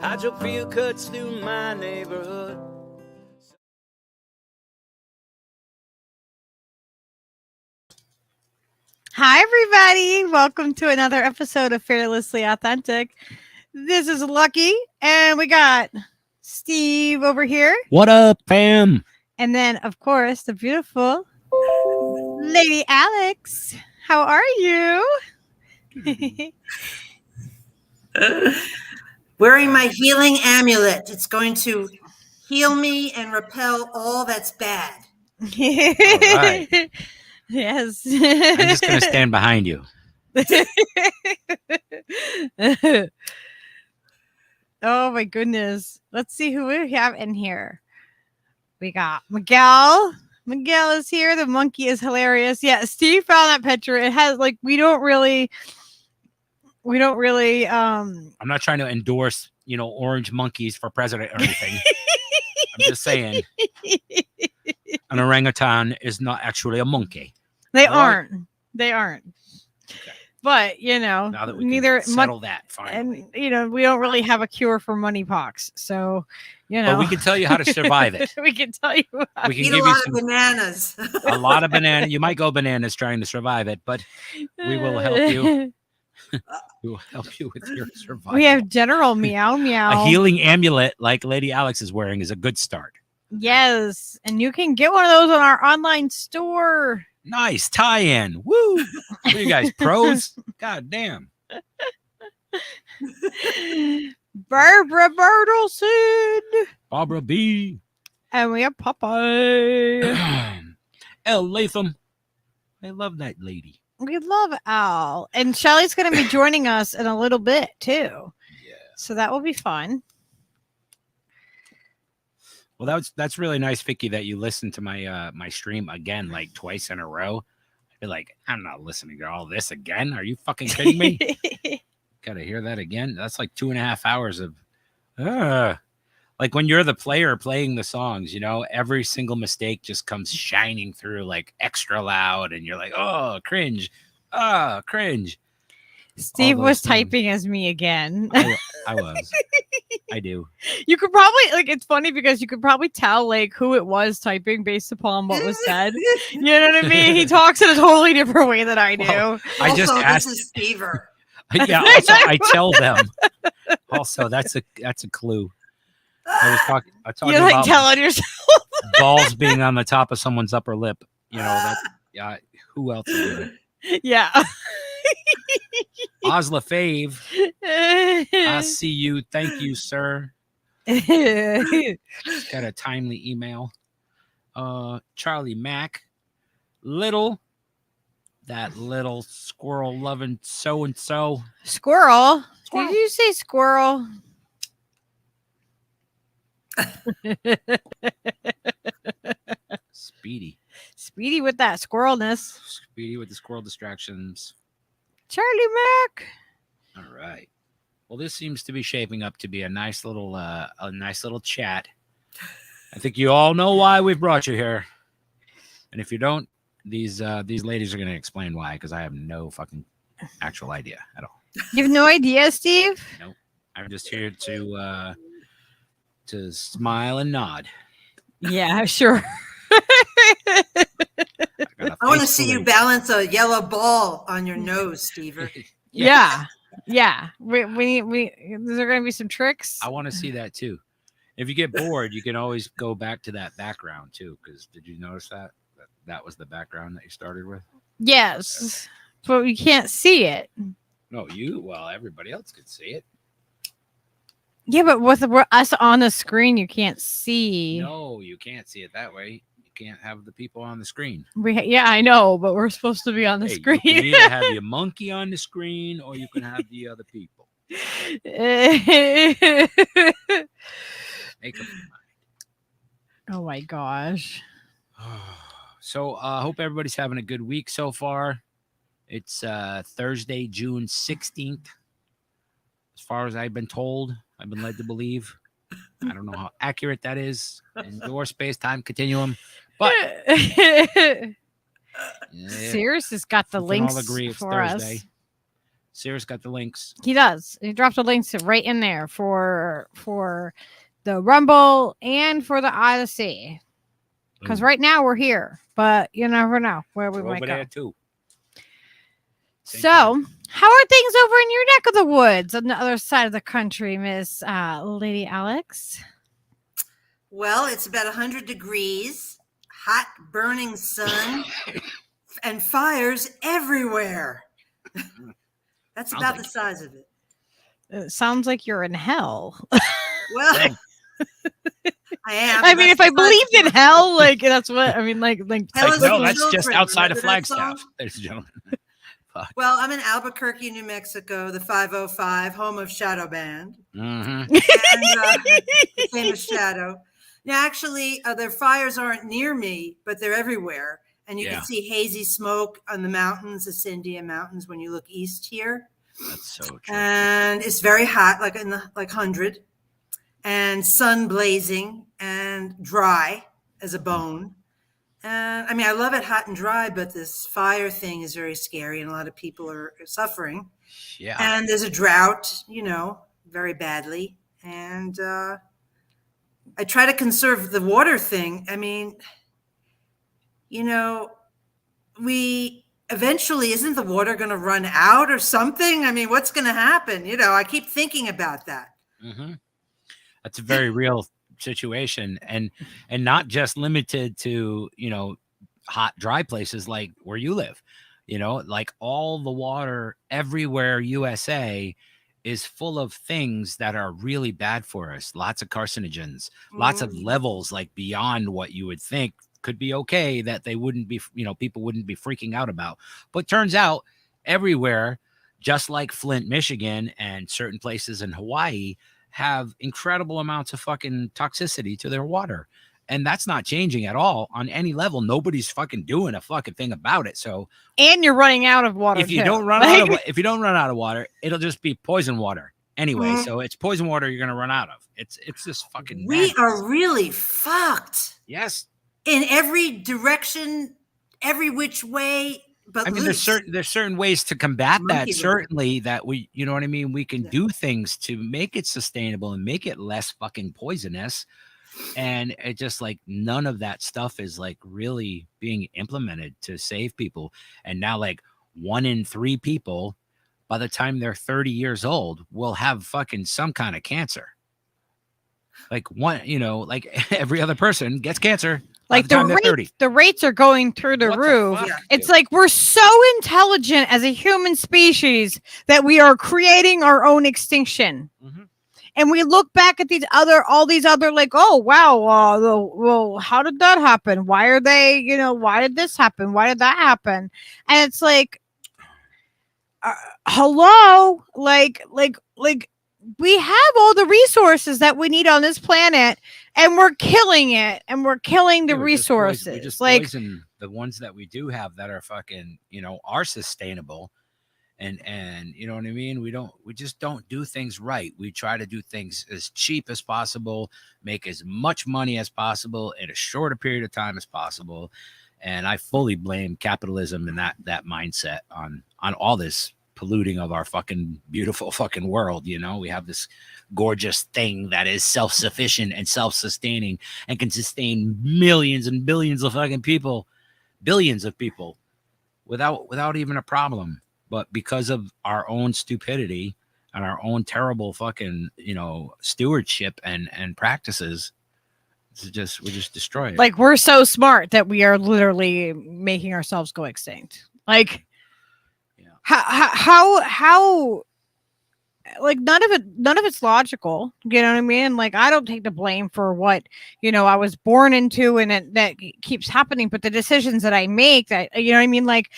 I drove field cuts through my neighborhood. Hi, everybody. Welcome to another episode of Fearlessly Authentic. This is Lucky, and we got Steve over here. What up, fam? And then, of course, the beautiful Lady Alex. How are you? Wearing my healing amulet. It's going to heal me and repel all that's bad. All right. Yes. I'm just going to stand behind you. Oh, my goodness. Let's see who we have in here. We got Miguel. Miguel is here. The monkey is hilarious. Yeah, Steve found that picture. It has like we don't really I'm not trying to endorse, orange monkeys for president or anything. I'm just saying an orangutan is not actually a monkey. They All right. aren't. They aren't. Okay. But, Now that we neither can settle that finally. and we don't really have a cure for monkeypox. So, But we can tell you how to survive it. we can tell you how. We can Eat give a lot you of bananas. a lot of banana. You might go bananas trying to survive it, but we will help you. We will help you with your survival. We have General Meow Meow. A healing amulet like Lady Alex is wearing is a good start. Yes, and you can get one of those on our online store. Nice tie-in. Woo! What are you guys, pros? God damn. Barbara Bertelson. Barbara B. And we have Popeye. Elle Latham. I love that lady. We love Al. And Shelly's going to be joining us in a little bit, too. Yeah. So that will be fun. Well, that's really nice, Vicky, that you listened to my my stream again, like twice in a row. I'd be like, I'm not listening to all this again. Are you fucking kidding me? Gotta hear that again. That's like 2.5 hours of like when you're the player playing the songs, every single mistake just comes shining through like extra loud, and you're like, oh, cringe. Cringe. Steve All was those things. typing as me again. I was. I do. You could probably it's funny because you could probably tell like who it was typing based upon what was said. You know what I mean? He talks in a totally different way than I do. Well, I just asked. This is Stever. Yeah, also, I tell them. Also, that's a clue. I talking You're like about telling yourself. balls being on the top of someone's upper lip. Yeah. Who else is there? Yeah. Osla Fave. I see you. Thank you, sir. Got a timely email. Charlie Mack. That little squirrel loving so and so. Squirrel. Did you say squirrel? Speedy with that squirrelness. Speedy with the squirrel distractions. Charlie Mack. All right. Well, this seems to be shaping up to be a nice little chat. I think you all know why we brought you here, and if you don't, these ladies are going to explain why, because I have no fucking actual idea at all. You have no idea, Steve? Nope. I'm just here to smile and nod. Yeah, sure. I want to see you balance a yellow ball on your nose, Stever. Yeah. We is there going to be some tricks? I want to see that too. If you get bored, you can always go back to that background too. Because did you notice that was the background that you started with? Yes, but we can't see it. No, everybody else could see it. Yeah, but with us on the screen, you can't see. No, you can't see it that way. You can't have the people on the screen. Yeah, I know, but we're supposed to be on the screen. You can either have your monkey on the screen, or you can have the other people. Make up your mind. Oh my gosh. So I hope everybody's having a good week so far. It's Thursday, June 16th. As far as I've been told, I've been led to believe. I don't know how accurate that is in your space-time continuum, but Sirius has got the we can all links agree it's for Thursday. us. Sears got the links. He does. He dropped the links right in there for the Rumble and for the Odyssey. Because right now we're here, but you never know where we We're might over go. there too. Same So, time. how are things over in your neck of the woods on the other side of the country, Miss Lady Alex? Well, it's about 100 degrees, hot, burning sun, and fires everywhere. That's Sounds about like the size of it. It sounds like you're in hell. Well, I am. I mean, if I believed in hell, like that's what I mean. Like Hell Like, is no, for that's just children. outside of Remember that Flagstaff, song? ladies and gentlemen. Fuck. Well, I'm in Albuquerque, New Mexico, the 505, home of Shadow Band, Mhm. and the famous Shadow. Now, actually, their fires aren't near me, but they're everywhere. And you Yeah. can see hazy smoke on the mountains, the Sandia Mountains, when you look east here. That's so true. And it's very hot, like in the 100, and sun blazing and dry as a bone. I mean, I love it hot and dry, but this fire thing is very scary, and a lot of people are suffering. Yeah. And there's a drought, very badly. And I try to conserve the water thing. I mean, we eventually, isn't the water going to run out or something? I mean, what's going to happen? I keep thinking about that. Mm-hmm. That's a very real situation, and not just limited to hot, dry places like where you live. Like all the water everywhere USA is full of things that are really bad for us. Lots of carcinogens, lots of levels like beyond what you would think could be okay, that they wouldn't be, people wouldn't be freaking out about. But turns out everywhere, just like Flint, Michigan, and certain places in Hawaii, have incredible amounts of fucking toxicity to their water. And that's not changing at all on any level. Nobody's fucking doing a fucking thing about it. So, and you're running out of water. if you too. don't run out of water, it'll just be poison water anyway. So it's poison water you're gonna run out of. It's just fucking. We are really fucked. Yes. In every direction, every which way. But I mean, there's certain ways to combat that. Certainly, that we, you know what I mean. We can do things to make it sustainable and make it less fucking poisonous. And it just like none of that stuff is like really being implemented to save people. And now, like 1 in 3 people, by the time they're 30 years old, will have fucking some kind of cancer. Like one, like every other person gets cancer. Like the rates are going through the roof. Yeah. It's like we're so intelligent as a human species that we are creating our own extinction. Mm-hmm. And we look back at all these other like, oh wow, well, how did that happen? Why are they, why did this happen? Why did that happen? And it's like, hello, like we have all the resources that we need on this planet, and we're killing it, and we're killing the resources. We just like poison the ones that we do have that are fucking, are sustainable. And you know what I mean? We just don't do things right. We try to do things as cheap as possible, make as much money as possible in a shorter period of time as possible. And I fully blame capitalism and that mindset on all this polluting of our fucking beautiful fucking world. We have this gorgeous thing that is self-sufficient and self-sustaining and can sustain millions and billions of fucking people, billions of people without even a problem. But because of our own stupidity and our own terrible fucking, stewardship and practices, we just destroy it. Like we're so smart that we are literally making ourselves go extinct. Like, yeah. How? Like none of it's logical. You know what I mean? Like I don't take the blame for what I was born into, and that keeps happening. But the decisions that I make, that what I mean, like.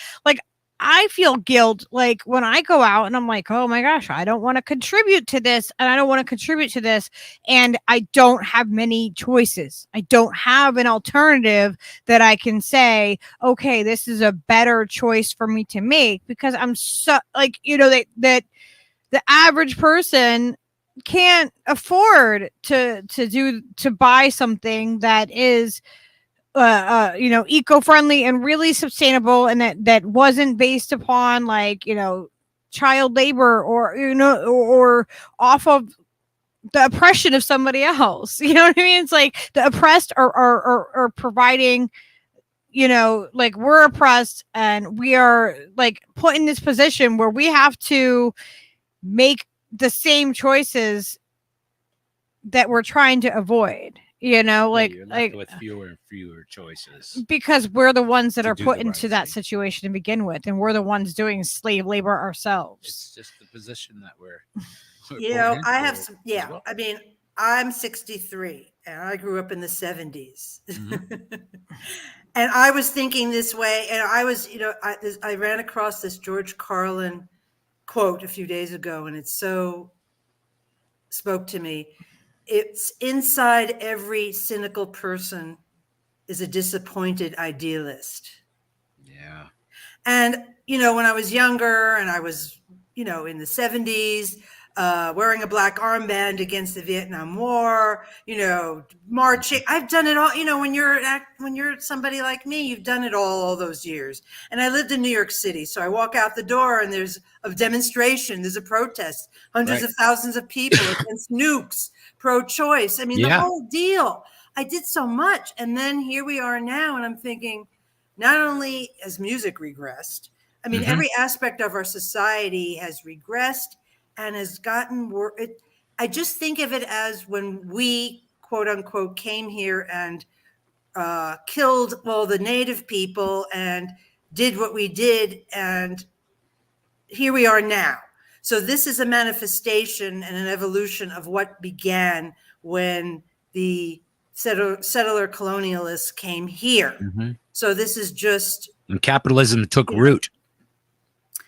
I feel guilt like when I go out and I'm like, oh my gosh, I don't want to contribute to this and I don't want to contribute to this. And I don't have many choices. I don't have an alternative that I can say, okay, this is a better choice for me to make, because I'm so like, that the average person can't afford to buy something that is eco-friendly and really sustainable, and that wasn't based upon like child labor or, or off of the oppression of somebody else. You know what I mean? It's like the oppressed are providing, like we're oppressed and we are like put in this position where we have to make the same choices that we're trying to avoid, you're left like with fewer and fewer choices. because we're the ones that To are do put the into right that thing. situation to begin with, and we're the ones doing slave labor ourselves. It's just the position that we're born I have into some, as well. I mean, I'm 63 and I grew up in the 70s. And I was thinking this way, and I was, I ran across this George Carlin quote a few days ago, and it so spoke to me. It's inside every cynical person is a disappointed idealist. Yeah. And, when I was younger and I was, in the 70s, wearing a black armband against the Vietnam War, marching. I've done it all. When you're somebody like me, you've done it all those years. And I lived in New York City, so I walk out the door and there's a demonstration, there's a protest, hundreds of thousands of people against nukes, pro-choice. I mean, the whole deal. I did so much, and then here we are now, and I'm thinking, not only has music regressed, I mean, every aspect of our society has regressed and has gotten worse. I just think of it as when we, quote unquote, came here and killed all the native people and did what we did, and here we are now. So this is a manifestation and an evolution of what began when the settler colonialists came here. So this is just, and capitalism took root.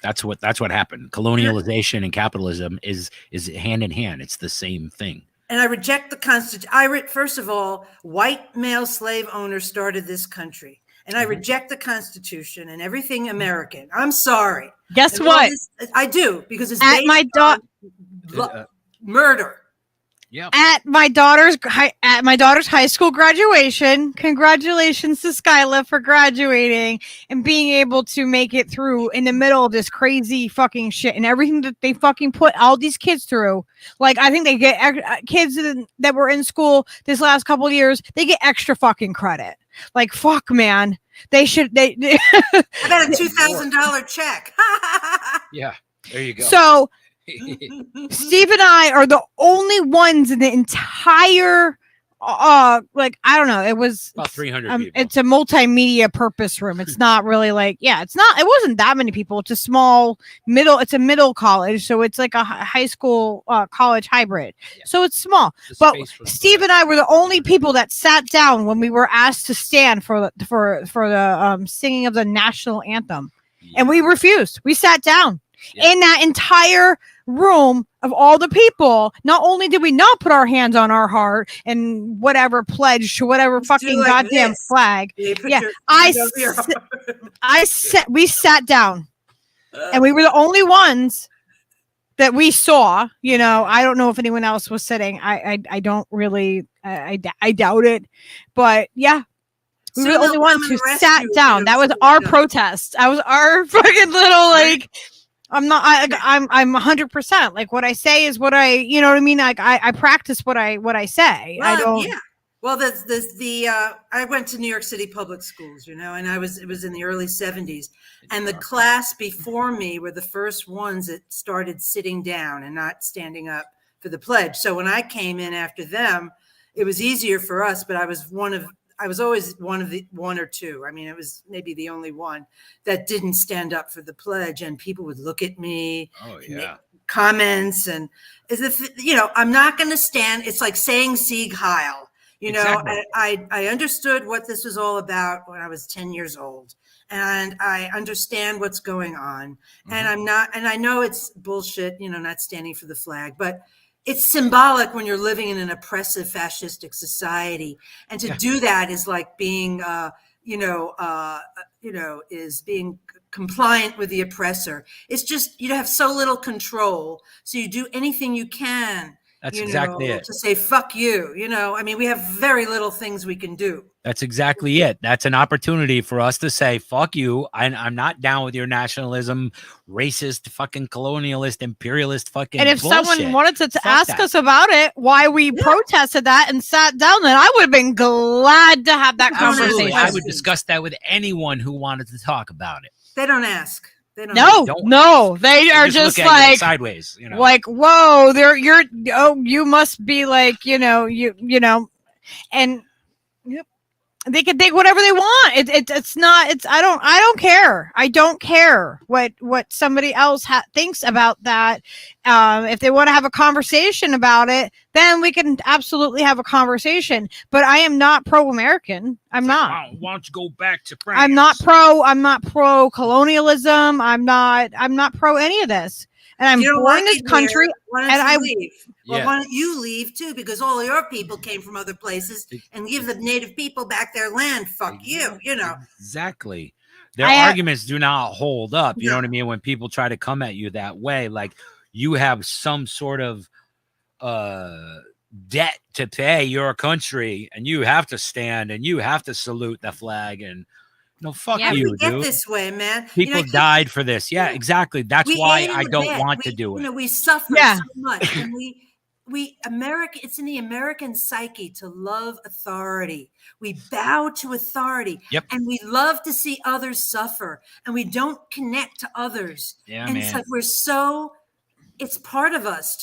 That's what happened. Colonialization and capitalism is hand in hand. It's the same thing. And I reject the Constitution. First of all, white male slave owners started this country, and I reject the Constitution and everything American. I'm sorry. Guess what? I do, because it's At based on murder. Yeah. At my daughter's high school graduation, congratulations to Skyla for graduating and being able to make it through in the middle of this crazy fucking shit and everything that they fucking put all these kids through. Like, I think they get kids that were in school this last couple of years, they get extra fucking credit. Like, fuck, man. They should. I got a $2,000 check. Yeah, there you go. So Steve and I are the only ones in the entire like, I don't know, it was about 300 people. It's a multimedia purpose room. It's not really like, it wasn't that many people. It's a middle college, so it's like a high school college hybrid. So it's small. But Steve and I were the only people that sat down when we were asked to stand for the singing of the national anthem. And we refused. We sat down. In that entire room of all the people. Not only did we not put our hands on our heart and whatever pledge to whatever fucking like goddamn flag. We sat down and we were the only ones that we saw. I don't know if anyone else was sitting. I don't really, I doubt it, but yeah. We were the only ones who sat down. That was our protest. That was our fucking little, like, I'm 100%. Like, what I say is what I, you know what I mean? Like, I practice what I say. Well, I don't. Yeah. Well, I went to New York City public schools, and it was in the early 70s. And the class before me were the first ones that started sitting down and not standing up for the pledge. So when I came in after them, it was easier for us, but I was always one or two. I mean, it was maybe the only one that didn't stand up for the pledge, and people would look at me, make comments, and I'm not going to stand. It's like saying Sieg Heil. Exactly. I understood what this was all about when I was 10 years old, and I understand what's going on. And I know it's bullshit, not standing for the flag, but it's symbolic when you're living in an oppressive fascistic society. And to do that is like being, is being compliant with the oppressor. It's just, you have so little control. So you do anything you can That's you exactly know, it. to say fuck you. You know, I mean, we have very little things we can do. That's exactly it. That's an opportunity for us to say, fuck you. I'm not down with your nationalism, racist, fucking colonialist, imperialist fucking And if bullshit. someone wanted to Fuck ask that. us about it, why we protested that and sat down, then I would have been glad to have that Don't ask Absolutely. I conversation. would discuss that with anyone who wanted to talk about it. They don't ask. They don't. No, don't no, they are look just at you like sideways, you know. like, whoa, you must be like, you know, and yep. They can think whatever they want. It's not. I don't care. I don't care what somebody else thinks about that. If they want to have a conversation about it, then we can absolutely have a conversation. But I am not pro-American. I'm not. Why don't you go back to France? I'm not pro colonialism. I'm not pro any of this. And I'm born in this country. Why don't and you I leave? Well, Yeah. why don't you leave too? Because all your people came from other places, and give the native people back their land. Fuck you. You know. Exactly. Their I arguments do not hold up. You know No. what I mean? When people try to come at you that way, like you have some sort of debt to pay your country, and you have to stand and you have to salute the flag. And no, fuck Yeah, you, we get dude. this way, man. People died for this. Yeah, exactly. That's we why aid and I don't abet. want to do it. You know, we suffer Yeah. so much, and it's in the American psyche to love authority. We bow to authority. Yep. And we love to see others suffer, and we don't connect to others. Yeah, and man. it's like it's part of us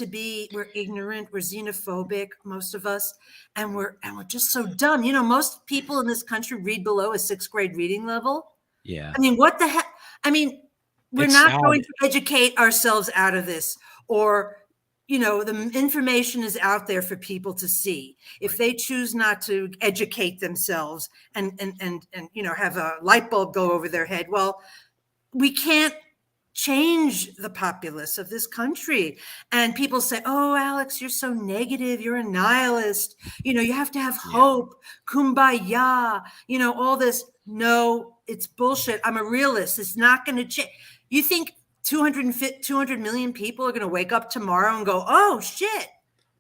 we're ignorant, we're xenophobic, most of us, and we're just so dumb. You know, most people in this country read below a 6th grade reading level. Yeah. I mean, what the heck? I mean, we're It's not sad. going to educate ourselves out of this, or, you know, the information is out there for people to see. If they choose not to educate themselves and you know, have a light bulb go over their head, well, we can't change the populace of this country. And people say, oh, Alex, you're so negative. You're a nihilist. You know, you have to have hope, kumbaya, you know, all this. No, it's bullshit. I'm a realist. It's not going to change. You think 200 million people are going to wake up tomorrow and go, oh, shit.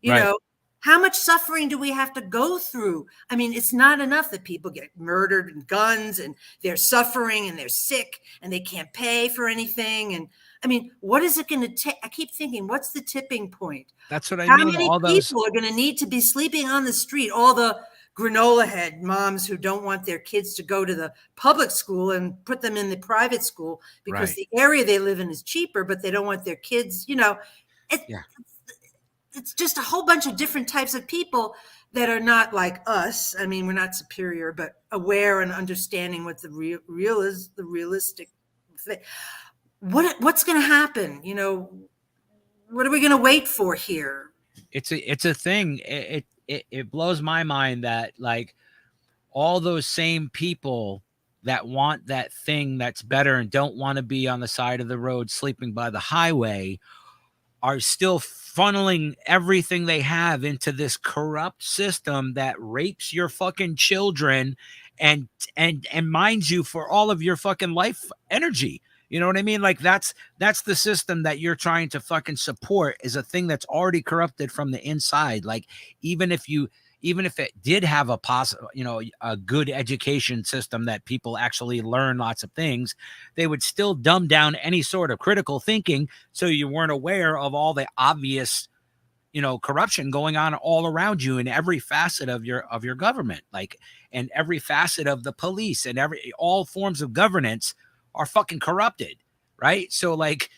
You Right. know, how much suffering do we have to go through? I mean, it's not enough that people get murdered and guns and they're suffering and they're sick and they can't pay for anything. And I mean, what is it going to take? I keep thinking, what's the tipping point? That's what I How mean. many All those. people are going to need to be sleeping on the street? All the granola head moms who don't want their kids to go to the public school and put them in the private school because Right. the area they live in is cheaper, but they don't want their kids, you know. It's just a whole bunch of different types of people that are not like us. I mean, we're not superior, but aware and understanding what the real is, the realistic thing. What's going to happen? You know, what are we going to wait for here? It's a thing. It blows my mind that like all those same people that want that thing that's better and don't want to be on the side of the road sleeping by the highway are still funneling everything they have into this corrupt system that rapes your fucking children and mines you for all of your fucking life energy. You know what I mean? Like that's the system that you're trying to fucking support is a thing that's already corrupted from the inside. Like even if it did have a possible, you know, a good education system that people actually learn lots of things, they would still dumb down any sort of critical thinking. So you weren't aware of all the obvious, you know, corruption going on all around you in every facet of your government, like, and every facet of the police and all forms of governance are fucking corrupted. Right. So like,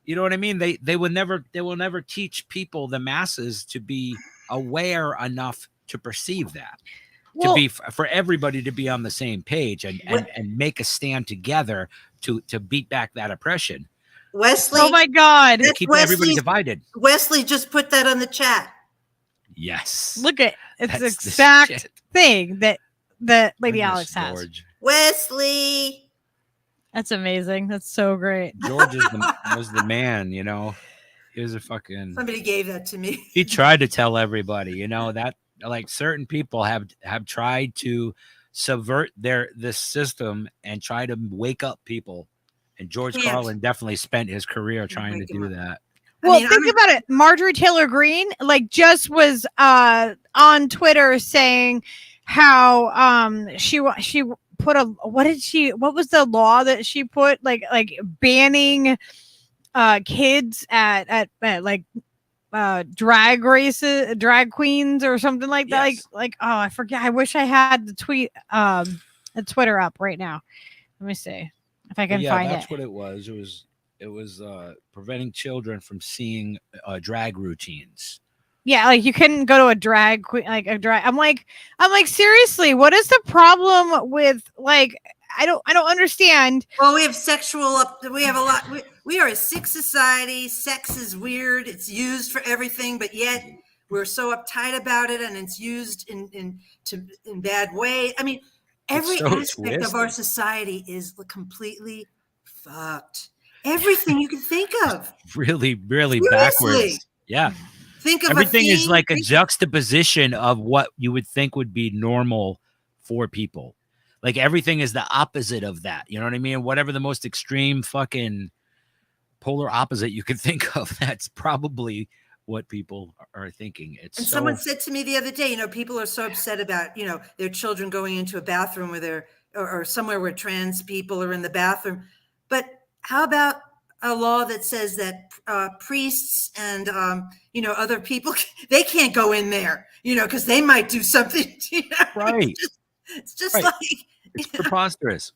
you know what I mean? They will never teach people, the masses, to be aware enough to perceive that, to be for everybody to be on the same page and make a stand together to beat back that oppression. Wesley. Oh my God. To keep everybody divided. Wesley just put that on the chat. Yes. Look at it's the That's exact shit. thing that Lady Goodness, Alex has. George. Wesley. That's amazing. That's so great. George was the man, you know. He was a fucking. Somebody gave that to me. He tried to tell everybody, you know, that like certain people have tried to subvert this system and try to wake up people. And George Carlin definitely spent his career trying to do that. Well, think about it. Marjorie Taylor Greene, like, just was on Twitter saying how she put what was the law that she put, like banning kids at like drag races, drag queens or something like that. Yes. Like oh, I forget. I wish I had the Twitter up right now. Let me see if I can find that's it. what it was. It was preventing children from seeing drag routines. Yeah, like you couldn't go to a drag queen, like a drag. I'm like, seriously, what is the problem with, like, I don't understand. Well, we have we have a lot. We are a sick society. Sex is weird. It's used for everything, but yet we're so uptight about it, and it's used in bad way. I mean, every aspect of our society is completely fucked. Everything you can think of. Really, really Seriously. backwards. Yeah. Think of everything is like a juxtaposition of what you would think would be normal for people. Like everything is the opposite of that. You know what I mean? Whatever the most extreme fucking polar opposite you could think of, that's probably what people are thinking. And someone said to me the other day, people are so upset about, their children going into a bathroom where or somewhere where trans people are in the bathroom. But how about a law that says that priests and other people, they can't go in there, because they might do something. Right. It's just right. It's preposterous.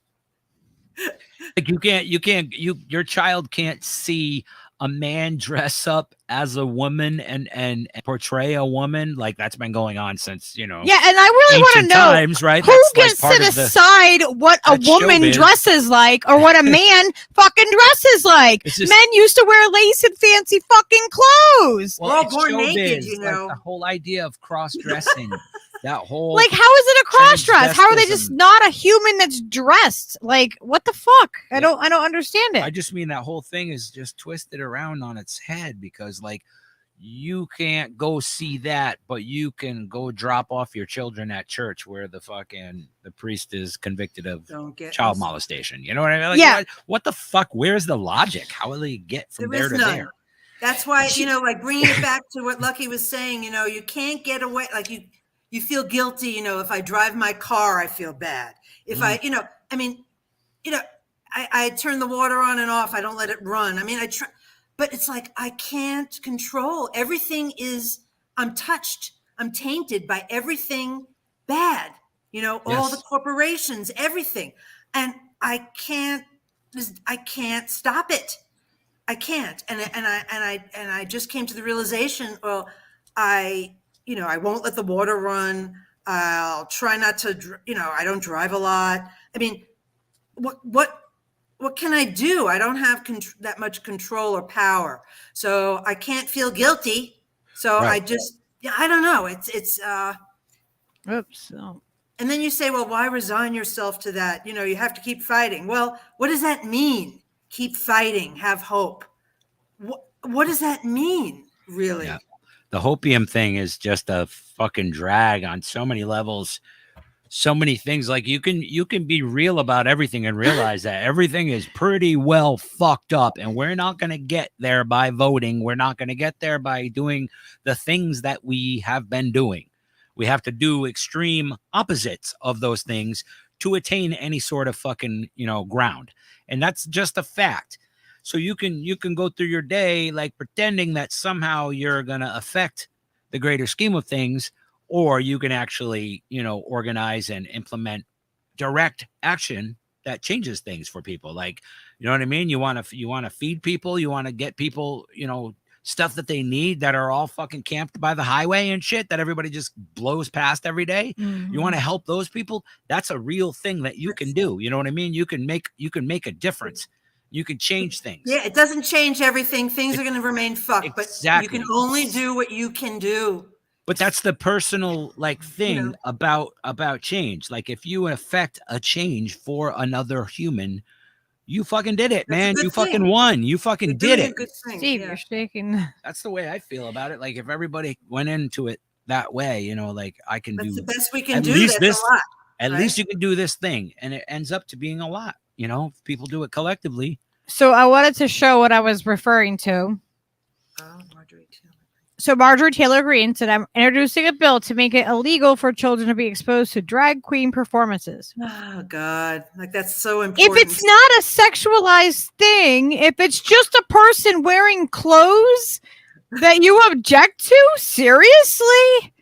Like your child can't see a man dress up as a woman and portray a woman. Like that's been going on since, Yeah, and I really want to know times, right? Who gets to decide what a woman dresses like or what a man fucking dresses like. Men used to wear lace and fancy fucking clothes. Well, we're all born naked, Like the whole idea of cross-dressing. That whole like, how is it a cross dress? How are they just not a human that's dressed? Like, what the fuck? I don't understand it. I just mean that whole thing is just twisted around on its head, because like you can't go see that, but you can go drop off your children at church where the priest is convicted of child molestation. You know what I mean? Like, yeah. What the fuck? Where's the logic? How will they get from there to there? That's why, like bringing it back to what Lucky was saying, you can't get away. Like you feel guilty, if I drive my car, I feel bad. If I turn the water on and off, I don't let it run. I mean, I try, but it's like, I can't control. Everything I'm touched. I'm tainted by everything bad, all the corporations, everything. And I can't stop it. I can't. And I just came to the realization, well, I won't let the water run. I'll try not to, I don't drive a lot. I mean, what can I do? I don't have that much control or power. So I can't feel guilty. So right. I don't know. It's oops. And then you say, well, why resign yourself to that? You have to keep fighting. Well, what does that mean? Keep fighting, have hope. What does that mean, really? Yeah. The hopium thing is just a fucking drag on so many levels, so many things. Like you can be real about everything and realize that everything is pretty well fucked up, and we're not going to get there by voting. We're not going to get there by doing the things that we have been doing. We have to do extreme opposites of those things to attain any sort of fucking, ground. And that's just a fact. So you can go through your day like pretending that somehow you're going to affect the greater scheme of things, or you can actually, organize and implement direct action that changes things for people. Like, you know what I mean? You want to feed people, you want to get people, stuff that they need that are all fucking camped by the highway and shit that everybody just blows past every day. Mm-hmm. You want to help those people. That's a real thing that you can do. You know what I mean? You can make a difference. You can change things. Yeah, it doesn't change everything. Things are going to remain fucked, exactly. But you can only do what you can do. But that's the personal thing about change. Like if you affect a change for another human, you fucking did it, man. You fucking won. You fucking did it. Steve, you're shaking. That's the way I feel about it. Like if everybody went into it that way, like I can do the best we can do. That's a lot. At least you can do this thing, and it ends up to being a lot. If people do it collectively. So I wanted to show what I was referring to. Marjorie Taylor. So Marjorie Taylor Greene said, I'm introducing a bill to make it illegal for children to be exposed to drag queen performances. Oh God, like that's so important. If it's not a sexualized thing, if it's just a person wearing clothes that you object to, seriously?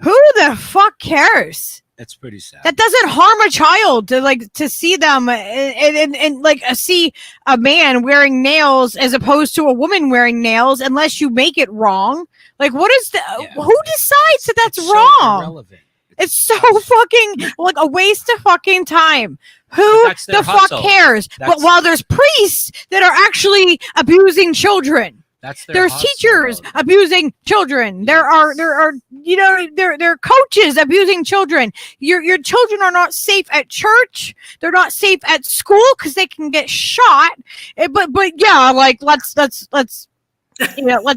Who the fuck cares? That's pretty sad. That doesn't harm a child to see them and see a man wearing nails as opposed to a woman wearing nails unless you make it wrong. Like, what is the who decides that that's so wrong? irrelevant. It's so fucking like a waste of fucking time. Who the fuck cares? But while there's priests that are actually abusing children. There's teachers abusing children. There are coaches abusing children. Your children are not safe at church. They're not safe at school because they can get shot. But yeah, like let's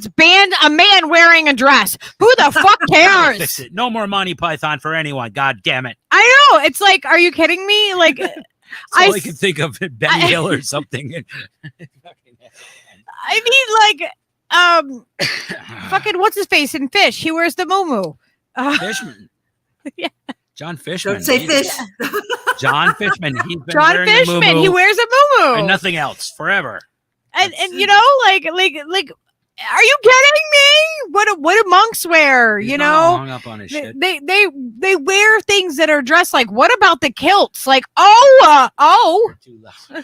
ban a man wearing a dress. Who the fuck cares? Fix it. No more Monty Python for anyone. God damn it. I know. It's like, are you kidding me? Like, I can think of Benny Hill or something. I mean, like, fucking what's his face in Fish? He wears the muumuu. Fishman. Yeah. John Fishman. Don't say fish. John Fishman. He's been John wearing Fishman. A he wears a muumuu and nothing else forever. And you know, like, are you kidding me? What do monks wear? He's you not know, all hung up on his shit. They wear things that are dressed like. What about the kilts? Like, Too loud.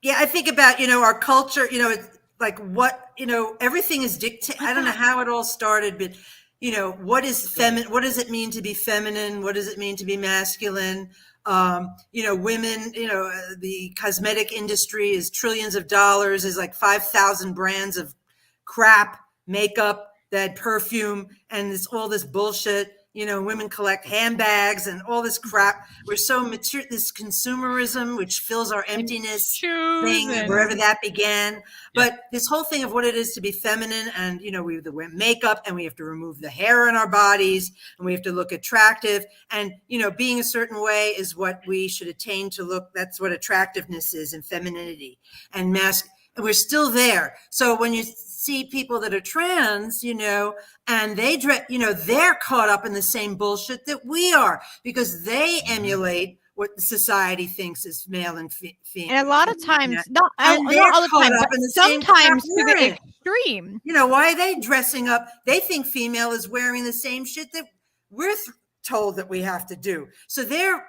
Yeah, I think about, our culture, it's like what, everything is dictated. I don't know how it all started, but, what is feminine? What does it mean to be feminine? What does it mean to be masculine? Women, the cosmetic industry is trillions of dollars, is like 5,000 brands of crap, makeup, that perfume, and all this bullshit. Women collect handbags and all this crap. We're so mature, this consumerism, which fills our emptiness thing, wherever that began. But this whole thing of what it is to be feminine, and, we have to wear makeup, and we have to remove the hair in our bodies, and we have to look attractive. And, being a certain way is what we should attain to look. That's what attractiveness is, and femininity and and we're still there. So when you see people that are trans, and they're caught up in the same bullshit that we are, because they emulate what the society thinks is male and female. And a lot of times, not all the time, but sometimes to the extreme. Why are they dressing up? They think female is wearing the same shit that we're told that we have to do. So they're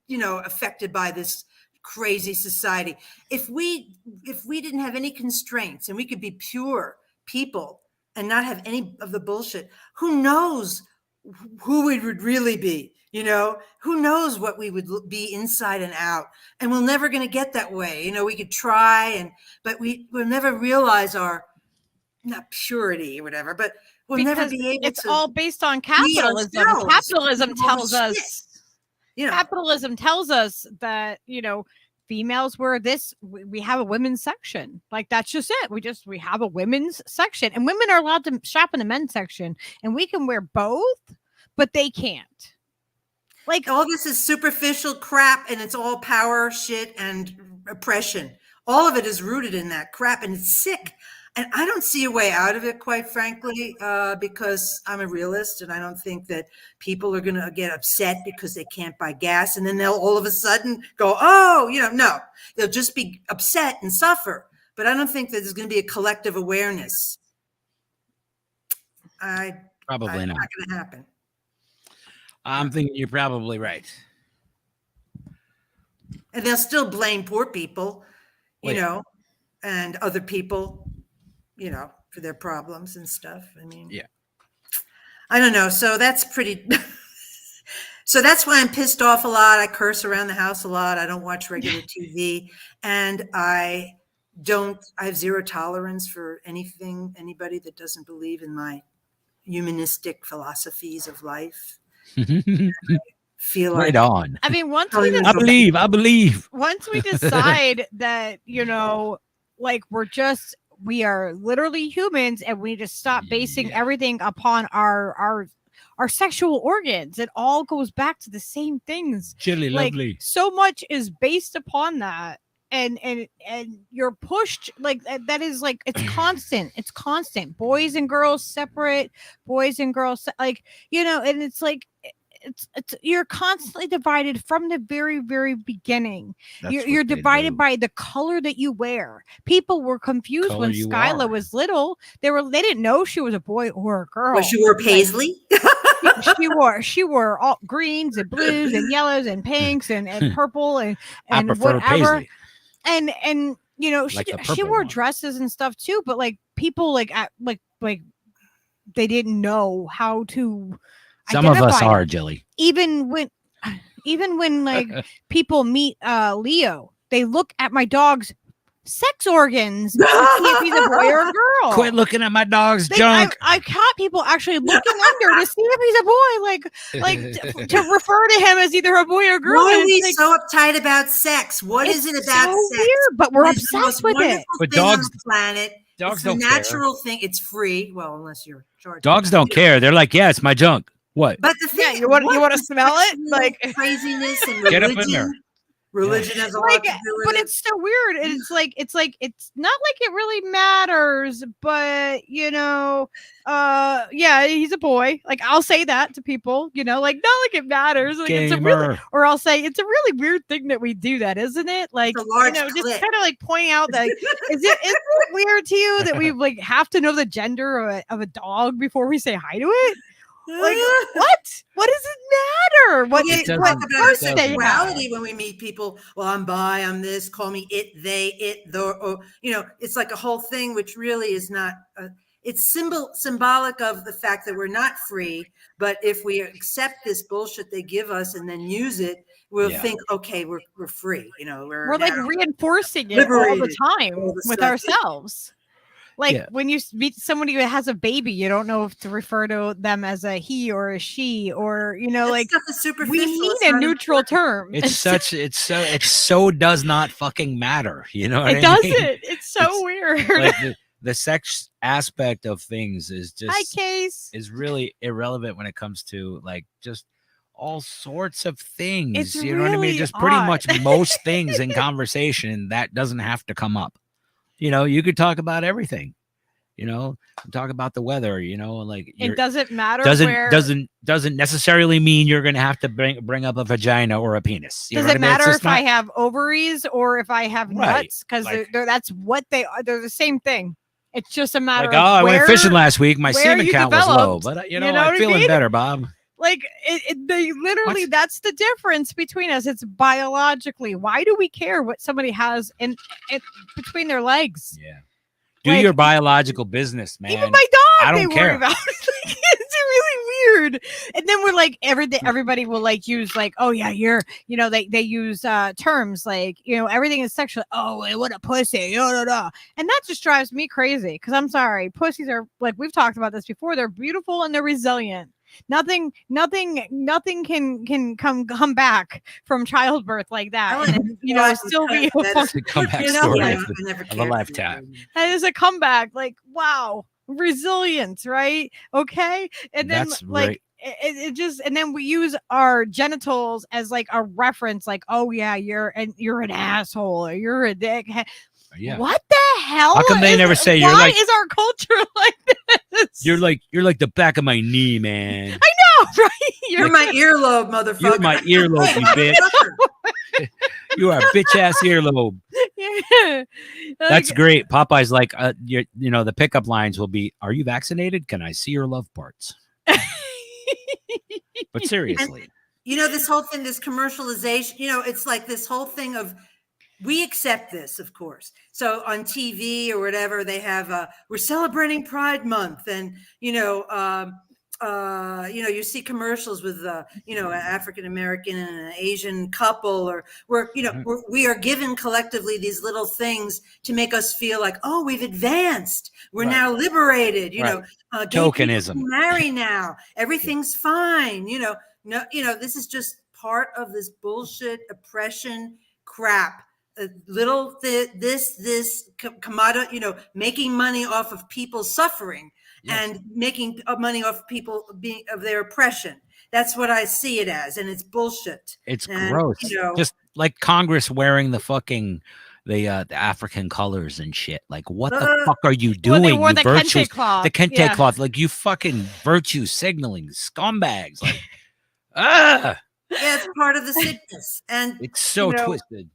affected by this crazy society. If we didn't have any constraints and we could be pure people and not have any of the bullshit, who knows who we would really be? Who knows what we would be inside and out? And we're never going to get that way. We could try, but we'll never realize our, not purity or whatever, but we'll never be able to. It's all based on capitalism. Capitalism tells us. Capitalism tells us that, females wear this. We have a women's section. Like, that's just it. We have a women's section, and women are allowed to shop in the men's section, and we can wear both, but they can't. Like, all this is superficial crap, and it's all power shit and oppression. All of it is rooted in that crap, and it's sick. And I don't see a way out of it, quite frankly, because I'm a realist, and I don't think that people are going to get upset because they can't buy gas, and then they'll all of a sudden go, no. They'll just be upset and suffer. But I don't think that there's going to be a collective awareness. Probably not. Not going to happen. I'm thinking you're probably right. And they'll still blame poor people, and other people, for their problems and stuff. I mean, yeah, I don't know. So that's pretty. So that's why I'm pissed off a lot. I curse around the house a lot. I don't watch regular TV, and I have zero tolerance for anybody that doesn't believe in my humanistic philosophies of life. Feel right on. I mean, once I believe. Once we decide that, like we are literally humans, and we need to stop basing everything upon our sexual organs. It all goes back to the same things. Chilly, like, lovely. So much is based upon that. and you're pushed like that is like it's constant boys and girls separate, boys and girls like and it's like it's you're constantly divided from the very beginning. You're divided by the color that you wear. People were confused when Skyla was little. They didn't know she was a boy or a girl. Well, she wore paisley. She wore all greens and blues and yellows and pinks and purple and whatever. Paisley. And she wore dresses and stuff too, but like people like they didn't know how to. Some of us are, Jilly. Even when like people meet Leo, they look at my dog's sex organs to see if he's a boy or a girl. Quit looking at my dog's junk. I caught people actually looking under to see if he's a boy, like to refer to him as either a boy or a girl. Why are we so uptight about sex? What is it about so sex? Weird, but we're obsessed with it. But dogs, on the planet. Dogs don't care. Natural thing. It's free. Well, unless you're charged. Dogs don't care. They're like, yeah, it's my junk. What? But the thing, you want to smell it? Like craziness and religion. Get up in there. Religion has a lot to do with but it. it's so weird. And it's not like it really matters, but yeah, he's a boy. Like I'll say that to people, like not like it matters. Like it's a really, or I'll say it's a really weird thing that we do that, isn't it? Like it's a large just kind of like pointing out that is it weird to you that we like have to know the gender of a dog before we say hi to it? Like what? What does it matter? What talk about our sexuality when we meet people? Well, I'm bi, I'm this. Call me it, they, it, the. Or, it's like a whole thing, which really is not. It's symbolic of the fact that we're not free. But if we accept this bullshit they give us and then use it, we'll think, okay, we're free. We're like reinforcing it all the time with ourselves. Like when you meet somebody who has a baby, you don't know if to refer to them as a he or a she, or like we need a neutral term. It so does not fucking matter. You know what I mean? It doesn't. It's so weird. Like the sex aspect of things is just is really irrelevant when it comes to like just all sorts of things. It's you know what I mean? Just pretty much most things in conversation that doesn't have to come up. You could talk about everything, talk about the weather, like it doesn't matter. Doesn't necessarily mean you're going to have to bring up a vagina or a penis. Does it matter if I have ovaries or if I have nuts? Because that's what they are. They're the same thing. It's just a matter of I went fishing last week. My semen count was low, but I'm feeling better, Bob. Like they literally, that's the difference between us. It's biologically. Why do we care what somebody has in between their legs? Yeah. Do your biological business, man. Even my dog, I don't care. Worry about. It's really weird. And then we're like, everybody will like use like, oh yeah, you're, they use terms like, everything is sexual. Oh, what a pussy. And that just drives me crazy. Because I'm sorry, pussies are like, we've talked about this before. They're beautiful and they're resilient. Nothing can come back from childbirth like that. And, still be a comeback story of a lifetime. That is a comeback. Like, wow, resilience, right? Okay, and then it just, and then we use our genitals as like a reference, like, oh yeah, you're an asshole or you're a dick. Yeah. What the hell? How come they never say why is our culture like this? You're like the back of my knee, man. I know, right? You're my earlobe, motherfucker. You're my earlobe, you bitch. You are a bitch ass earlobe. Yeah. That's great. Popeye's like, the pickup lines will be, "Are you vaccinated? Can I see your love parts?" But seriously, and, this whole thing, this commercialization. It's like this whole thing of. We accept this, of course. So on TV or whatever, they have we're celebrating Pride Month, and you see commercials with an African American and an Asian couple, or we are given collectively these little things to make us feel like, oh, we've advanced, we're now liberated. Tokenism. Marry now, everything's fine. This is just part of this bullshit oppression crap. This commodity, making money off of people suffering and making money off people of their oppression. That's what I see it as, and it's bullshit. It's gross. Just like Congress wearing the the African colors and shit. Like, what the Uh, fuck are you Well, doing? they wore You the virtues, kente cloth. the kente Yeah. cloth, like you fucking virtue signaling scumbags. Like, ah, yeah, it's part of the sickness. And it's so you know, twisted.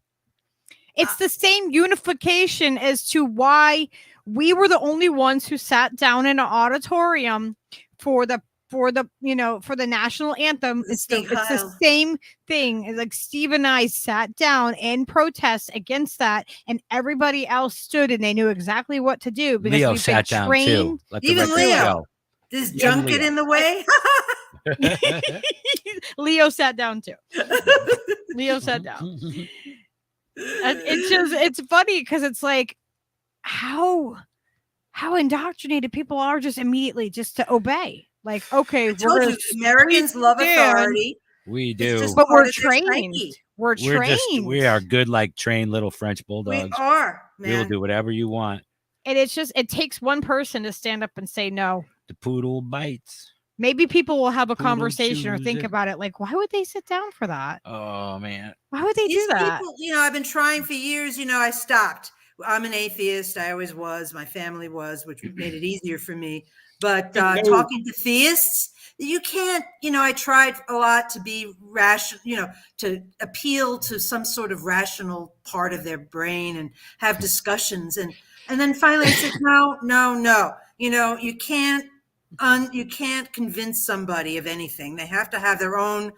It's the same unification as to why we were the only ones who sat down in an auditorium for the for the national anthem. The It's the State Heil. same thing. It's like Steve and I sat down in protest against that, and everybody else stood and they knew exactly what to do because Leo we've been sat down too. trained. Let the Even record Leo. show. This Even junket Leo. in the way. Leo sat down too. Leo sat down. And it's funny because it's like how indoctrinated people are just immediately just to obey. Like, okay, I we're told gonna you, Americans love stand, authority. We It's do. just but part we're of their trained. psyche. We're trained. We are good, like trained little French We bulldogs. are, We will man. do whatever you want. And it's just it takes one person to stand up and say no. The poodle bites. Maybe people will have a Poodle conversation or choose think it. about it. Like, why would they sit down for that? Oh man. Why would they These do that? people, I've been trying for years. I stopped. I'm an atheist. I always was. My family was, which made it easier for me. But talking to theists, you can't, I tried a lot to be rational, to appeal to some sort of rational part of their brain and have discussions. And then finally I said, no. You can't convince somebody of anything. They have to have their own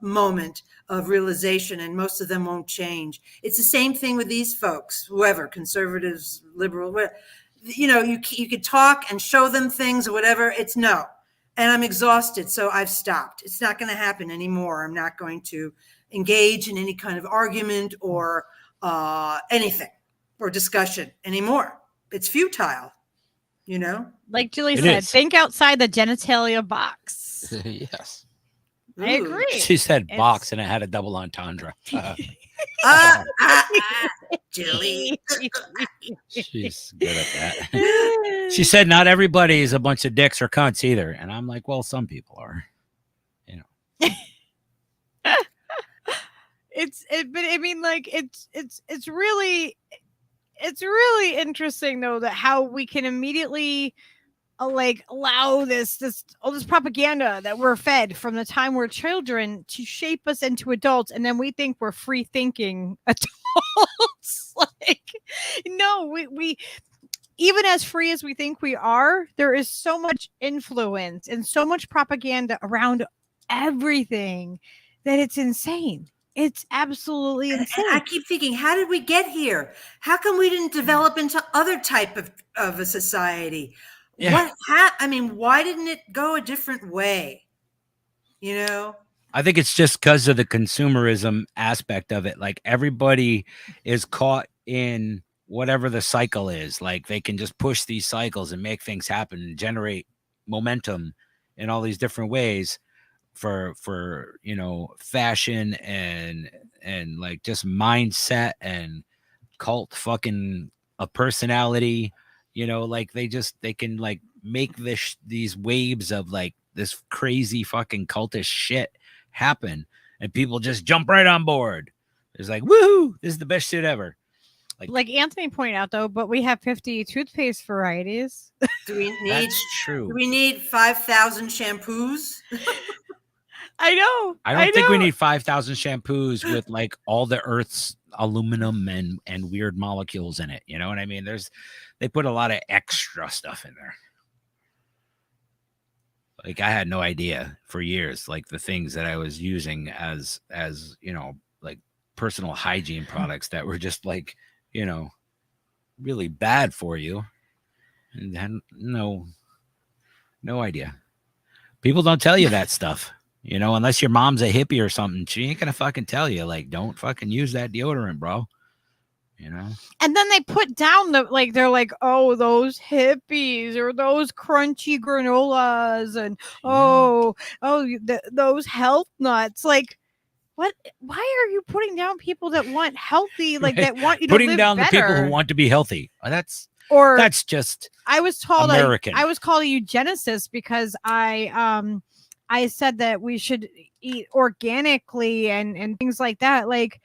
moment of realization, and most of them won't change. It's the same thing with these folks, whoever, conservatives, liberal, whatever. You could talk and show them things or whatever. It's no. And I'm exhausted, so I've stopped. It's not going to happen anymore. I'm not going to engage in any kind of argument or anything or discussion anymore. It's futile, Like Julie It said, is. think outside the genitalia box. Yes. I Ooh. agree. She said It's- box and it had a double entendre. Julie. She's good at that. She said not everybody is a bunch of dicks or cunts either. And I'm like, well, some people are. But I mean, like it's really interesting though that how we can immediately like allow all this propaganda that we're fed from the time we're children to shape us into adults, and then we think we're free thinking adults. Like, no, we even as free as we think we are, there is so much influence and so much propaganda around everything that it's insane. It's absolutely insane. And I keep thinking, how did we get here? How come we didn't develop into other type of a society? Yeah. Why didn't it go a different way? I think it's just because of the consumerism aspect of it. Like everybody is caught in whatever the cycle is. Like they can just push these cycles and make things happen and generate momentum in all these different ways for fashion and like just mindset and cult fucking a personality. Like they can like make these waves of like this crazy fucking cultish shit happen, and people just jump right on board. It's like, woohoo, this is the best shit ever. Like Anthony pointed out though, but we have 50 toothpaste varieties. Do we need That's true. 5,000 shampoos? I know. I don't think we need 5,000 shampoos with like all the Earth's aluminum and weird molecules in it. You know what I mean? They put a lot of extra stuff in there. Like I had no idea for years, like the things that I was using as like personal hygiene products that were just like, really bad for you. And had no idea. People don't tell you that stuff. Unless your mom's a hippie or something, she ain't gonna fucking tell you, like, don't fucking use that deodorant, bro. And then they put down they're like, oh, those hippies or those crunchy granolas and those health nuts. Like, what? Why are you putting down people that want healthy, like that want you to putting live down better? the people who want to be healthy? That's just I was told American. I was called a eugenicist because I said that we should eat organically and things like that. Like,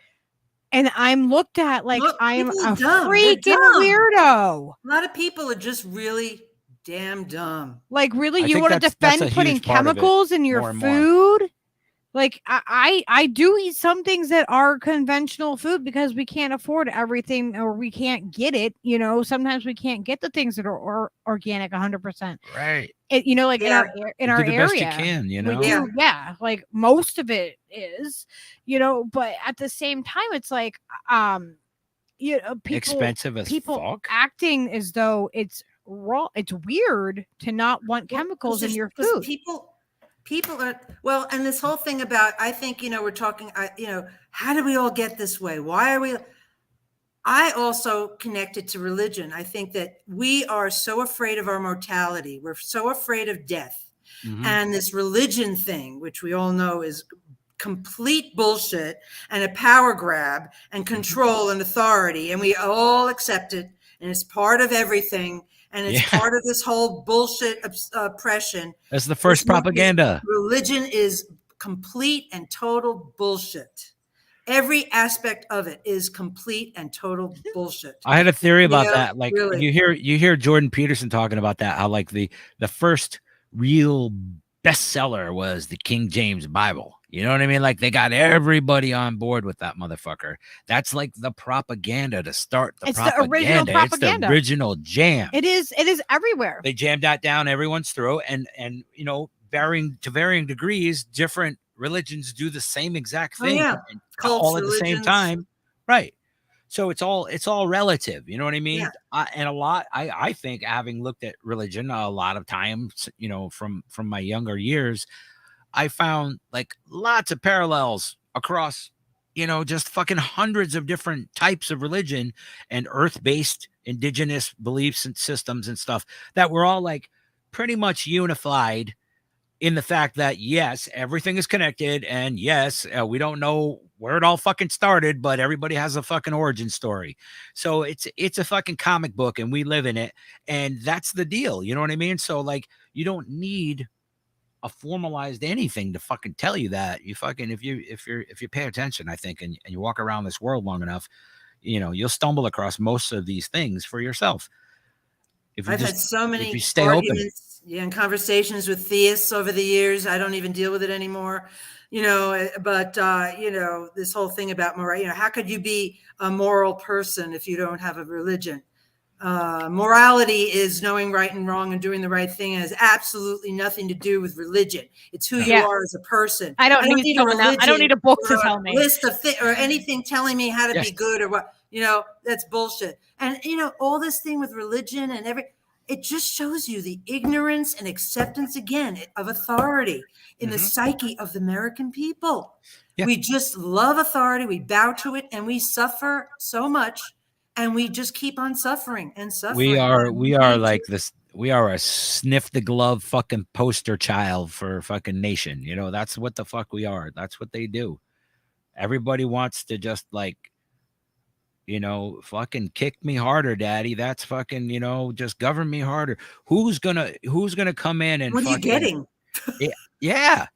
And I'm looked at like Look, I'm people a are dumb. They're freaking dumb. weirdo. A lot of people are just really damn dumb. Like, really, I you think want to that's a defend putting huge part of it, chemicals in your more and more. food? Like, I do eat some things that are conventional food because we can't afford everything or we can't get it. You know, sometimes we can't get the things that are organic 100%. Right. It, you know, like Yeah. in You our do the area, best you can, you know? we do, yeah, like most of it is, you know, but at the same time, it's like, you know, Expensive as people fuck. acting as though it's raw. It's weird to not want chemicals in your food. People are, well, and this whole thing about, I think, you know, we're talking, you know, how do we all get this way? Why are we? I also connect it to religion. I think that we are so afraid of our mortality. We're so afraid of death. And this religion thing, which we all know is complete bullshit and a power grab and control and authority. And we all accept it. And it's part of everything. And it's part of this whole bullshit oppression. That's the first propaganda. Religion is complete and total bullshit. Every aspect of it is complete and total bullshit. I had a theory about that. Like, really. you hear Jordan Peterson talking about that, how like the first real bestseller was the King James Bible. You know what I mean? Like, they got everybody on board with that motherfucker. That's like the propaganda to start the propaganda. The original propaganda. It's the original jam. It is everywhere. They jammed that down everyone's throat, and you know, varying degrees, different religions do the same exact thing, Cults, all at the same time, right? So it's all relative, you know what I mean? And a lot, I think, having looked at religion a lot of times, you know, from my younger years, I found like lots of parallels across, you know, just fucking hundreds of different types of religion and earth-based indigenous beliefs and systems and stuff that were all like pretty much unified in the fact that, yes, everything is connected, and yes, we don't know where it all fucking started, but everybody has a fucking origin story. So it's a fucking comic book, and we live in it, and that's the deal. You know what I mean? So like, you don't need a formalized anything to fucking tell you that. You fucking, if you pay attention, I think, and you walk around this world long enough, you know, you'll stumble across most of these things for yourself. I've had so many if you stay arguments and conversations with theists over the years. I don't even deal with it anymore, you know, but, you know, this whole thing about moral, you know, how could you be a moral person if you don't have a religion? Morality is knowing right and wrong and doing the right thing, and has absolutely nothing to do with religion. It's who you are as a person. I don't need a religion. I don't need a book to tell me. List of or anything telling me how to be good or what, you know, that's bullshit. And, you know, all this thing with religion and it just shows you the ignorance and acceptance again of authority in the psyche of the American people. We just love authority. We bow to it, and we suffer so much. And we just keep on suffering and suffering. We are like this. We are a sniff the glove fucking poster child for fucking nation. You know, that's what the fuck we are. That's what they do. Everybody wants to just like, you know, fucking kick me harder, daddy. That's fucking, you know, just govern me harder. Who's gonna come in and what are you getting? Yeah.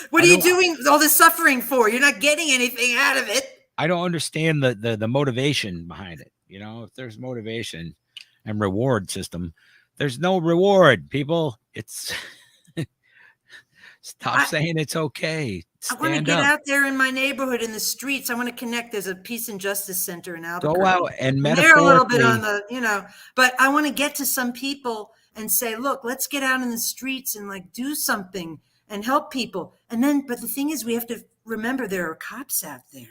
What are you doing all this suffering for? You're not getting anything out of it. I don't understand the motivation behind it. You know, if there's motivation and reward system, there's no reward, people. It's stop saying it's okay. I want to get out there in my neighborhood, in the streets. I want to connect. There's a Peace and Justice Center in Albuquerque. Go out and they're a little bit on the, you know, but I want to get to some people and say, look, let's get out in the streets and like do something and help people. And then, but the thing is, we have to remember there are cops out there.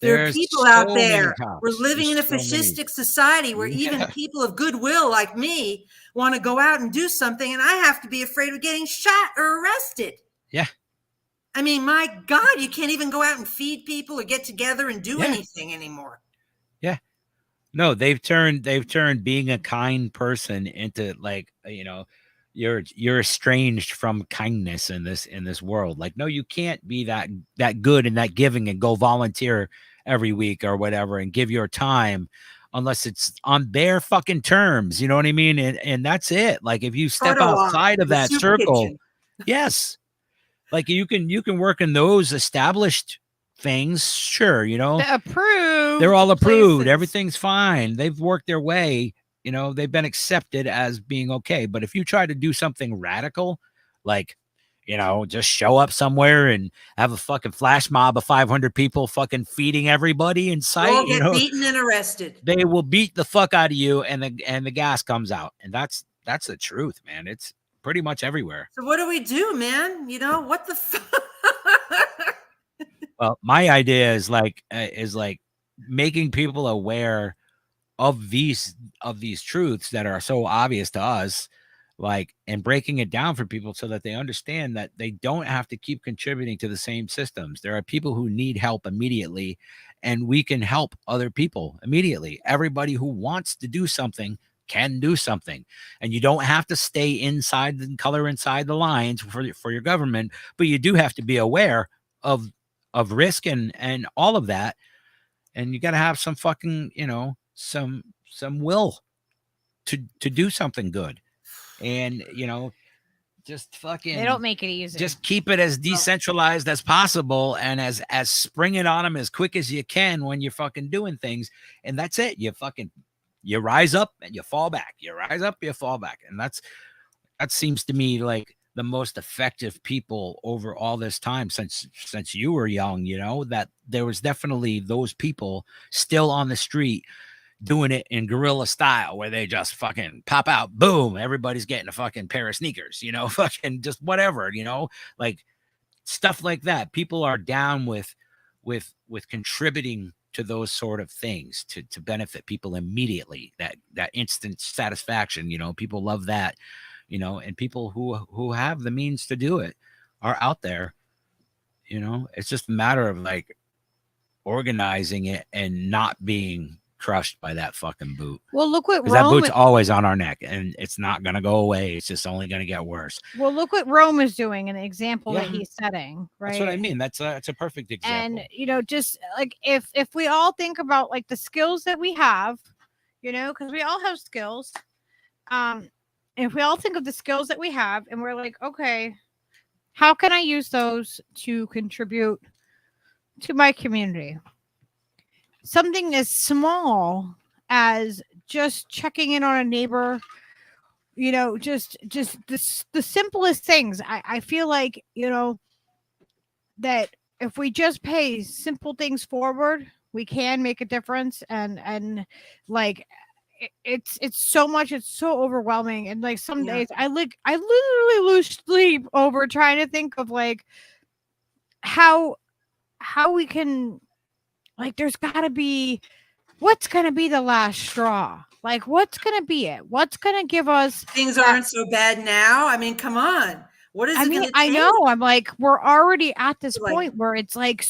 There are people out there. We're living in a fascistic society where even people of goodwill like me want to go out and do something, and I have to be afraid of getting shot or arrested. Yeah. I mean, my God, you can't even go out and feed people or get together and do anything anymore. Yeah. No, they've turned being a kind person into like, you know, you're estranged from kindness in this world. Like, no, you can't be that good and that giving and go volunteer every week or whatever and give your time unless it's on their fucking terms. You know what I mean? And that's it. Like, if you step outside of that circle, yes, like you can work in those established things, sure, The approved. they're all approved. places. Everything's fine. They've worked their way, they've been accepted as being okay. But if you try to do something radical, like, just show up somewhere and have a fucking flash mob of 500 people fucking feeding everybody in sight, We'll get beaten and arrested. they will beat the fuck out of you, and the gas comes out. And that's the truth, man. It's pretty much everywhere. So what do we do, man? What the fuck? Well, my idea is like making people aware of these truths that are so obvious to us, and breaking it down for people so that they understand that they don't have to keep contributing to the same systems. There are people who need help immediately, and we can help other people immediately. Everybody who wants to do something can do something, and you don't have to stay inside the lines for your government, but you do have to be aware of risk and all of that. And you got to have some fucking, some will to do something good. And, just fucking, They don't make it easy. Just keep it as decentralized as possible, and as spring it on them as quick as you can when you're fucking doing things. And that's it. You rise up and you fall back. You rise up, you fall back. And that seems to me like the most effective people over all this time since you were young, that there was definitely those people still on the street doing it in guerrilla style, where they just fucking pop out, boom, everybody's getting a fucking pair of sneakers, fucking just whatever, like stuff like that. People are down with contributing to those sort of things to benefit people immediately, that instant satisfaction. People love that, and people who have the means to do it are out there. It's just a matter of like organizing it and not being crushed by that fucking boot. Well, look what Rome. That boot's always on our neck, and it's not gonna go away. It's just only gonna get worse. Well, look what Rome is doing, an example that he's setting. Right. That's what I mean. That's a perfect example. And just like if we all think about like the skills that we have, because we all have skills. If we all think of the skills that we have, and we're like, okay, how can I use those to contribute to my community? Something as small as just checking in on a neighbor, just the simplest things. I feel like, that if we just pay simple things forward, we can make a difference. And like, it's so much, it's so overwhelming. And like some days I literally lose sleep over trying to think of like how we can, like, there's gotta be, what's gonna be the last straw? Like, what's gonna be it? What's gonna give us things aren't so bad now? I mean, come on. What is it? I mean, I know. I'm like, we're already at this point where it's like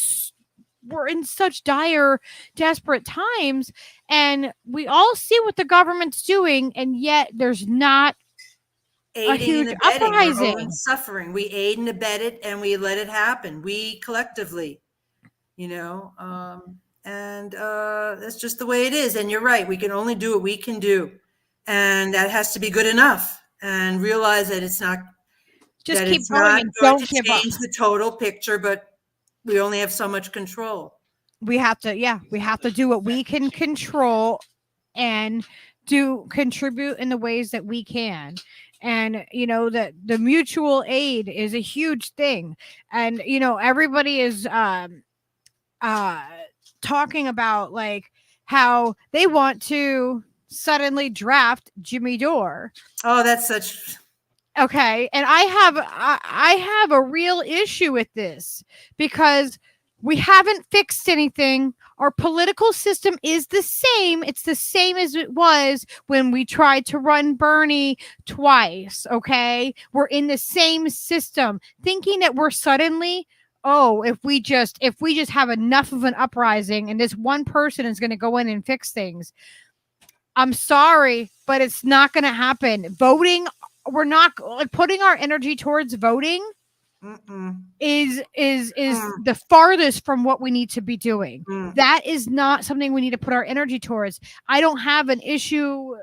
we're in such dire, desperate times, and we all see what the government's doing, and yet there's not a huge uprising. Suffering. We aid and abet it, and we let it happen. We collectively. And that's just the way it is. And you're right. We can only do what we can do. And that has to be good enough, and realize that it's not just keep going and don't give up. Change the total picture, but we only have so much control. We have to do what we can control and contribute in the ways that we can. And, that the mutual aid is a huge thing. And, everybody is, talking about like how they want to suddenly draft Jimmy Dore. Oh, that's such okay. And I have a real issue with this because we haven't fixed anything. Our political system is the same. It's the same as it was when we tried to run Bernie twice. Okay. We're in the same system, thinking that we're suddenly, if we just have enough of an uprising and this one person is going to go in and fix things. I'm sorry, but it's not going to happen. Voting, we're not putting our energy towards voting. Is the farthest from what we need to be doing. That is not something we need to put our energy towards. I don't have an issue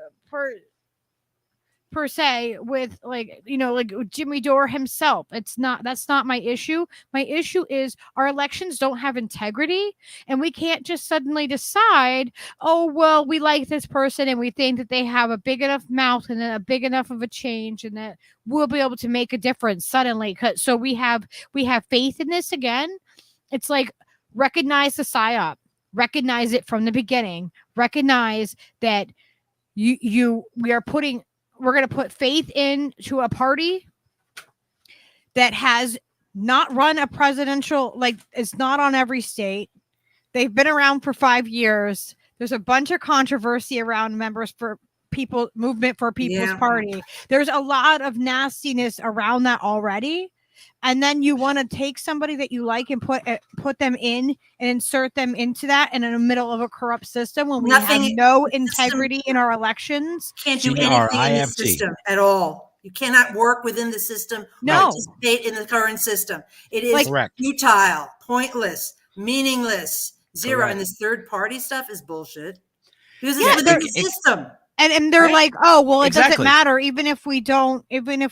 per se with like, you know, like Jimmy Dore himself. That's not my issue. My issue is our elections don't have integrity, and we can't just suddenly decide, oh, well, we like this person and we think that they have a big enough mouth and a big enough of a change and that we'll be able to make a difference suddenly. So we have faith in this again. It's like, recognize the psyop, recognize it from the beginning, recognize that we're going to put faith into a party that has not run a presidential, like, it's not on every state. They've been around for 5 years. There's a bunch of controversy around movement for people's party. There's a lot of nastiness around that already. And then you want to take somebody that you like and put them in and insert them into that, and in the middle of a corrupt system when we have no integrity in our elections. Can't do anything in the system at all. You cannot work within the system. No. Participate in the current system. It is like, futile, pointless, meaningless, zero. Correct. And this third party stuff is bullshit. Because it's within the system. And they're like, oh, well, it doesn't matter even if we don't win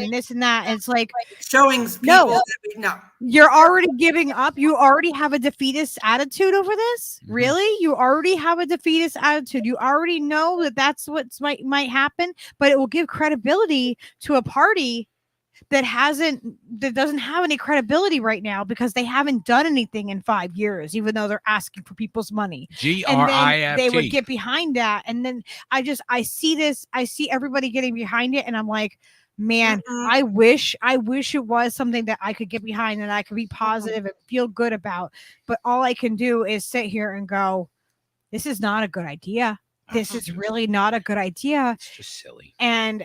and this and that. It's like showing people no. You're already giving up. You already have a defeatist attitude over this. Mm-hmm. Really? You already have a defeatist attitude. You already know that that's what might happen, but it will give credibility to a party that doesn't have any credibility right now because they haven't done anything in 5 years, even though they're asking for people's money. GRIFT. And then they would get behind that. And then I see everybody getting behind it. And I'm like, man, I wish it was something that I could get behind and I could be positive and feel good about. But all I can do is sit here and go, this is not a good idea. This is really not a good idea. It's just silly. And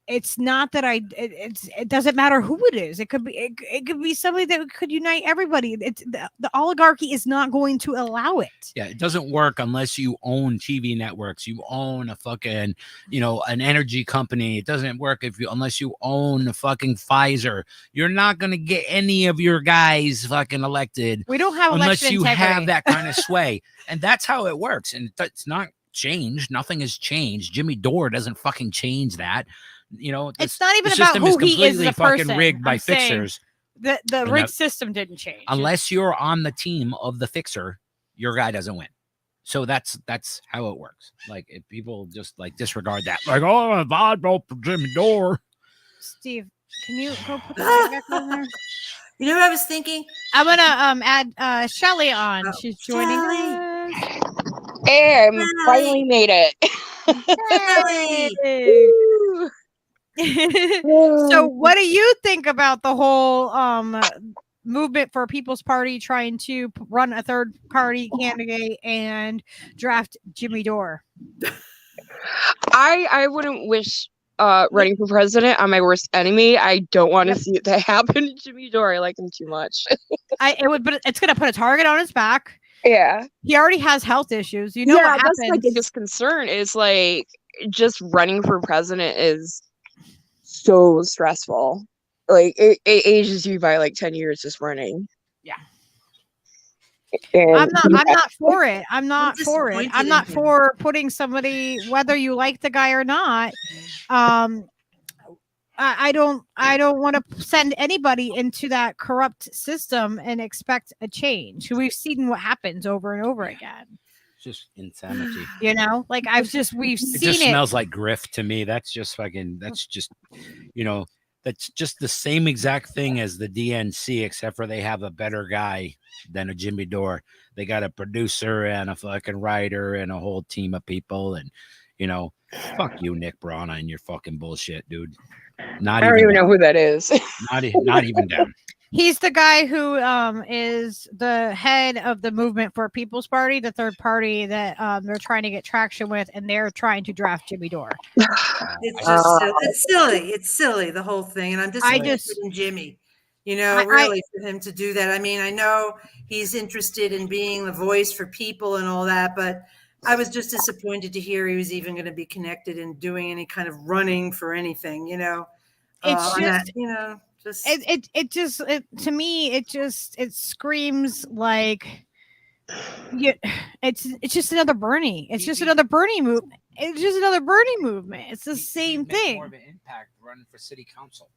it's not that it doesn't matter who it is. It could be somebody that could unite everybody. It's the oligarchy is not going to allow it. Yeah, it doesn't work unless you own TV networks. You own a fucking, an energy company. It doesn't work unless you own a fucking Pfizer. You're not going to get any of your guys fucking elected. We don't have unless you integrity. have that kind of sway. And that's how it works. And it's not changed. Nothing has changed. Jimmy Dore doesn't fucking change that. It's not even about who he is as a person. Rigged by fixers. The rigged system didn't change. Unless you're on the team of the fixer, your guy doesn't win. So that's how it works. Like, if people just like disregard that, like, oh, I vote for Jimmy Dore. Steve, can you go put that back on there? You know what I was thinking? I'm gonna add Shelly on. She's joining us. Hey, I finally made it. Hey. So what do you think about the whole movement for People's Party trying to run a third party candidate and draft Jimmy Dore? I wouldn't wish running for president on my worst enemy. I don't want to see that happen to Jimmy Dore. I like him too much. But it's gonna put a target on his back. Yeah, he already has health issues. What happens? That's my biggest concern. Is like just running for president is so stressful. Like it ages you by like 10 years just running. Yeah. And I'm not for it. I'm not for it. I'm not for putting somebody, whether you like the guy or not. I don't want to send anybody into that corrupt system and expect a change. We've seen what happens over and over again. Just insanity. We've seen it. It just smells like grift to me. That's just that's just the same exact thing as the DNC, except for they have a better guy than a Jimmy Dore. They got a producer and a fucking writer and a whole team of people. And, fuck you, Nick Brana, and your fucking bullshit, dude. I don't even know who that is. Not even them. He's the guy who is the head of the movement for People's Party, the third party that they're trying to get traction with, and they're trying to draft Jimmy Dore. It's just it's silly. It's silly, the whole thing. And I'm disappointed in Jimmy. Really, for him to do that. I mean, I know he's interested in being the voice for people and all that, but I was just disappointed to hear he was even going to be connected and doing any kind of running for anything. To me, it screams like it's just another Bernie. It's just another Bernie move. it's just another Bernie movement. It's the same He'd make thing. More of an impact running for city council.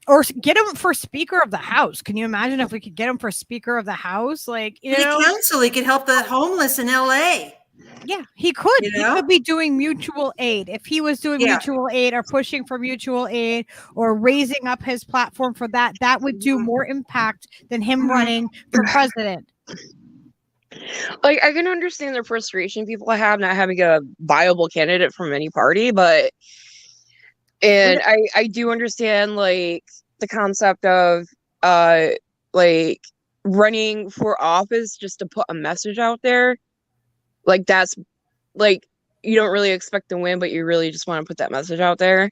Or get him for Speaker of the House. Can you imagine if we could get him for Speaker of the House? Like, you City know, council, he could help the homeless in LA. yeah, he could. You He know? could be doing mutual aid. If he was doing Yeah. mutual aid or pushing for mutual aid or raising up his platform for that, that would do more impact than him running for president. Like, I can understand the frustration people have not having a viable candidate from any party, but I do understand like the concept of like running for office just to put a message out there. Like, that's like, you don't really expect to win, but you really just want to put that message out there.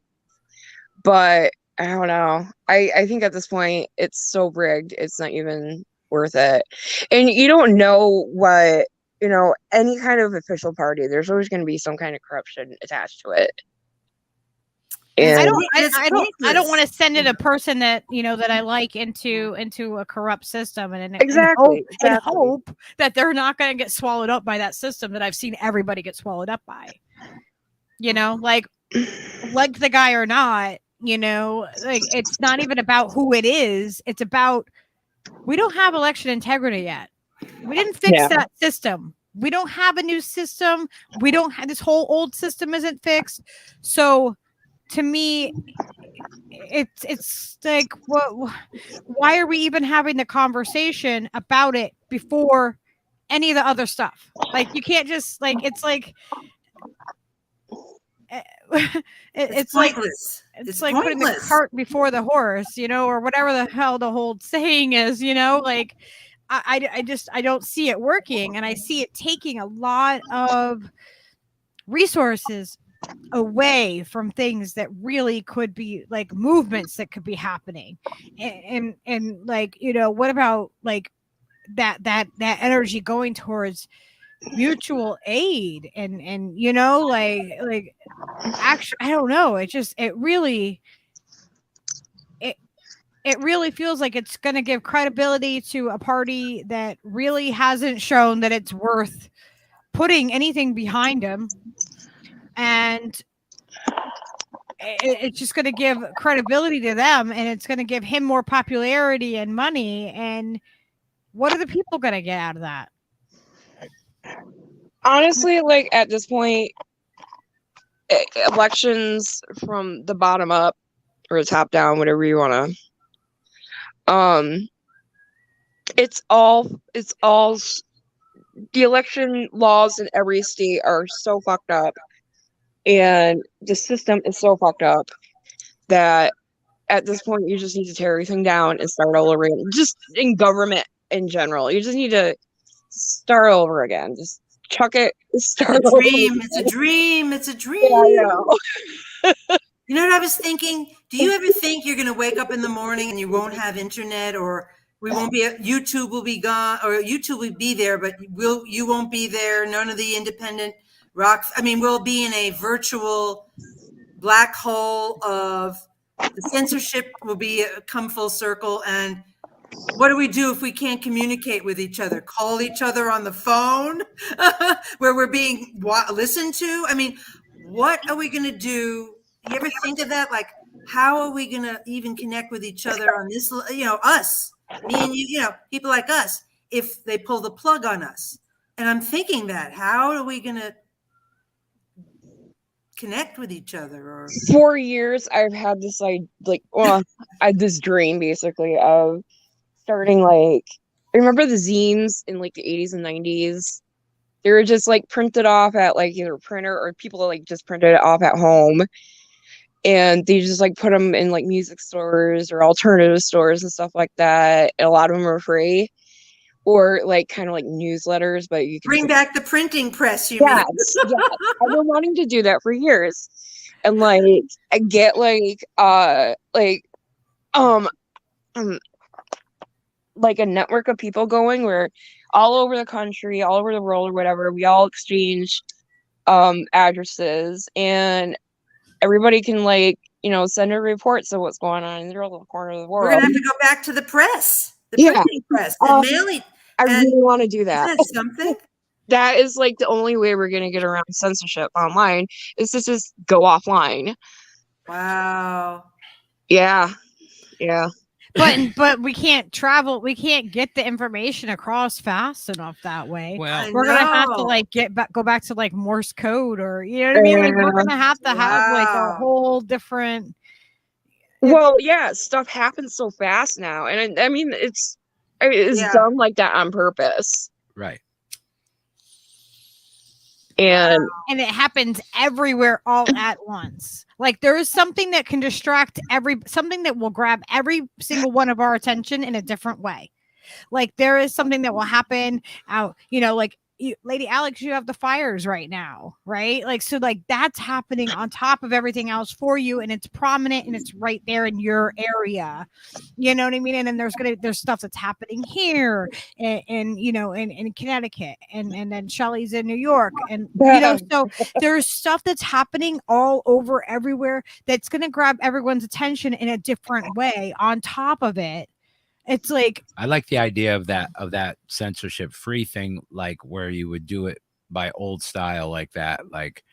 But I don't know. I think at this point it's so rigged, it's not even worth it. And you don't know what, you know, any kind of official party, there's always going to be some kind of corruption attached to it. And I It's don't want to send it a person that, you know, that I like into a corrupt system and Exactly. and hope that they're not going to get swallowed up by that system that I've seen everybody get swallowed up by. You know, like the guy or not, you know, like it's not even about who it is. It's about, we don't have election integrity yet. We didn't fix that system. We don't have a new system. We don't have, this whole old system isn't fixed. So to me, it's like, why are we even having the conversation about it before any of the other stuff? Like, you can't just like, it's like, it's like pointless. it's like putting the cart before the horse, you know, or whatever the hell the whole saying is, you know. Like, I don't see it working, and I see it taking a lot of resources away from things that really could be like movements that could be happening. And like, you know, what about like that energy going towards mutual aid and you know, like actually, I don't know, it really feels like it's going to give credibility to a party that really hasn't shown that it's worth putting anything behind them. And it's just going to give credibility to them, and it's going to give him more popularity and money. And what are the people going to get out of that? honestly, like at this point, elections from the bottom up or top down, whatever you want to, it's all the election laws in every state are so fucked up, and the system is so fucked up that at this point you just need to tear everything down and start all over again. Just in government in general, you just need to start over again. Just chuck it, start over. It's a dream. It's a dream. Yeah, I know. You know what I was thinking? Do you ever think you're going to wake up in the morning and you won't have internet, or we won't be, YouTube will be gone, or YouTube will be there, but you won't be there. None of the independent rock. I mean, we'll be in a virtual black hole of the censorship will be come full circle. And what do we do if we can't communicate with each other? Call each other on the phone where we're being listened to? I mean, what are we going to do? You ever think of that? Like, how are we going to even connect with each other on this, you know, us, me and you know, people like us, if they pull the plug on us? And I'm thinking that, how are we going to connect with each other? Or For years, I've had this I had this dream basically of starting, like, I remember the zines in like the 80s and 90s. They were just like printed off at like either a printer, or people like just printed it off at home, and they just like put them in like music stores or alternative stores and stuff like that. And a lot of them are free, or like kind of like newsletters, but you can bring back the printing press. You yes, mean? yes. I've been wanting to do that for years, and like I get like a network of people going where all over the country, all over the world or whatever, we all exchange addresses, and everybody can, like, you know, send a reports of what's going on in their little corner of the world. We're gonna have to go back to the press, the Yeah. printing press, the mailing. I really want to do that. Isn't that something? that is like the only way we're going to get around censorship online is to just go offline. Wow. Yeah. But we can't travel. We can't get the information across fast enough that way. Well, We're gonna have to know. like go back to like Morse code, or you know what I mean. Like we're gonna have to have like a Wow. whole different. Well, yeah, stuff happens so fast now, and I mean it's Yeah. done like that on purpose, right. and And it happens everywhere all at once. Like there is something that can distract something that will grab every single one of our attention in a different way. Like there is something that will happen out, like Lady Alex, you have the fires right now, right? Like, so like that's happening on top of everything else for you, and it's prominent and it's right there in your area. You know what I mean? And then there's stuff that's happening here and in Connecticut, and then Shelley's in New York, and so there's stuff that's happening all over everywhere that's gonna grab everyone's attention in a different way on top of it. It's like I like the idea of that censorship free thing, like where you would do it by old style like that, like,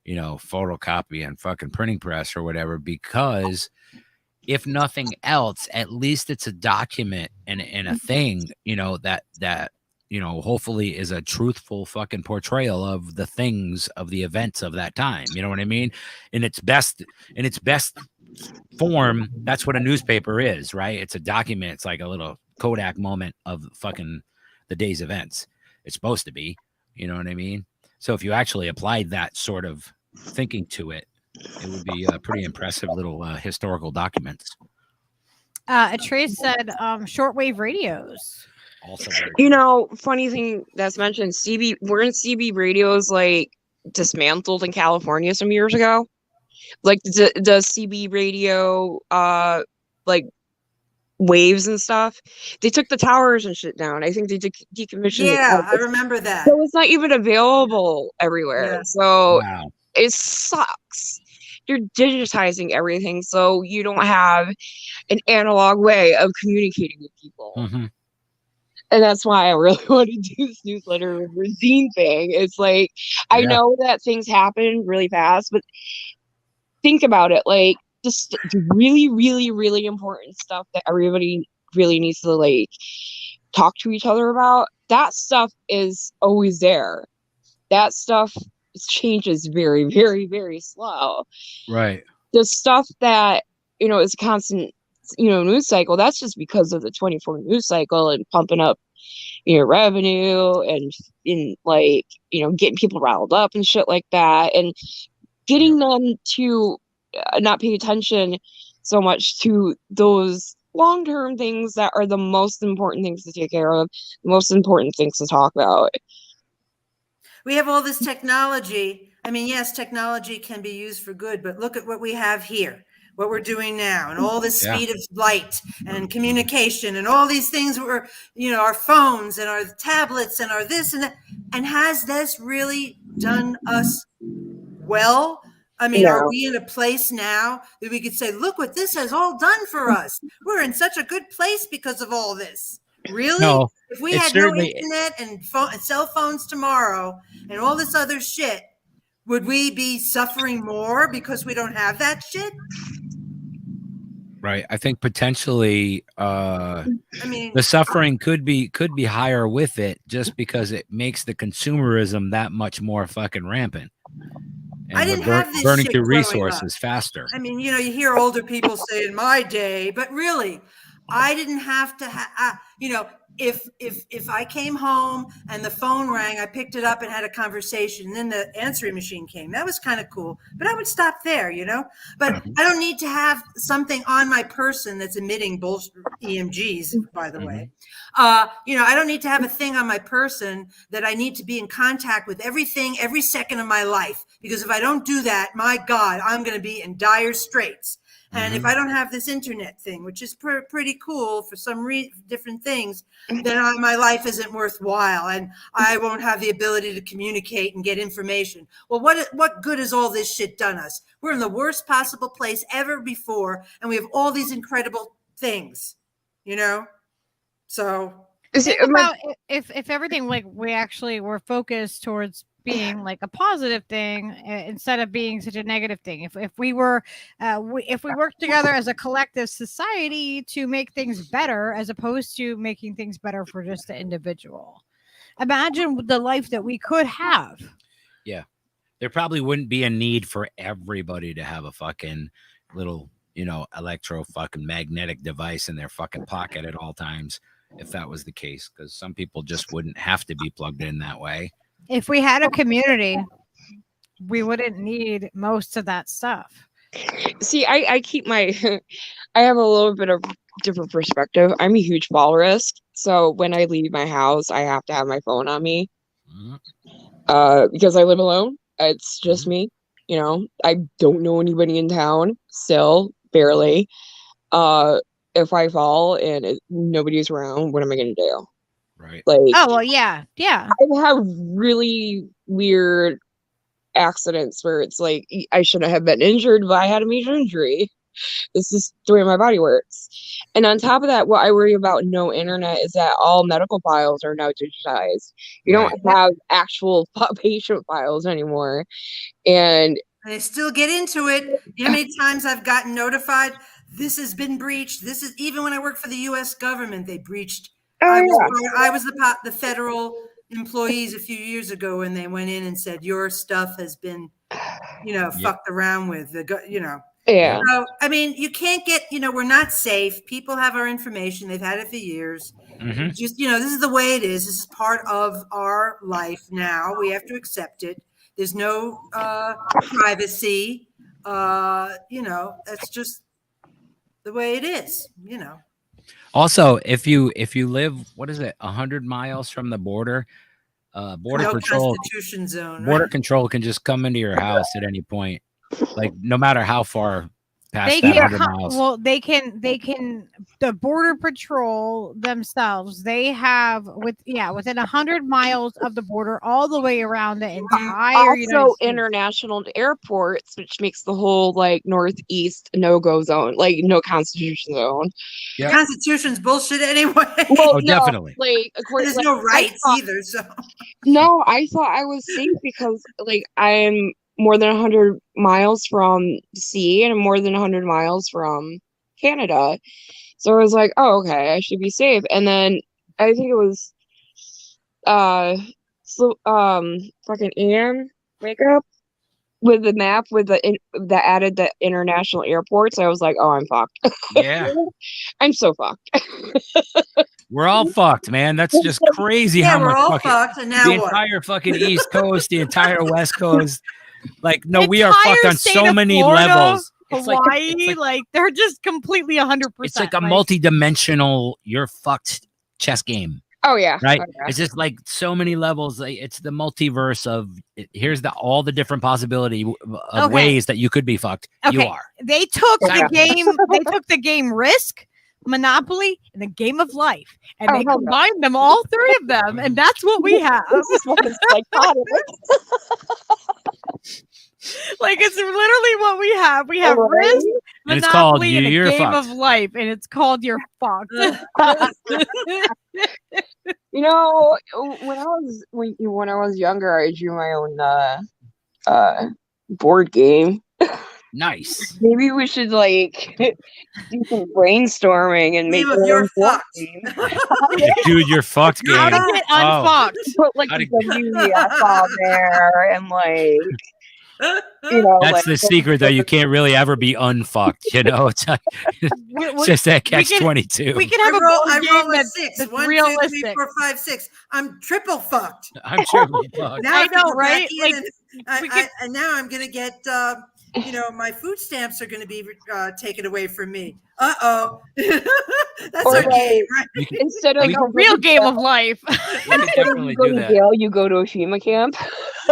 photocopy and fucking printing press or whatever, because if nothing else, at least it's a document and a thing, that hopefully is a truthful fucking portrayal of the things, of the events of that time. You know what I mean? In its best form, that's what a newspaper is, right? It's a document. It's like a little Kodak moment of fucking the day's events. It's supposed to be, you know what I mean? So if you actually applied that sort of thinking to it, it would be a pretty impressive little historical documents. Trace said shortwave radios. Also, funny thing that's mentioned, weren't CB radios like dismantled in California some years ago? Like the CB radio, like waves and stuff. They took the towers and shit down. I think they decommissioned. Yeah, I remember that. So it's not even available everywhere. Yeah. So wow. it sucks. You're digitizing everything, so you don't have an analog way of communicating with people. Mm-hmm. And that's why I really want to do this newsletter zine thing. It's like, I know that things happen really fast, but think about it, like just really, really, really important stuff that everybody really needs to like talk to each other about. That stuff is always there. That stuff changes very, very, very slow. Right. The stuff that, is a constant, news cycle, that's just because of the 24 news cycle and pumping up, revenue and like, getting people riled up and shit like that. And getting them to not pay attention so much to those long-term things that are the most important things to take care of, the most important things to talk about. We have all this technology. I mean, yes, technology can be used for good, but look at what we have here, what we're doing now, and all this speed of light and communication and all these things were, our phones and our tablets and our this and that. And has this really done us well? I mean, are we in a place now that we could say, look what this has all done for us? We're in such a good place because of all this. Really? No, if we had no internet and cell phones tomorrow and all this other shit, would we be suffering more because we don't have that shit? Right. I think potentially the suffering could be higher with it, just because it makes the consumerism that much more fucking rampant. And I didn't have this burning shit through growing resources up. faster. I mean, you hear older people say in my day, but really, I didn't have to if I came home and the phone rang, I picked it up and had a conversation, and then the answering machine came. That was kind of cool, but I would stop there, But I don't need to have something on my person that's emitting bullshit EMGs, by the way. I don't need to have a thing on my person that I need to be in contact with everything, every second of my life, because if I don't do that, my God, I'm going to be in dire straits. And if I don't have this internet thing, which is pretty cool for some different things, then my life isn't worthwhile, and I won't have the ability to communicate and get information. Well, what good has all this shit done us? We're in the worst possible place ever before, and we have all these incredible things, So Think about if everything like we actually were focused towards being like a positive thing instead of being such a negative thing. If we were if we worked together as a collective society to make things better as opposed to making things better for just the individual. Imagine the life that we could have. Yeah. There probably wouldn't be a need for everybody to have a fucking little, electro fucking magnetic device in their fucking pocket at all times. If that was the case, because some people just wouldn't have to be plugged in that way. If we had a community, we wouldn't need most of that stuff. See, I keep my, I have a little bit of different perspective. I'm a huge fall risk. So when I leave my house, I have to have my phone on me because I live alone. It's just me. I don't know anybody in town still, barely. If I fall and nobody's around, what am I going to do? Right. Like, oh, well, yeah. I've had really weird accidents where it's like, I shouldn't have been injured, but I had a major injury. This is the way my body works. And on top of that, what I worry about no internet is that all medical files are now digitized. You don't have actual patient files anymore. And they still get into it. You know how many times I've gotten notified? This has been breached. This is even when I worked for the U.S. government, they breached. I was the federal employees a few years ago when they went in and said your stuff has been, fucked around with. Yeah. So I mean, you can't get. We're not safe. People have our information. They've had it for years. Just this is the way it is. This is part of our life now. We have to accept it. There's no privacy. That's just the way it is, Also, if you live, 100 miles from the border, border patrol, Constitution zone, border control can just come into your house at any point, like no matter how far past They that can 100 miles. well, they can the border patrol themselves. They have within 100 miles of the border, all the way around the entire United also States. International airports, which makes the whole like northeast no-go zone, like no constitution zone. Yeah. Constitution's bullshit anyway. Well, Oh, definitely. Like, There's no rights either. So no, I thought I was safe because like I'm more than 100 miles from the sea and more than 100 miles from Canada. So I was like, oh, okay, I should be safe. And then I think it was fucking Ian wake up with the map that added the international airports. I was like, oh, I'm fucked. Yeah. I'm so fucked. We're all fucked, man. That's just crazy how we're much all fucking fucked. And now the what? entire fucking East Coast, the entire West Coast. Like, no, we are Entire fucked on state so of many Florida, levels. Hawaii, like they're just completely 100%. It's like a multi-dimensional, you're fucked chess game. Oh yeah. Right. Oh, yeah. It's just like so many levels. Like, it's the multiverse of here's all the different possibility of ways that you could be fucked. You are. They took the game. They took the game Risk, Monopoly, and the Game of Life, and they combined them, all three of them, and that's what we have. Like, it's literally what we have. We have Risk, and Monopoly, and a Game fucked. of Life, and it's called You're Fucked. When I was younger, I drew my own board game. Nice. Maybe we should like do some brainstorming and make You're fucked. Dude, you're fucked game. How to get unfucked. Put like the WWF on there and like. That's like, the secret, though. You can't really ever be unfucked. It's, like, it's just that catch-22. We can have a board game that's 6. 1, 2, 3, 4, 5, 6. I'm triple fucked. I'm triple fucked. Now I know, right? Like, and now I'm gonna get. My food stamps are gonna be taken away from me. Uh-oh. That's our game, right? Instead of like a real game of life. You could definitely go do to that. jail, you go to a FEMA camp.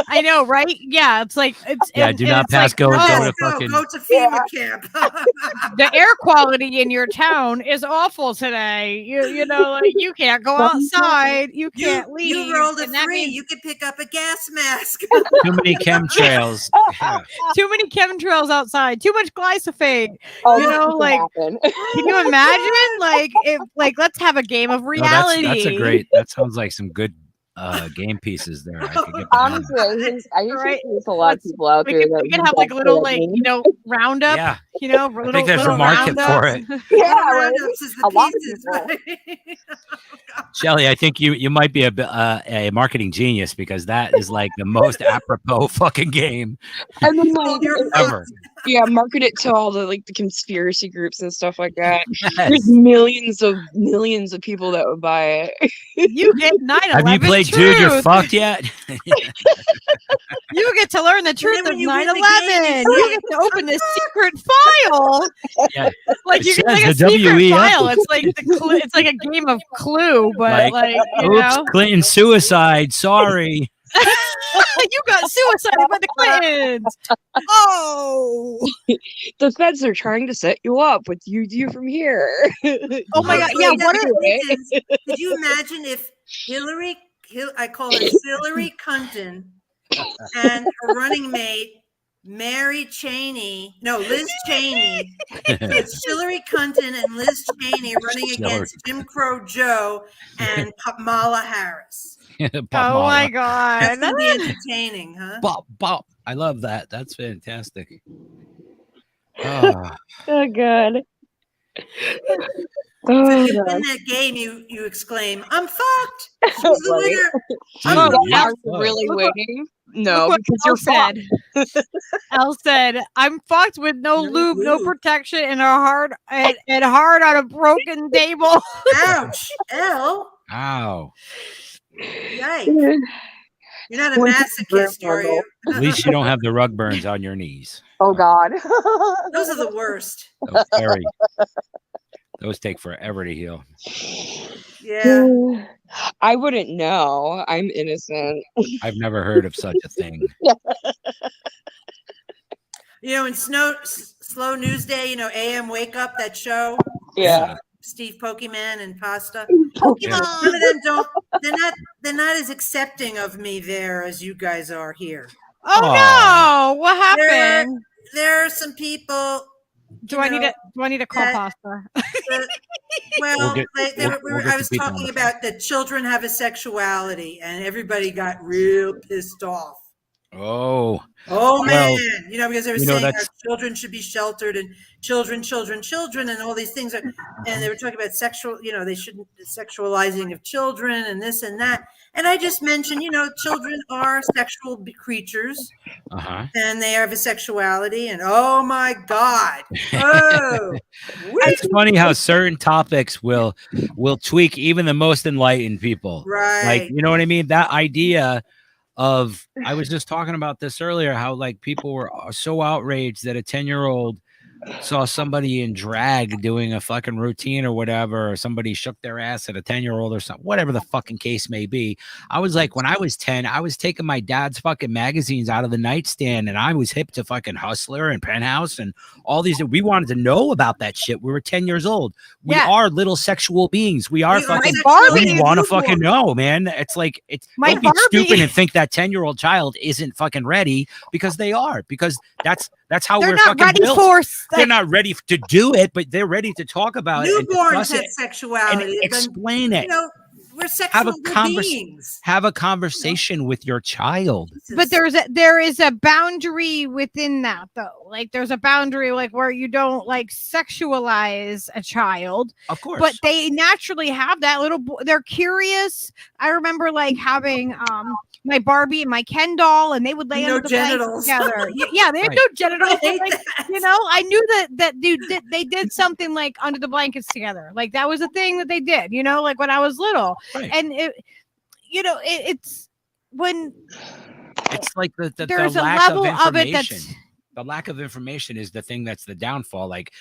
I know, right? Yeah, it's like Yeah, do not it's pass like, go. oh, Go to Go, fucking. go to FEMA camp. the air quality in your town is awful today. You know, like you can't go outside, you can't leave. You rolled a and that 3. means You could pick up a gas mask. Too many chemtrails. Yeah. too many chemtrails outside, too much glyphosate. Oh, You that know, could like, happen. can you imagine? Like, if let's have a game of No, reality. that's a great. That sounds like some good game pieces there. I could get behind. Honestly, I think Right. there's a lot of people out We there could, that we could would have like a love little that like meme. roundup. Yeah. Little, I think there's a little market for roundups. it. Yeah, All like, roundups is the a lot of pieces, people. right? Shelly, I think you might be a marketing genius because that is like the most apropos fucking game And then like ever. yeah, market it to all the like the conspiracy groups and stuff like that. Yes. There's millions of people that would buy it. You get 9/11 Have you played truth. Dude, You're Fucked yet? You get to learn the truth when of you 9/11. win the game, you You say, get to open this secret file. Yeah. Like It you get says like a the secret WEF. file. It's like it's like a game of Clue, but Like, you Oops, know, Clinton suicide. Sorry. you got suicided by the Clintons. Oh, The feds are trying to set you up. What do you do from here? oh my God! Yeah, what are Could you imagine if I call her Hillary Clinton, and her running mate, Liz Cheney. So it's Hillary Clinton and Liz Cheney running against Jim Crow Joe and Kamala Harris. Oh my God! That's going to be entertaining, huh? Bop, bop. I love that. That's fantastic. Oh, Oh god. So Oh, if you god. win that game, you exclaim, "I'm fucked! She's the Right. winner!" dude, Are you're you fucked. really Look what- winning? No, Look what because Elle you're fucked. said. Elle said, "I'm fucked with no No lube, no lube. protection, and hard on a broken table." Ouch! Elle, Ow. yikes! You're not a Went to the masochist, room, are you? At least you don't have the rug burns on your knees. Oh god. Those are the worst. Those take forever to heal. Yeah. I wouldn't know. I'm innocent. I've never heard of such a thing. You know, in Slow News Day, AM Wake Up, that show, Yeah. Steve Pokemon and Pasta. Pokemon. Some of them they're not as accepting of me there as you guys are here. Oh Aw. no! What happened? There are some people. Do I need to call that- Pasta? Well, We'll get I was the people on talking the about that children have a sexuality, and everybody got real pissed off. Oh, Oh man, Well, because they were you know, saying our that's- children should be sheltered, and children, and all these things. And they were talking about sexual, they shouldn't sexualizing of children and this and that. And I just mentioned, children are sexual creatures, and they have a sexuality. And oh my God, It's funny how certain topics will tweak even the most enlightened people. right? Like, you know what I mean? That idea of, I was just talking about this earlier, how like people were so outraged that a 10-year-old saw somebody in drag doing a fucking routine or whatever, or somebody shook their ass at a 10-year-old or something, whatever the fucking case may be. I was like, when I was 10, I was taking my dad's fucking magazines out of the nightstand, and I was hip to fucking Hustler and Penthouse and all these. We wanted to know about that shit. We were 10 years old. We are little sexual beings. We are fucking. We want to fucking know, man. It's like, don't be stupid and think that 10-year-old child isn't fucking ready, because they are, because that's how They're we're not fucking ready built. for. They're not ready to do it, but they're ready to talk about it and Newborns discuss have it sexuality. and explain it. We're sexual beings. Have a conversation with your child. But there is a boundary within that, though. Like there's a boundary, like where you don't like sexualize a child. Of course. But they naturally have that little. They're curious. I remember like having my Barbie and my Ken doll, and they would lay under the genitals. blanket together. Yeah, they had no genitals. Like, I knew that dude they did something like under the blankets together. Like that was a thing that they did. Like when I was little, and it's when it's like the there's a lack level of of it information. The lack of information is the thing that's the downfall. Like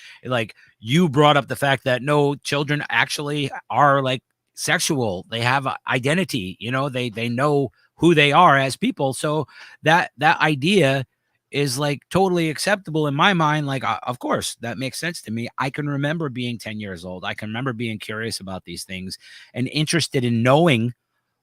you brought up the fact that no, children actually are like sexual. They have an identity. They know who they are as people. So that idea is like totally acceptable in my mind. Like, of course, that makes sense to me. I can remember being 10 years old. I can remember being curious about these things and interested in knowing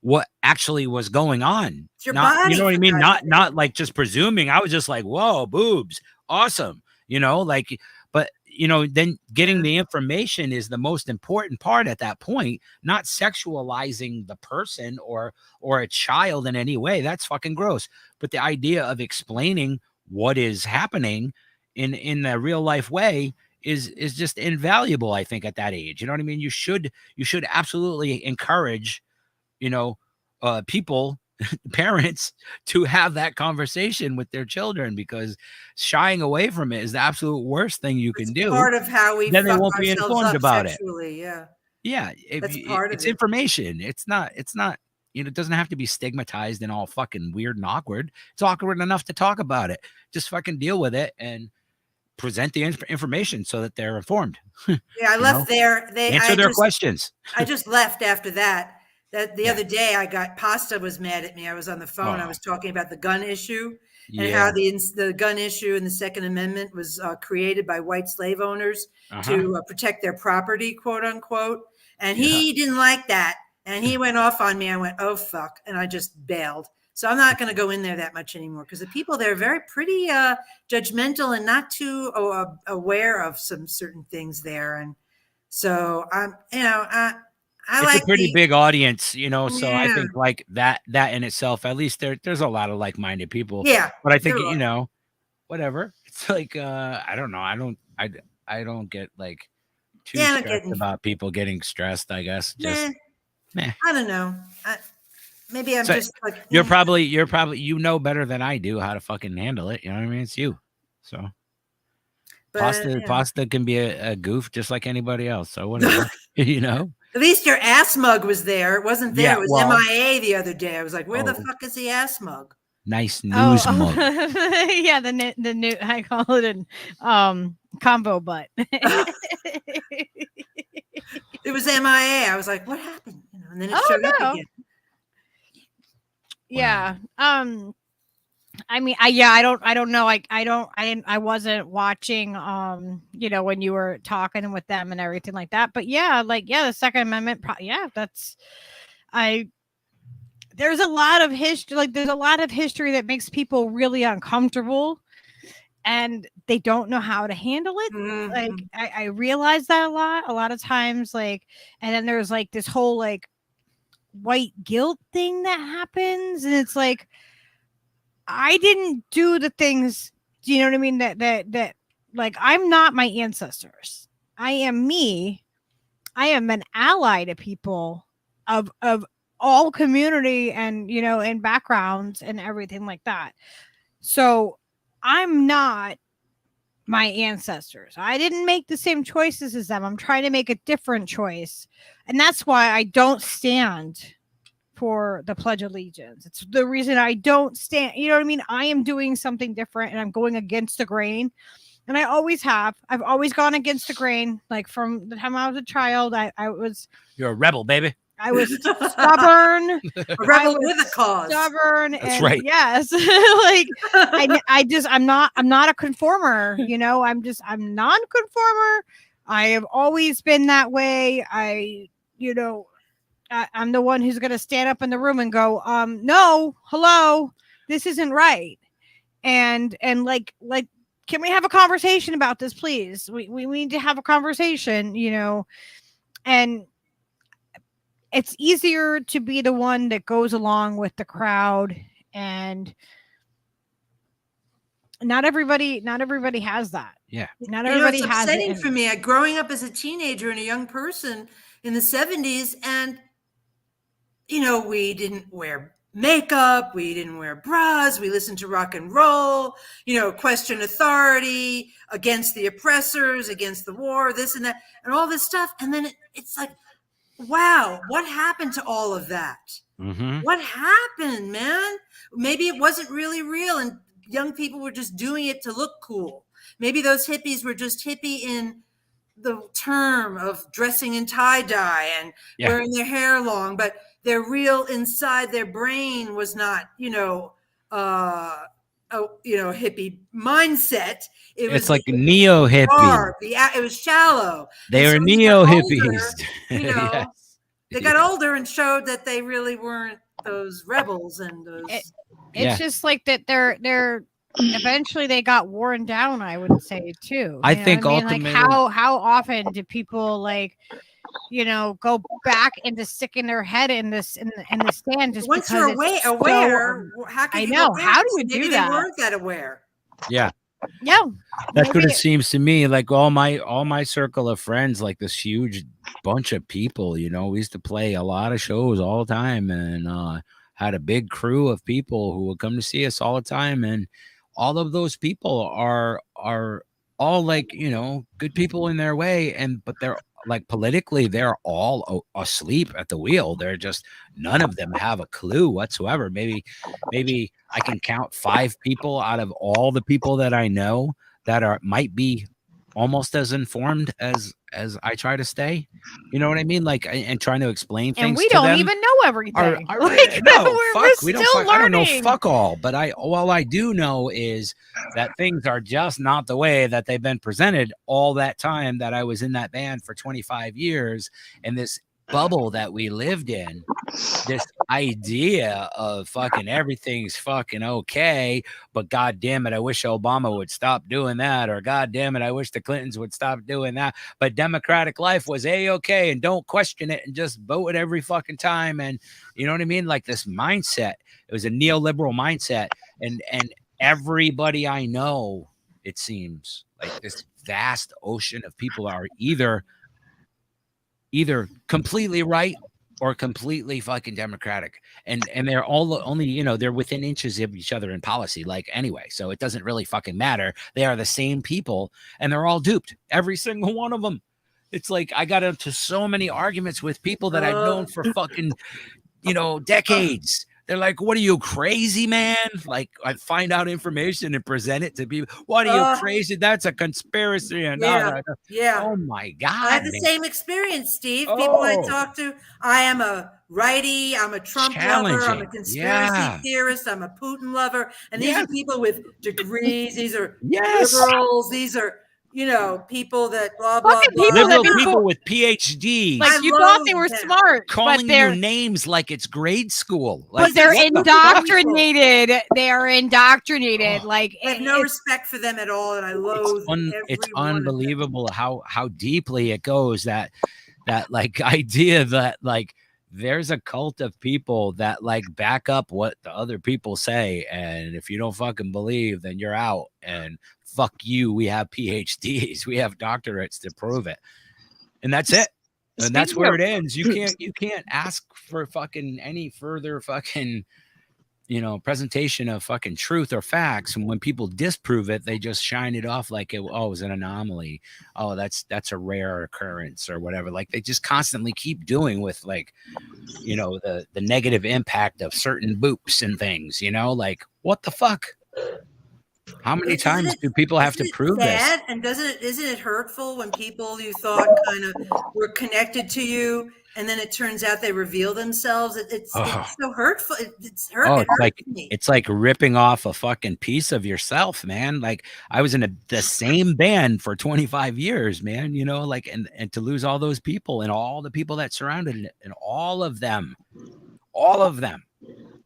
what actually was going on. It's your Not, body. you know what I for mean? God's sake. Not like just presuming. I was just like, whoa, boobs, awesome. You know, like, but you know, then getting the information is the most important part at that point, not sexualizing the person or a child in any way. That's fucking gross. But the idea of explaining what is happening in a real life way is just invaluable, I think, at that age. You know what I mean? You should absolutely encourage, you know, people, parents, to have that conversation with their children, because shying away from it is the absolute worst thing you can do. Part of how we Then they fuck won't be ourselves informed up about it. sexually. Yeah. Yeah, That's part of it's it. information. It's not, you know, it doesn't have to be stigmatized and all fucking weird and awkward. It's awkward enough to talk about it. Just fucking deal with it and present the information so that they're informed. Yeah, I left there. Answer their questions. I just left after that. That the Yeah. other day I got Pasta was mad at me. I was on the phone. I Oh. was talking about the gun issue and Yeah. how the gun issue in the Second Amendment was created by white slave owners to protect their property, quote unquote. And he didn't like that. And he went off on me. I went, oh, fuck. And I just bailed. So I'm not going to go in there that much anymore because the people there are very pretty judgmental and not too aware of some certain things there. And so I'm, you know, I it's like a pretty big audience, you know, so I Yeah. think like that in itself, at least there's a lot of like-minded people. Yeah. But I think, there you are. know, whatever. It's like I don't know. I don't get like too Yeah, I'm not stressed getting- about people getting stressed, I guess. Just meh. I don't know. Maybe I'm So just like you're probably you know better than I do how to fucking handle it. You know what I mean? It's you. So but, pasta can be a goof just like anybody else. So whatever. You know? At least your ass mug was there. It wasn't there. Yeah, It was well- MIA the other day. I was like, where the Oh. fuck is the ass mug? Nice news mug. Yeah, the new I call it an combo butt. It was MIA. I was like, what happened? You know, and then it Oh, showed no. up again. Yeah. I mean, I don't know. I wasn't watching, you know, when you were talking with them and everything like that. But yeah, the Second Amendment. There's a lot of history. There's a lot of history that makes people really uncomfortable, and they don't know how to handle it. Like Mhm. I realize that a lot of times. And then there's like this whole like white guilt thing that happens, and it's like, I didn't do the things, do you know what I mean? That like, I'm not my ancestors. I am me. I am an ally to people of all community and, you know, and backgrounds and everything like that. So I'm not my ancestors. I didn't make the same choices as them. I'm trying to make a different choice. And that's why I don't stand for the Pledge of Allegiance. It's the reason I don't stand. You know what I mean? I am doing something different and I'm going against the grain. And I always have. I've always gone against the grain. Like from the time I was a child, You're a rebel, baby. I was stubborn. A rebel with a cause. Stubborn. That's and right. Yes. Like I'm not a conformer, you know, I'm non-conformer. I have always been that way. I'm the one who's going to stand up in the room and go, no, hello, this isn't right. And like, can we have a conversation about this, please? We need to have a conversation, you know, and it's easier to be the one that goes along with the crowd, and not everybody has that. Yeah. Not You know, everybody it's has upsetting it. for me. Growing up as a teenager and a young person in the 70s, and you know, we didn't wear makeup, we didn't wear bras, we listened to rock and roll, you know, question authority, against the oppressors, against the war, this and that, and all this stuff. And then it's like, wow, what happened to all of that? Mm-hmm. What happened, man? Maybe it wasn't really real and young people were just doing it to look cool. Maybe those hippies were just hippie in the term of dressing in tie-dye and wearing their hair long, but their real inside their brain was not, hippie mindset. It's like neo hippie. It was shallow. They were when they neo got hippies. older, they got older and showed that they really weren't those rebels and those. It's just like that. They're eventually they got worn down. I would say too. I think ultimately, like how often do people like, go back into sticking their head in the sand just once because you're aware? How can I know. How do you do maybe that? They weren't that aware. Yeah. Yeah. That's what it seems to me. Like all my circle of friends, like this huge bunch of people, we used to play a lot of shows all the time and had a big crew of people who would come to see us all the time. And all of those people are all like, good people in their way. But they're like politically, they're all asleep at the wheel. They're just, none of them have a clue whatsoever. Maybe I can count 5 people out of all the people that I know that might be almost as informed as I try to stay. You know what I mean? Like, and trying to explain things. And we to don't them even know everything. no, we're we still don't. I don't know learning. fuck all. But all I do know is that things are just not the way that they've been presented all that time that I was in that band for 25 years, and this bubble that we lived in, this idea of fucking everything's fucking okay, but god damn it, I wish Obama would stop doing that, or god damn it, I wish the Clintons would stop doing that, but democratic life was a-okay and don't question it and just vote it every fucking time. And you know what I mean? Like this mindset, it was a neoliberal mindset, and everybody I know, it seems like this vast ocean of people are either completely right or completely fucking democratic, and they're all only they're within inches of each other in policy, like, anyway, so it doesn't really fucking matter. They are the same people and they're all duped, every single one of them. It's like I got into so many arguments with people that I've known for fucking decades. They're like, what are you, crazy, man? Like, I find out information and present it to people. What are you, crazy? That's a conspiracy. And yeah. Oh my God. I have the same experience, Steve. People I talk to, I am a righty, I'm a Trump lover, I'm a conspiracy theorist, I'm a Putin lover. And these are people with degrees, these are liberals, these are people that blah, blah, blah. Liberal people with PhDs. Like, you thought they were smart. Calling you names like it's grade school. Like, but they're indoctrinated. They are indoctrinated. Like, I have no respect for them at all, and I loathe it's unbelievable how deeply it goes, that like idea that like there's a cult of people that like back up what the other people say, and if you don't fucking believe, then you're out, and fuck you, we have PhDs, we have doctorates to prove it, and that's it, and that's where it ends. You can't ask for fucking any further fucking presentation of fucking truth or facts, and when people disprove it, they just shine it off like it was an anomaly. Oh, that's a rare occurrence or whatever. Like, they just constantly keep doing with, like, the negative impact of certain boops and things, like, what the fuck? How many times do people have to prove this? And isn't it hurtful when people you thought kind of were connected to you, and then it turns out they reveal themselves? It's so hurtful. It's hurtful. It's like ripping off a fucking piece of yourself, man. Like, I was in the same band for 25 years, man, like, and to lose all those people and all the people that surrounded it, and all of them,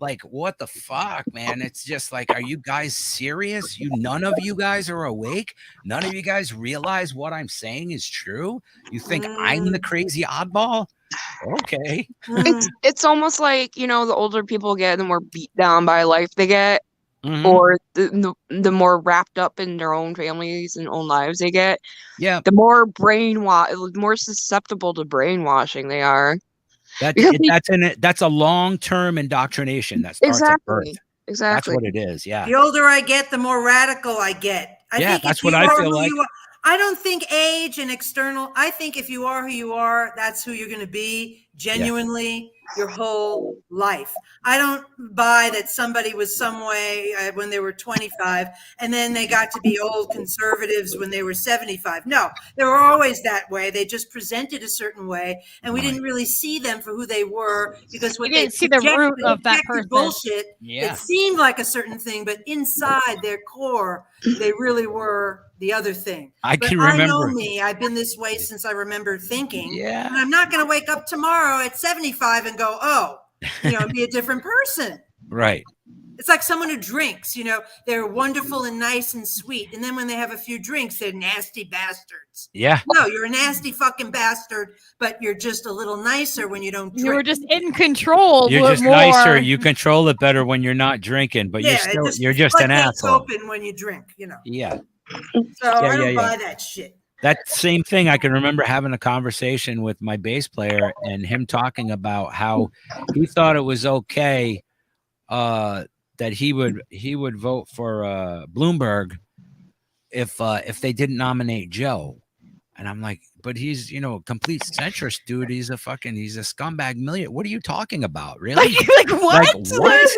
like, what the fuck, man? It's just like, are you guys serious? None of you guys are awake. None of you guys realize what I'm saying is true. You think I'm the crazy oddball? Okay. It's almost like, the older people get, the more beat down by life they get, or the more wrapped up in their own families and own lives they get. Yeah. The more more susceptible to brainwashing they are. That's a long-term indoctrination that starts at birth. Exactly. That's what it is. Yeah. The older I get, the more radical I get. I think that's what I feel like. I don't think age and external. I think if you are who you are, that's who you're going to be. genuinely your whole life. I don't buy that somebody was some way when they were 25 and then they got to be old conservatives when they were 75. No, they were always that way. They just presented a certain way, and we didn't really see them for who they were, because what You didn't see the root of that person. Bullshit. Yeah. It seemed like a certain thing, but inside their core, they really were the other thing. I can remember. I know me. I've been this way since I remember thinking. Yeah. And I'm not going to wake up tomorrow at 75 and go, oh, be a different person. Right. It's like someone who drinks, they're wonderful and nice and sweet. And then when they have a few drinks, they're nasty bastards. Yeah. No, you're a nasty fucking bastard, but you're just a little nicer when you don't drink. You were just in control. You're just more. nicer. You control it better when you're not drinking, but you're just an asshole. Open when you drink, Yeah. So I don't buy that shit. That same thing, I can remember having a conversation with my bass player and him talking about how he thought it was okay that he would vote for Bloomberg if they didn't nominate Joe. And I'm like, but he's a complete centrist, dude. He's a scumbag millionaire. What are you talking about? Really? Like what? Like what?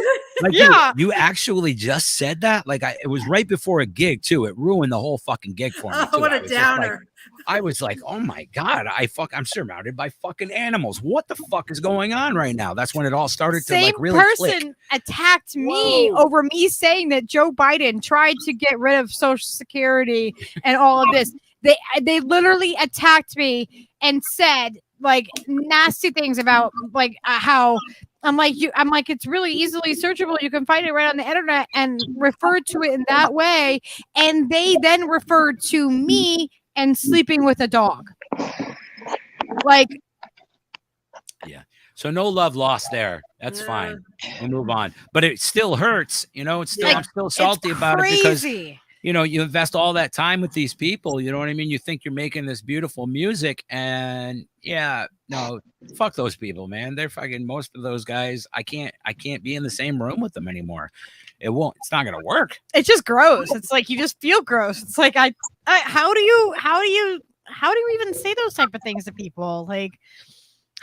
Like, yeah. You actually just said that? Like, it was right before a gig too. It ruined the whole fucking gig for me. Oh, what a downer. I was like, oh my God, I'm surrounded by fucking animals. What the fuck is going on right now? That's when it all started to like really click. Same person attacked me over me saying that Joe Biden tried to get rid of Social Security and all of this. They literally attacked me and said like nasty things about like how I'm like it's really easily searchable. You can find it right on the internet and refer to it in that way. And they then referred to me and sleeping with a dog. Like, yeah. So no love lost there. That's fine. We'll move on. But it still hurts. It's still I'm still salty about it because you invest all that time with these people, you know what I mean? You think you're making this beautiful music, and fuck those people, man. They're fucking, most of those guys, I can't be in the same room with them anymore. It's not gonna work. It's just gross. It's like you just feel gross. It's like how do you even say those type of things to people? Like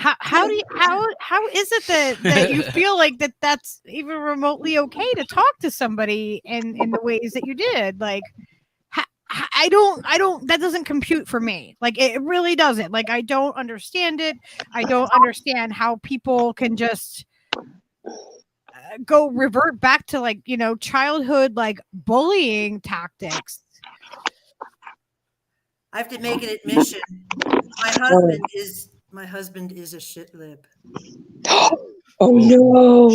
how is it that you feel like that's even remotely okay to talk to somebody in the ways that you did? Like I don't that doesn't compute for me. Like it really doesn't. Like I don't understand it. I don't understand how people can just revert back to like childhood like bullying tactics. I have to make an admission. My husband is a shit lib. Oh no!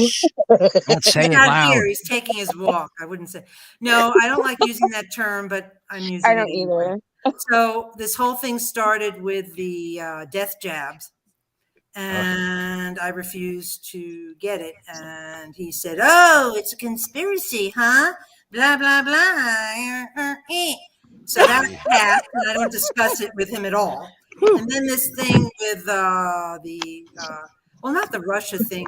Don't say it out loud. Here, he's taking his walk. I wouldn't say. No, I don't like using that term, but I'm using it. I don't either. So this whole thing started with the death jabs, and I refused to get it. And he said, "Oh, it's a conspiracy, huh? Blah blah blah." So that passed, and I don't discuss it with him at all. And then this thing with not the Russia thing.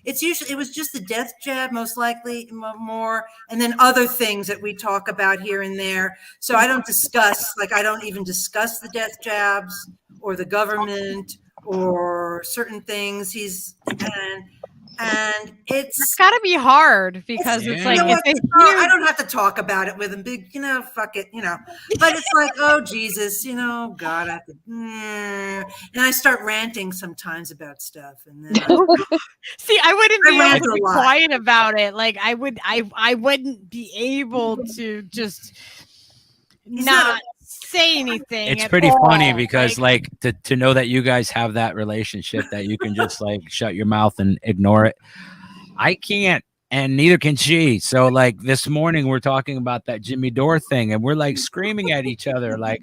It was just the death jab, most likely more, and then other things that we talk about here and there. So I don't even discuss the death jabs or the government or certain things. And it's got to be hard because it's like I don't have to talk about it with him. Big, fuck it, But it's like, oh Jesus, God, I have to. And I start ranting sometimes about stuff, and then see, I wouldn't be able to be quiet about it. Like I wouldn't be able to just not say anything. It's pretty funny because like to know that you guys have that relationship that you can just like shut your mouth and ignore it. I can't, and neither can she. So like this morning we're talking about that Jimmy Dore thing, and we're like screaming at each other like,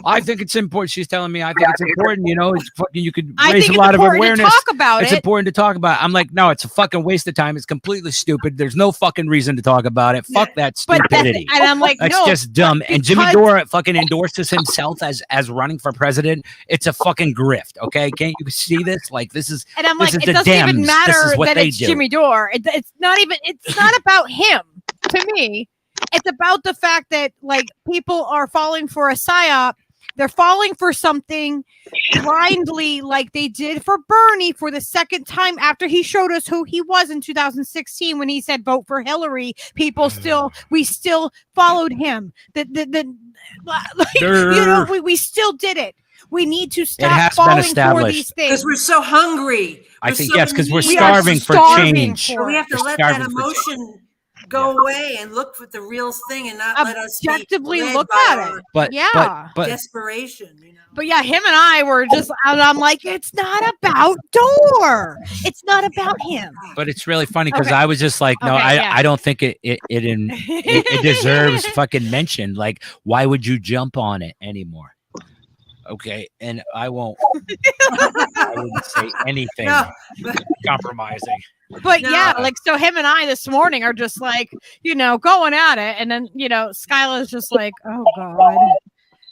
I think it's important. She's telling me I think it's important, it's fucking, you could raise a lot of awareness. It's important to talk about it. I'm like, no, it's a fucking waste of time. It's completely stupid. There's no fucking reason to talk about it. Fuck that stupidity. And I'm like, that's just dumb. And Jimmy Dore fucking endorses himself as running for president. It's a fucking grift. Okay, can't you see this? Like this is. And I'm like, it doesn't even matter that it's Jimmy Dore. It's not even. It's not about him to me. It's about the fact that like people are falling for a psyop They're falling for something blindly, like they did for Bernie for the second time after he showed us who he was in 2016 when he said vote for Hillary. We still followed him. We still did it. We need to stop falling for these things because we're so hungry. I think yes, because we're starving for change. We have to let that emotion go away and look for the real thing and not let us objectively look at it. But desperation, you know. But yeah, him and I were just, and I'm like, it's not about Door. It's not about him. But it's really funny because I was just like, no, I don't think it deserves fucking mention. Like, why would you jump on it anymore? Okay, and I wouldn't say anything compromising. But yeah, like, so him and I this morning are just like, going at it. And then, Skyla's just like, oh God,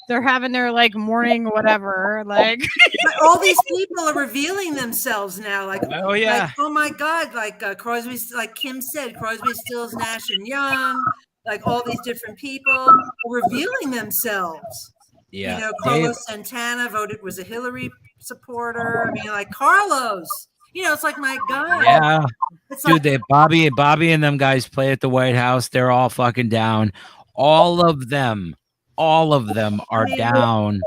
they're having their like morning whatever. Like, but all these people are revealing themselves now. Like, oh yeah. Like, oh my God. Like Crosby's, like Kim said, Crosby, Stills, Nash and Young, like all these different people are revealing themselves. Yeah. Carlos Santana was a Hillary supporter. I mean, like Carlos, it's like, my God. Yeah. It's dude, they Bobby and them guys play at the White House. They're all fucking down. All of them are down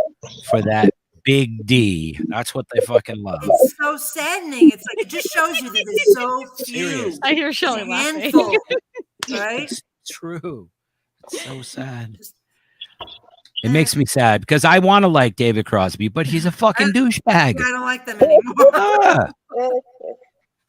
for that big D. That's what they fucking love. It's so saddening. It's like, it just shows you that there's so few. I hear Shelley laughing. Right? It's true. It's so sad. It makes me sad because I want to like David Crosby, but he's a fucking douchebag. I don't like them anymore.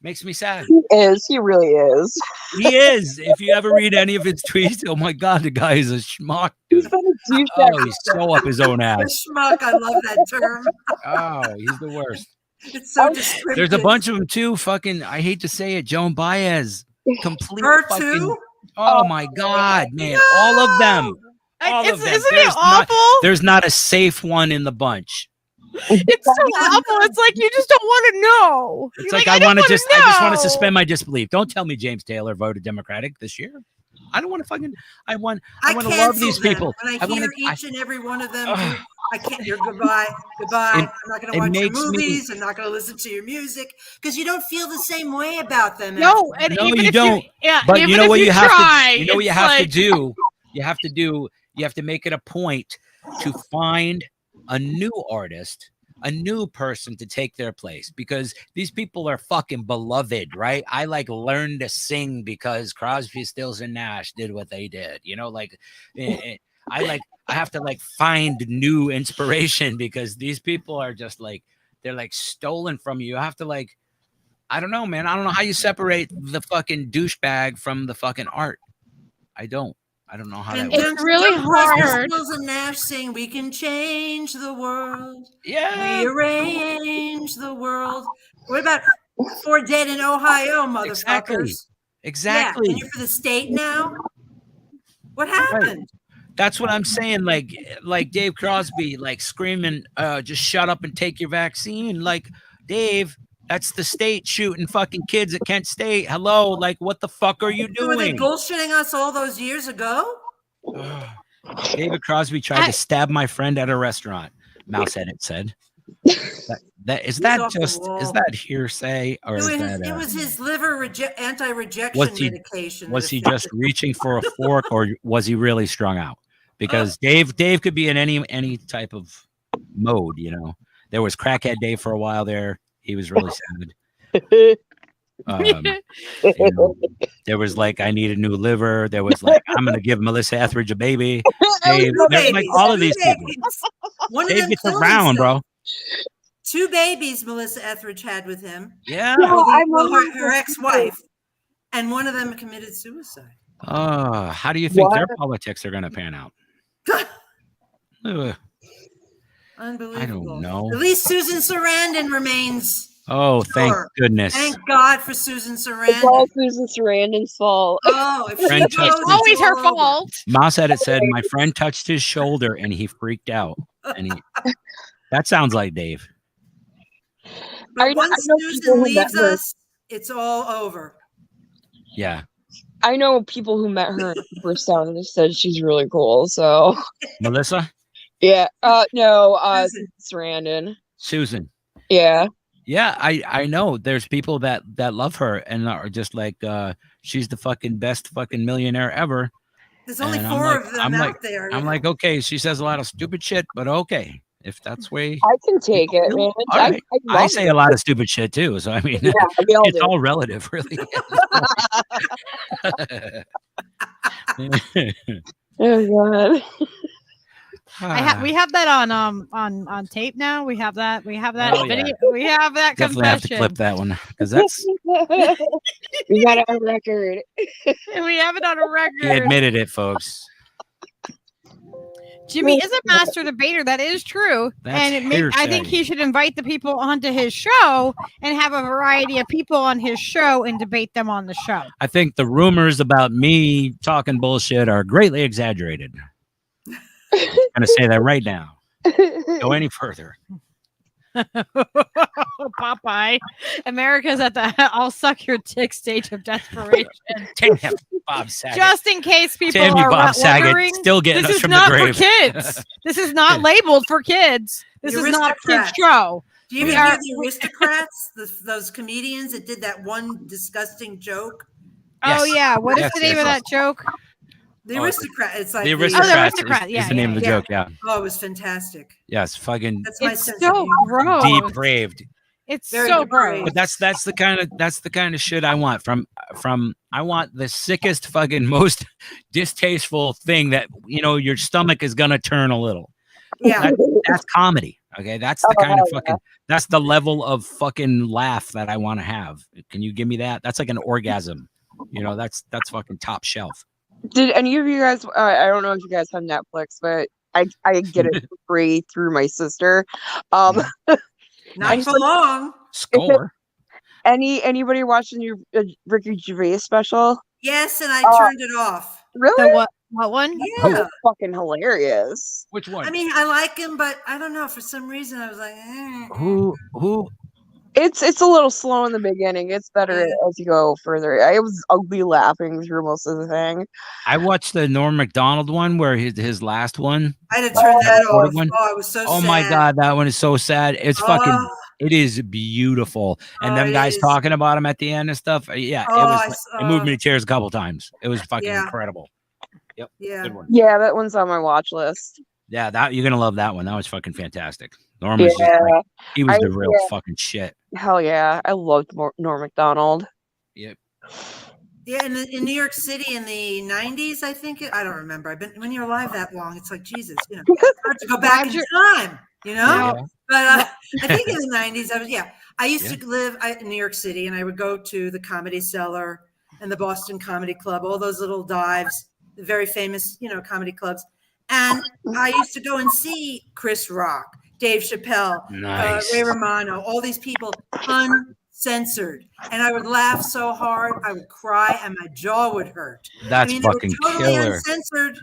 Makes me sad. He is. He really is. He is. If you ever read any of his tweets, oh my God, the guy is a schmuck. Dude. He's so up his own ass. Schmuck. I love that term. Oh, he's the worst. It's so descriptive. There's a bunch of them too. Fucking, I hate to say it, Joan Baez. Complete. Her fucking, too? Oh my God, man. No! All of them. All of them. Isn't it awful? There's not a safe one in the bunch. It's so awful. It's like you just don't want to know. It's like I just want to suspend my disbelief. Don't tell me James Taylor voted Democratic this year. I don't want to fucking. I want to love these people. When I hear each and every one of them, I can't hear goodbye. I'm not going to watch your movies. I'm not going to listen to your music because you don't feel the same way about them. No, you don't. But you know what you have to. You know what you have to do. You have to make it a point to find a new artist, a new person to take their place because these people are fucking beloved, right? I like learned to sing because Crosby, Stills, and Nash did what they did. I have to like find new inspiration because these people are just like, they're like stolen from you. You have to like, I don't know, man. I don't know how you separate the fucking douchebag from the fucking art. I don't know how that works. It's really hard. Stills and Nash sing, we can change the world. Yeah. Rearrange the world. What about 4 Dead in Ohio, motherfuckers? Exactly. Yeah. And you're for the state now? What happened? Right. That's what I'm saying. Like Dave Crosby, like screaming, just shut up and take your vaccine. Like, Dave, that's the state shooting fucking kids at Kent State. Hello, like, what the fuck are you doing? Were they bullshitting us all those years ago? David Crosby tried to stab my friend at a restaurant. Mouse Edit said. Is that hearsay or it was his liver anti-rejection medication? Was he just reaching for a fork or was he really strung out? Because Dave could be in any type of mode. There was Crackhead Dave for a while there. He was really sad. There was like, I need a new liver. There was like, I'm gonna give Melissa Etheridge a baby. Dave, like all of these people. Dave gets around, bro. 2 babies Melissa Etheridge had with him. Yeah. Her ex-wife. And one of them committed suicide. How do you think their politics are gonna pan out? Unbelievable. I don't know. At least Susan Sarandon remains. Oh, thank goodness. Thank God for Susan Sarandon. It's all Susan Sarandon's fault. Oh, if she it's always her fault. Mouse Edit said, my friend touched his shoulder and he freaked out. And that sounds like Dave. But once Susan leaves us, it's all over. Yeah. I know people who met her in the first town and said she's really cool. So Melissa? Yeah. No. Susan. Sarandon. Susan. Yeah. Yeah, I know. There's people that love her and are just like, she's the fucking best fucking millionaire ever. There's only And 4 of them out there. I'm like, okay, she says a lot of stupid shit, but okay, if that's way. I can take it, man. All right. I love say it. a lot of stupid shit too, so I mean, Yeah, we all it's do. all relative, really. Oh god. We have that on tape now. We have that. We have that Oh, yeah. video. We have that Definitely have to confession. clip that one because that's We got it on record. We have it on a record. he admitted it, folks. Jimmy is a master debater. That is true. That's and I think hearsay. he should invite the people onto his show and have a variety of people on his show and debate them on the show. I think the rumors about me talking bullshit are greatly exaggerated. I'm gonna say that right now. Go any further. Popeye. America's at the I'll suck your dick stage of desperation. Damn, Bob Saget. Just in case people Damn you, are Bob Saget. wondering, Still getting this us is from not the for grave. kids. This is not labeled for kids. This The is not a kids aristocrats. show. Do you We ever are- hear the aristocrats? Those comedians that did that one disgusting joke? Oh Yes. yeah. What is Yes, the name yes, of yes. that joke? The Oh, aristocrat. It's like The Oh, the aristocrats aristocrat. is Yeah, the name of the yeah. joke. Yeah. Oh, it was fantastic. Yes. Fucking That's my It's sense so of humor. gross. depraved. It's Very so depraved. gross. But that's the kind of shit I want from I want the sickest fucking most distasteful thing that your stomach is gonna turn a little. Yeah. That's comedy. Okay, that's the kind of fucking that's the level of fucking laugh that I want to have. Can you give me that? That's like an orgasm. That's fucking top shelf. Did any of you guys? I don't know if you guys have Netflix, but I get it for free through my sister. Not Nice. for long. Score. Anybody watching your Ricky Gervais special? Yes, and I turned it off. Really? The what one? Yeah. Fucking hilarious. Which one? I mean, I like him, but I don't know. For some reason, I was like, Who? It's a little slow in the beginning. It's better Yeah. as you go further. I was ugly laughing through most of the thing. I watched the Norm Macdonald one where his last one. I had to turn that What off. one? Oh, I was so Oh sad. my god, that one is so sad. It's fucking. Oh, It is beautiful, and Oh, them it guys is. talking about him at the end and stuff. Yeah, Oh, it moved me to tears a couple times. It was fucking Yeah. incredible. yeah. Good one. Yeah, that one's on my watch list. Yeah, that you're gonna love that one. That was fucking fantastic. Norm was just like, he was the real fucking shit. Hell yeah. I loved Norm Macdonald. Yep. Yeah, in New York City in the 90s, I think. I don't remember. I've been when you're alive that long, it's like Jesus, it's hard to go back in time, Yeah. But I think in the 90s, I used to live in New York City, and I would go to the Comedy Cellar and the Boston Comedy Club, all those little dives, the very famous, comedy clubs. And I used to go and see Chris Rock, Dave Chappelle, Nice. Ray Romano, all these people uncensored. And I would laugh so hard, I would cry, and my jaw would hurt. That's they fucking were totally killer. uncensored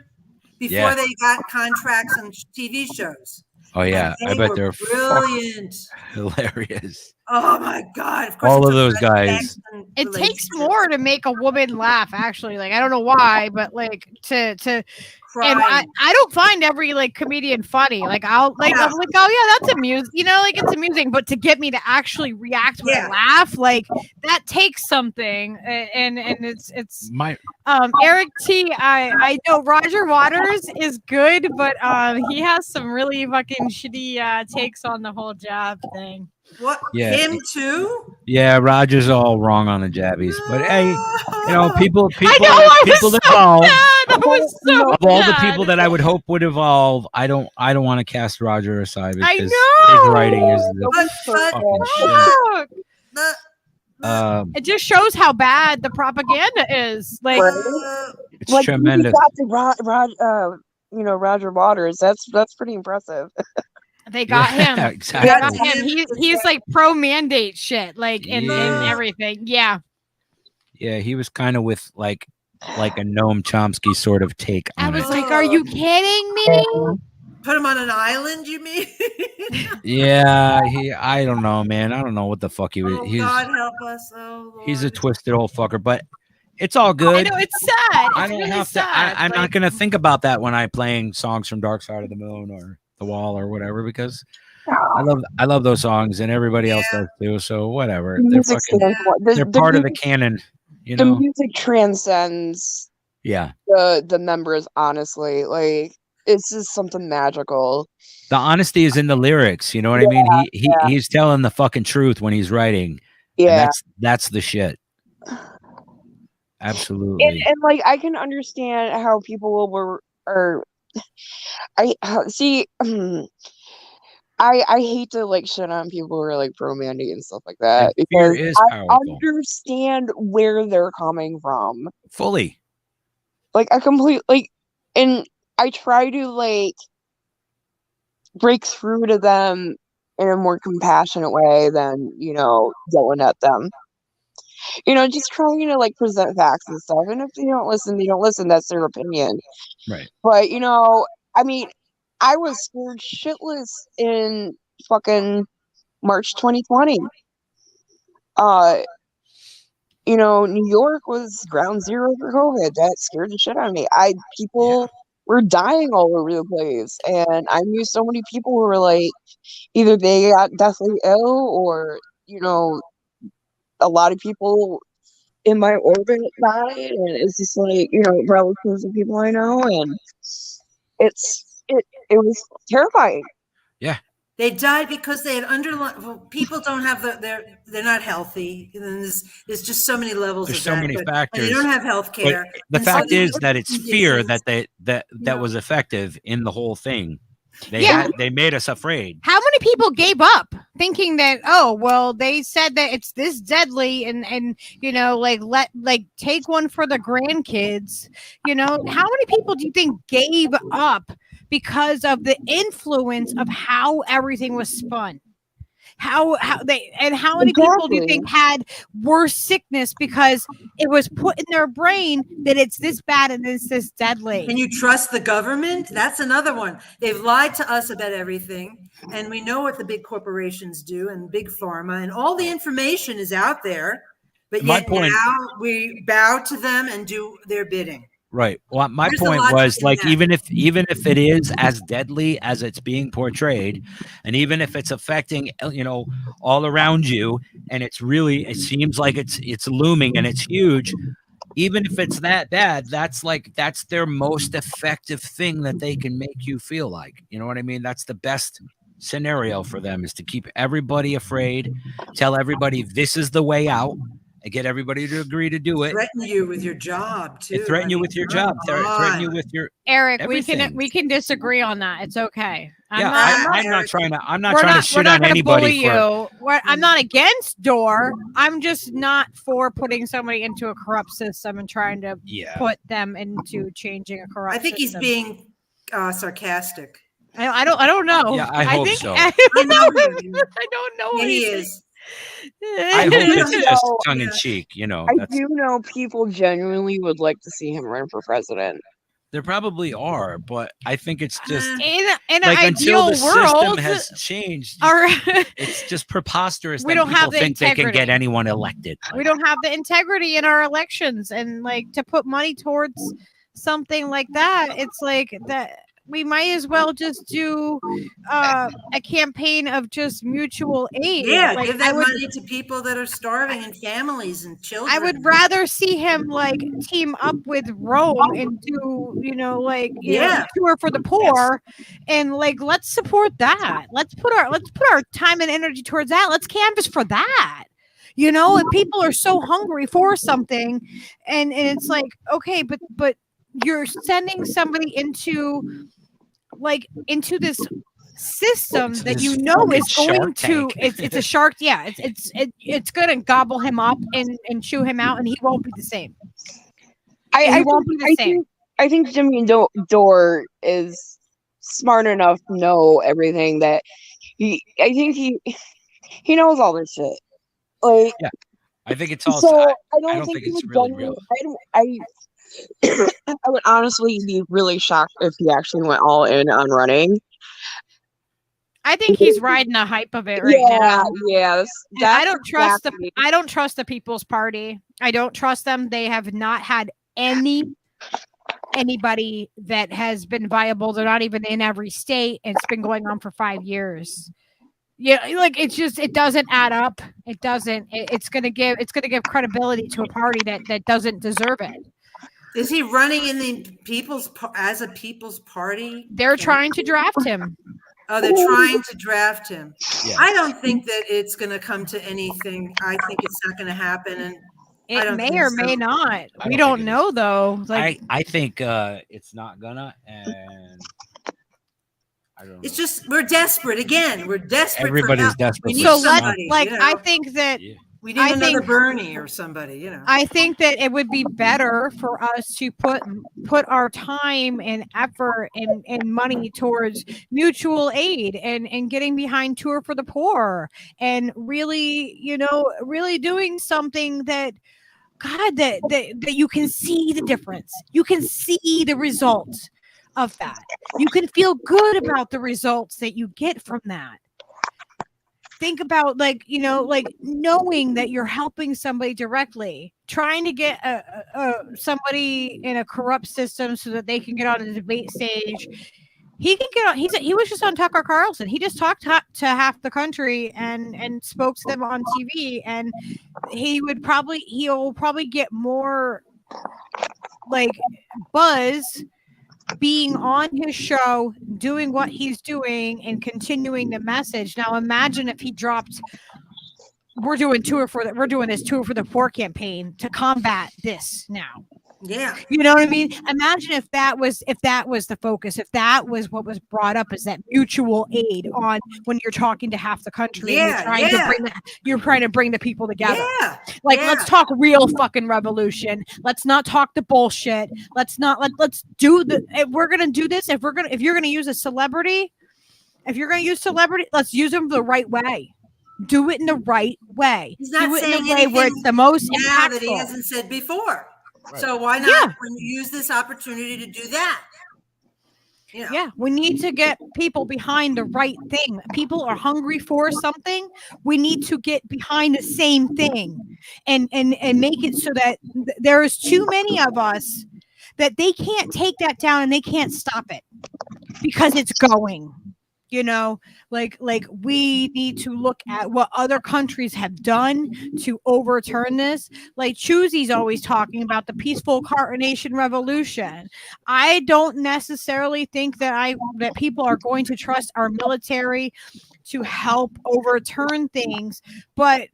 before Yeah. they got contracts on TV shows. Oh yeah, And I bet were they're brilliant. hilarious. Oh my god! Of course, All it's of a those red guys. flag It takes relationship. more to make a woman laugh, actually. Like, I don't know why, but like to and I don't find every comedian funny. Like I'm like, oh yeah, that's amusing. Like it's amusing, but to get me to actually react with a laugh, like that takes something. And it's My Eric T. I know Roger Waters is good, but he has some really fucking shitty takes on the whole jab thing. What? Yeah. Him too? yeah, Roger's all wrong on the jabbies, but hey, people I know, I was people so evolve. mad. I was so Of all the mad. people that I would hope would evolve, I don't want to cast Roger aside I because know. his writing is the But- fucking shit. Fuck. It just shows how bad the propaganda is. Like, It's tremendous. Roger Waters. That's pretty impressive. they got Yeah, him. exactly. They got him. He's like pro mandate shit, like in Yeah. everything. Yeah. Yeah, he was kind of with like a Noam Chomsky sort of take I on was it. like, are you kidding me? Put him on an island, you mean? Yeah, I don't know, man. I don't know what the fuck he was. Oh, He's God help us. Oh, Lord. he's a twisted old fucker, but it's all I good. know it's sad. It's I don't really have to. sad. I'm not gonna think about that when I'm playing songs from Dark Side of the Moon or the wall or whatever, because I love those songs and everybody else does too. So whatever. The They're music fucking, stands for they're part of the canon, you the know? music transcends Yeah. the members, honestly. Like, it's just something magical. The honesty is in the lyrics, you know what I mean? He's telling the fucking truth when he's writing. Yeah. And that's the shit. Absolutely. And like, I can understand how people were, or I see. I hate to like shit on people who are like pro Mandy and stuff like that, And fear because is I powerful. understand where they're coming from. Fully. Like, I completely like, and I try to like break through to them in a more compassionate way than, you know, yelling at them. You know, just trying to like present facts and stuff. And if they don't listen, they don't listen. That's their opinion. Right. But, you know, I mean, I was scared shitless in fucking March 2020. You know, New York was ground zero for COVID. That scared the shit out of me. People were dying all over the place, and I knew so many people who were like, either they got deathly ill, or, you know, a lot of people in my orbit died, and it's just like, you know, relatives of people I know, and it was terrifying. Yeah. They died because they had underlying. Well, people don't have they're not healthy. And there's just so many levels. There's of so that, many and factors. they don't have health care. The fact is that it's fear conditions. that was effective in the whole thing. They made us afraid. How many people gave up thinking that, oh, well, they said that it's this deadly, and you know, like take one for the grandkids. You know, how many people do you think gave up because of the influence of how everything was spun? How many people do you think had worse sickness because it was put in their brain that it's this bad and it's this deadly? Can you trust the government? That's another one. They've lied to us about everything, and we know what the big corporations do and big pharma, and all the information is out there. But yet now we bow to them and do their bidding. Right. Well, my point was, like, even if it is as deadly as it's being portrayed, and even if it's affecting, you know, all around you, and it seems like it's looming and it's huge, even if it's that bad, that's their most effective thing that they can make you feel like. You know what I mean? That's the best scenario for them, is to keep everybody afraid, tell everybody this is the way out, and get everybody to agree to do it. Threaten you with your job too. Threaten you with your job. Threaten you with your Eric. everything. We can disagree on that. It's okay. I'm not trying to shit on anybody. I'm not against Door. I'm just not for putting somebody into a corrupt system and trying to put them into changing a corrupt. I think system. he's being sarcastic. I don't know. Yeah, I hope so. I don't know. Yeah, he is. I hope it's just tongue in cheek, you know. I do know people genuinely would like to see him run for president. There probably are, but I think it's just in an like, ideal until the world system has changed. It's just preposterous. We that don't have people the think they can integrity. get anyone elected. We don't have the integrity in our elections, and like to put money towards something like that, it's like that. We might as well just do a campaign of just mutual aid. Yeah, like, give that money to people that are starving and families and children. I would rather see him like team up with Rome and do, you know, like tour for the poor, and like let's support that. Let's put our time and energy towards that. Let's canvass for that. You know, if people are so hungry for something, and it's like, okay, but you're sending somebody into this system that you know is going to it's a shark. Yeah, it's gonna gobble him up and chew him out, and he won't be the same. I think Jimmy Dore is smart enough to know everything that he knows all this shit. Like, yeah, I think it's all. So I don't think it's really real. I would honestly be really shocked if he actually went all in on running. I think he's riding the hype of it right now. Yeah. I don't trust the People's Party. I don't trust them. They have not had any anybody that has been viable. They're not even in every state. And it's been going on for 5 years. Yeah, like it doesn't add up. It doesn't. It's gonna give credibility to a party that doesn't deserve it. Is he running in the as a people's party? They're trying to draft him. Oh, they're trying to draft him. Yeah. I don't think that it's going to come to anything. I think it's not going to happen, and I It don't may think or so. may not. I We don't don't think it know though. Like I think it's not gonna, and I don't know. It's just we're desperate again. We're desperate. Everybody's for help. desperate We for need so let's somebody, like you know? I think that Yeah. We need I another think- Bernie or somebody. You know. I think that it would be better for us to put our time and effort and money towards mutual aid and getting behind Tour for the Poor and really, really doing something that God that you can see the difference. You can see the results of that. You can feel good about the results that you get from that. Think about like knowing that you're helping somebody directly, trying to get somebody in a corrupt system so that they can get on the debate stage. He can get on. He was just on Tucker Carlson. He just talked to half the country and spoke to them on TV. And he'll probably get more like buzz being on his show, doing what he's doing and continuing the message. Now imagine if he dropped, we're doing this Tour for the Poor campaign to combat this now. Yeah. You know what I mean? Imagine if that was the focus, if that was what was brought up as that mutual aid on when you're talking to half the country and you're trying to bring the people together. Yeah. Let's talk real fucking revolution. Let's not talk the bullshit. Let's do if we're gonna do this, if you're gonna use a celebrity, let's use them the right way. Do it in the right way. He's not do it saying in a way where it's the most now that he impactful. hasn't said before. Right. So why not when you use this opportunity to do that? You know. Yeah, we need to get people behind the right thing. People are hungry for something. We need to get behind the same thing and make it so that there is too many of us that they can't take that down and they can't stop it because it's going. Like we need to look at what other countries have done to overturn this. Like Choozy's always talking about the peaceful carnation revolution. I don't necessarily think that people are going to trust our military to help overturn things, but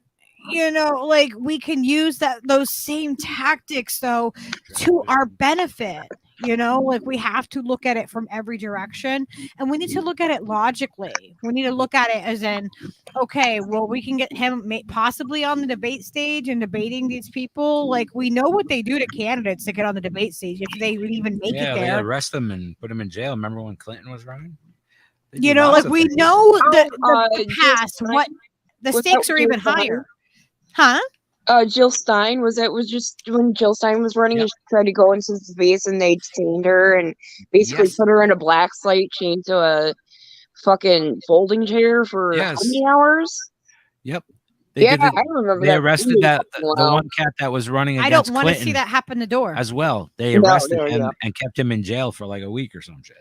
we can use those same tactics though to our benefit. We have to look at it from every direction and we need to look at it logically. We need to look at it as in, okay, well, we can get him possibly on the debate stage and debating these people. Like we know what they do to candidates to get on the debate stage if they would even make it there. They arrest them and put them in jail. Remember when Clinton was running? We know the past, what the stakes are even higher. Huh? Jill Stein was just when Jill Stein was running and she tried to go into the base and they detained her and basically put her in a black slate chained to a fucking folding chair for how many hours? Yep. I remember they arrested the one cat that was running against Clinton. I don't want to see that happen to door as well. They arrested him and kept him in jail for like a week or some shit.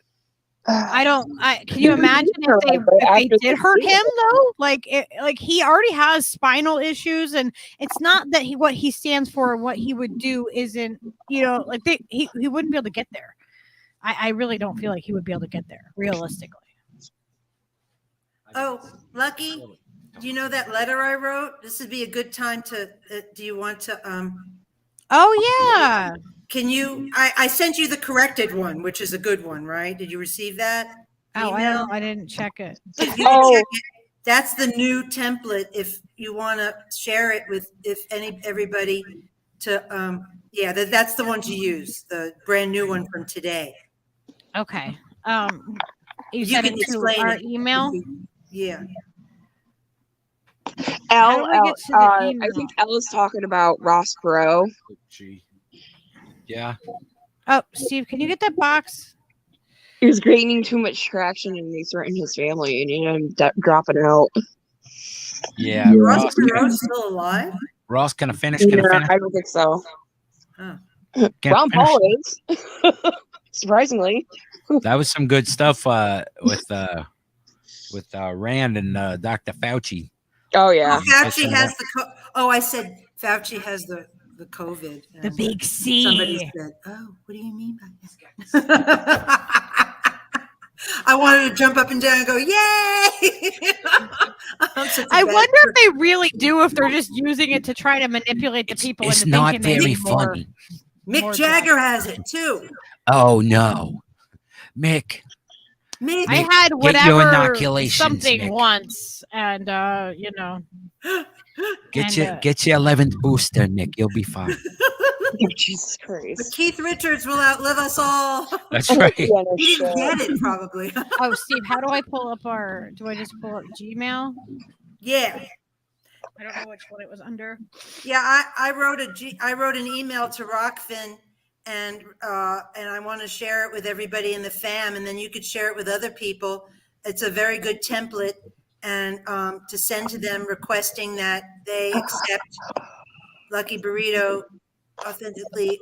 Can you imagine if they did hurt him though? Like he already has spinal issues, and it's not that what he stands for and what he would do isn't, he wouldn't be able to get there. I really don't feel like he would be able to get there realistically. Oh, Lucky, do you know that letter I wrote? This would be a good time to. Do you want to? Oh yeah. Can you? I sent you the corrected one, which is a good one, right? Did you receive that? Email? I didn't check it. If you didn't check it, that's the new template. If you want to share it with everybody to that's the one to use, the brand new one from today. Okay. You sent it to our email. Yeah. Elle, I think Elle is talking about Ross Perot. Yeah. Oh, Steve, can you get that box? He was gaining too much traction and he threatened his family and he ended up dropping out. Yeah. Ross Perot's still alive? Ross, can I finish? I don't think so. Oh. Can't Ron finish. Paul is. Surprisingly. That was some good stuff with Rand and Dr. Fauci. Oh yeah. Fauci has the I said Fauci has the COVID. The and big Somebody C. said, "Oh, what do you mean by that?" I wanted to jump up and down and go, "Yay!" I wonder if they really do, if they're just using it to try to manipulate the people It's into not thinking they very need more. funny. Mick Jagger has it too. Oh no, Mick. Mick, I had Get your whatever inoculations, something Mick. once, and Get and, your 11th booster, Mick. You'll be fine. Oh, Jesus but Christ. Keith Richards will outlive us all. That's right. Yeah, no He didn't shit. get it, probably. oh, Steve, how do I pull up do I just pull up Gmail? Yeah. I don't know which one it was under. Yeah, I wrote an email to Rockfin, and I want to share it with everybody in the fam, and then you could share it with other people. It's a very good template, and to send to them requesting that they accept Lucky Burrito authentically,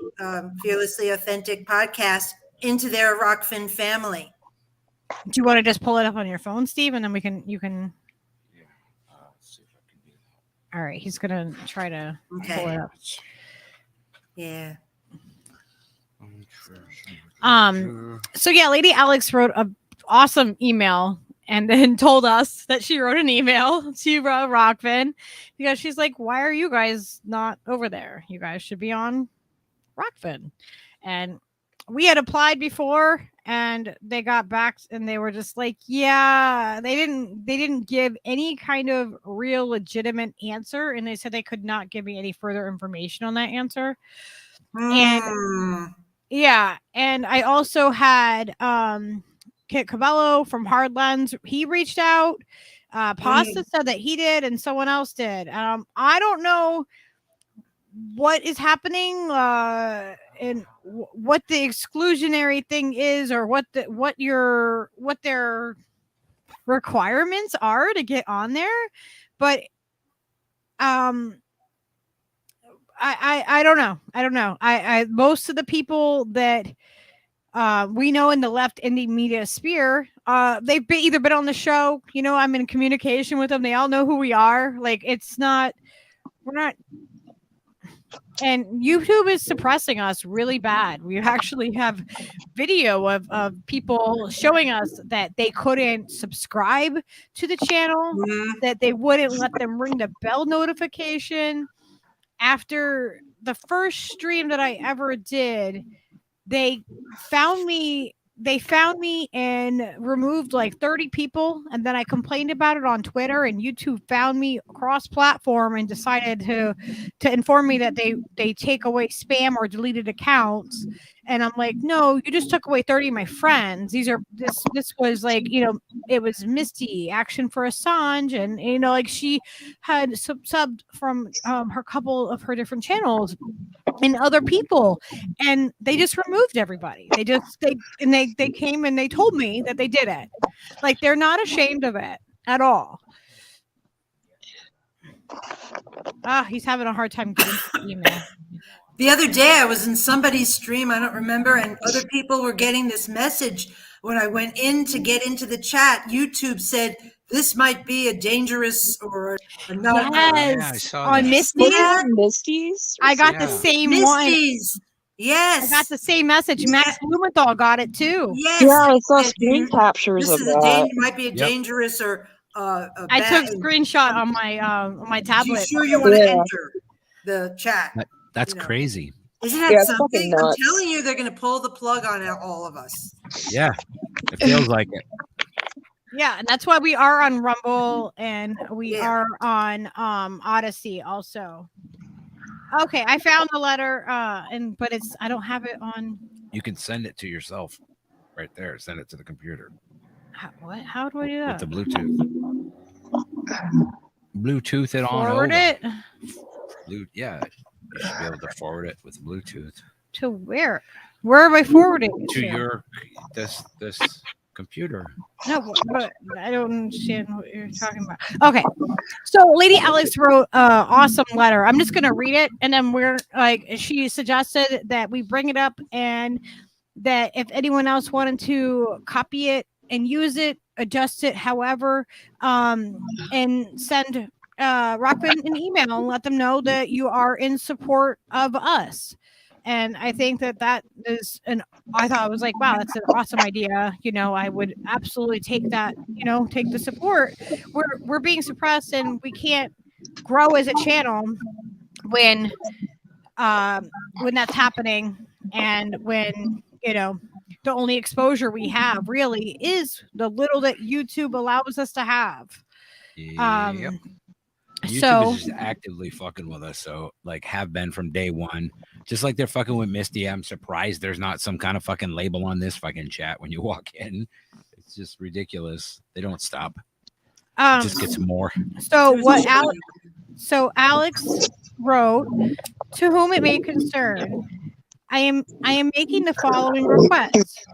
fearlessly authentic podcast into their Rockfin family. Do you want to just pull it up on your phone, Steve, and then you can. All right, he's gonna try to pull it up. Yeah. So yeah, Lady Alex wrote a awesome email and then told us that she wrote an email to Rockfin because she's like, why are you guys not over there? You guys should be on Rockfin. And we had applied before and they got back and they were just like, yeah, they didn't give any kind of real legitimate answer. And they said they could not give me any further information on that answer. And yeah, and I also had Kit Cabello from Hardlands. He reached out. Pasta said that he did, and someone else did. I don't know what is happening and what the exclusionary thing is, or what their requirements are to get on there, but I don't know. I most of the people that we know in the left indie media sphere, they've either been on the show, I'm in communication with them. They all know who we are. Like, we're not. And YouTube is suppressing us really bad. We actually have video of people showing us that they couldn't subscribe to the channel, that they wouldn't let them ring the bell notification. After the first stream that I ever did, they found me and removed like 30 people, and then I complained about it on Twitter, and YouTube found me cross platform and decided to inform me that they take away spam or deleted accounts. And I'm like, no, you just took away 30 of my friends. This was like, it was Misty, Action for Assange, and like she had subbed from her couple of her different channels and other people, and they just removed everybody. They came and they told me that they did it. Like, they're not ashamed of it at all. He's having a hard time getting the email. The other day I was in somebody's stream, I don't remember, and other people were getting this message. When I went in to get into the chat, YouTube said, this might be a dangerous or a not. Yes, I saw on that. Misties. I got the same one. Misties. Yes. I got the same message. Max Blumenthal got it too. Yes. Yeah, I saw screen captures This of is that. might be a dangerous or I took a screenshot on my tablet. You sure you want to enter the chat? That's crazy. Isn't that something? I'm telling you, they're going to pull the plug on all of us. Yeah, it feels like it. Yeah, and that's why we are on Rumble and we are on Odyssey also. Okay, I found the letter, but I don't have it on. You can send it to yourself, right there. Send it to the computer. What? How do I do that? With the Bluetooth. Bluetooth it on Forward over. it. Yeah, you should be able to forward it with Bluetooth. To where? Where am I forwarding it to your this computer. No, but I don't understand what you're talking about. Okay, so Lady Alex wrote an awesome letter. I'm just gonna read it, and then we're like, she suggested that we bring it up, and that if anyone else wanted to copy it and use it, adjust it, however, and send Rockman an email and let them know that you are in support of us. And I think that is I thought it was like, wow, that's an awesome idea. I would absolutely take that, take the support. We're being suppressed and we can't grow as a channel when that's happening, and when, the only exposure we have really is the little that YouTube allows us to have. Yep. YouTube So is just actively fucking with us. So like have been from day one. Just like they're fucking with Misty. I'm surprised there's not some kind of fucking label on this fucking chat when you walk in. It's just ridiculous. They don't stop. It just gets more. So Alex wrote, to whom it may concern, I am making the following request.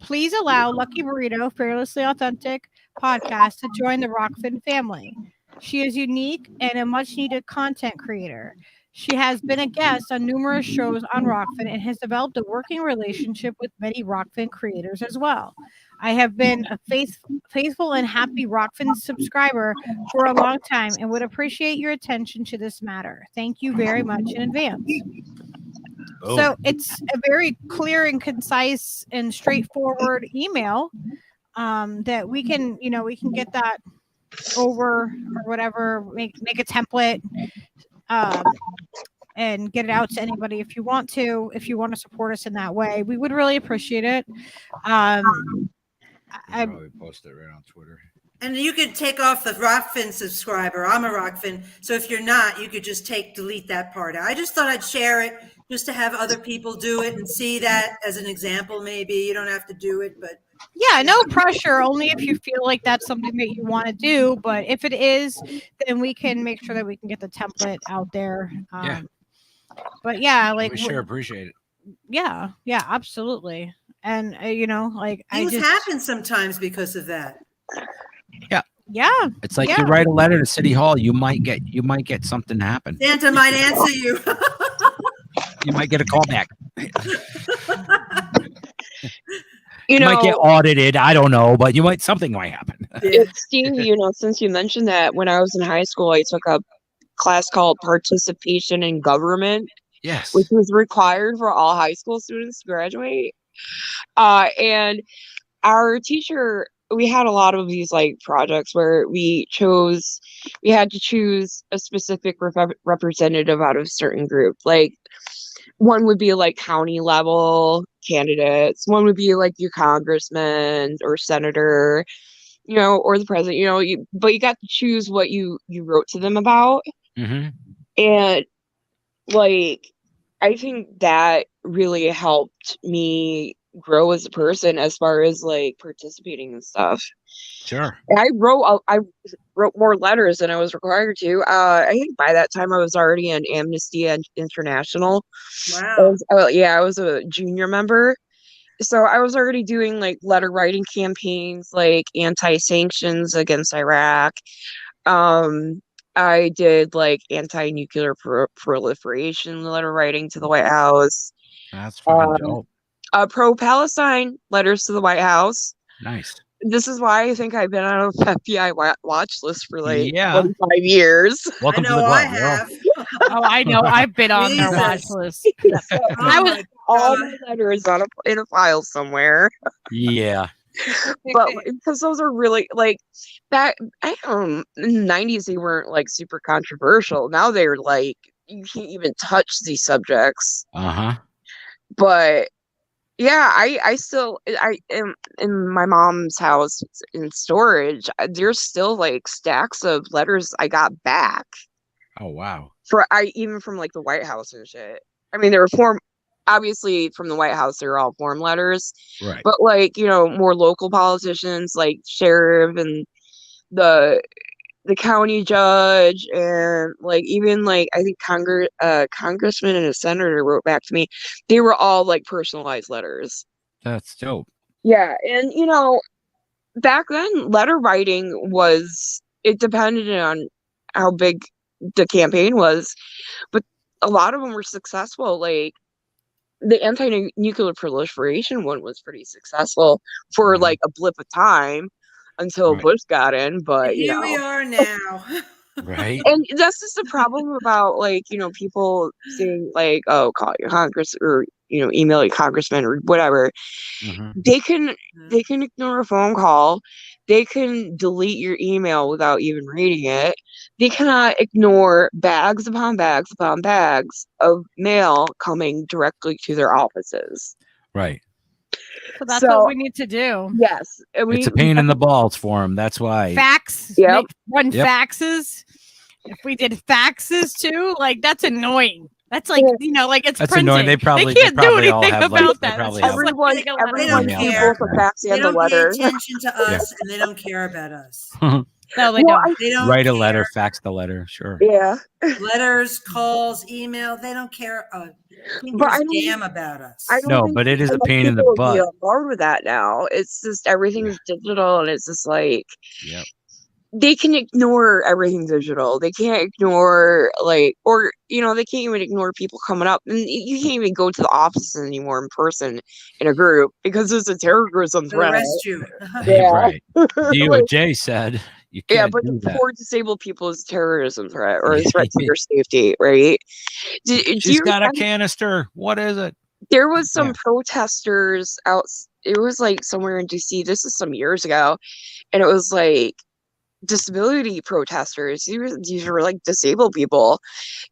Please allow Lucky Burrito, Fearlessly Authentic podcast, to join the Rockfin family. She is unique and a much needed content creator. She has been a guest on numerous shows on Rockfin and has developed a working relationship with many Rockfin creators as well. I have been a faithful and happy Rockfin subscriber for a long time and would appreciate your attention to this matter. Thank you very much in advance. So it's a very clear and concise and straightforward email that we can get that over or whatever, make a template and get it out to anybody if you want to support us in that way. We would really appreciate it. I probably post it right on Twitter. And you could take off the Rockfin subscriber. I'm a Rockfin. So if you're not, you could just delete that part out. I just thought I'd share it just to have other people do it and see that as an example. Maybe you don't have to do it, but yeah, no pressure, only if you feel like that's something that you want to do. But if it is, then we can make sure that we can get the template out there. Yeah. But yeah, like we sure appreciate it. Yeah, absolutely. And things happen sometimes because of that. Yeah. It's like you write a letter to City Hall, you might get something to happen. Santa might answer you. You might get a call back. You might get audited. I don't know, but something might happen. Steve, since you mentioned that, when I was in high school, I took a class called Participation in Government. Yes. Which was required for all high school students to graduate. And our teacher, we had a lot of these like projects where we had to choose a specific representative out of a certain group. Like one would be like county level candidates. One would be like your congressman or senator, or the president, but you got to choose what you wrote to them about. Mm-hmm. And like, I think that really helped me grow as a person as far as like participating and stuff. Sure. And I wrote more letters than I was required to. I think by that time I was already in Amnesty International. Wow. I was a junior member. So I was already doing like letter writing campaigns, like anti-sanctions against Iraq. I did like anti-nuclear proliferation letter writing to the White House. That's fucking dope. Pro-Palestine letters to the White House. Nice. This is why I think I've been on a FBI watch list for like 25 years. Welcome to the club. I have. Oh, I know. I've been on their watch list. So I was all my letters in a file somewhere. Yeah. But because those are really like back, I don't know, in the 90s they weren't like super controversial. Now they're like you can't even touch these subjects. But yeah, I am in my mom's house in storage. There's still like stacks of letters I got back. Oh wow! Even from like the White House and shit. I mean, they were obviously from the White House. They were all form letters, right? But like more local politicians, like sheriff and the county judge, and like even like I think congressman and a senator wrote back to me. They were all like personalized letters. That's dope. Yeah, and back then, letter writing it depended on how big the campaign was, but a lot of them were successful. Like the anti-nuclear proliferation one was pretty successful for like a blip of time until Right. Bush got in, but Here we are now. Right. and that's just the problem about like, people saying like, oh, call your Congress or, email your congressman or whatever. Mhm. They can ignore a phone call. They can delete your email without even reading it. They cannot ignore bags upon bags upon bags of mail coming directly to their offices. Right. So that's what we need to do. Yes. And It's a pain in the balls for them. That's why. Fax. Yep. Run Yep. faxes. If we did faxes too, like that's annoying. That's like, like it's That's printing. annoying. They can't do probably all anything have, like, about they that. probably It's have- just like Everyone They don't do care. both the fax They and the don't pay letter. attention to us, and they don't care about us. No, they Well, don't. They don't Write a care. letter, fax the letter. Sure. Yeah. Letters, calls, email. They don't care. But I Damn about us. I don't No, think but it is a enough pain in the people would be butt. on board with that now. It's just everything's digital, and it's just like Yep. they can ignore everything digital. They can't ignore they can't even ignore people coming up, and you can't even go to the offices anymore in person in a group because there's a terrorism They'll threat. arrest you. Yeah. Right. DOJ said you can't but do that. for disabled people is terrorism threat or a threat to your safety, right? She's got a canister. What is it? There was some protesters out. It was like somewhere in DC. This is some years ago, and it was like disability protesters. These were like disabled people,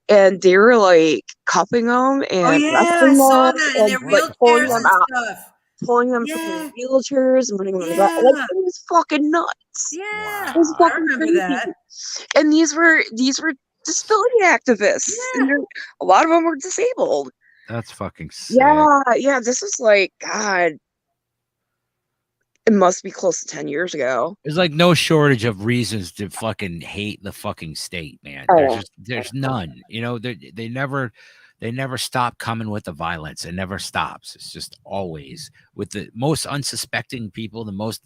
and they were like cuffing them and Oh yeah, I wrestling saw them that in their and like wheelchairs and stuff. pulling them from Yeah. their wheelchairs and putting them on the ground. Yeah. Like it was fucking nuts. Yeah, It was I fucking remember crazy. that. And these were disability activists. Yeah. And a lot of them were disabled. That's fucking sick. Yeah. This was like, God, it must be close to 10 years ago. There's like no shortage of reasons to fucking hate the fucking state, man. There's none. They never stop coming with the violence. It never stops. It's just always with the most unsuspecting people, the most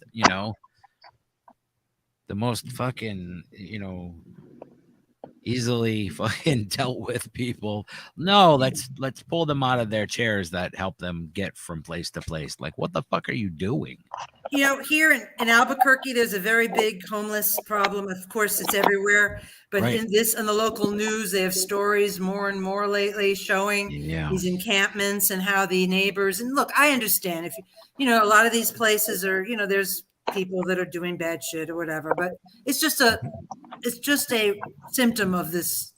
fucking, easily fucking dealt with people. No, let's pull them out of their chairs that help them get from place to place. Like, what the fuck are you doing? Here in Albuquerque, there's a very big homeless problem. Of course, it's everywhere. But Right. in the local news, they have stories more and more lately showing these encampments and how the neighbors. And look, I understand if a lot of these places are, there's people that are doing bad shit or whatever. But it's just a symptom of this,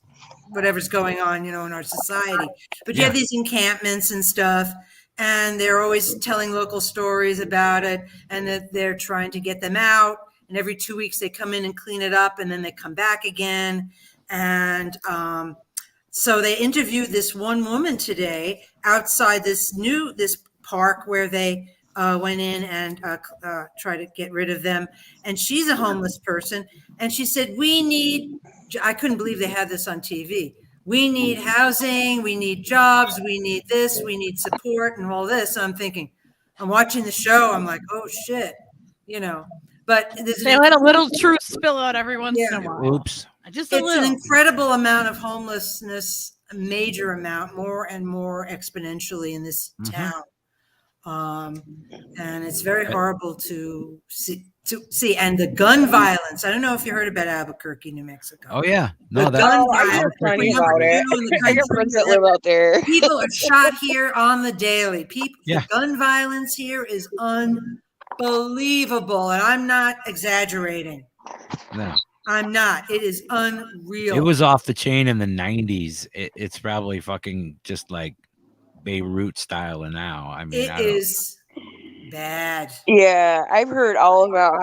whatever's going on, in our society. But you have these encampments and stuff. And they're always telling local stories about it, and that they're trying to get them out. And every 2 weeks they come in and clean it up, and then they come back again. And so they interviewed this one woman today outside this park where they went in and try to get rid of them. And she's a homeless person, and she said, I couldn't believe they had this on TV. We need housing, we need jobs, we need this, we need support and all this. So I'm thinking, I'm watching the show, I'm like, oh shit, but they let a little truth spill out every once in a while. Oops. Just a it's little. an incredible amount of homelessness, a major amount, more and more exponentially in this town. And it's very horrible to see. And the gun violence. I don't know if you heard about Albuquerque, New Mexico. Oh yeah, The no, gun I heard violence. plenty Number about it. 2 in the I got country. friends that live out there. People are shot here on the daily. Yeah. The gun violence here is unbelievable, and I'm not exaggerating. no. I'm not. It is unreal. It was off the chain in the 90s. It's probably fucking just like Beirut style now. I mean, It is bad. Yeah, I've heard all about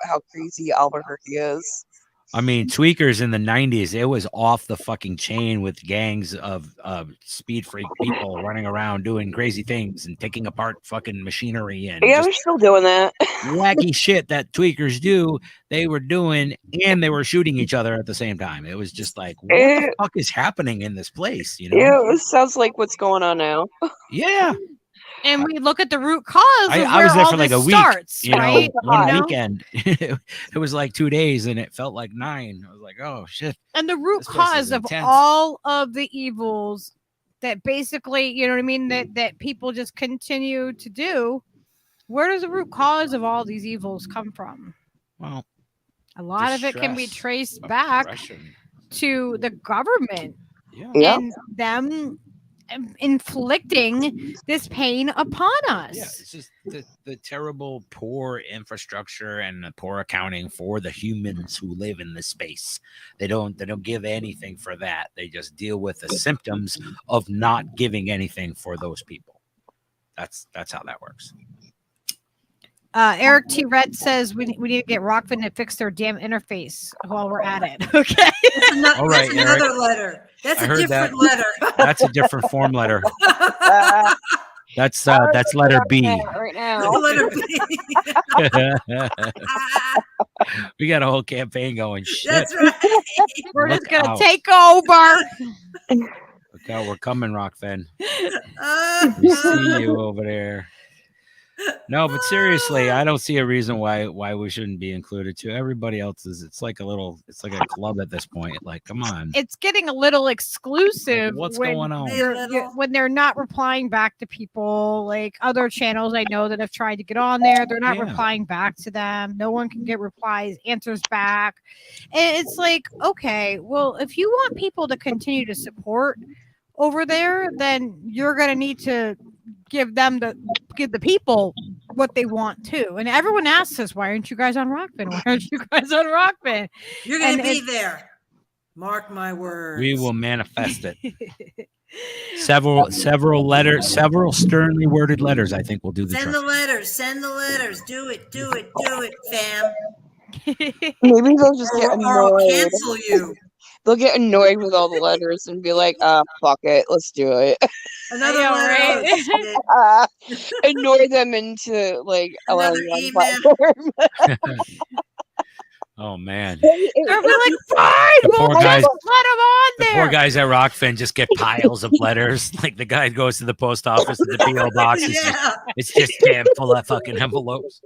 how crazy Albuquerque is. I mean, tweakers in the 90s, it was off the fucking chain with gangs of speed freak people running around doing crazy things and taking apart fucking machinery and Yeah, just they're still doing that. wacky shit that tweakers do. They were doing, and they were shooting each other at the same time. It was just like, what the fuck is happening in this place? Yeah, it sounds like what's going on now. Yeah. And we look at the root cause of I where was there all for like this a week, starts, you know, right? one You know? weekend. It was like 2 days and it felt like 9. I was like, oh shit. And the root This place is cause of intense. all of the evils that basically, you know what I mean, that people just continue to do, where does the root cause of all these evils come from? Well, A lot of it can be distress, traced back oppression. to the government Yeah. Yeah. and them inflicting this pain upon us. Yeah, it's just the terrible poor infrastructure and the poor accounting for the humans who live in this space. They don't give anything for that. They just deal with the symptoms of not giving anything for those people. That's how that works. Eric T. Red says we need to get Rockfin to fix their damn interface while we're at it. Okay. All right, That's another Eric. letter. That's I a heard different letter. That's a different form letter. Uh, That's letter B. right now. Letter B. We got a whole campaign going. Shit. That's right. We're Look just gonna out. take over. Look out, we're coming, Rockfin. Uh, We see you over there. No, but seriously, I don't see a reason why we shouldn't be included too. Everybody else is. It's like a club at this point. Like, come on. It's getting a little exclusive. What's when going on? when they're not replying back to people, like other channels I know that have tried to get on there, they're not Yeah. replying back to them. No one can get answers back. And it's like, okay, well, if you want people to continue to support over there, then you're gonna need to give the people what they want too. And everyone asks us, why aren't you guys on Rockfin? Why aren't you guys on Rockfin? You're going to And be there. Mark my words. We will manifest it. Several letters, several sternly worded letters. I think will do the Send trick. the letters. Send the letters. Do it, fam. Maybe they'll just get Or I'll annoyed. cancel you. They'll get annoyed with all the letters and be like, fuck it, let's do it. Another I know, letter. right? Oh, shit. Annoy them into like allowing Another you on email. platform. Oh man, They're like, fine, The we'll poor just guys- let them on the there. poor guys at Rockfin just get piles of letters. Like the guy goes to the post office and the PO box is Yeah. it's just jammed full of fucking envelopes.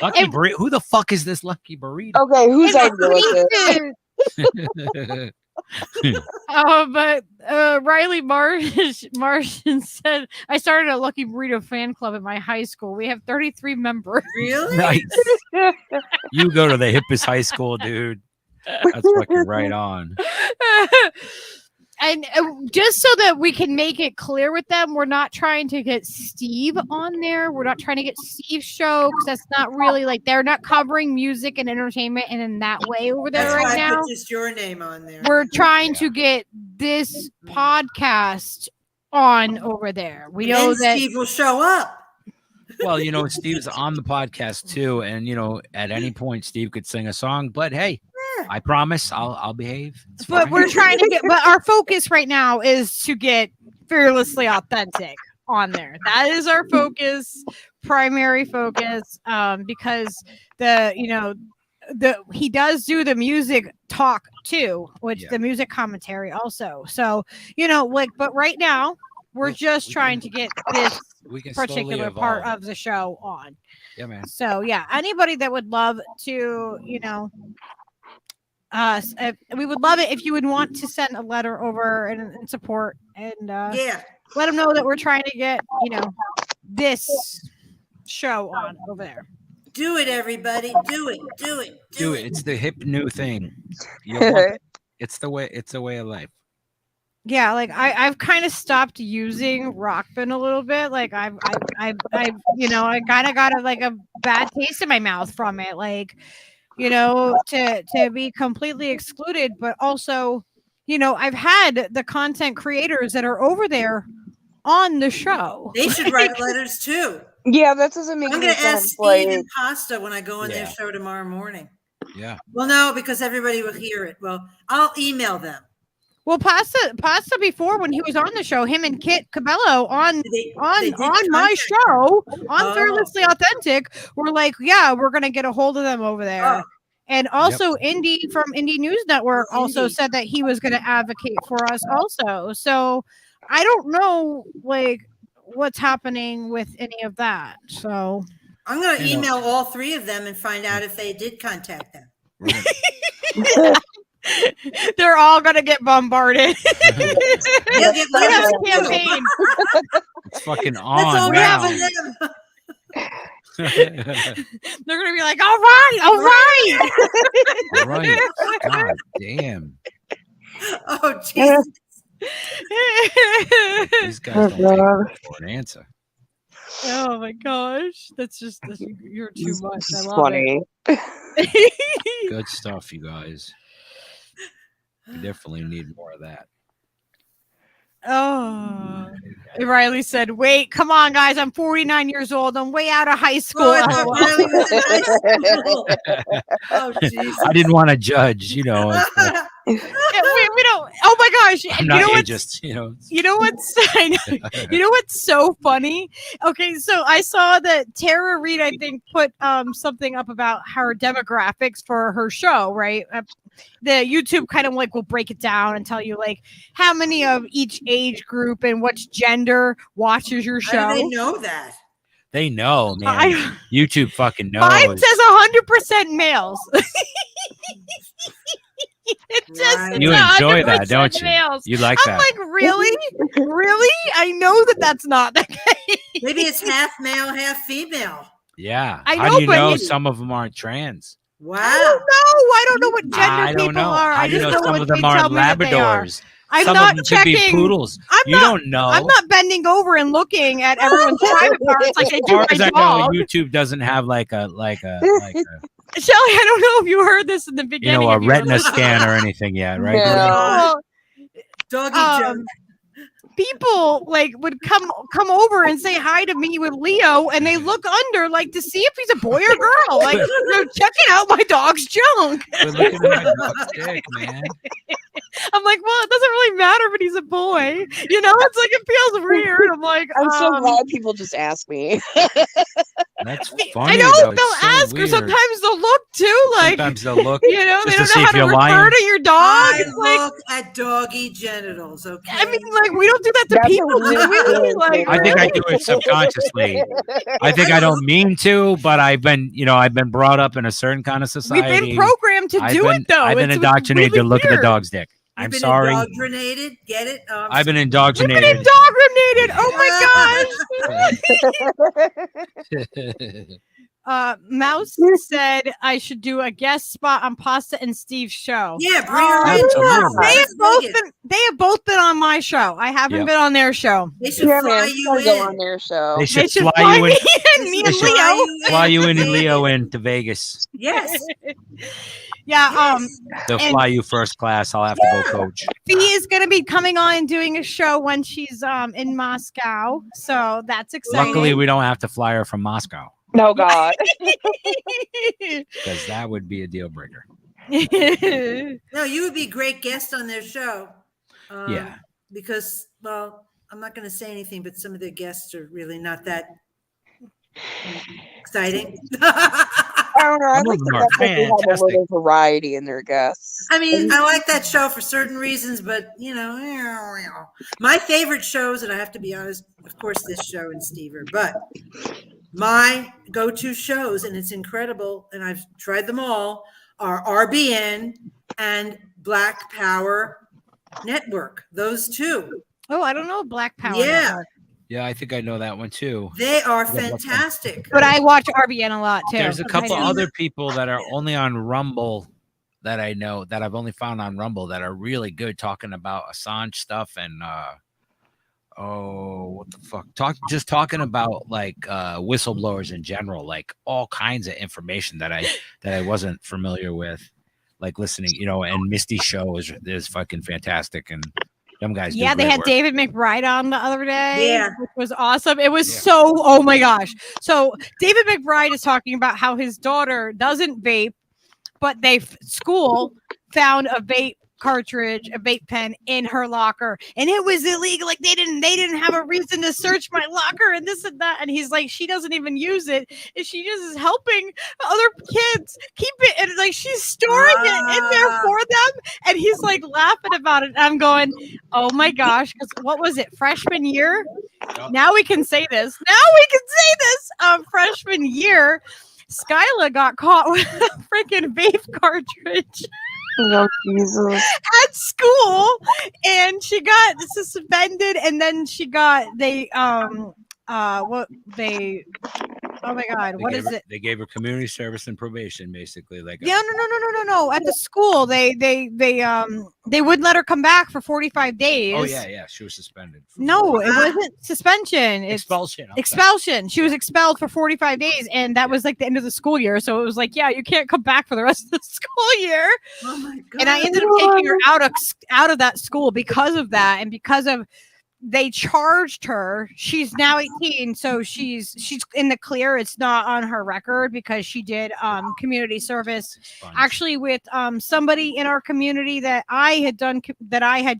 Lucky And- Burrito. Who the fuck is this Lucky Burrito? Okay, whose And idea was it? But Riley Martian said, I started a Lucky Burrito fan club at my high school. We have 33 members. Really? Nice. You go to the hippest high school, dude. That's fucking right on. And just so that we can make it clear with them, we're not trying to get Steve on there. We're not trying to get Steve's show because that's not really like they're not covering music and entertainment and in that way over there That's why right I now. put just your name on there. We're trying to get this podcast on over there. We know And that Steve will show up. Well, you know, Steve's on the podcast too, and you know, at any point Steve could sing a song. But hey, I promise I'll behave. It's but fine. we're trying to get but our focus right now is to get Fearlessly Authentic on there. That is our focus, primary focus, because he does do the music talk too, which Yeah. the music commentary also. So, but right now we're just trying to get this we can slowly particular part evolve. of the show on. Yeah, man. So yeah, anybody that would love to, we would love it if you would want to send a letter over and support and Yeah. let them know that we're trying to get, this show on over there. Do it, everybody. Do it. Do it. It's the hip new thing. You want- it's a way of life. Yeah, like I've kind of stopped using Rockfin a little bit. Like I kind of got a bad taste in my mouth from it. Like, to be completely excluded, but also, I've had the content creators that are over there on the show. They should write letters too. Yeah, that doesn't make I'm any going to ask sense. Steve Like, and Pasta when I go on their Yeah. show tomorrow morning. Yeah. Well, no, because everybody will hear it. Well, I'll email them. Well, Pasta before when he was on the show, him and Kit Cabello on They did my contact show on Oh. Fearlessly Authentic, we're like, yeah, we're gonna get a hold of them over there. Oh. And also Indy from Indie News Network also Indy. said that he was gonna advocate for us also. So I don't know like what's happening with any of that. So I'm going to email all 3 of them and find out if they did contact them. they're all gonna get bombarded. They'll get We have a one. campaign. It's fucking That's all on we have now. for them. They're gonna be like, all right. All right. God damn. Oh, Jesus. These guys don't take for an answer. Oh my gosh, you're too much. I It's love funny. it. Good stuff, you guys. We definitely need more of that. Oh, Riley said, "Wait, come on, guys! I'm 49 years old. I'm way out of high school." Oh, I thought Riley was in high school. Oh, Jesus. I didn't want to judge, you know. It's like, Yeah, we don't. Oh my gosh! I'm You not know what's ageist, you know. You know what's you know what's so funny? Okay, so I saw that Tara Reid, I think, put something up about her demographics for her show, right? The YouTube kind of like will break it down and tell you like how many of each age group and which gender watches your show. How do they know that? They know, man. YouTube fucking knows. Mine says 100% males. It just Right. You says enjoy 100% that, don't you? males. You like I'm that. like, really? Really? I know that that's not the case. Maybe it's half male, half female. Yeah. I How know, do you but know he- some of them aren't trans? Wow. I don't know what gender I people don't know. are. How I do you just know know some what of them they are tell me that they are. Labradors? I'm Some not of them could be checking. poodles. I'm You not- don't know. I'm not bending over and looking at everyone's private parts like I As do far my as I know, dog. YouTube doesn't have like a Shelly, I don't know if you heard this in the you beginning. know, a of your retina list. scan or anything yet, right? No. Well, Doggy joke. people like would come over and say hi to me with Leo, and they look under like to see if he's a boy or girl. Like they're checking out my dog's junk. We're looking at my dog's dick, man. I'm like, well, it doesn't really matter if he's a boy. You know, it's like it feels weird. I'm like, I'm so glad people just ask me. That's I funny. know though. they'll It's so ask, or weird. sometimes they'll look too. Like, Sometimes they'll look. you know, they just don't to see know if how to you're refer lying. to your dog. I It's like, look at doggy genitals, okay? I mean, like we don't do that to That's people, a weird do we? feeling, Like, I think I do it subconsciously. I think I don't mean to, but I've been brought up in a certain kind of we've society. been programmed to do it, though. I've been It's indoctrinated really to look at a weird. dog's dick. You've I'm been sorry. indoctrinated. Get it? I've been We've indoctrinated. been indoctrinated. Oh my gosh. Mouse said I should do a guest spot on Pasta and Steve's show. Yeah, bring her in. Absolutely. They have both been on my show. I haven't Yep. been on their show. They should Yeah, fly man. you Gotta go on in. their show. They They should should fly you in. me and me They and should Leo. Fly you in and Vegas. Leo in to Vegas. Yes. Yeah, They'll And- fly you first class. I'll have to go coach. Fee is going to be coming on and doing a show when she's in Moscow, so that's exciting. Luckily, we don't have to fly her from Moscow No, God. because that would be a deal breaker. No, you would be a great guest on their show. Yeah. Because, well, I'm not going to say anything, but some of their guests are really not that exciting. I don't know. I Some like of the them are fact that they have a fantastic. little variety in their guests. I mean, I like that show for certain reasons, but you know, my favorite shows, and I have to be honest, of course, this show and Stever, but my go-to shows, and it's incredible, and I've tried them all, are RBN and Black Power Network. Those two. Oh, I don't know Black Power. Yeah. Network, Yeah, I think I know that one too. They are Yeah, that's fun. fantastic. but I watch RBN a lot too. There's a couple I do. other people that are only on Rumble that I know that I've only found on Rumble that are really good talking about Assange stuff and what the fuck? Talking about like whistleblowers in general, like all kinds of information that I wasn't familiar with, like listening, and Misty show is fucking fantastic and them guys. Yeah, do they great had work. David McBride on the other day, Yeah. which was awesome. It was Yeah. so, oh my gosh. So David McBride is talking about how his daughter doesn't vape, but school found a vape cartridge, a vape pen in her locker, and it was illegal. Like they didn't have a reason to search my locker and this and that. And he's like, she doesn't even use it, and she just is helping other kids keep it, and like she's storing it in there for them. And he's like laughing about it. And I'm going, oh my gosh, because what was it, freshman year? Now we can say this. Freshman year, Skyla got caught with a freaking vape cartridge Oh, Jesus. at school, and she got suspended, and then oh my god, what is it? They gave her community service and probation, basically. Like, Yeah, no. At the school, they wouldn't let her come back for 45 days. oh yeah, she was suspended. No, it wasn't suspension. It's Expulsion. I'm sorry. expulsion. She was expelled for 45 days, and that was like the end of the school year. So it was like, yeah, you can't come back for the rest of the school year. Oh my god! And I ended up taking her out of that school because of that, and because of they charged her. She's now 18, so she's in the clear. It's not on her record because she did community service Sponge. actually with somebody in our community that I had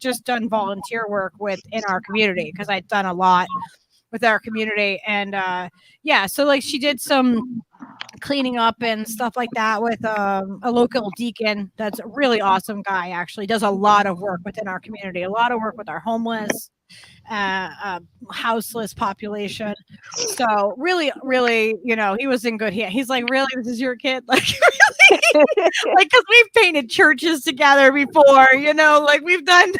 just done volunteer work with in our community, because I'd done a lot with our community. And so like she did some cleaning up and stuff like that with a local deacon that's a really awesome guy. Actually does a lot of work within our community, a lot of work with our homeless houseless population. So really he was in good hands. He's like, really, this is your kid? Like, really? Like, because we've painted churches together before, like we've done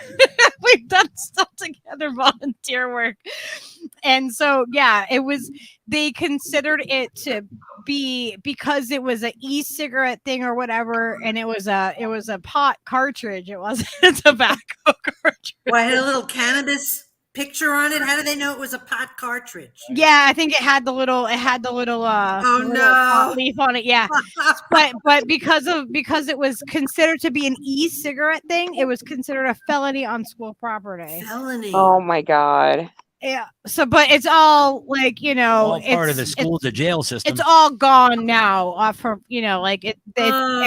stuff together, volunteer work. And so they considered it to be, because it was an e-cigarette thing or whatever, and it was a pot cartridge. It wasn't a tobacco cartridge. Well, I had a little cannabis picture on it. How do they know it was a pot cartridge? Yeah, I think it had the little no leaf on it. Yeah. but because it was considered to be an e-cigarette thing, it was considered a felony on school property. felony. Oh my God. Yeah. So, but it's all like, all part of the it's school to jail system. it's all gone now from, like it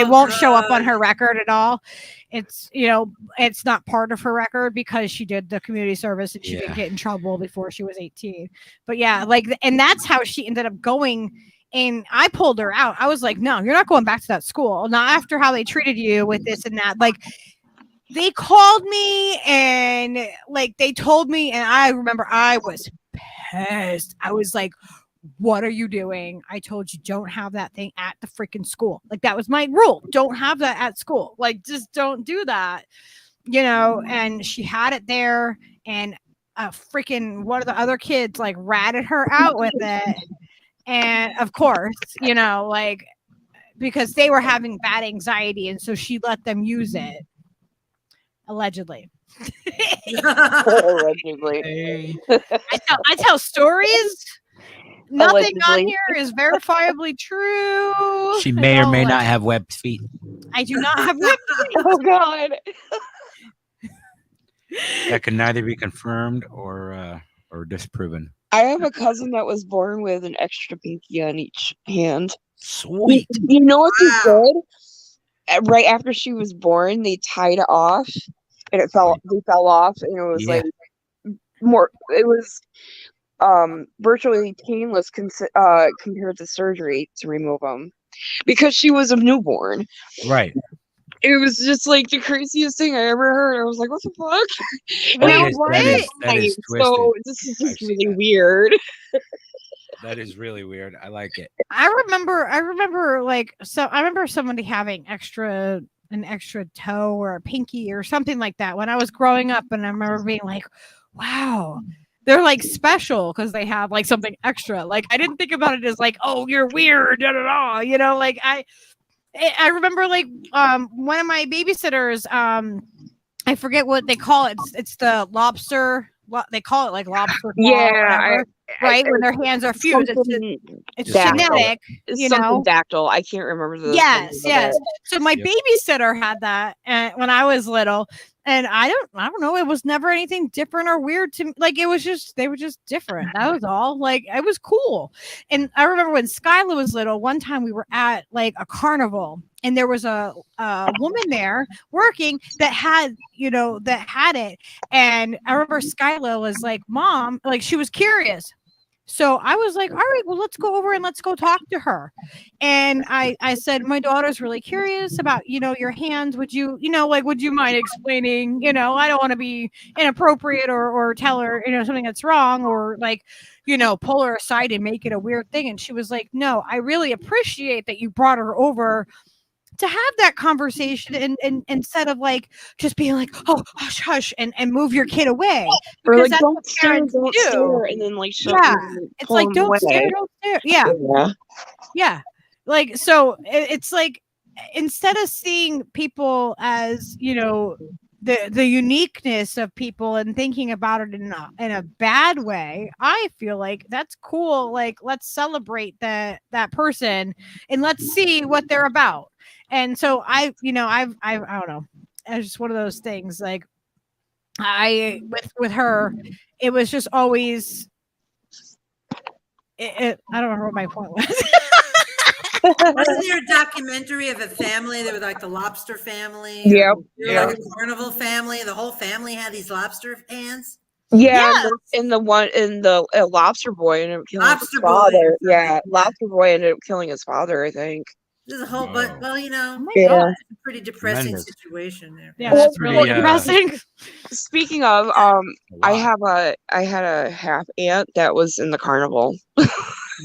won't show up on her record at all. It's, it's not part of her record because she did the community service and she didn't get in trouble before she was 18. But yeah, and that's how she ended up going. And I pulled her out. I was like, no, you're not going back to that school. Not after how they treated you with this and that. Like, they called me and they told me, and I remember I was pissed. I was like, what are you doing? I told you don't have that thing at the freaking school. Like, that was my rule. Don't have that at school. Like, just don't do that, and she had it there, and freaking one of the other kids ratted her out with it. And of course, because they were having bad anxiety, and so she let them use it. Allegedly. Allegedly. I tell stories. Nothing on Allegedly. here is verifiably true. She may or may not have webbed feet. I do not have webbed feet. Oh God. That can neither be confirmed or disproven. I have a cousin that was born with an extra pinky on each hand. Sweet. You know what Wow. they did? Right after she was born, they tied it off, and they fell off, and it was it was virtually painless compared to surgery to remove them, because she was a newborn. Right. It was just the craziest thing I ever heard. I was like, what the fuck? That is So twisted. this is just I've seen really that. weird. That is really weird. I like it. I remember I remember somebody having an extra toe or a pinky or something like that when I was growing up, and I remember being like, wow, they're special because they have something extra. I didn't think about it as oh, you're weird, da, da, da. I remember one of my babysitters, I forget what they call it. It's the lobster. They call it lobster claw or whatever, right? When their hands are fused, it's Dactyl. genetic, Something dactyl. I can't remember the Yes. So my Yep. babysitter had that when I was little, and I don't know. It was never anything different or weird to me. It was just, they were just different. That was all. It was cool. And I remember when Skyla was little, one time we were at a carnival, and there was a woman there working that had it. And I remember Skyla was like, Mom, she was curious. So I was like, all right, well, let's go over and let's go talk to her. And I said, my daughter's really curious about, your hands. Would you, would you mind explaining, I don't want to be inappropriate or tell her, something that's wrong or like, pull her aside and make it a weird thing. And she was like, no, I really appreciate that you brought her over to have that conversation and instead of like just being like, oh, hush, hush, and move your kid away. Or Because like, that's don't what stare, parents don't do. stare, and then like shut Yeah. and It's pull like, them don't away. stare, don't stare. Yeah. Yeah. Yeah. Like, so it's like, instead of seeing people as, the uniqueness of people and thinking about it in a bad way, I feel like that's cool. Like, let's celebrate that person and let's see what they're about. And so I don't know. It's just one of those things. Like, with her, it was just always. I don't remember what my point was. Wasn't there a documentary of a family? They were like the lobster family. Yep. Like a carnival family. The whole family had these lobster hands. Yeah, Yes. in the Lobster Boy ended up killing Lobster his Boy father. or something. Yeah, Lobster Boy ended up killing his father, I think. There's a whole, but well, Oh my Yeah. God. it's a pretty depressing Tremendous. situation there. Yeah, Well, that's really pretty, depressing. Speaking of, I had a half aunt that was in the carnival in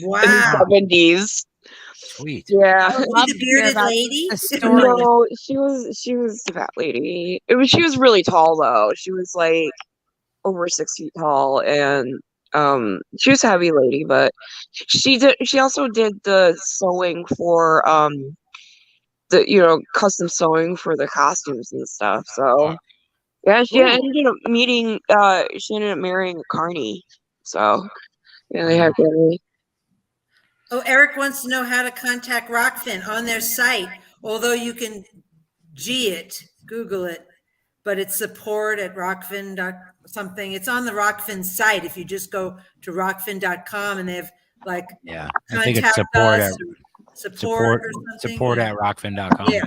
Wow. the 70s. Sweet. Yeah. Was Love she to the hear bearded about lady? the story. No, she was a fat lady. She was really tall though. She was like over 6 feet tall, and she was a heavy lady, but she also did the sewing for the custom sewing for the costumes and stuff. So yeah, she ended up marrying a carny. So yeah, they had really. Oh, Eric wants to know how to contact Rockfin on their site. Although you can Google it, but it's support at Rockfin something. It's on the Rockfin site. If you just go to rockfin.com and they have like Yeah. I think it's contact support us at or support or something. support at rockfin.com. Yeah.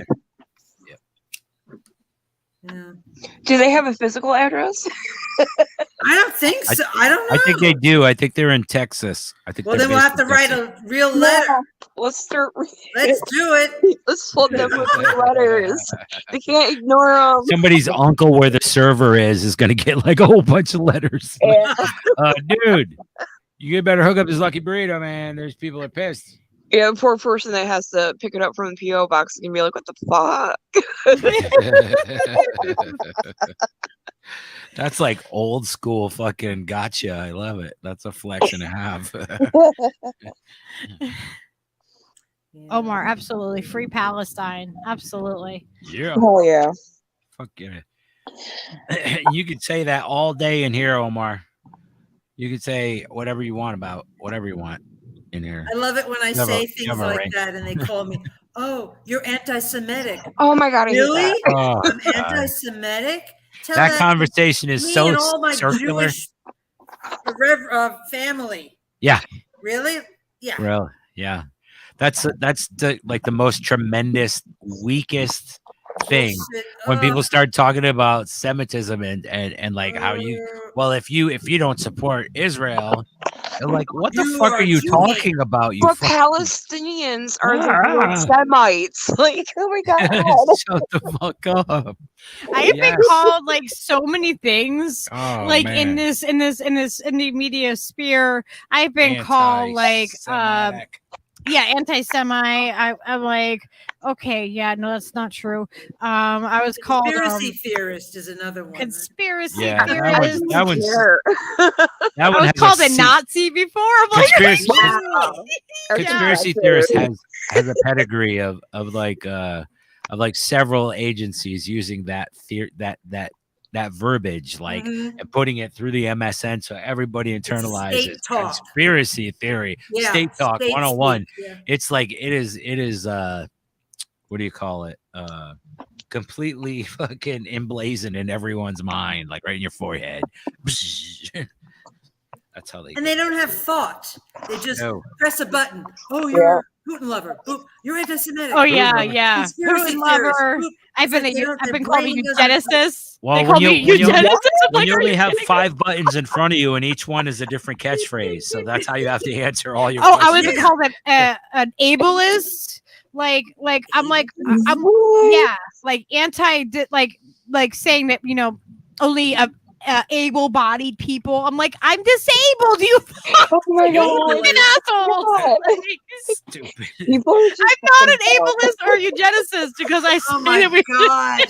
Yeah. Do they have a physical address? I don't think so. I don't know. I think they do. I think they're in Texas. I think. Well, they're then we'll have based to in write Texas. a real letter. Let's start. Let's do it. Let's flood them with these letters. They can't ignore them. Somebody's uncle where the server is going to get like a whole bunch of letters. Yeah. Dude, you better hook up this Lucky Burrito, man. There's people are pissed. Yeah, the poor person that has to pick it up from the P.O. box is gonna be like, what the fuck? That's like old school fucking gotcha. I love it. That's a flex and a half. Omar, absolutely. Free Palestine. Absolutely. Yeah. Oh yeah. Fuck yeah. You could say that all day in here, Omar. You could say whatever you want about whatever you want in here. I love it when I You have say a- things you have a like range. that and they call me, oh, you're anti-Semitic. Oh my god, I hate Really? that. Oh, I'm God. anti-Semitic? Tell That conversation is me so and all my circular. Jewish family. Yeah. Really? Yeah. Really? Yeah. That's the like the most tremendous, weakest thing Bullshit. when Oh, people start talking about Semitism and like how you if you don't support Israel, they're like, what the You fuck are are you Jewish. talking about? You But fucking Palestinians are the Ah. weird Semites. Like, oh my god. shut the fuck up. I have been Yes. called like so many things. Oh, Like man. in the media sphere, I've been called like Anti-Semitic. anti-Semite. I'm like, okay, yeah, no, that's not true. I was called Conspiracy theorist is another one. conspiracy Yeah, theorist. that one's Here. that I one was has called a C. Nazi before. I'm like, Conspiracy, Wow. conspiracy theorist has a pedigree of like several agencies using that that verbiage like Mhm. and putting it through the MSN so everybody internalizes state talk. conspiracy theory, Yeah, state talk state 101. speak, yeah. It's like it is what do you call it? Completely fucking emblazoned in everyone's mind, like right in your forehead. That's how they And they don't have thought. They just No. press a button. Oh, Putin lover. You're anti-Semitic. Oh yeah, yeah. Conspiracy Putin theorist. lover. I've been called a eugenicist. Well, They when call you- me when you- eugenicist. I'm When like, you are only you have kidding me? 5 buttons in front of you and each one is a different catchphrase, so that's how you have to answer all your Oh, I questions. was called an ableist. Like I'm yeah, like anti, like saying that only able-bodied people. I'm like, I'm disabled. You Oh my god. fucking asshole. God. Stupid. People are just I'm not an fucking dumb. ableist or eugenicist because I Oh say my that we. God.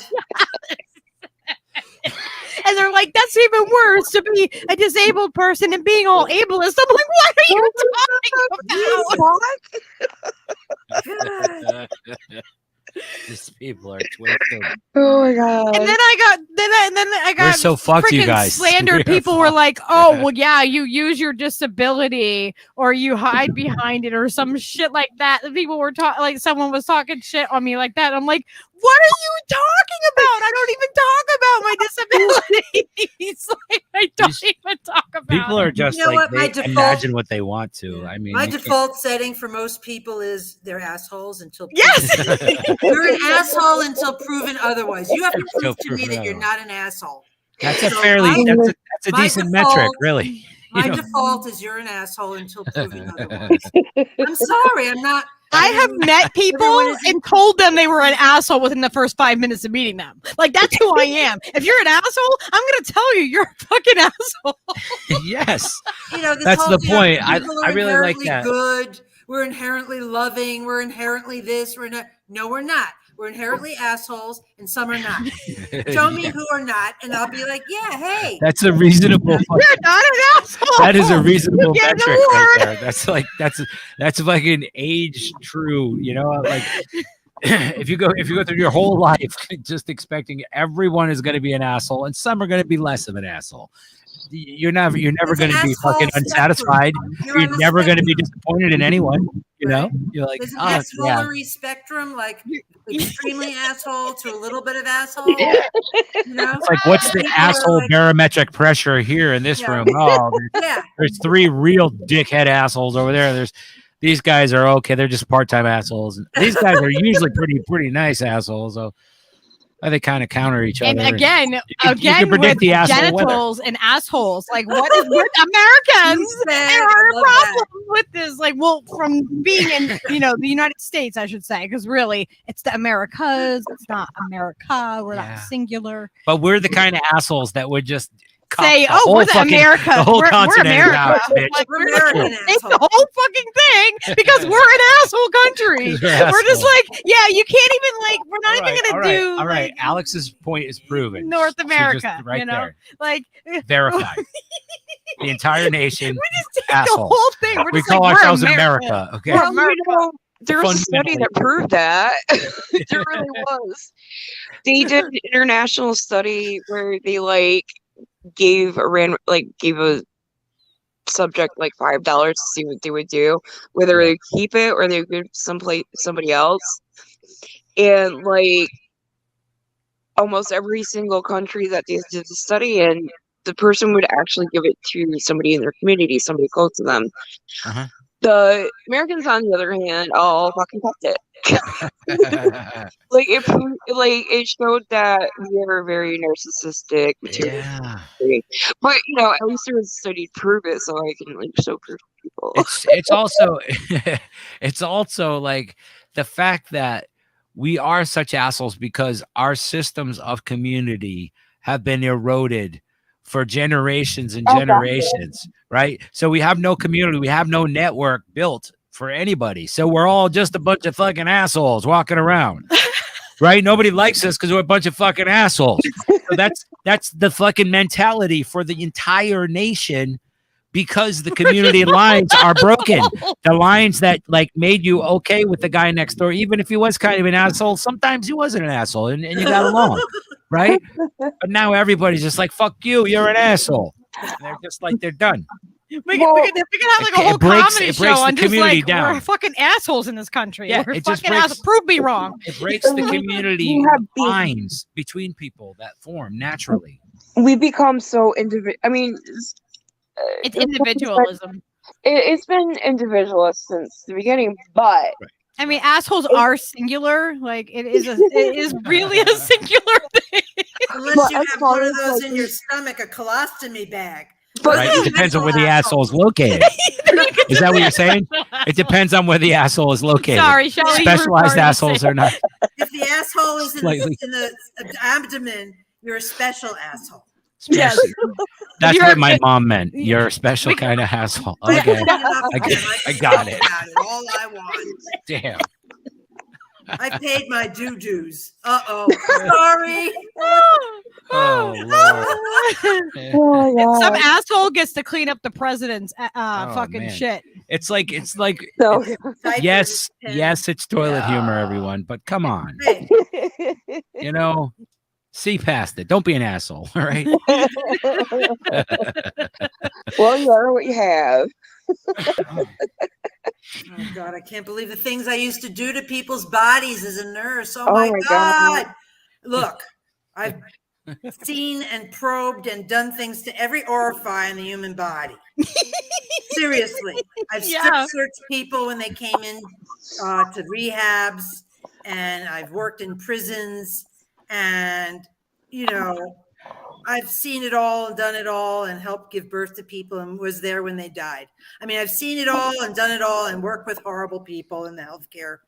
And they're like, that's even worse to be a disabled person and being all ableist. I'm like, what are you talking about? God. These people are twisted. Oh my god. And then I got We're so fucked, you freaking guys. slandered. We are People were fucked. like, "Oh, well, yeah, you use your disability or you hide behind it or some shit like that." The people were talking, like someone was talking shit on me like that. I'm like, "What are you talking about? I don't even talk about my disabilities. Like, I don't even talk about." People are just You know like what? My they default- imagine what they want to. I mean, My you can't- default setting for most people is they're assholes until Yes. you're an asshole until proven otherwise. You have to prove Until to me proven that you're otherwise. not an asshole. that's a So fairly my- that's a my decent default- metric, really. My You know? default is you're an asshole until proven otherwise. I'm sorry, I'm not. I have met people Everyone is- and told them they were an asshole within the first 5 minutes of meeting them. Like, that's who I am. If you're an asshole, I'm going to tell you you're a fucking asshole. Yes. This That's whole, the point. people I are really like inherently that. Good. We're inherently loving. We're inherently this. No, we're not. We're inherently assholes, and some are not. Show me who are not, and I'll be like, yeah, hey. That's a reasonable. You're not an asshole. That is a reasonable You get an metric right award. there. That's like an age true. Like if you go through your whole life just expecting everyone is going to be an asshole and some are going to be less of an asshole, you're never It's going an to be asshole fucking spectrum. unsatisfied. You're on You're the never going to be spectrum. disappointed in anyone. Right. You're like, There's an oh, yeah. assholery spectrum, like extremely asshole to a little bit of asshole. It's like, what's the People are asshole like- barometric pressure here in this Yeah. room? Oh, Yeah. there's 3 real dickhead assholes over there. These guys are okay. They're just part-time assholes. And these guys are usually pretty nice assholes. So they kind of counter each other. And again, you can predict with the asshole weather. genitals and assholes, like what is with Americans? You said, There I are love problems with this. Like, well, from being in, the United States, I should say, because really, it's the Americas. It's not America. We're Yeah. not singular. But we're the kind of assholes that would just Say, the oh, whole we're the fucking- America. the whole we're continent America. out, bitch. Like, We're we're American take the assholes. whole fucking thing because we're an asshole country. We're We're just assholes. like, yeah, you can't even we're not even all gonna right, do all right. like, Alex's point is proven. North She just- America, right there. Like Verified. The entire nation. we just take assholes. the whole thing. We're We just call like, ourselves we're America. Okay. We're Well, America. there was a study that proved that. There really was. They did an international study where they gave a subject like $5 to see what they would do, whether they keep it or they would give somebody else. And almost every single country that they did the study in, the person would actually give it to somebody in their community, somebody close to them. Uh-huh. The Americans, on the other hand, all fucking kept it. It showed that we are very narcissistic, Yeah. but at least there was a study to prove it, so I can show proof to people. It's also it's also like the fact that we are such assholes because our systems of community have been eroded for generations and generations, right? So we have no community, we have no network built for anybody. So we're all just a bunch of fucking assholes walking around. Right? Nobody likes us because we're a bunch of fucking assholes. So that's the fucking mentality for the entire nation because the community lines are broken. The lines that made you okay with the guy next door, even if he was kind of an asshole, sometimes he wasn't an asshole and you got along. Right? But now everybody's just like, fuck you, you're an asshole. And they're just like, they're done. We can have like a whole comedy show on just community down. We're fucking assholes in this country. Yeah, we're it just fucking breaks- assholes. Prove me wrong. It breaks the community You have beef. lines between people that form naturally. We become so individual. I mean, It's individualism. It's been individualist since the beginning, but I mean, assholes are singular. Like it is really a singular thing. Unless Well, you have as one far of as, those like, in your stomach, a colostomy bag. But- Right? It depends on where the asshole is located. Is that what you're saying? It depends on where the asshole is located. Sorry, Shelly. Specialized assholes are not. If the asshole is Slightly. in the abdomen, you're a special asshole. Yes. That's You're- what my mom meant. You're a special kind of asshole. I Okay. haven't had enough I of got- them. I can got talk it. about all I want. Damn. I paid my dues. Uh-oh. Sorry. Oh, Lord. Oh my Some god. asshole gets to clean up the president's Oh, fucking man. shit. It's like So yes, Diapers, yes, it's toilet Yeah. humor, everyone, but come on. Hey, You know, see past it. Don't be an asshole, all right? well, you are what you have. oh God, I can't believe the things I used to do to people's bodies as a nurse. Oh, Oh my my God. God. Look, I've seen and probed and done things to every orifice in the human body. Seriously. I've strip Yeah. searched people when they came in to rehabs, and I've worked in prisons, and, you know, I've seen it all and done it all and helped give birth to people and was there when they died. I mean, I've seen it all and done it all and worked with horrible people in the healthcare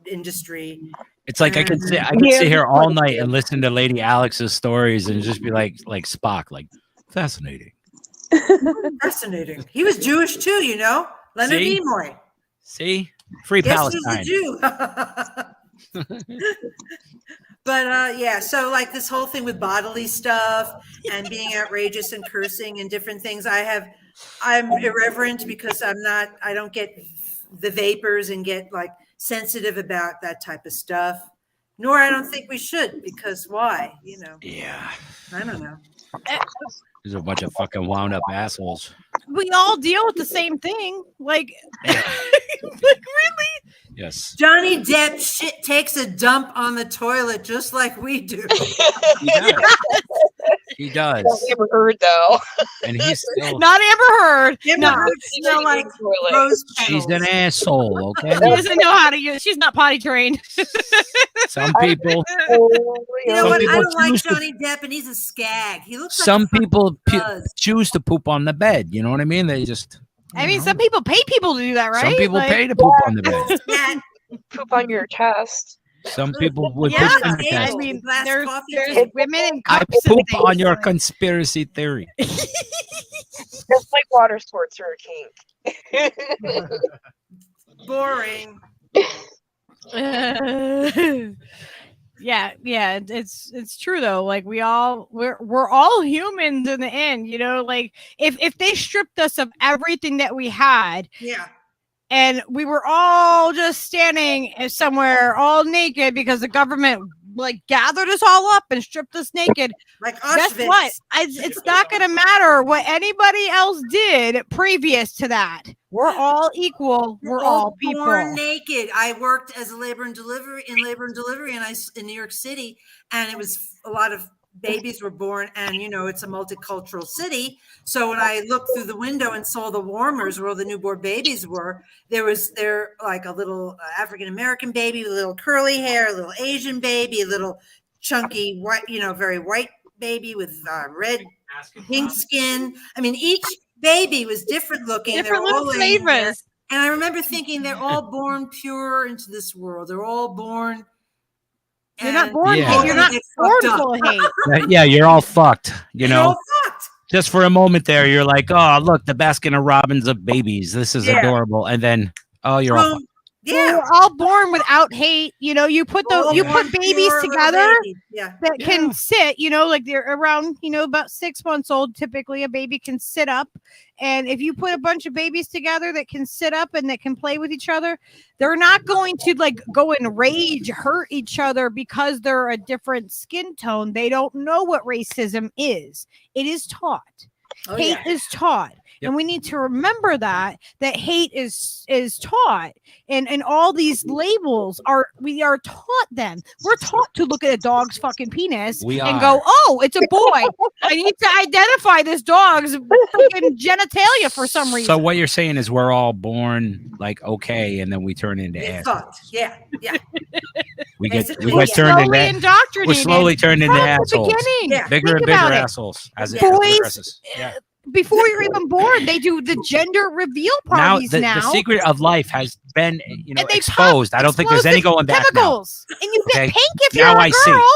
industry. It's like I could sit Yeah, here that's all what it night is. and listen to Lady Alex's stories and just be like Spock, like fascinating. Fascinating. He was Jewish too, you know. Leonard See? Nimoy. See? Free Guess who's Palestine. a Jew? But yeah, so like this whole thing with bodily stuff and being outrageous and cursing and different things, I'm irreverent because I don't get the vapors and get like sensitive about that type of stuff. Nor I don't think we should, because why? You know, Yeah. I don't know. There's a bunch of fucking wound up assholes. We all deal with the same thing. Like, like really? Yes. Johnny Depp shit takes a dump on the toilet just like we do. He does. He does. Never heard though. And he's still Not Amber Heard. Amber No, Heard smell like rose she's petals. an asshole, okay? she doesn't know how to use. She's not potty trained. Some people You know Some what? I people don't like choose to- Johnny Depp, and he's a skag. He looks like some a fucking people does. choose to poop on the bed. You know what I mean? They just I mean, some people pay people to do that, right? some people Like, pay to poop on the bed. That- Poop on your chest. Some people would Yeah, poop the on the table. bed. I mean, Glass there's coffee table. women in I cups and poop things, on your like- conspiracy theory. Just like water sports are a kink. Boring. yeah, it's true though. Like we're all humans in the end, you know. Like if they stripped us of everything that we had Yeah. and we were all just standing somewhere all naked because the government like gathered us all up and stripped us naked. Like Guess Auschwitz. what? It's not going to matter what anybody else did previous to that. We're all equal. We're all people. born naked. I worked as a labor and delivery in New York City, and it was a lot of babies were born, and you know it's a multicultural city. So when I looked through the window and saw the warmers where all the newborn babies were, there like a little African American baby with a little curly hair, a little Asian baby, a little chunky white, very white baby with red pink skin. I mean, each baby was different looking. Different They were all little laying there. flavors. And I remember thinking they're all born pure into this world. They're all born. You're not and born. Yeah. You're not they born fucked up. full of hate. Yeah, you're all fucked. You They're know, all fucked. just for a moment there, you're like, oh, look, the Baskin Robbins of babies. This is Yeah. adorable. And then, oh, you're all Boom. fucked. Yeah. We're all born without hate. You know, you put All you born put babies pure little together babies. Yeah. that Yeah. can sit, like they're around, about 6 months old. Typically, a baby can sit up. And if you put a bunch of babies together that can sit up and that can play with each other, they're not going to like go and rage, hurt each other because they're a different skin tone. They don't know what racism is. It is taught. Oh, hate yeah. is taught. Yep. And we need to remember that hate is taught, and all these labels we are taught them. We're taught to look at a dog's fucking penis and go, oh, it's a boy. I need to identify this dog's fucking genitalia for some reason. So what you're saying is we're all born like okay, and then we turn into Get assholes. fucked. Yeah. We get Basically, we yeah. get turned slowly into indoctrinated. we're slowly turned into from the assholes. beginning. Yeah. Bigger Think and bigger about it. assholes as it Boys, progresses. Yeah. Before you're even born, they do the gender reveal Now parties the secret of life has been And they exposed. I don't think there's any going back now. chemicals. And you get Okay, pink if now you're a I see. girl.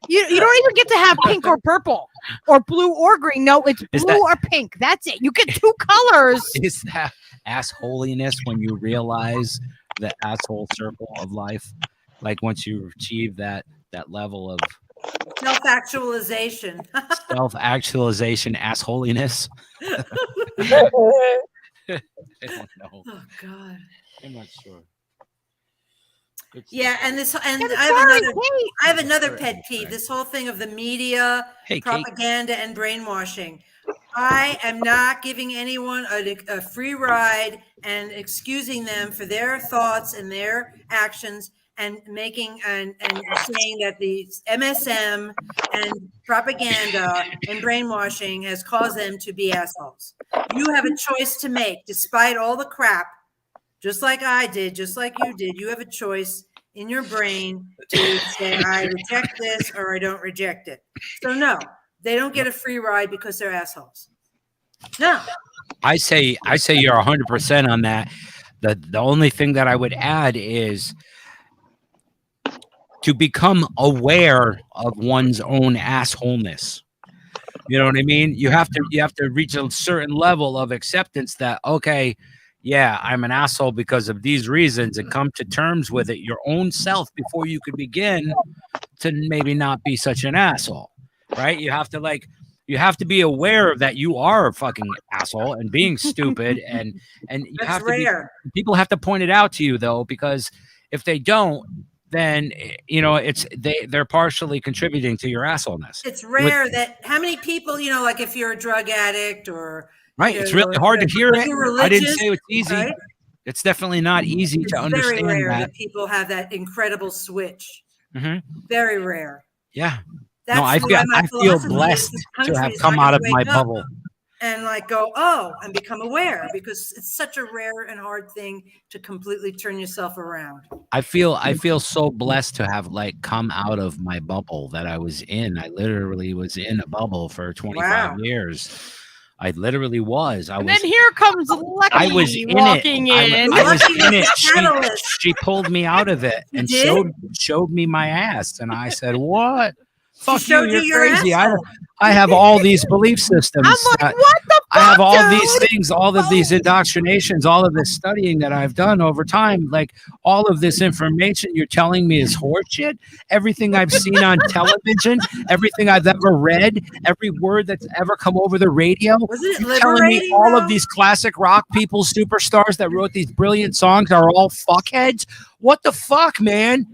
You don't even get to have pink or purple or blue or green. No, it's Is blue or pink. That's it. You get two colors. Is that assholiness when you realize the asshole circle of life? Like once you achieve that level of Self-actualization. self-actualization, assholiness. I don't know. Oh God. I'm not sure. Yeah, and I'm I sorry, have another Sorry, pet Kate. peeve. This whole thing of the media, Hey, Kate. propaganda, and brainwashing. I am not giving anyone a free ride and excusing them for their thoughts and their actions and making and saying that the MSM and propaganda and brainwashing has caused them to be assholes. You have a choice to make, despite all the crap. Just like I did, just like you did, you have a choice in your brain to say, I reject this or I don't reject it. So no, they don't get a free ride because they're assholes. No. I say you're 100% on that. The only thing that I would add is to become aware of one's own assholeness. You know what I mean? You have to reach a certain level of acceptance that, okay, yeah, I'm an asshole because of these reasons, and come to terms with it your own self before you could begin to maybe not be such an asshole, right? You have to be aware that you are a fucking asshole and being stupid, and you That's have to rare. people have to point it out to you though, because if they don't, then they're partially contributing to your assholeness. It's rare that how many people, like if you're a drug addict or Right. It's really hard to hear it. I didn't say it's easy. Right? It's definitely not easy It's to understand very rare that. people have that incredible switch. Mhm. Very rare. Yeah. That's I why my feel philosophy blessed is this to country have is come not gonna out of my wake up bubble. and go, and become aware, because it's such a rare and hard thing to completely turn yourself around. I feel so blessed to have come out of my bubble that I was in. I literally was in a bubble for 25 years. I literally was. And then here comes Lucky I was in walking it. in. I was Lucky in it. was the catalyst. She pulled me out of it and did? showed me my ass, and I said, "What? Fuck you! showed you You're your crazy. asshole. I have all these belief systems. I'm like, that- what the fuck, I have all dude? these things, all of these indoctrinations, all of this studying that I've done over time. Like all of this information you're telling me is horseshit. Everything I've seen on television, everything I've ever read, every word that's ever come over the radio. Wasn't it You're telling me liberating, all though? of these classic rock people, superstars that wrote these brilliant songs are all fuckheads? What the fuck, man?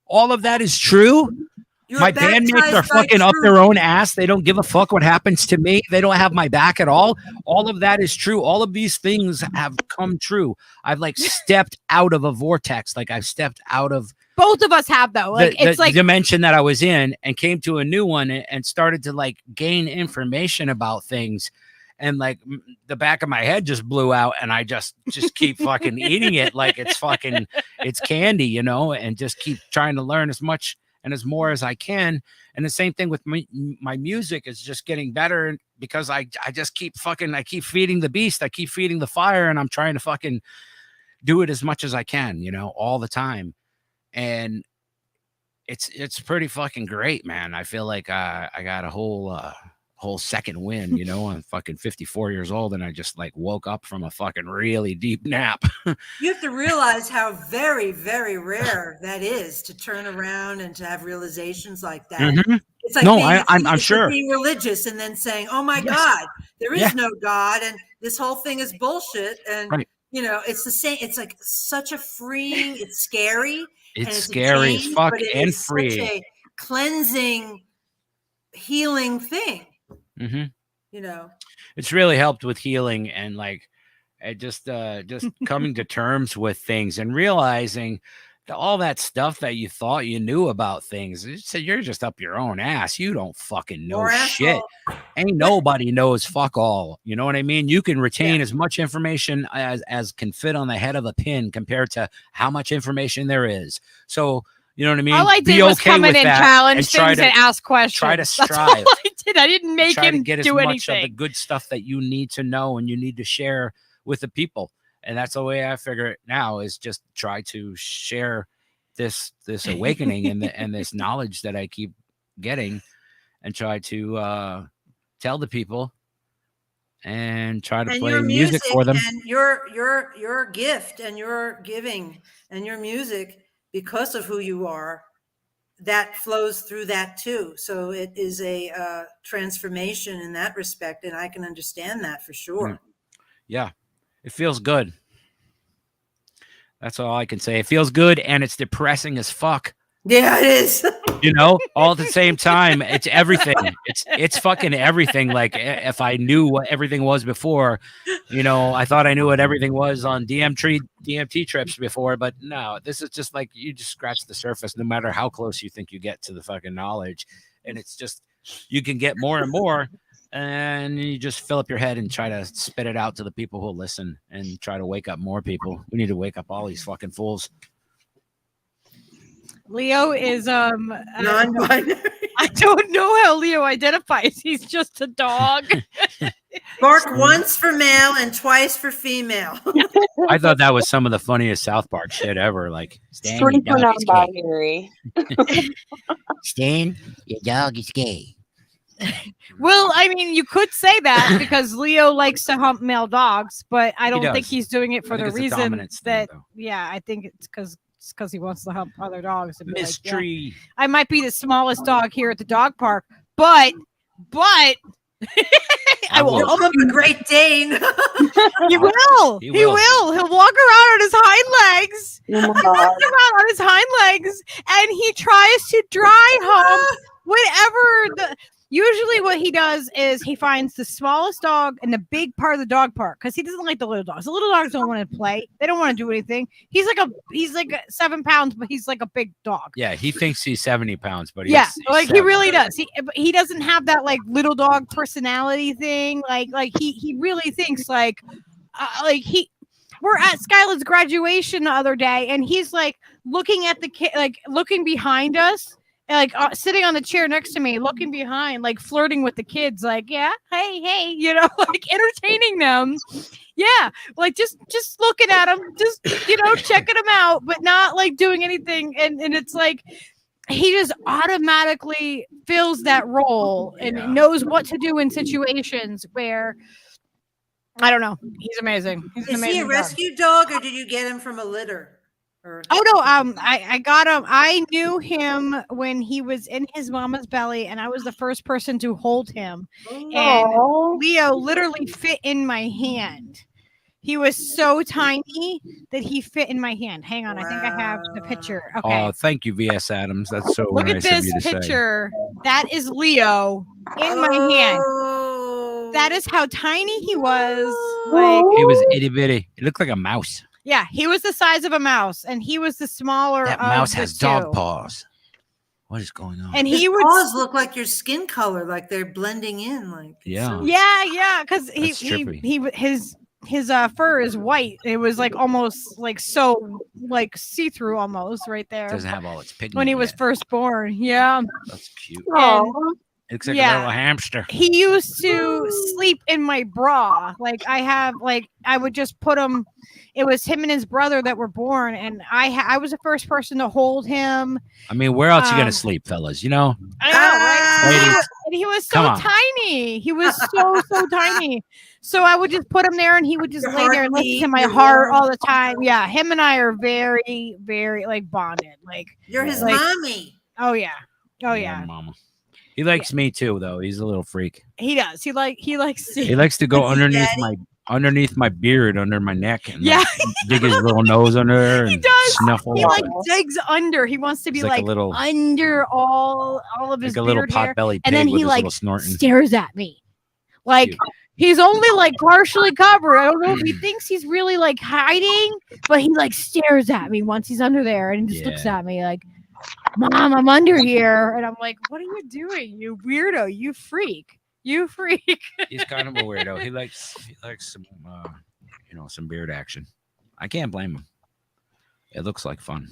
All of that is true? You were My bandmates are baptized by fucking up truth. their own ass. They don't give a fuck what happens to me. They don't have my back at all. All of that is true. All of these things have come true. I've stepped out of a vortex. I've stepped out of Both of us have though. the dimension that I was in and came to a new one and started to gain information about things. And the back of my head just blew out, and I just keep fucking eating it like it's candy, and just keep trying to learn as much and as more as I can. And the same thing with my music is just getting better because I just keep feeding the beast. I keep feeding the fire, and I'm trying to fucking do it as much as I can, all the time. And it's pretty fucking great, man. I feel like I got a whole second wind, I'm fucking 54 years old, and I just woke up from a fucking really deep nap. You have to realize how very, very rare that is to turn around and to have realizations like that. Mhm. It's like No, being, I'm sure. being religious and then saying, "Oh my Yes. God, there is Yeah. no God, and this whole thing is bullshit." And Right. it's the same. It's such a freeing. It's scary. and It's a scary as change, fuck but it and is free. such a cleansing, healing thing. Mm-hmm. you know. It's really helped with healing and like just coming to terms with things and realizing that all that stuff that you thought you knew about things, you're just up your own ass. You don't fucking know Or shit. asshole. Ain't nobody knows fuck all. You know what I mean? You can retain Yeah. as much information as can fit on the head of a pin compared to how much information there is. So, you know what I mean? All I did was come in and challenge things and ask questions. Try to That's strive. all I did. I didn't make Try to him get as do much anything. of the good stuff that you need to know and you need to share with the people. And that's the way I figure it now, is just try to share this awakening and this knowledge that I keep getting, and try to tell the people and try to And play your music for them. and your gift and your giving and your music, because of who you are, that flows through that too. So it is a transformation in that respect, and I can understand that for sure. Yeah, it feels good. That's all I can say. It feels good, and it's depressing as fuck. Yeah, it is. You know, all at the same time. It's everything. It's fucking everything. Like, if I knew what everything was before, you know, I thought I knew what everything was on DMT trips before, but no, this is just like, you just scratch the surface no matter how close you think you get to the fucking knowledge. And it's just, you can get more and more, and you just fill up your head and try to spit it out to the people who listen and try to wake up more people. We need to wake up all these fucking fools. Leo is Non-binary. I don't know how Leo identifies. He's just a dog. Bark once for male and twice for female. I thought that was some of the funniest South Park shit ever. Like, Stan, Three your for dog is gay. non-binary. Stan, your dog is gay. Well, I mean, you could say that because Leo likes to hump male dogs, but I don't think does. he's doing it for I think the it's a reason dominance thing, that, though. yeah, I think it's because he wants to hump other dogs. And be like, yeah, Mystery. I might be the smallest dog here at the dog park, but I will will. hump Hump a Great Dane. He will. He He will. will. He'll walk around on his hind legs. Oh my He God. walks around on his hind legs, and he tries to dry hump whatever the. Usually, what he does is he finds the smallest dog in the big part of the dog park because he doesn't like the little dogs. The little dogs don't want to play. They don't want to do anything. He's like 7 pounds, but he's like a big dog. Yeah, he thinks he's 70 pounds, but Yeah, he's like he 7. really does. He doesn't have that like little dog personality thing. Like he really thinks like we're at Skyland's graduation the other day, and he's like looking at the kid, like looking behind us, and, like sitting on the chair next to me, looking behind, like flirting with the kids, like, yeah, hey, you know, like entertaining them. Yeah, like just looking at them, just, you know, checking them out, but not like doing anything. And it's like he just automatically fills that role and Yeah. knows what to do in situations where, I don't know. He's amazing. He's an Is he amazing a dog. rescue dog, or did you get him from a litter? Or Oh no, I got him. I knew him when he was in his mama's belly, and I was the first person to hold him. And Aw. Leo literally fit in my hand. He was so tiny that he fit in my hand. Hang on, I think I have the picture. Okay. Oh, thank you, VS Adams. That's so Look at nice of this you to say. picture. That is Leo in my hand. Oh. That is how tiny he was. Like, He was itty bitty. He looked like a mouse. yeah, he was the size of a mouse, and he was the smaller. That of mouse the has two. dog paws. What is going on? And His he would. paws look like your skin color, like they're blending in. Like Yeah. Yeah, because That's trippy. his fur is white. It was like almost like so like see through almost right there Doesn't have all its pigment when he was yet. first born. Yeah. That's cute. Aw. It looks like yeah. a little hamster. He used to sleep in my bra. Like I would just put him. It was him and his brother that were born, and I was the first person to hold him. I mean, where else you Um, gonna sleep, fellas? You know? I know, right? Ladies. And he was Come so on. tiny. He was so tiny. So I would just put him there, and he would just Your lay there and listen to heartbeat, my your heart warmth. all the time. Yeah, him and I are very, very like bonded. Like, you're his Like- mommy. oh yeah, Mama. He likes me too, though. He's a little freak. he does. He likes to. He likes to go Is he underneath my beard, under my neck, and Yeah. like, dig his little nose under there He and does. snuffle. He like digs under. He wants to be He's like a like little- under all of his like a little beard hair, pot belly pig and then with he his like little snorting. stares at me. Like Cute. he's only like partially covered. I don't know if he thinks he's really like hiding, but he like stares at me once he's under there and just looks Yeah. at me like, Mom, I'm under here. And I'm like, what are you doing? You weirdo, you freak. You freak. He's kind of a weirdo. He likes some some beard action. I can't blame him. It looks like fun.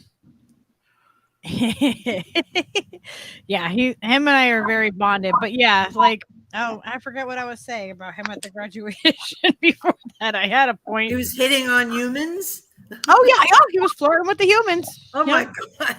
Yeah, him and I are very bonded. But yeah, like, oh, I forgot what I was saying about him at the graduation. Before that, I had a point. He was hitting on humans. Oh yeah, he was flirting with the humans. Oh my god.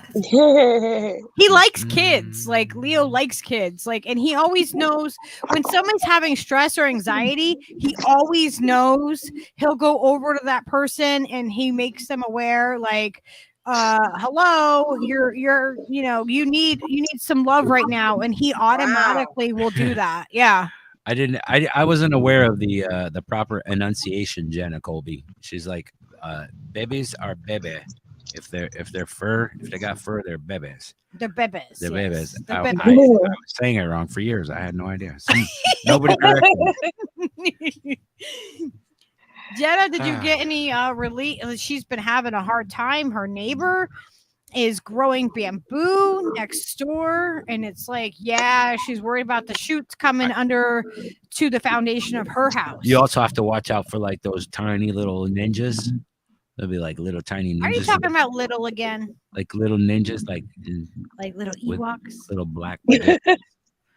He likes kids. Like Leo likes kids. Like, and he always knows when someone's having stress or anxiety, he always knows. He'll go over to that person and he makes them aware, like, hello, you need some love right now. And he automatically will do that. Yeah. I wasn't aware of the proper enunciation, Jenna Colby. She's like, babies are bebe. If they got fur, they're bebes. They're bebes. They're yes. bebes. They're I bebes. was saying it wrong for years. I had no idea. Nobody corrected me. Jenna, did you get any relief? She's been having a hard time. Her neighbor is growing bamboo next door, and it's like, yeah, she's worried about the shoots coming under to the foundation of her house. You also have to watch out for like those tiny little ninjas. They'll be like little tiny ninjas. Are you talking about little again? Like little ninjas, like little with Ewoks? little black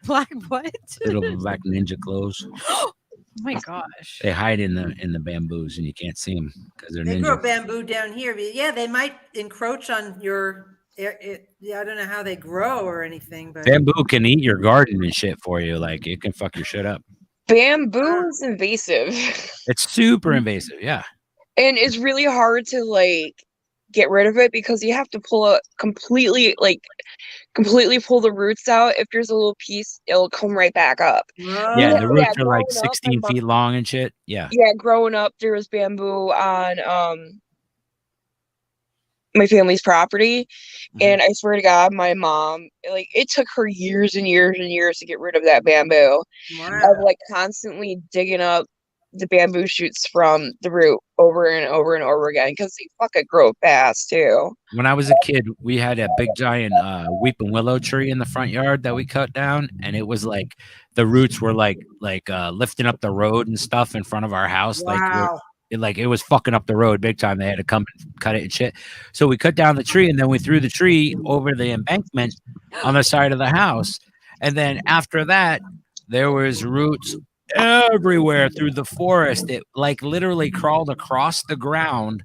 Black what? little black ninja clothes. Oh my gosh. They hide in the bamboos and you can't see them because they're They ninjas. grow bamboo down here. But yeah, they might encroach on your. I don't know how they grow or anything, but Bamboo can eat your garden and shit for you. Like it can fuck your shit up. Bamboo is invasive. It's super invasive. Yeah. And it's really hard to like get rid of it because you have to completely pull the roots out. If there's a little piece, it'll come right back up. Yeah, the roots are like growing up, 16 feet long and shit. Yeah. Yeah, growing up, there was bamboo on my family's property, and I swear to God, my mom, like, it took her years and years and years to get rid of that bamboo. Of like constantly digging up the bamboo shoots from the root over and over and over again because they fucking grow fast too. When I was a kid, we had a big giant weeping willow tree in the front yard that we cut down, and it was like the roots were like lifting up the road and stuff in front of our house. Wow. It was fucking up the road big time. They had to come and cut it and shit. So we cut down the tree and then we threw the tree over the embankment on the side of the house. And then after that, there was roots everywhere through the forest. It like literally crawled across the ground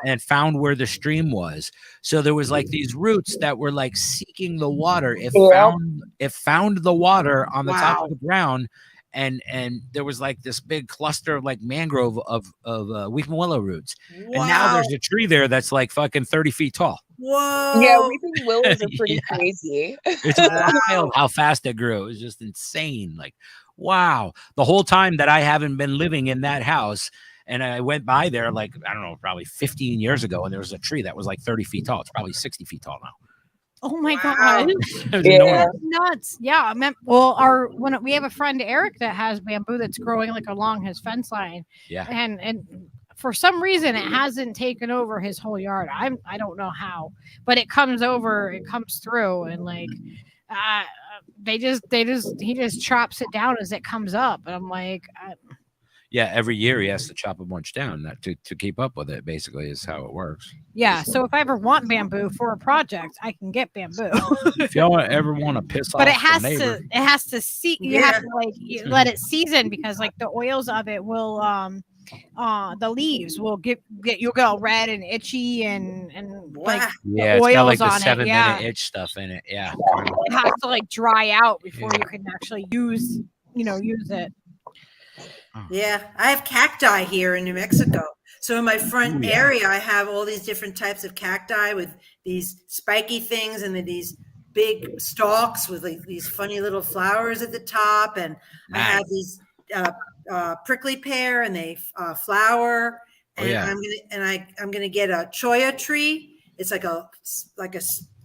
and found where the stream was. So there was like these roots that were like seeking the water. It found the water on the top of the ground. And there was like this big cluster of like mangrove of weeping willow roots. And now there's a tree there that's like fucking 30 feet tall. Whoa. Yeah, weeping willows are pretty crazy. It's wild how fast it grew. It was just insane. Like, wow. The whole time that I haven't been living in that house, and I went by there like, I don't know, probably 15 years ago, and there was a tree that was like 30 feet tall. It's probably 60 feet tall now. Oh my god. Yeah. That's nuts. Yeah. We have a friend Eric that has bamboo that's growing like along his fence line. Yeah. And for some reason it hasn't taken over his whole yard. I don't know how, but it comes through and like he just chops it down as it comes up. And I'm like, yeah, every year he has to chop a bunch down to keep up with it, basically, is how it works. Yeah, so if I ever want bamboo for a project, I can get bamboo. If y'all ever want to piss off, but it has to see. You have to like let it season because like the oils of it will the leaves will you'll get all red and itchy and like yeah, it's got like the 7-minute itch stuff in it. Yeah, it has to like dry out before you can actually use it. Yeah, I have cacti here in New Mexico. So in my front area, I have all these different types of cacti with these spiky things and then these big stalks with like these funny little flowers at the top. And I have these prickly pear and they flower. And I'm gonna get a cholla tree. It's like a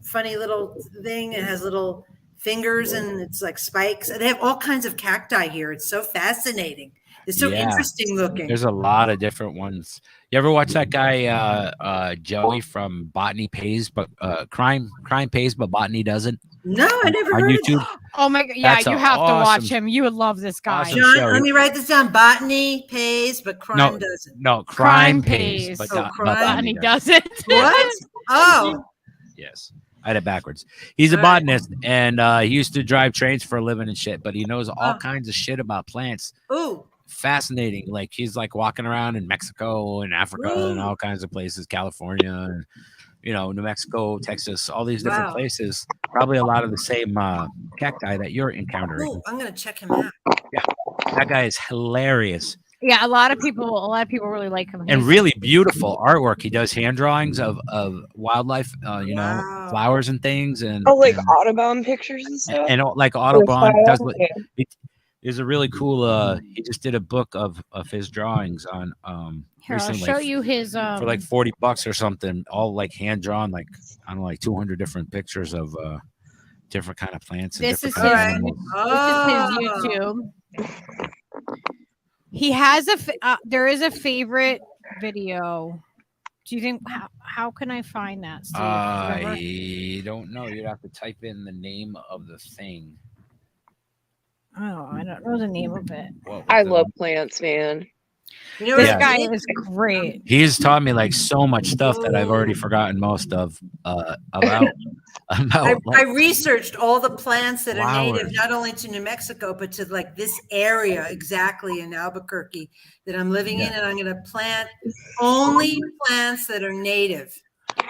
funny little thing. It has little fingers and it's like spikes. They have all kinds of cacti here. It's so fascinating. It's so Yeah. interesting looking. There's a lot of different ones. You ever watch that guy Joey from Botany Pays, but crime pays, but botany doesn't? No, I never On heard YouTube. of Oh my god! Yeah, That's you a have to watch awesome- him. You would love this guy. awesome John, show. let me write this down. Botany pays, but crime doesn't. No, Crime crime pays, but pays. Oh, not crime. Botany doesn't. doesn't. What? Oh, Yes. I had it backwards. He's a All right. botanist, and he used to drive trains for a living and shit, but he knows all Oh. kinds of shit about plants. ooh, Fascinating. Like he's like walking around in Mexico and Africa and all kinds of places, California and New Mexico, Texas, all these different Wow. places. Probably a lot of the same cacti that you're encountering. ooh, I'm gonna check him out. That guy is hilarious Yeah, a lot of people really like him. and He's- really beautiful artwork. He does hand drawings of wildlife, Wow. flowers and things, and Oh, like and, Audubon pictures and stuff. and like Or Audubon style? does. Yeah. There's a really cool. He just did a book of his drawings on Here, I'll recently show you his for like $40 or something, all like hand drawn, like I don't know, like 200 different pictures of different kind of plants and This different is kind of his- animals. This is his Oh, YouTube. He has there is a favorite video. Do you think how can I find that? Steve? Do you remember? I don't know. You'd have to type in the name of the thing. Oh, I don't know the name of it. What was I the- love plants, man. you know This Yeah. guy is great. He's taught me like so much stuff that I've already forgotten most of about. I researched all the plants that are native Flowers. not only to New Mexico but to like this area exactly in Albuquerque that I'm living in, and I'm going to plant only plants that are native.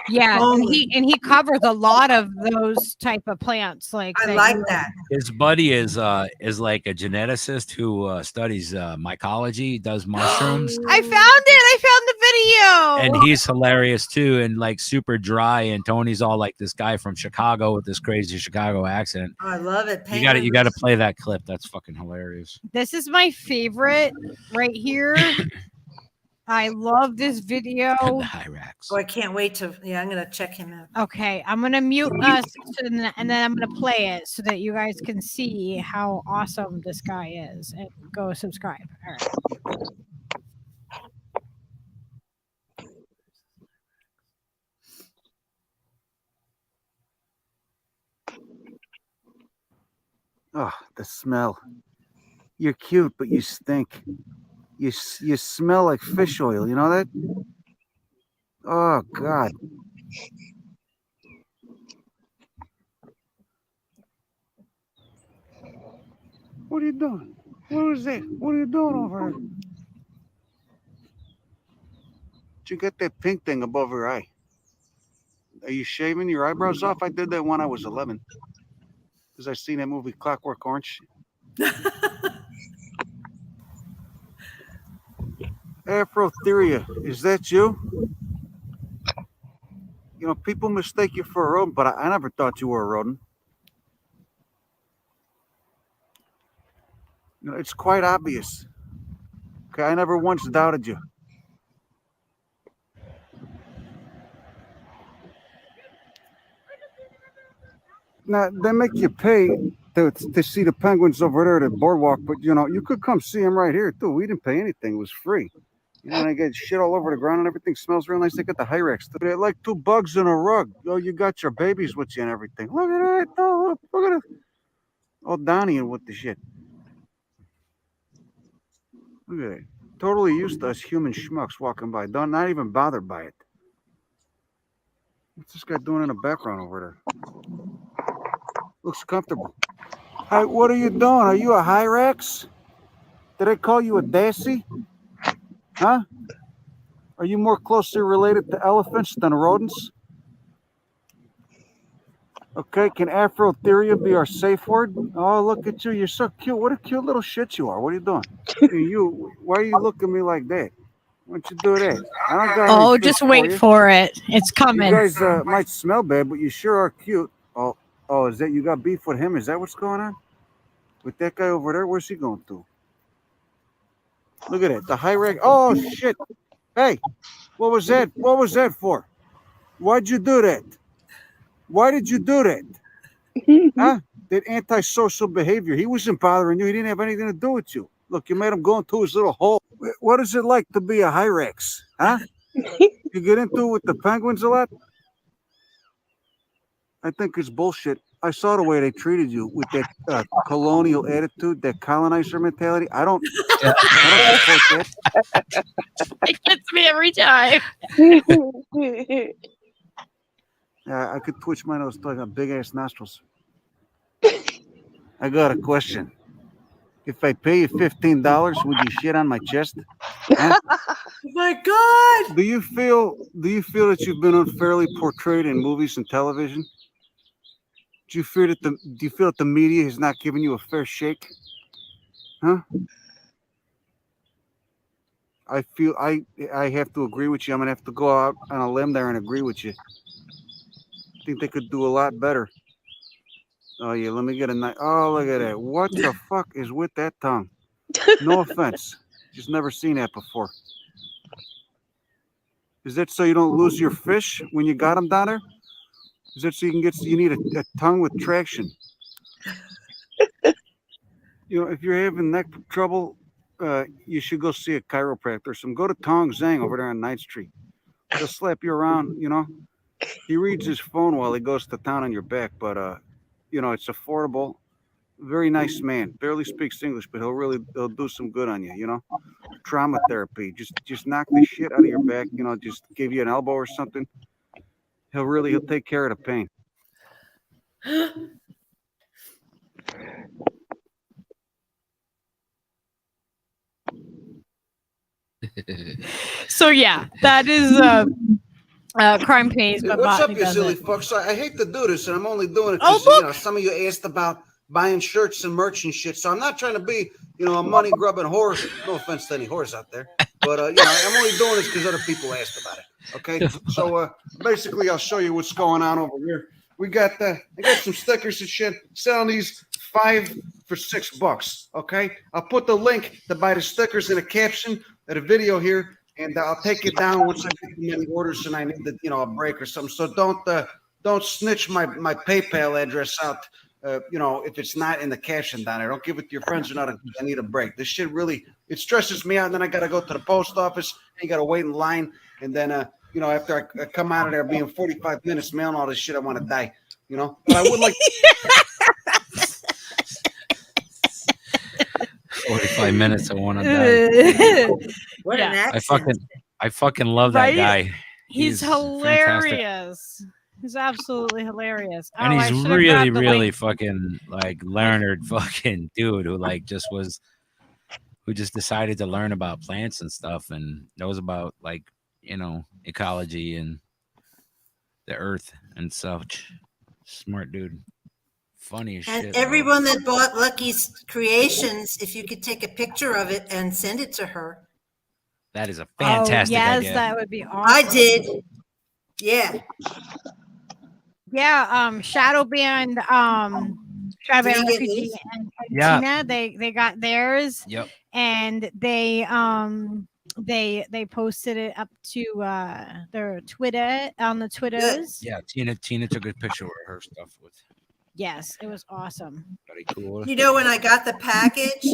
Yeah, and Only. he covers a lot of those type of plants. Like I like you- that. His buddy is like a geneticist who studies mycology, does mushrooms. I found it. I found the video. And he's hilarious too, and like super dry. And Tony's all like this guy from Chicago with this crazy Chicago accent. Oh, I love it. You got to play that clip. That's fucking hilarious. This is my favorite right here. I love this video. The Hyrax. Oh, I can't wait to. Yeah, I'm going to check him out. Okay, I'm gonna mute us and then I'm gonna play it so that you guys can see how awesome this guy is. And go subscribe. All right. Oh, the smell. You're cute, but you stink. You smell like fish oil. You know that? Oh God. What are you doing? What is it? What are you doing over there? Did you get that pink thing above your eye? Are you shaving your eyebrows off? I did that when I was 11. Because I seen that movie Clockwork Orange. Afrotheria, is that you? You know, people mistake you for a rodent, but I never thought you were a rodent. You know, it's quite obvious. Okay, I never once doubted you. Now, they make you pay to see the penguins over there at the boardwalk, but you know, you could come see them right here too. We didn't pay anything, it was free. You know, they get shit all over the ground and everything smells real nice. They got the Hyrax. They're like 2 bugs in a rug. Oh, you got your babies with you and everything. Look at that. Oh, look at it. All Donnie and with the shit. Look at it. Totally used to us human schmucks walking by. Not even bothered by it. What's this guy doing in the background over there? Looks comfortable. Hey, what are you doing? Are you a Hyrax? Did I call you a Dassy? Huh? Are you more closely related to elephants than rodents? Okay, can Afrotheria be our safe word? Oh, look at you. You're so cute. What a cute little shit you are. What are you doing? Why are you looking at me like that? Why don't you do that? I don't got Oh, any fish just wait you. for it. It's You coming. guys might smell bad, but you sure are cute. Oh, is that you got beef with him? Is that what's going on? With that guy over there? Where's he going to? Look at it. The Hyrax. Oh, shit. Hey, what was that? What was that for? Why'd you do that? Why did you do that? Huh? that antisocial behavior. He wasn't bothering you. He didn't have anything to do with you. Look, you made him go into his little hole. What is it like to be a Hyrax? Huh? You get into it with the penguins a lot? I think it's bullshit. I saw the way they treated you with that colonial attitude, that colonizer mentality. I don't support that. It gets me every time. I could twitch my nose. I got big ass nostrils. I got a question. If I pay you $15, would you shit on my chest? Huh? Oh my God. Do you feel that you've been unfairly portrayed in movies and television? Do you feel that the media is not giving you a fair shake? Huh? I feel I have to agree with you. I'm gonna have to go out on a limb there and agree with you. I think they could do a lot better. Oh yeah, let me get a nice. Oh, look at that! What the fuck is with that tongue? No offense, just never seen that before. Is that so you don't lose your fish when you got them down there? Is that so you can get? You need a tongue with traction. If you're having neck trouble, you should go see a chiropractor. So go to Tong Zhang over there on 9th Street. He'll slap you around. He reads his phone while he goes to town on your back, but it's affordable. Very nice man. Barely speaks English, but he'll do some good on you. Trauma therapy. Just knock the shit out of your back. Just give you an elbow or something. He'll take care of the pain. So yeah, that is crime pays, but What's up, botany you silly doesn't. fuck? So I hate to do this, and I'm only doing it Oh, because look! some of you asked about buying shirts and merch and shit. So I'm not trying to be, a money grubbing whore. No offense to any whores out there, but I'm only doing this because other people asked about it. Okay, so basically, I'll show you what's going on over here. I got some stickers and shit. Selling these 5 for $6. Okay, I'll put the link to buy the stickers in a caption of the video here, and I'll take it down once I get too many orders and I need a break or something. So don't snitch my PayPal address out. If it's not in the caption down there, don't give it to your friends or not. I need a break. This shit really, it stresses me out. And then I got to go to the post office and you got to wait in line. And then, after I come out of there being 45 minutes mailing all this shit, I want to die, but I would like 45 minutes. I want to die. What Yeah. an accent. I fucking love that Right? guy. He's fantastic. hilarious. He's absolutely hilarious. And Oh, I he's should have really, grabbed the really link. fucking learned fucking dude who who just decided to learn about plants and stuff and knows about ecology and the earth and such. Smart dude. Funny as shit. And bro. everyone that bought Lucky's creations, if you could take a picture of it and send it to her. That is a fantastic yes, idea. that would be awesome. I did. Yeah. Yeah, Shadow Band, Shadow Band Did you get Refugee these? and Yeah. Tina, they got theirs, Yep. and they posted it up to their Twitter on the Twitters. Yeah. Tina took a picture with her stuff with. Yes, it was awesome. Very cool. When I got the package,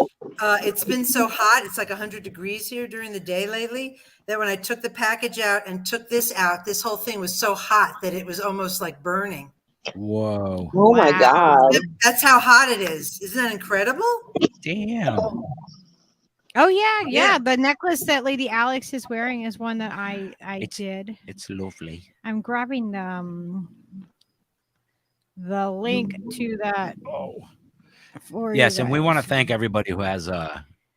it's been so hot. It's like 100 degrees here during the day lately that when I took the package out and took this out, this whole thing was so hot that it was almost like burning. Whoa. Oh my Wow. God. That's how hot it is. Isn't that incredible? Damn. Oh yeah. Yeah. The necklace that Lady Alex is wearing is one that I did. It's lovely. I'm grabbing the link to that. For you Yes, and we guys. want to thank everybody who has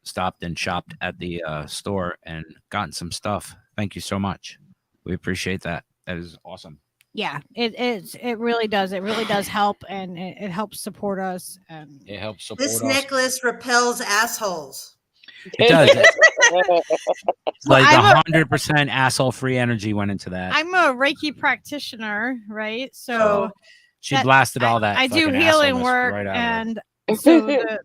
stopped and shopped at the store and gotten some stuff. Thank you so much. We appreciate that. That is awesome. Yeah, it really does. It really does help, and it helps support us. And It helps support This us. necklace repels assholes. It does. It's like I'm 100% asshole-free energy went into that. I'm a Reiki practitioner, right? So She that- blasted all that. I do fucking healing assholeness work, right out of her. and so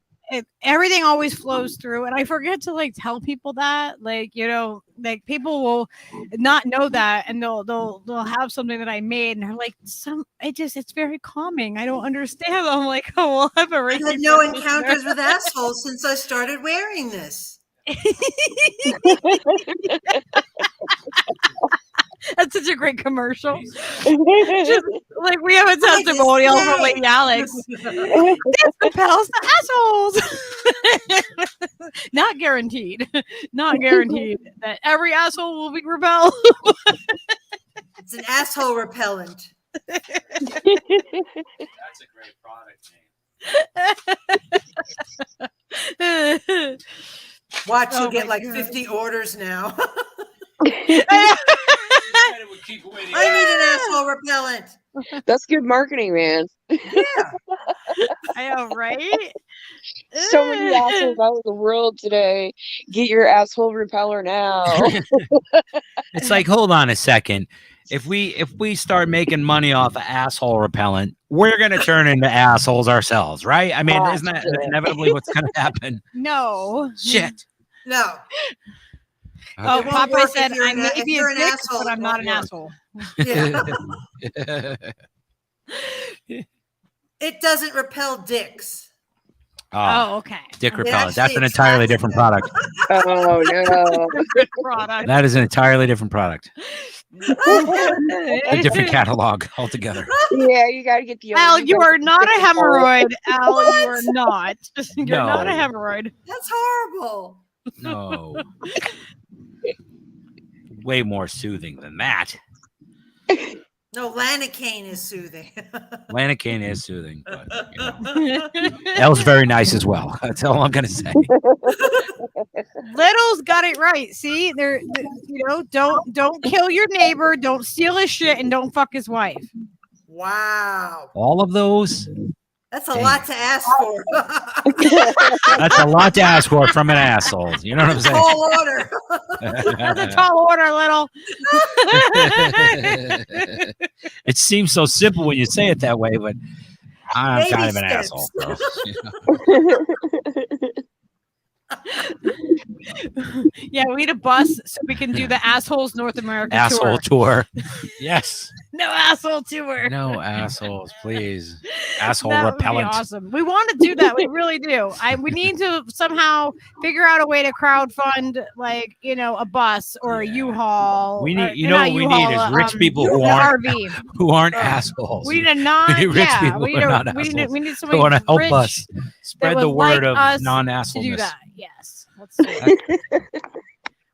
everything always flows through, and I forget to like tell people that, like, you know, like people will not know that, and they'll have something that I made, and they're like, it's very calming. I don't understand. I'm like, oh, well, I'm a I had no encounters with assholes since I started wearing this. That's such a great commercial. Just, like, we have a testimonial from Lady Alex. This repels the assholes. Not guaranteed. Not guaranteed that every asshole will be repelled. It's an asshole repellent. That's a great product name. Watch, Oh you'll get my like God. 50 orders now. I I need an asshole repellent. That's good marketing, man. Yeah. I know, right? So many assholes out in the world today. Get your asshole repeller now. It's like, hold on a second. If we start making money off of asshole repellent, we're gonna turn into assholes ourselves, right? I mean, isn't that inevitably what's gonna happen? No. Shit. No. Oh, It won't Popeye work said, if you're I an- may if be a you're an dick, asshole, but I'm it not an won't asshole. Yeah. It doesn't repel dicks. Oh, okay. Dick It repellent. That's actually an entirely attracts different them. product. Oh no. Product. That is an entirely different product. A different catalog altogether. Yeah, you gotta get the Al, you are not a hemorrhoid. Al, you What? are not. You're not a No. hemorrhoid. That's horrible. No. Way more soothing than that. No, Lanacane is soothing. Lanacane is soothing, but you know, Elle's very nice as well. That's all I'm gonna say. Little's got it right. See, you know, don't kill your neighbor, don't steal his shit, and don't fuck his wife. Wow. All of those. That's a Damn. lot to ask for. That's a lot to ask for from an asshole. You know what I'm saying? Tall order. That's a tall order, Little. It seems so simple when you say it that way, but I'm Baby kind of an steps. asshole. So, you know. Yeah, we need a bus so we can do the Assholes North America Asshole tour. tour. Yes. No asshole tour. No assholes, please. Asshole That would be repellent. awesome. We want to do that. We really do. We need to somehow figure out a way to crowdfund, like, you know, a bus or a Yeah. U-Haul. We or- need, you not know, what we need U-Haul, is rich people who an aren't RV. assholes. We need a non. We need rich Yeah, people we who need, are a, not we need, assholes. we need Who somebody want to help rich us spread the would word like of us to do non-assholeness. that. Yes, let's do it.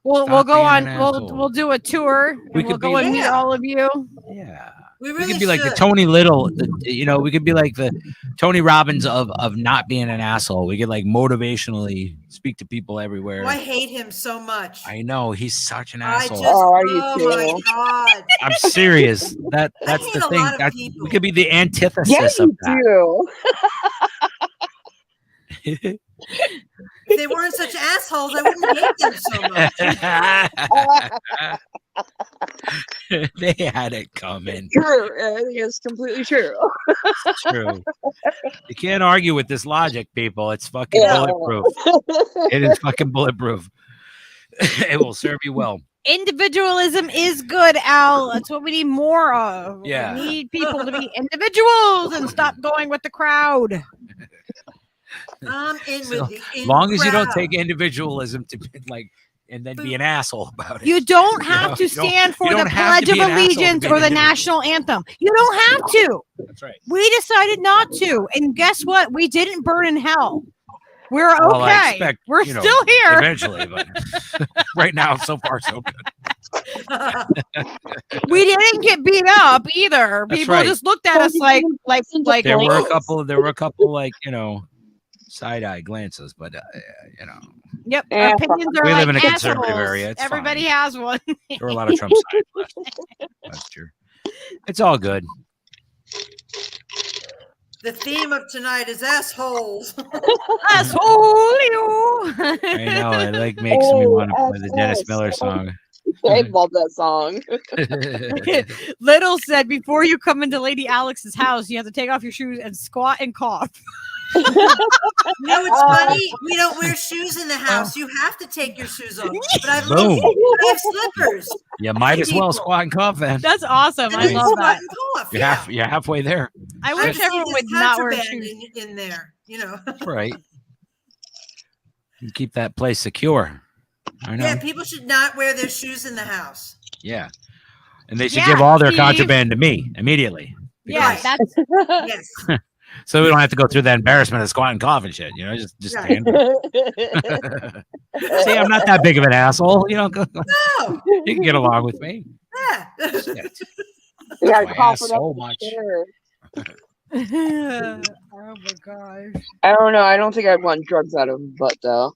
We'll Stop go being on. an We'll asshole. do a tour. And We we'll could go be- and meet Yeah. all of you. Yeah. We We really could be like the should. Tony Little, you know, we could be like the Tony Robbins of not being an asshole. We could like motivationally speak to people everywhere. Oh, I hate him so much. I know he's such an I asshole. just, Oh, are you my too? God. I'm serious. That's hate the a thing. lot of That, people. we could be the antithesis Yeah, of you that. do. If they weren't such assholes, I wouldn't hate them so much. They had it coming. True. I think it's completely true. It's true. You can't argue with this logic, people. It's fucking Yeah. bulletproof. It is fucking bulletproof. It will serve you well. Individualism is good, Al. That's what we need more of. Yeah. We need people to be individuals and stop going with the crowd. I'm in So, with the in Long as you don't crowd. take individualism to be like and then be an asshole about it. You don't You have know, to you don't- stand for you the don't have to Pledge of be an asshole to Allegiance be or an the individual. national anthem. You don't have to. That's right. We decided not to. And guess what? We didn't burn in hell. We're okay. Well, I expect, We're you know, still here. eventually, but right now, so far, so good. We didn't get beat up either. That's People right. just looked at us like There were a couple, like, you know, side-eye glances, but you know, Yep. Yeah, Our opinions are we like live in a conservative assholes. area. It's Everybody fine. has one. There were a lot of Trump sides left last year. It's all good. The theme of tonight is assholes. Asshole you. I know it like makes me want to play the Dennis Miller song. I love that song. Little said, before you come into Lady Alex's house, you have to take off your shoes and squat and cough. No, it's funny. We don't wear shoes in the house. You have to take your shoes off. But I Boom. have slippers. You might as well People. squat and cough then. That's awesome. I And love that. Cough, You're halfway there. I I wish see everyone this would not wear contraband shoes. in there. You know. Right. You keep that place secure. I know. Yeah, people should not wear their shoes in the house. Yeah. And they should Yeah, give all their Steve. contraband to me immediately. Yeah, Right. that's Yes. So we don't have to go through that embarrassment of squat and cough and shit. You know, just Right. stand. See, I'm not that big of an asshole. You know, No. you can get along with me. Yeah. Shit. You gotta My cough ass it so up. much. Sure. oh my gosh. I don't know. I don't think I'd want drugs out of his butt though.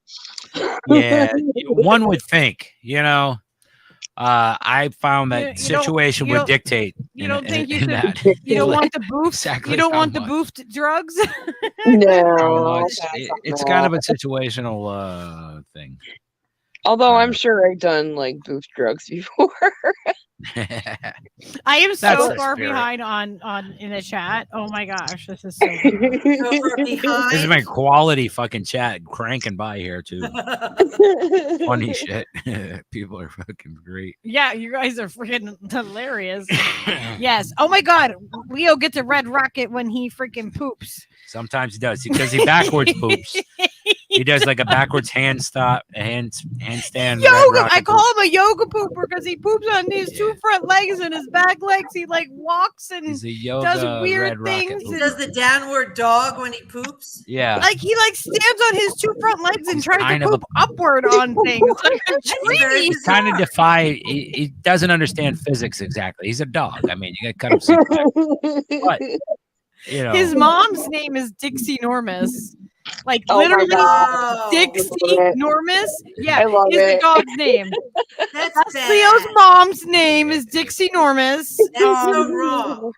Yeah, one would think. You know, I found that You don't- situation you would don't- dictate. you don't think you in could- that. You don't Like, want the boofed. exactly You don't how want the much. boofed drugs. No, No, it's kind of a situational thing. Although I'm sure I've done like booth drugs before. I am That's so the far spirit. behind on in the chat. Oh my gosh, this is so. Go for This behind. has been quality fucking chat cranking by here too. Funny shit. People are fucking great. Yeah, you guys are freaking hilarious. Yes. Oh my God, Leo gets a red rocket when he freaking poops. Sometimes he does because he backwards poops. He does like a backwards handstand. red Yoga. rocket I call poop. him a yoga pooper because he poops on his two front legs and his back legs. He like walks and He's a yoga does weird red rocket things He pooper. does the downward dog when he poops. Yeah. like he like stands on his two front legs and He's tries kind to of a- poop upward on things. Like a That's very tree. Kind of bizarre. he doesn't understand physics exactly. He's a dog. I mean, you got to cut him some slack. But you know, His mom's name is Dixie Normus. Like Oh my literally Oh, Dixie Normus. Yeah, I love is the it. dog's name. that's That's bad. Leo's mom's name is Dixie Normus. That's so wrong.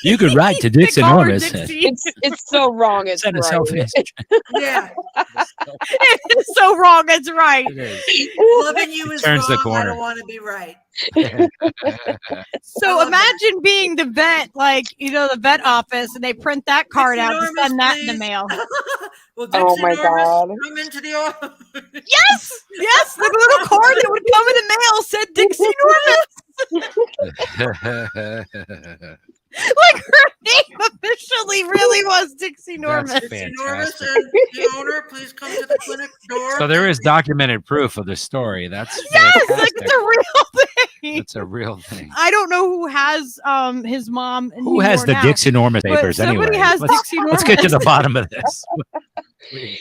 you could write to They Dixie call her Normus. Dixie. It's so wrong. It's Send a right. self-image. Yeah. It's so wrong. It's right. It is. Loving you is Turns the wrong. I corner. don't want to be right. So love imagine being the vet, like the vet office, and they print that card Dixie out and Normus, send that in the please. mail. Well, Oh Dixie my Normus, God. come into the office. Yes, yes, the little card that would come in the mail said Dixie Normus. Like her name officially really was Dixie Normus. That's Dixie Normus fantastic. and the owner, please come to the clinic door. So there is documented proof of the story. That's Yes, like fantastic. it's a real thing. It's a real thing. I don't know who has his mom. In Who New has York the now, Dixie Normus but papers somebody anyway? has Dixie Normus. Let's get to the bottom of this. The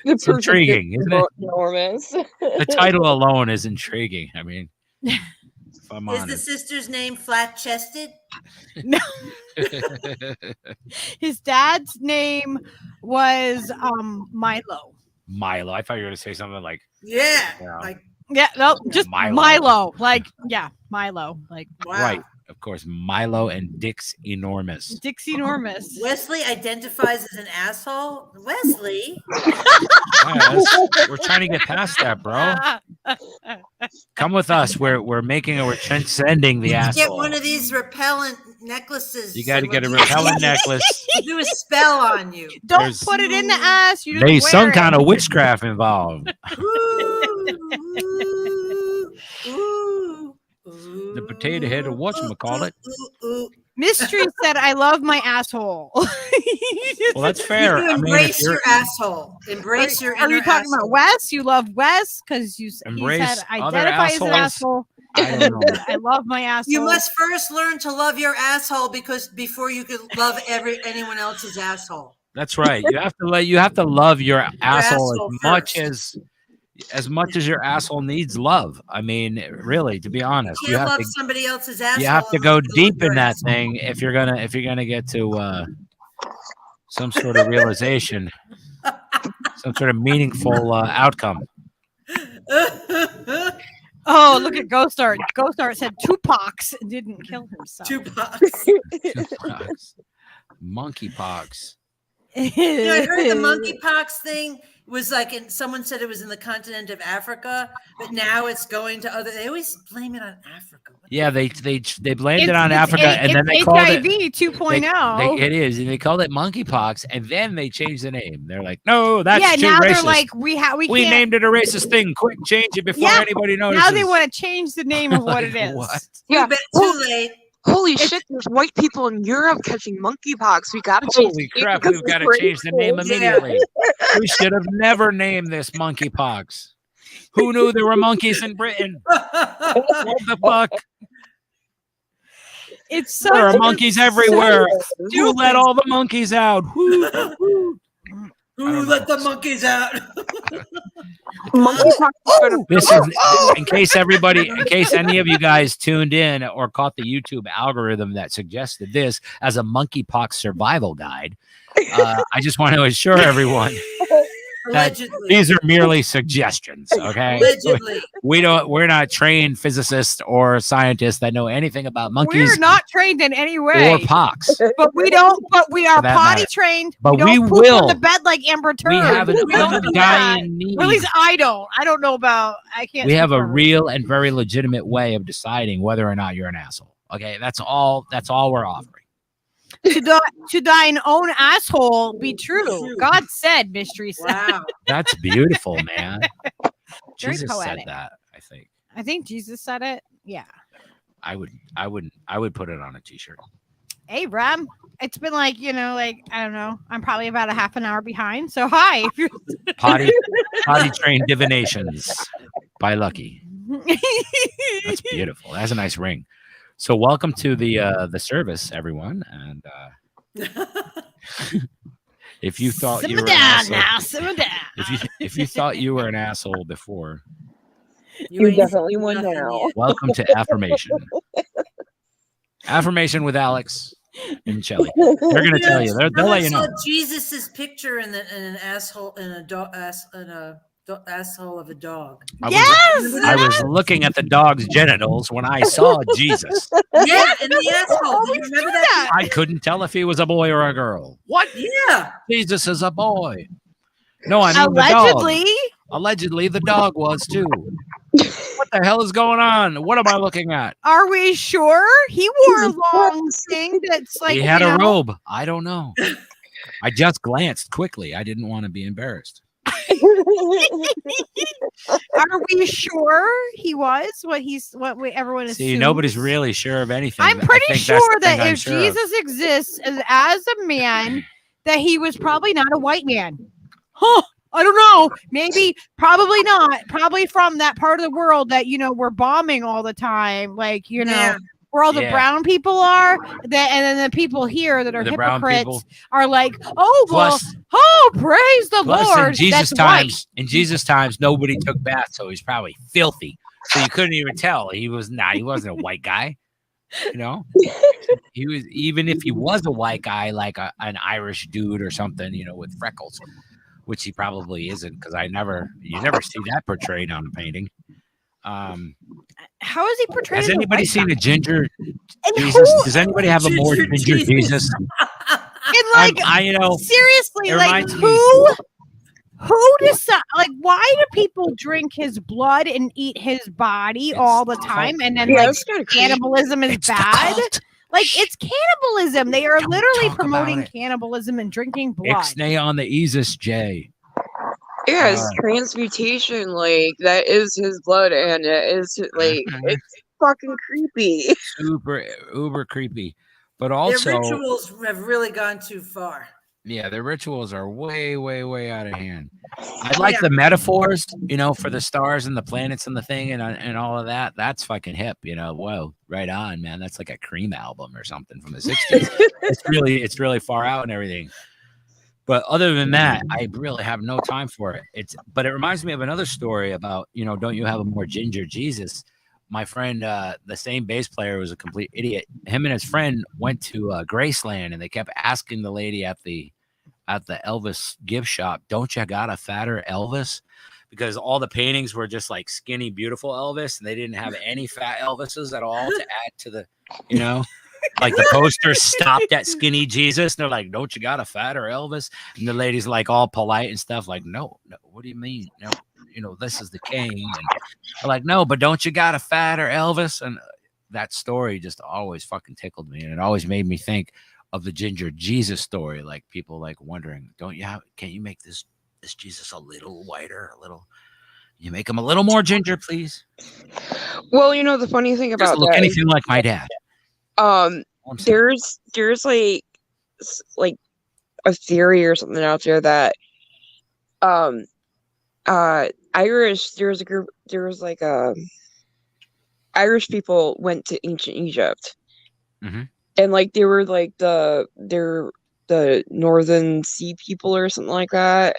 It's proof is intriguing, isn't it? enormous. The title alone is intriguing. I mean, if I'm Is the honest. sister's name flat chested? No, his dad's name was Milo. Milo. I thought you were going to say something like, Yeah. Yeah. Like, Yeah, no, just Milo. Milo. Like, yeah, Milo. Like wow. right. Of course, Milo and Dix Enormous. Dixie Normus. Wesley identifies as an asshole. Wesley? We're trying to get past that, bro. Come with us. We're transcending the You asshole. get one of these repellent necklaces. You got to so get a when you- repellent necklace. Do a spell on you. Don't There's- put it in the ass. You just There's wear some it. kind of witchcraft involved. The potato head, or whatchamacallit. Mystery said, "I love my asshole." Well, that's fair. You I mean, if embrace you're your asshole. Embrace your Are inner you talking about asshole. Wes? You love Wes because he Embrace said other identify as an assholes. asshole. I don't know. I love my asshole. You must first learn to love your asshole before you could love anyone else's asshole. That's right. You have to love your asshole asshole as much as your asshole needs love. I mean, really, to be honest, You can't love somebody else's asshole. you have to go unless you love deep in your that asshole. thing if you're gonna get to some sort of realization, some sort of meaningful outcome. Oh, look at Ghost Art. Ghost Art said Tupac's and didn't kill himself. Tupac. Monkeypox. I heard the monkeypox thing was like, someone said it was in the continent of Africa, but now it's going to other. They always blame it on Africa. Yeah, they blamed it on Africa, and then they called HIV it 2.0. It is, and they called it monkeypox, and then they changed the name. They're like, no, that's too now racist. they're like, we can't. named it a racist thing. Quick, change it before anybody notices. Now they want to change the name of what it is. What? Yeah. Too late. Holy shit, there's white people in Europe catching monkeypox. We gotta change Holy the name crap, because we've got to it's change the name racist. immediately. We should have never named this monkeypox. Who knew there were monkeys in Britain? What the fuck? It's There are monkeys everywhere. Who stupid. let all the monkeys out? Who let the monkeys out? Monkeypox is gonna This is in case any of you guys tuned in or caught the YouTube algorithm that suggested this as a monkeypox survival guide. I just want to assure everyone that Allegedly. these are merely suggestions. Okay, Allegedly. we're not trained physicists or scientists that know anything about monkeys We're not trained in any or way, pox. but we are For that potty matter. trained. But we we don't poop will. on the bed like Amber Turd. We have an We don't do that. undying need. Or at least I don't. I don't know about. I can't. We speak have a for her. real and very legitimate way of deciding whether or not you're an asshole. Okay, that's all we're offering. to thine own asshole be true. God said, mystery said. Wow. That's beautiful, man. Very Jesus poetic. said that, I think. I think Jesus said it. Yeah. I would put it on a t-shirt. Hey, Ram. It's been like, I don't know. I'm probably about a half an hour behind. So hi. If you're Potty trained divinations by Lucky. That's beautiful. That's a nice ring. So welcome to the service, everyone. And if you thought you simmer were an down asshole, now. Simmer down. if you thought you were an asshole before, You ain't definitely seen won nothing now. yet. welcome to affirmation. Affirmation with Alex and Shelly. They're gonna tell you. They'll let you know. Jesus's picture in an asshole asshole of a dog. I was looking at the dog's genitals when I saw Jesus. Yeah, in the asshole. Do you remember that? I couldn't tell if he was a boy or a girl. What? Yeah. Jesus is a boy. No, I mean the dog. Allegedly. Allegedly, the dog was too. What the hell is going on? What am I looking at? Are we sure? He wore a long thing that's like He had a robe. I don't know. I just glanced quickly. I didn't want to be embarrassed. Are we sure he was what everyone assumes? See, nobody's really sure of anything. I'm I pretty think sure that's the thing that I'm if sure of. Jesus exists as a man, that he was probably not a white man. Huh? I don't know. Maybe, probably not. Probably from that part of the world that we're bombing all the time. Like Yeah. where all the Yeah. brown people are. And then the people here that are The brown hypocrites people. are like, oh well, Plus, praise the Lord. in Jesus' that's times, nobody took baths, so he's probably filthy. So you couldn't even tell he wasn't a white guy. He was, even if he was a white guy, like an Irish dude or something, with freckles, which he probably isn't, because you never see that portrayed on a painting. How is he portrayed? Has as a anybody white seen guy? a ginger And Jesus? who- Does anybody have a more Ginger ginger Jesus. Jesus? And like seriously, it like reminds me- who decide? Like, why do people drink his blood and eat his body all the time? And then like it's kind of crazy. cannibalism is It's the bad. cult. Like it's cannibalism. They are Don't literally talk promoting about it. cannibalism and drinking blood. Ixnay on the Esus J. Yeah, it's transmutation. Like that is his blood, and it is like it's fucking creepy. Super uber creepy. But Their also, rituals have really gone too far. yeah, the rituals are way, way, way out of hand. I like the metaphors, for the stars and the planets and the thing and all of that. That's fucking hip, Whoa, right on, man. That's like a Cream album or something from the 60s. It's really far out and everything. But other than that, I really have no time for it. But it reminds me of another story about, don't you have a more ginger Jesus? My friend, the same bass player, was a complete idiot. Him and his friend went to Graceland, and they kept asking the lady at the Elvis gift shop, "Don't you got a fatter Elvis?" Because all the paintings were just like skinny, beautiful Elvis, and they didn't have any fat Elvises at all to add to the, Like the poster stopped at skinny Jesus. They're like, don't you got a fatter Elvis? And the lady's like all polite and stuff. Like, no, what do you mean? No, this is the king. And they're like, no, but don't you got a fatter Elvis? And that story just always fucking tickled me. And it always made me think of the ginger Jesus story. Like people like wondering, can't you make this Jesus a little whiter, you make him a little more ginger, please? Well, the funny thing about look that anything like my dad. There's like a theory or something out there that Irish Irish people went to ancient Egypt, and like they were like they're the Northern Sea people or something like that.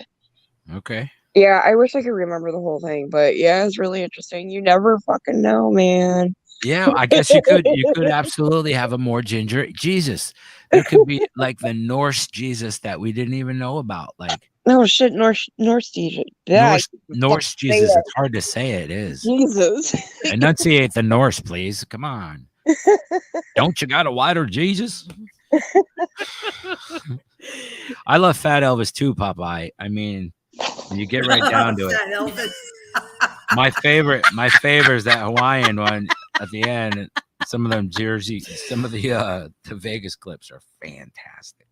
Okay. Yeah, I wish I could remember the whole thing, but yeah, it's really interesting. You never fucking know, man. Yeah, I guess you could absolutely have a more ginger Jesus. There could be like the Norse Jesus that we didn't even know about. Like no shit, Norse Jesus. Yeah, Norse Jesus. It's hard to say. It is Jesus. Enunciate the Norse, please. Come on. Don't you got a wider Jesus? I love Fat Elvis too, Popeye. I mean, when you get right down to Fat it. Elvis. My favorite is that Hawaiian one at the end. Some of them some of the Vegas clips are fantastic.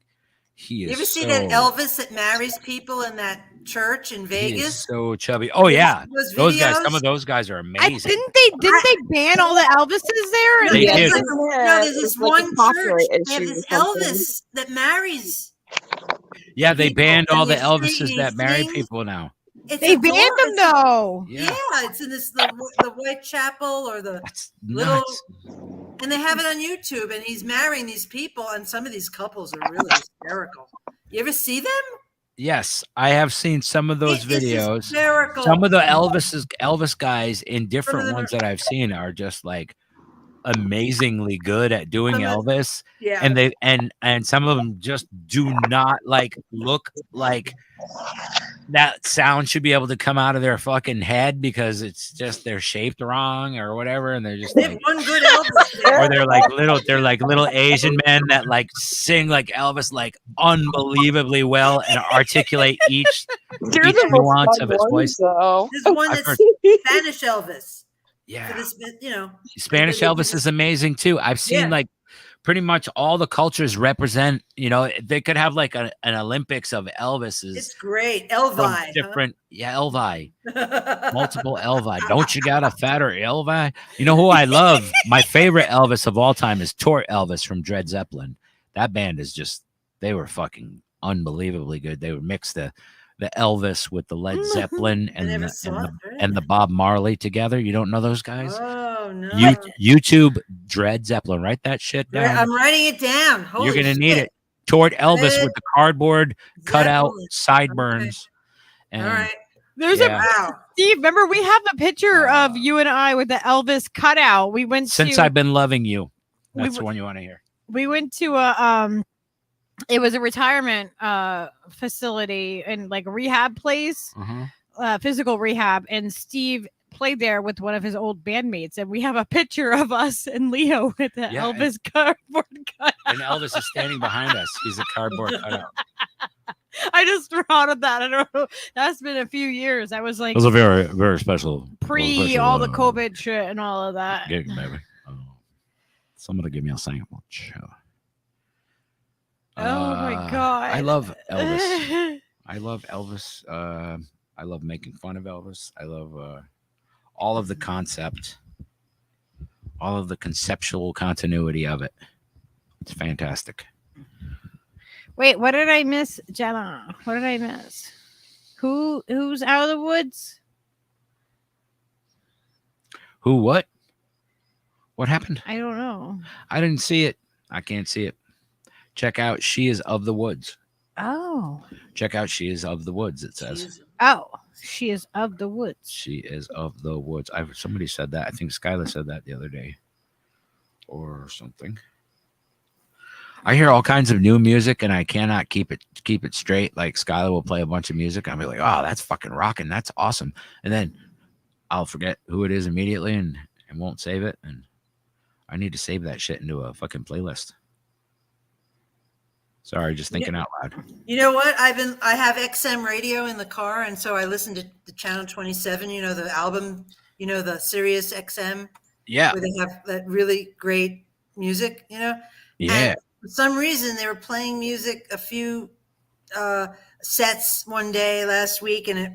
You ever see that Elvis that marries people in that church in Vegas? He is so chubby. Oh yeah, those guys. Some of those guys are amazing. Didn't they ban all the Elvises there? They did. No, there's this one church. They have this Elvis that marries. Yeah, they banned all the Elvises that marry people now. They banned them though. Yeah, it's in the Whitechapel or the little, and they have it on YouTube. And he's marrying these people, and some of these couples are really hysterical. You ever see them? Yes, I have seen some of those videos. Hysterical. Some of the Elvis guys in different ones that I've seen are just like amazingly good at doing Elvis. Yeah, and they and some of them just do not like look like that sound should be able to come out of their fucking head because it's just they're shaped wrong or whatever, and they're just like, one good Elvis, or they're like little Asian men that like sing like Elvis like unbelievably well and articulate each nuance of his voice. There's one that's Spanish Elvis. Yeah, this, Spanish Elvis is amazing too. I've seen like pretty much all the cultures represent. They could have like an Olympics of Elvises. It's great, Elvi. Different, Elvi, multiple Elvi. Don't you got a fatter Elvi? You know who I love? My favorite Elvis of all time is Tort Elvis from Dred Zeppelin. That band is they were fucking unbelievably good. They would mix the Elvis with the Led Zeppelin and the Bob Marley together. You don't know those guys? Oh no! YouTube Dred Zeppelin. Write that shit down. I'm writing it down. Holy You're gonna need shit. it. Toward Elvis with the cardboard cutout sideburns. Okay. All right. There's Steve. Remember, we have a picture of you and I with the Elvis cutout. We went Since I've been loving you. That's the one you want to hear. We went to a it was a retirement facility and like a rehab place, physical rehab, and Steve played there with one of his old bandmates, and we have a picture of us and Leo with the Elvis cardboard cutout. And Elvis is standing behind us. He's a cardboard cutout. I just thought of that. I don't know. That's been a few years. I was like, it was a very, very special all the COVID shit and all of that. Gig, baby. Somebody give me a sandwich. Oh my god! I love Elvis. I love Elvis. I love making fun of Elvis. I love all of the concept, all of the conceptual continuity of it. It's fantastic. Wait, what did I miss, Jenna? What did I miss? Who's out of the woods? Who? What? What happened? I don't know. I didn't see it. I can't see it. Check out She Is of the Woods. Oh. Check out She Is of the Woods, it says. She is of the woods. She is of the woods. Somebody said that. I think Skylar said that the other day. Or something. I hear all kinds of new music and I cannot keep it straight. Like Skylar will play a bunch of music. I'll be like, oh, that's fucking rocking. That's awesome. And then I'll forget who it is immediately and won't save it. And I need to save that shit into a fucking playlist. Sorry, just thinking out loud. You know what? I have XM radio in the car, and so I listen to the Channel 27. You know the album. You know the Sirius XM. Yeah. Where they have that really great music. You know. Yeah. And for some reason, they were playing music a few sets one day last week, and it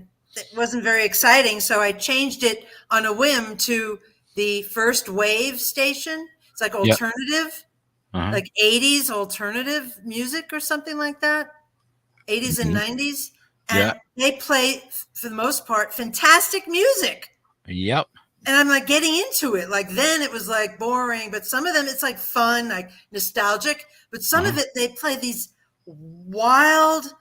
wasn't very exciting. So I changed it on a whim to the First Wave station. It's like alternative. Uh-huh. Like 80s alternative music or something like that. 80s and 90s. And they play, for the most part, fantastic music. Yep. And I'm like getting into it. Like then it was like boring, but some of them it's like fun, like nostalgic. But some of it, they play these wild,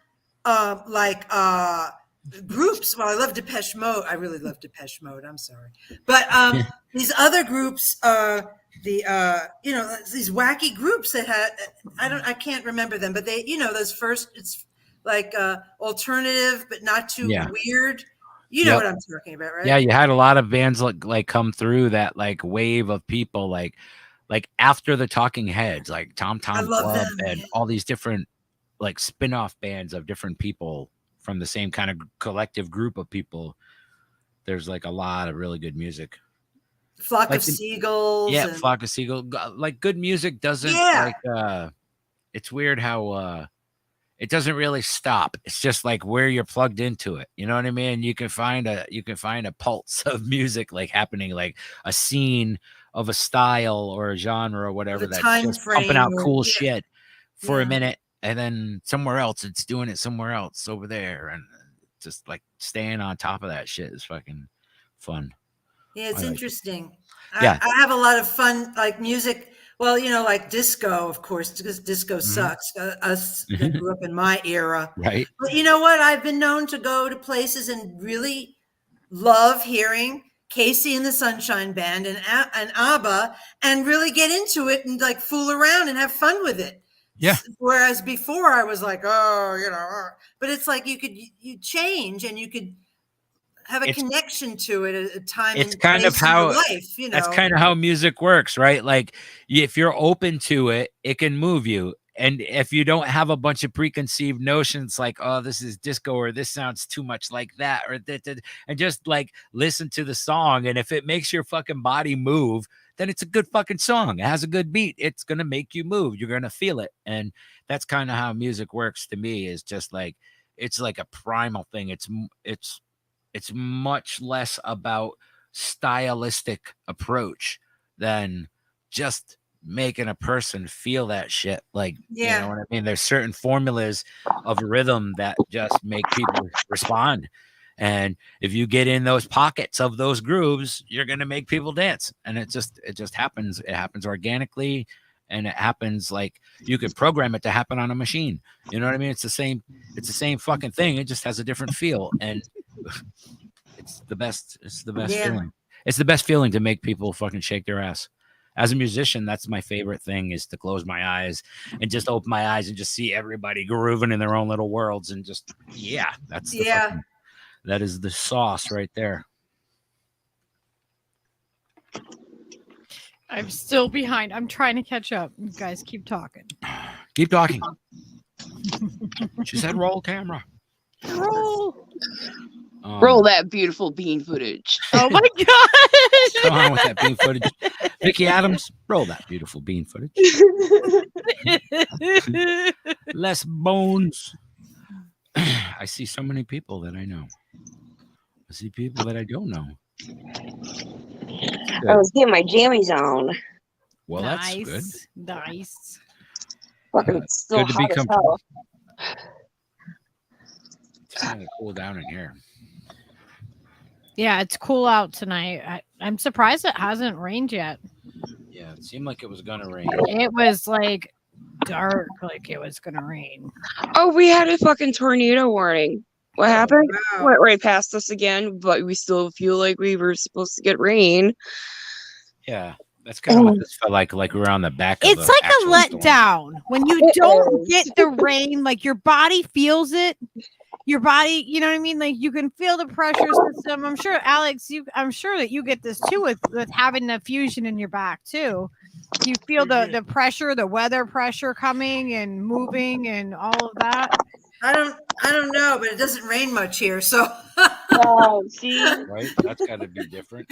groups. Well, I love Depeche Mode. I really love Depeche Mode. I'm sorry. But these other groups these wacky groups that had I can't remember them, but they those first, it's like alternative but not too weird. You know what I'm talking about, right? Yeah, you had a lot of bands like come through that like wave of people like after the Talking Heads, like Tom Club and all these different like spin-off bands of different people from the same kind of collective group of people. There's like a lot of really good music. Flock of Seagulls. Yeah, Flock of Seagulls. Like good music doesn't it's weird how it doesn't really stop. It's just like where you're plugged into it. You know what I mean? You can find a pulse of music like happening, like a scene of a style or a genre or whatever that's just pumping out cool shit for a minute, and then somewhere else it's doing it somewhere else over there, and just like staying on top of that shit is fucking fun. Yeah, it's interesting. Yeah. I have a lot of fun, like music. Well, like disco, of course, because disco sucks. Us that grew up in my era. Right. But you know what? I've been known to go to places and really love hearing Casey and the Sunshine Band and ABBA and really get into it and like fool around and have fun with it. Yeah. Whereas before I was like, but it's like you change and you could have a connection to it at a time. It's kind of how life, that's kind of how music works, right? Like if you're open to it, it can move you. And if you don't have a bunch of preconceived notions like, oh, this is disco or this sounds too much like that or that, and just like listen to the song. And if it makes your fucking body move, then it's a good fucking song. It has a good beat. It's going to make you move. You're going to feel it. And that's kind of how music works to me, is just like, it's like a primal thing. It's much less about stylistic approach than just making a person feel that shit. Like, you know what I mean? There's certain formulas of rhythm that just make people respond. And if you get in those pockets of those grooves, you're going to make people dance. And it just happens. It happens organically. And it happens like you can program it to happen on a machine. You know what I mean? It's the same fucking thing. It just has a different feel. And it's the best feeling. It's the best feeling to make people fucking shake their ass. As a musician, that's my favorite thing, is to close my eyes and just open my eyes and just see everybody grooving in their own little worlds. And just, that is the sauce right there. I'm still behind. I'm trying to catch up. You guys keep talking. Keep talking. She said roll camera. Roll. Roll that beautiful bean footage. Oh my gosh. Come on with that bean footage. Vicky Adams, roll that beautiful bean footage. Less bones. I see so many people that I know. I see people that I don't know. I was getting my jammies on. Well, that's good. Nice. Fucking still good to be hot as comfortable. hell. It's going to cool down in here. Yeah, it's cool out tonight. I'm surprised it hasn't rained yet. Yeah, it seemed like it was going to rain. It was like dark, like it was going to rain. Oh, we had a fucking tornado warning. What happened? Wow. Went right past us again, but we still feel like we were supposed to get rain. Yeah, that's kind of what this felt like we were on the back of It's the like a actual storm. letdown when you don't get the rain, like your body feels it. Your body, you know what I mean? Like you can feel the pressure system. I'm sure, Alex, I'm sure that you get this too with having the fusion in your back too. Do you feel the pressure, the weather pressure coming and moving and all of that? I don't know, but it doesn't rain much here, so. Oh, see, Right? That's got to be different.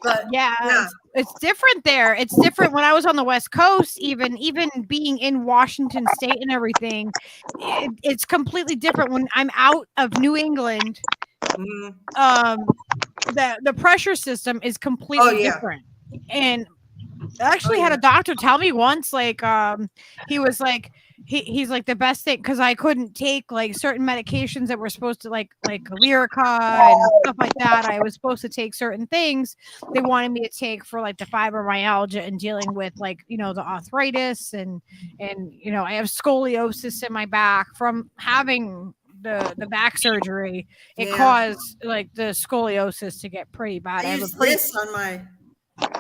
But Yeah, yeah. it's different there. It's different when I was on the West Coast, even being in Washington State and everything. It's completely different when I'm out of New England. Mhm. The pressure system is completely yeah. different. And I actually Oh, had yeah. a doctor tell me once, like, he was like, he's like the best thing because I couldn't take like certain medications that were supposed to like Lyrica and stuff like that. I was supposed to take certain things they wanted me to take for like the fibromyalgia and dealing with like, you know, the arthritis and you know, I have scoliosis in my back from having the back surgery. It Yeah. caused like the scoliosis to get pretty bad. I I have use a pretty this on my.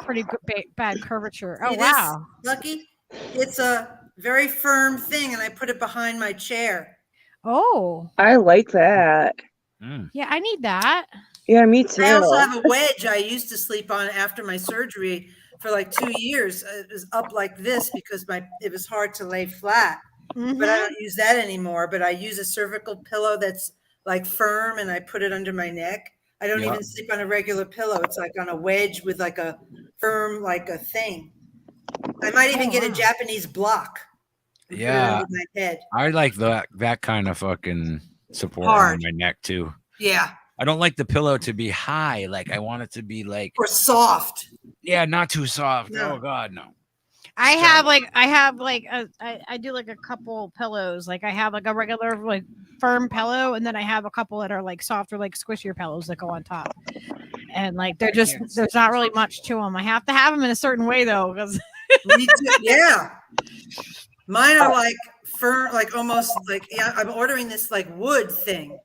pretty good bad curvature. Oh See this, wow. Lucky? It's a very firm thing, and I put it behind my chair. Oh I like that. Mm. yeah, I need that. Yeah, me too. I also have a wedge I used to sleep on after my surgery for like 2 years. It was up like this because it was hard to lay flat. But I Mhm. don't use that anymore. But I use a cervical pillow that's like firm, and I put it under my neck. I don't Yeah. even sleep on a regular pillow. It's like on a wedge with like a firm, like a thing. I might even Oh, get a wow. Japanese block. And put it Yeah. under my head. I like that kind of fucking support Hard. on my neck too. Yeah. I don't like the pillow to be high. Like I want it to be like, Or soft. yeah, not too soft. No. Oh God, no. I have like I do like a couple pillows. Like I have like a regular like firm pillow, and then I have a couple that are like softer, like squishier pillows that go on top. And like they're just there's not really much to them. I have to have them in a certain way though, because Me too. Yeah. Mine are like firm, like almost like, yeah, I'm ordering this like wood thing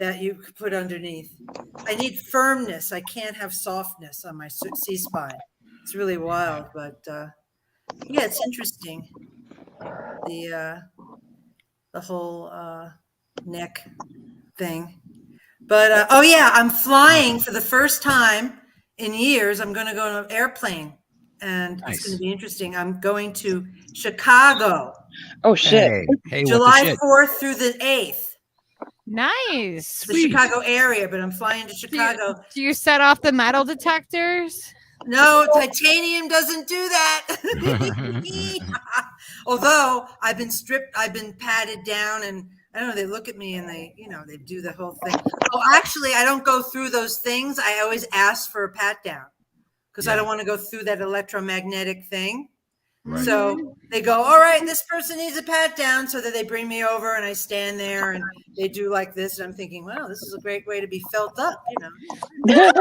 that you could put underneath. I need firmness. I can't have softness on my C-spine. It's really wild, but yeah, it's interesting. The whole neck thing. But oh yeah, I'm flying for the first time in years. I'm going to go on an airplane, and Nice. it's going to be interesting. I'm going to Chicago, Oh shit. Hey, what the July shit? 4th through the 8th. nice. The Chicago area, but I'm flying to Chicago. Do you set off the metal detectors? No, titanium doesn't do that. Although I've been stripped, I've been patted down, and I don't know, they look at me and they, you know, they do the whole thing. Oh, actually, I don't go through those things. I always ask for a pat down because I don't want to go through that electromagnetic thing. Right. So they go, all right, this person needs a pat down. So that they bring me over and I stand there and they do like this. And I'm thinking, wow, this is a great way to be felt up, you know. Right?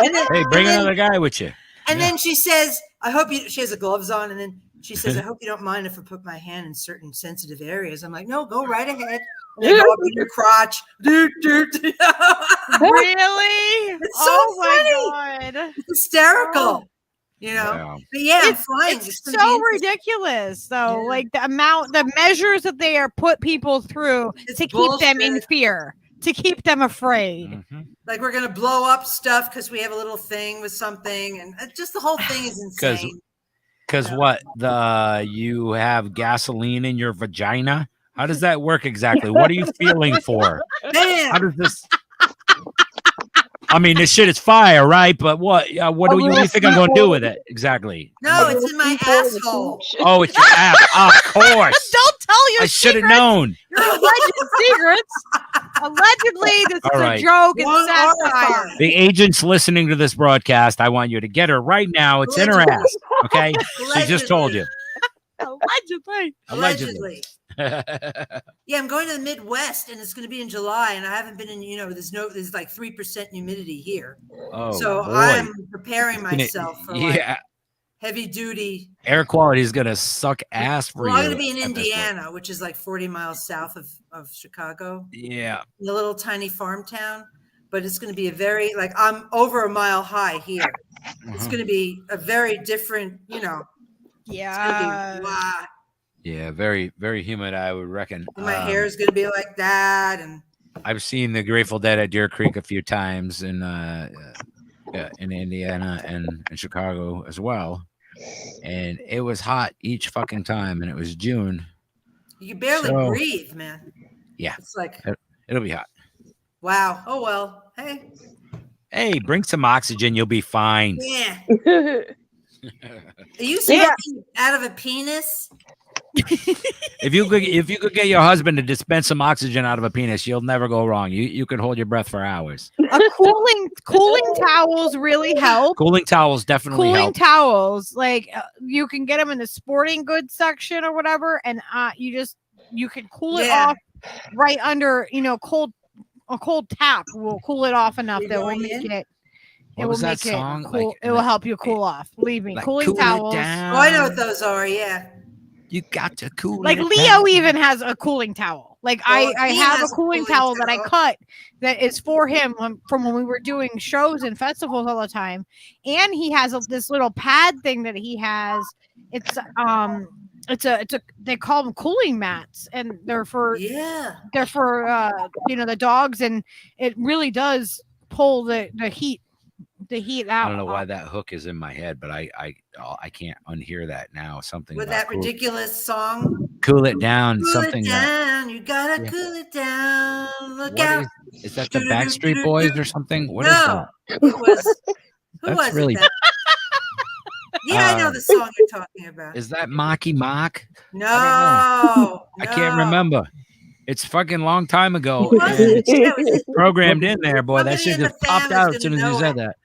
And then, Hey, bring another guy with you. and then she says, I hope you, she has the gloves on. And then she says, I hope you don't mind if I put my hand in certain sensitive areas. I'm like, no, go right ahead. And they go up in your crotch. Doot, doot. Really? It's so oh my god. It's hysterical, you know. Yeah. But yeah, I'm It's, flying. it's gonna be so interesting. ridiculous though. Yeah. Like the measures that they are put people through It's to keep them in bullshit. fear, to keep them afraid. Mhm. Like we're gonna blow up stuff because we have a little thing with something, and just the whole thing is insane. Because what you have gasoline in your vagina? How does that work exactly? What are you feeling for? How Man, does this? I mean, this shit is fire, right? But what do you think I'm going to do with it exactly? no, it's in my asshole. Oh, it's your ass. Of course. Don't tell your I should have secrets. known. Your alleged secrets. Allegedly, this is All a right. joke. It's One satire. orifice. The agents listening to this broadcast, I want you to get her right now. It's in her ass. Okay. She just told you. Allegedly. Allegedly. Yeah, I'm going to the Midwest, and it's going to be in July, and I haven't been in. You know, there's like 3% humidity here, Oh, so boy. I'm preparing Gonna- myself for like yeah. heavy duty. Air quality is going to suck ass for Well, you. I'm going to be in at this point. Indiana, which is like 40 miles south of Chicago, Yeah. a little tiny farm town. But it's going to be a very like I'm over a mile high here. It's Mhm. going to be a very different, you know. It's Yeah. gonna be, wow. Yeah. Very, very humid, I would reckon. And my hair is going to be like that, and I've seen the Grateful Dead at Deer Creek a few times, and in Indiana and in Chicago as well. And it was hot each fucking time, and it was June. You barely So- breathe, man. Yeah. It's like, It'll be hot. wow. Oh well. Hey. Hey, bring some oxygen, you'll be fine. Yeah. Yeah. Are you smoking out of a penis? If you could get your husband to dispense some oxygen out of a penis, you'll never go wrong. You could hold your breath for hours. A cooling towels really help. Cooling towels definitely Cooling help. towels, like you can get them in the sporting goods section or whatever, and you can cool it Yeah. off right under, a cold tap will cool it off enough You're that will going make in? it. What It was will that make song? it cool. Like, It will help you cool off. Believe me, like, cooling cool it towels. down. Oh, I know what those are. Yeah. You got to cool Like it Leo down. even has a cooling towel. Like Well, I he have a has a cooling cooling towel that I towel. cut that is for him from when we were doing shows and festivals all the time. And he has this little pad thing that he has. It's they call them cooling mats, and they're for Yeah. the dogs, and it really does pull the heat out. I don't know why that hook is in my head, but I can't unhear that now. Something With about that ridiculous song. cool it down. Cool Something it down. You gotta yeah. cool it down. Look What out. is that? The Backstreet Boys or something? What is No. that? Who was That's was really- it? Yeah, I know the song you're talking about. Is that Mocky Mock? No. I can't remember. It's fucking long time ago. Who was and it? it's Yeah, was it programmed in there, boy. That Somebody shit in the just popped family's out as soon gonna as you know said it. that.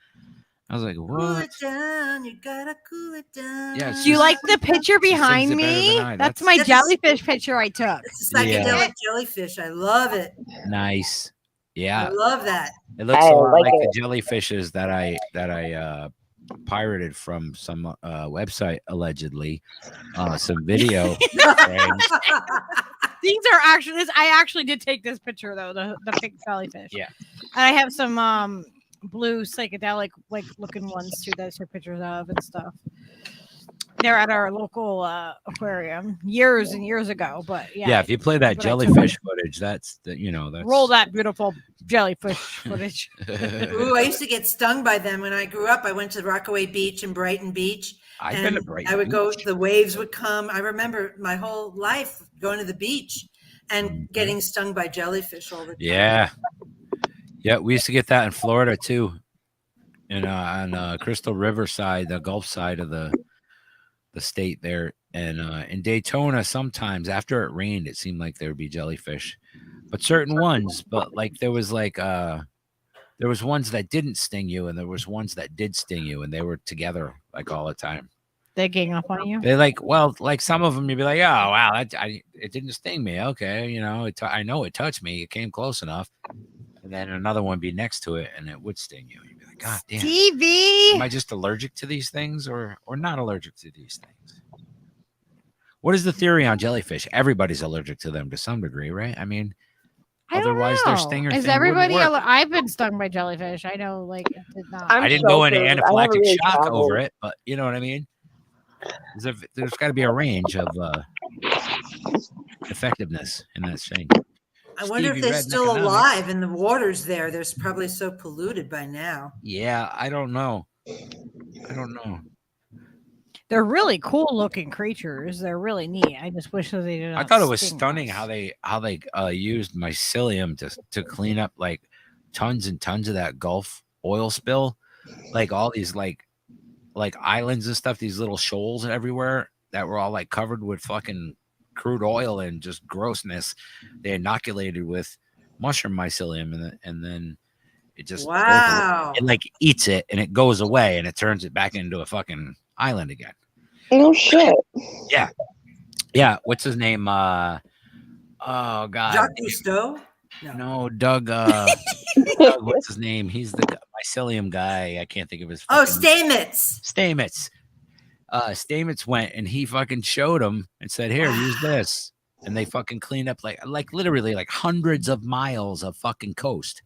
I was like, Cool what? it down. You gotta cool it down. Yeah, Do you like the picture sings behind it better me? than I. That's That's- my That's- jellyfish picture I took. It's a psychedelic jellyfish. I love it. Nice. I Yeah. love that. It looks I a lot like like it. the jellyfishes that I pirated from some website allegedly. Some video. frames. These are actually I actually did take this picture though, the pink jellyfish. Yeah. And I have some blue psychedelic like looking ones too that I took pictures of and stuff. They're at our local aquarium years and years ago, but Yeah, if you play that But I took jellyfish footage, that's that's roll that beautiful jellyfish footage. Ooh, I used to get stung by them when I grew up. I went to Rockaway Beach and Brighton Beach. I've and been to Brighton I would go, Beach. the waves would come. I remember my whole life going to the beach and getting stung by jellyfish all the time. Yeah. Yeah, we used to get that in Florida too. On Crystal River side, the Gulf side of the state there. And in Daytona, sometimes after it rained, it seemed like there would be jellyfish. But certain ones, but like there was ones that didn't sting you, and there was ones that did sting you, and they were together like all the time. They gang up on you. They like some of them you'd be like, oh wow, it didn't sting me. Okay, I know it touched me. It came close enough. And then another one be next to it, and it would sting you. You'd be like, God damn. TV. Am I just allergic to these things, or not allergic to these things? What is the theory on jellyfish? Everybody's allergic to them to some degree, right? I mean, I don't otherwise know. their stinger Is thing everybody? wouldn't work. I've been stung by jellyfish. I know, like, it did not. I'm I didn't so go into curious. I never anaphylactic really shock traveled. over it, but you know what I mean? There's got to be a range of effectiveness in that thing. I wonder if Stevie they're Redneck still Economics. alive in the waters there. They're probably so polluted by now. Yeah, I don't know. They're really cool looking creatures. They're really neat. I just wish that they didn't. I thought it was sting stunning us. how they used mycelium to clean up like tons and tons of that Gulf oil spill, like all these like islands and stuff, these little shoals everywhere that were all like covered with fucking crude oil and just grossness. They inoculated with mushroom mycelium, and then it just Wow. it like eats it and it goes away and it turns it back into a fucking island again. No shit. Yeah, what's his name? Oh god, Jacques Cousteau? no, Doug. Doug, what's his name? He's the mycelium guy. I can't think of his. Oh, fucking- Stamets. Stamets. Stamets went and he fucking showed him and said, "Here, use this." And they fucking cleaned up like literally like hundreds of miles of fucking coast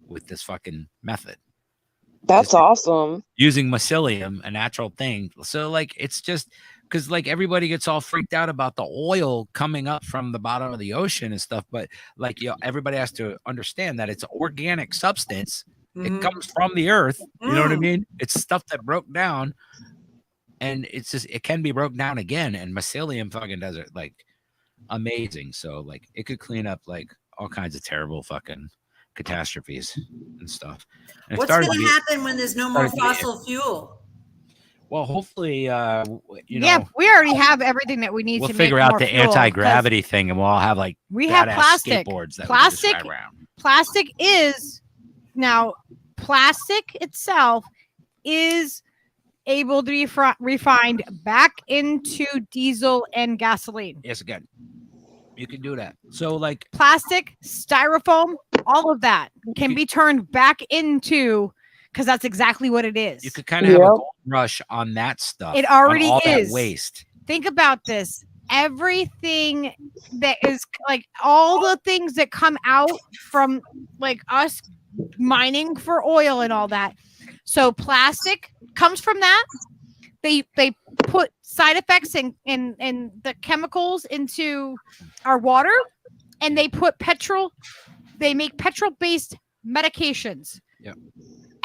with this fucking method. That's awesome. Using mycelium, a natural thing. So like it's just because like everybody gets all freaked out about the oil coming up from the bottom of the ocean and stuff, but like everybody has to understand that it's organic substance It comes from the earth. You know what I Mm. mean? It's stuff that broke down, and it's just it can be broken down again. And mycelium fucking does it like amazing. So like it could clean up like all kinds of terrible fucking catastrophes and stuff. And it What's started going to to be- happen when there's no more started to be- fossil fuel? well, hopefully, you Yeah, know, we already have everything that we need we'll to figure make out more the fuel, 'cause anti-gravity thing, and we'll all have like we have badass plastic. skateboards that Plastic we can just ride around. Plastic is now plastic itself is able to be refined back into diesel and gasoline. Yes, again, you can do that. So like, Plastic, styrofoam, all of that can be turned back into, because that's exactly what it is. you could kind of have a Yep. gold rush on that stuff. It on already all is. that waste. Think about this. Everything that is like all the things that come out from like us mining for oil and all that. So plastic comes from that. They put side effects and the chemicals into our water, and they put petrol. They make petrol based medications. Yep.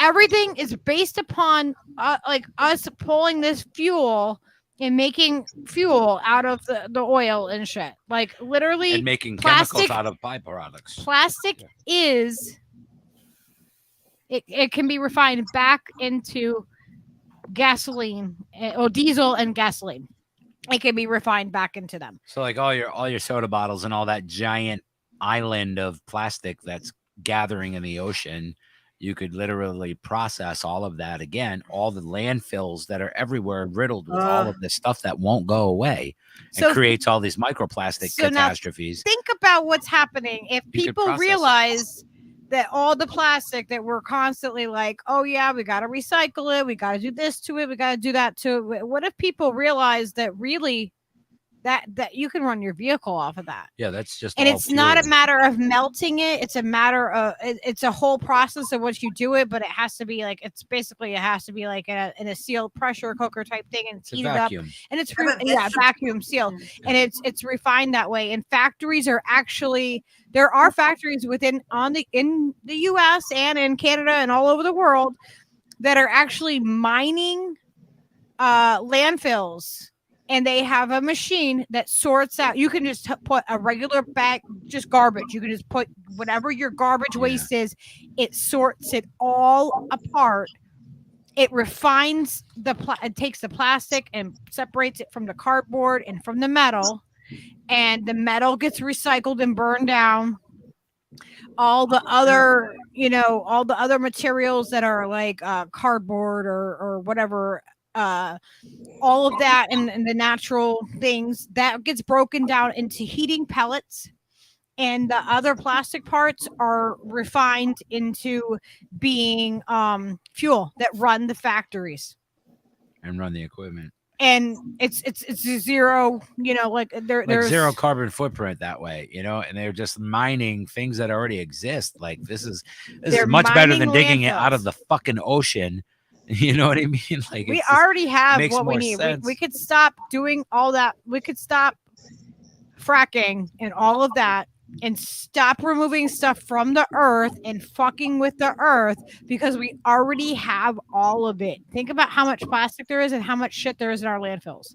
Everything is based upon like us pulling this fuel and making fuel out of the oil and shit. Like literally, And making plastic- chemicals out of byproducts. plastic is it can be refined back into gasoline or diesel and gasoline. It can be refined back into them. So like all your soda bottles and all that giant island of plastic that's gathering in the ocean, you could literally process all of that again, all the landfills that are everywhere riddled with all of this stuff that won't go away and So- creates all these microplastic So now catastrophes. Think about what's happening if You could people process it. realize that all the plastic that we're constantly like, oh yeah, we got to recycle it, we got to do this to it, we got to do that to it. What if people realize that really that you can run your vehicle off of that? Yeah, that's just And all it's not a fuel. matter of melting it, it's a matter of it's a whole process of what you do it, but it has to be like it has to be like in a sealed pressure cooker type thing, and it's It's a heated up, vacuum. and it's How about vacuum sealed, and it's refined that way. And factories are actually there are factories in the US and in Canada and all over the world that are actually mining landfills, and they have a machine that sorts out. You can just put a regular bag, just garbage. You can just put whatever your garbage waste is. It sorts it all apart. It refines it takes the plastic and separates it from the cardboard and from the metal, and the metal gets recycled and burned down. All the other, all the other materials that are like cardboard or whatever, all of that and the natural things that gets broken down into heating pellets, and the other plastic parts are refined into being fuel that run the factories. And run the equipment. And it's zero, there's Zero carbon footprint that way, and they're just mining things that already exist. Like this is They're much better than mining digging it out landfills. of the fucking ocean. You know what I mean? Like we it's just- already have makes what we more need. sense. We could stop doing all that. We could stop fracking and all of that and stop removing stuff from the earth and fucking with the earth, because we already have all of it. Think about how much plastic there is and how much shit there is in our landfills.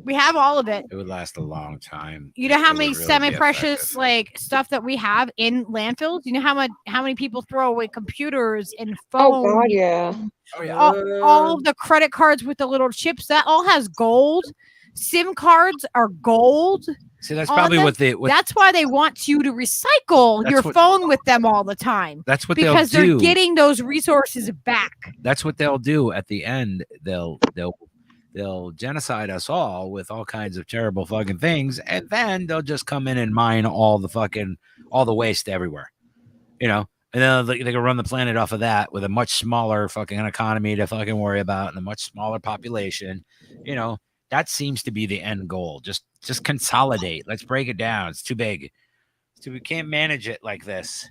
We have all of it. It would last a long time. You know It how would many really be semi-precious effective. like stuff that we have in landfills? You know how many people throw away computers and Oh phones? god, yeah. Oh, yeah. all of the credit cards with the little chips, that all has gold. SIM cards are gold. See, that's on probably them. what That's why they want you to recycle That's your what- phone with them all the time, that's what because they'll they're do. getting those resources back. That's what they'll do at the end. They'll genocide us all with all kinds of terrible fucking things, and then they'll just come in and mine all the waste everywhere, and then they can run the planet off of that with a much smaller fucking economy to fucking worry about and a much smaller population. That seems to be the end goal. Just consolidate. Let's break it down. It's too big. We can't manage it like this.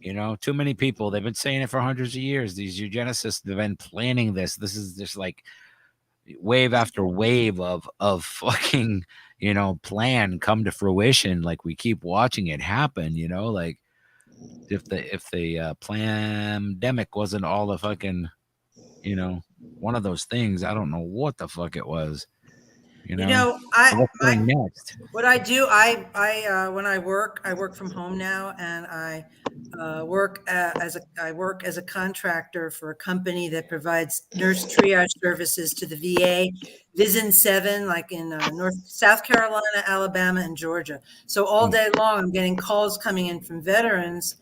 Too many people. They've been saying it for hundreds of years. These eugenicists have been planning this. This is just like wave after wave of fucking plan come to fruition. Like we keep watching it happen. Like if the pandemic wasn't all the fucking, one of those things, I don't know what the fuck it was. What's going next? What I do, when I work from home now, and I work as a contractor for a company that provides nurse triage services to the VA, Vision 7, like in South Carolina, Alabama, and Georgia. So all day long, I'm getting calls coming in from veterans,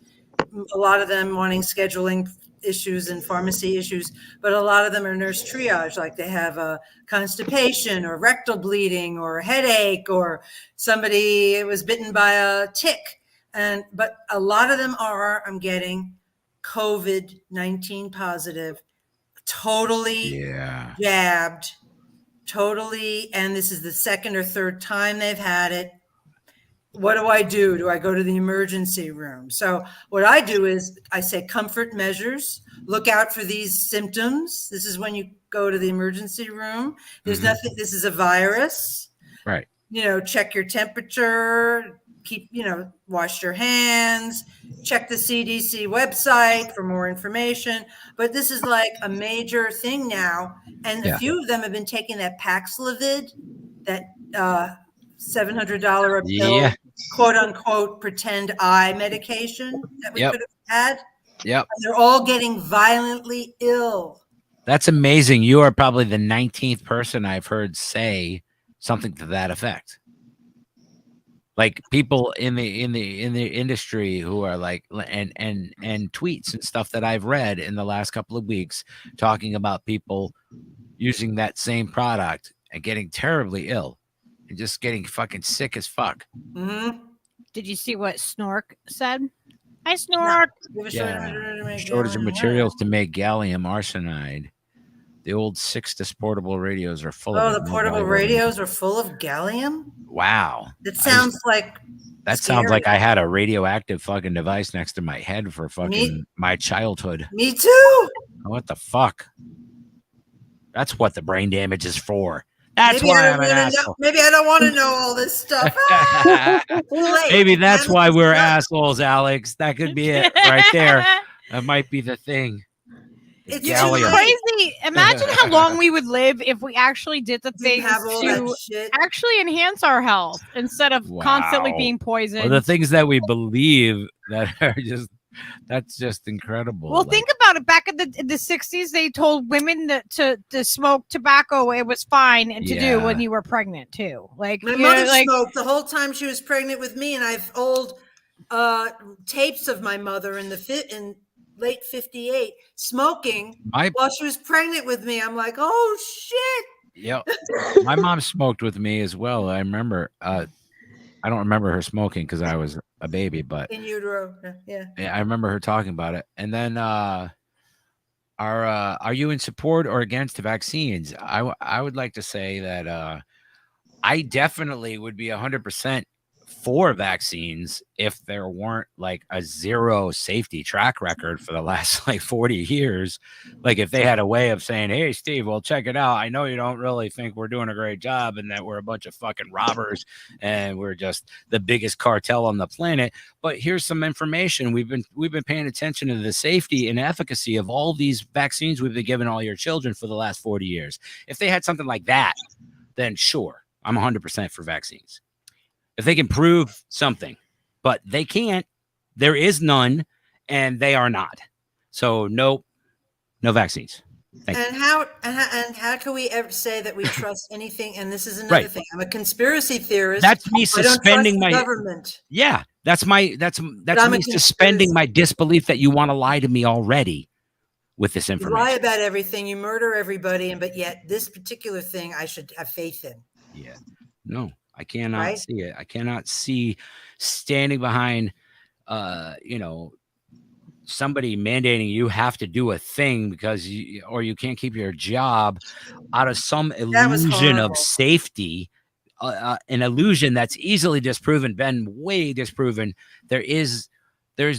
a lot of them wanting scheduling issues and pharmacy issues, but a lot of them are nurse triage, like they have a constipation or rectal bleeding or headache, or somebody was bitten by a tick. But a lot of them I'm getting COVID-19 positive, totally jabbed, totally. And this is the second or third time they've had it. What do? Do I go to the emergency room? So what I do is I say comfort measures, look out for these symptoms. This is when you go to the emergency room. There's nothing, this is a virus. Right. Check your temperature, wash your hands, check the CDC website for more information. But this is like a major thing now. And a few of them have been taking that Paxlovid, that $700 a pill, quote unquote, pretend eye medication that we could have had. Yep. And they're all getting violently ill. That's amazing. You are probably the 19th person I've heard say something to that effect. Like people in the industry who are like, and tweets and stuff that I've read in the last couple of weeks talking about people using that same product and getting terribly ill. And just getting fucking sick as fuck. Mm-hmm. Did you see what Snork said? I snort. Shortage of materials to make gallium arsenide. The old 6 portable radios are full of it. The portable radios are full of gallium? Wow. That sounds like That sounds like I had a radioactive fucking device next to my head for fucking my childhood. Me too. What the fuck? That's what the brain damage is for. That's maybe why I'm an asshole. Maybe I don't want to know all this stuff. Maybe that's why we're assholes, Alex. That could be it right there. That might be the thing. It's crazy. Imagine how long we would live if we actually did the things to actually enhance our health instead of constantly being poisoned. Well, the things that we believe that are that's just incredible. Well, think about it. Back in the 60s, they told women to smoke tobacco. It was fine and to do when you were pregnant too. Like my mother smoked the whole time she was pregnant with me, and I've old tapes of my mother in late 58 smoking while she was pregnant with me. I'm like, oh shit. Yeah. My mom smoked with me as well. I remember I don't remember her smoking because I was a baby, but in utero. Yeah, I remember her talking about it. And then are you in support or against vaccines? I would like to say that I definitely would be 100% for vaccines if there weren't like a zero safety track record for the last like 40 years. Like if they had a way of saying, hey, Steve, well, check it out. I know you don't really think we're doing a great job and that we're a bunch of fucking robbers and we're just the biggest cartel on the planet. But here's some information. We've been paying attention to the safety and efficacy of all these vaccines we've been giving all your children for the last 40 years. If they had something like that, then sure, I'm 100% for vaccines. If they can prove something, but they can't, there is none, and they are not. So no vaccines. How can we ever say that we trust anything? And this is another thing. I'm a conspiracy theorist. That's me suspending my government. Yeah, that's me suspending my disbelief that you want to lie to me already with this information. You lie about everything. You murder everybody, but yet this particular thing I should have faith in. Yeah. No. I cannot see it. I cannot see standing behind, somebody mandating you have to do a thing because you can't keep your job out of some illusion of safety, an illusion that's easily disproven, been way disproven. There is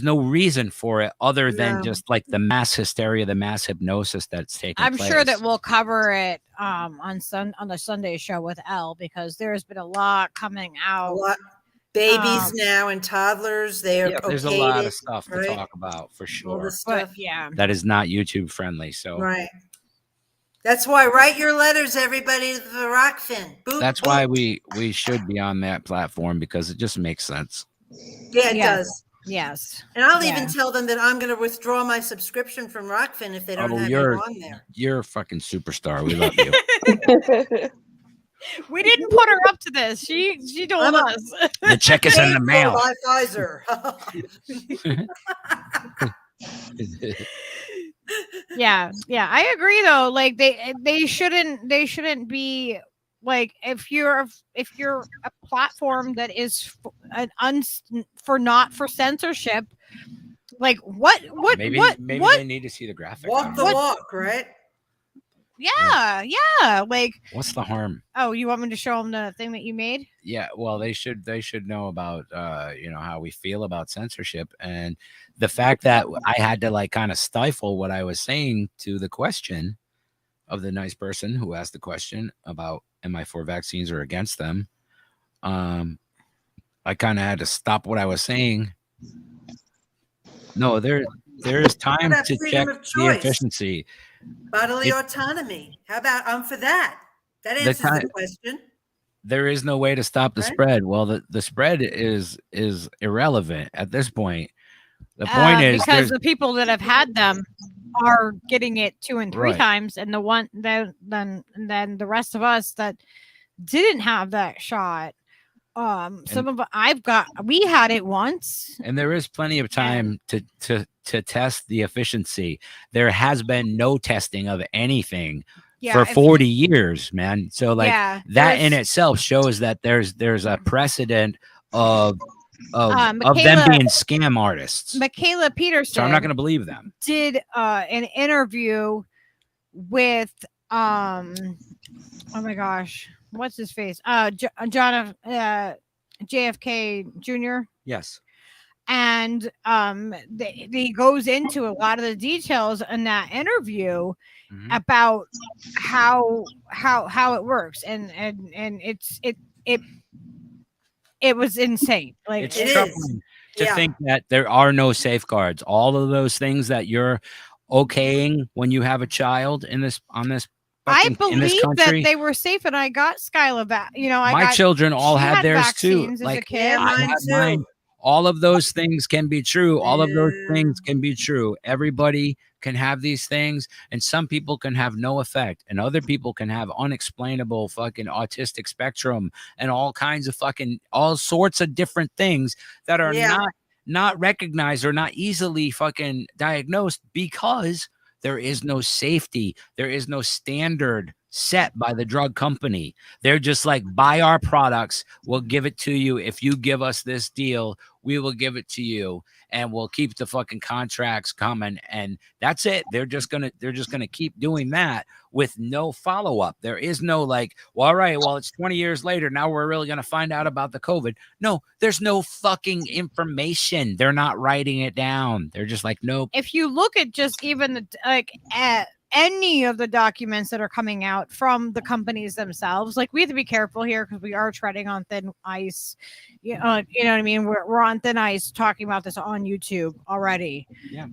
no reason for it other than just like the mass hysteria, the mass hypnosis that's taking place. I'm sure that we'll cover it on the Sunday show with Elle because there's been a lot coming out babies now and toddlers, they are There's a okayed lot it, of stuff to right? talk about for All sure. this But stuff. yeah, That is not YouTube friendly. So Right. That's why write your letters, everybody, to the Rockfin. Boop, that's boop. why we should be on that platform, because it just makes sense. Yeah, it Yes. does. yes. And I'll Yeah. even tell them that I'm going to withdraw my subscription from Rockfin if they don't have you on there. You're a fucking superstar. We love you. We didn't put her up to this. She told us. The check is in the mail. By Pfizer. Yeah, I agree though. Like they shouldn't be like, if you're a platform that is not for censorship. Like what Maybe what they need to see the graphic. Walk the walk, right? yeah. Like, What's the harm? oh, you want me to show them the thing that you made? Yeah, well, they should know about how we feel about censorship, and the fact that I had to like kind of stifle what I was saying to the question of the nice person who asked the question about, am I for vaccines or against them? I kind of had to stop what I was saying. No, there is time about to freedom check of the choice? efficiency. Bodily autonomy. How about I'm for that? That answers the question. There is no way to stop the spread. Well, the spread is irrelevant at this point. The point is, because the people that have had them are getting it 2 and 3 Right. times, and the one then the rest of us that didn't have that shot, we had it once. and there is plenty of time to test the efficiency. There has been no testing of anything for 40 years, man. So like that in itself shows that there's a precedent of them being scam artists. Michaela Peterson, So I'm not going to believe them. Did an interview with oh my gosh, what's his face? John JFK Jr. Yes. And he goes into a lot of the details in that interview about how it works, and it was insane. Like, It's troubling to think that there are no safeguards. All of those things that you're okaying when you have a child in this I believe that they were safe, and I got Skyla back. My children all had theirs too. Like, a kid. I had mine. All of those things can be true. All of those things can be true. Everybody can have these things, and some people can have no effect, and other people can have unexplainable fucking autistic spectrum and all kinds of all sorts of different things that are not recognized or not easily fucking diagnosed, because there is no safety. There is no standard set by the drug company. They're just like, buy our products. We'll give it to you. If you give us this deal, we will give it to you, and we'll keep the fucking contracts coming. And that's it. They're just gonna keep doing that with no follow-up. There is no like, well, all right, well, it's 20 years later. Now we're really gonna find out about the COVID. No, there's no fucking information. They're not writing it down. They're just like, nope. If you look at just even any of the documents that are coming out from the companies themselves, like, we have to be careful here because we are treading on thin ice. You know what I mean? We're on thin ice talking about this on YouTube already. Yeah.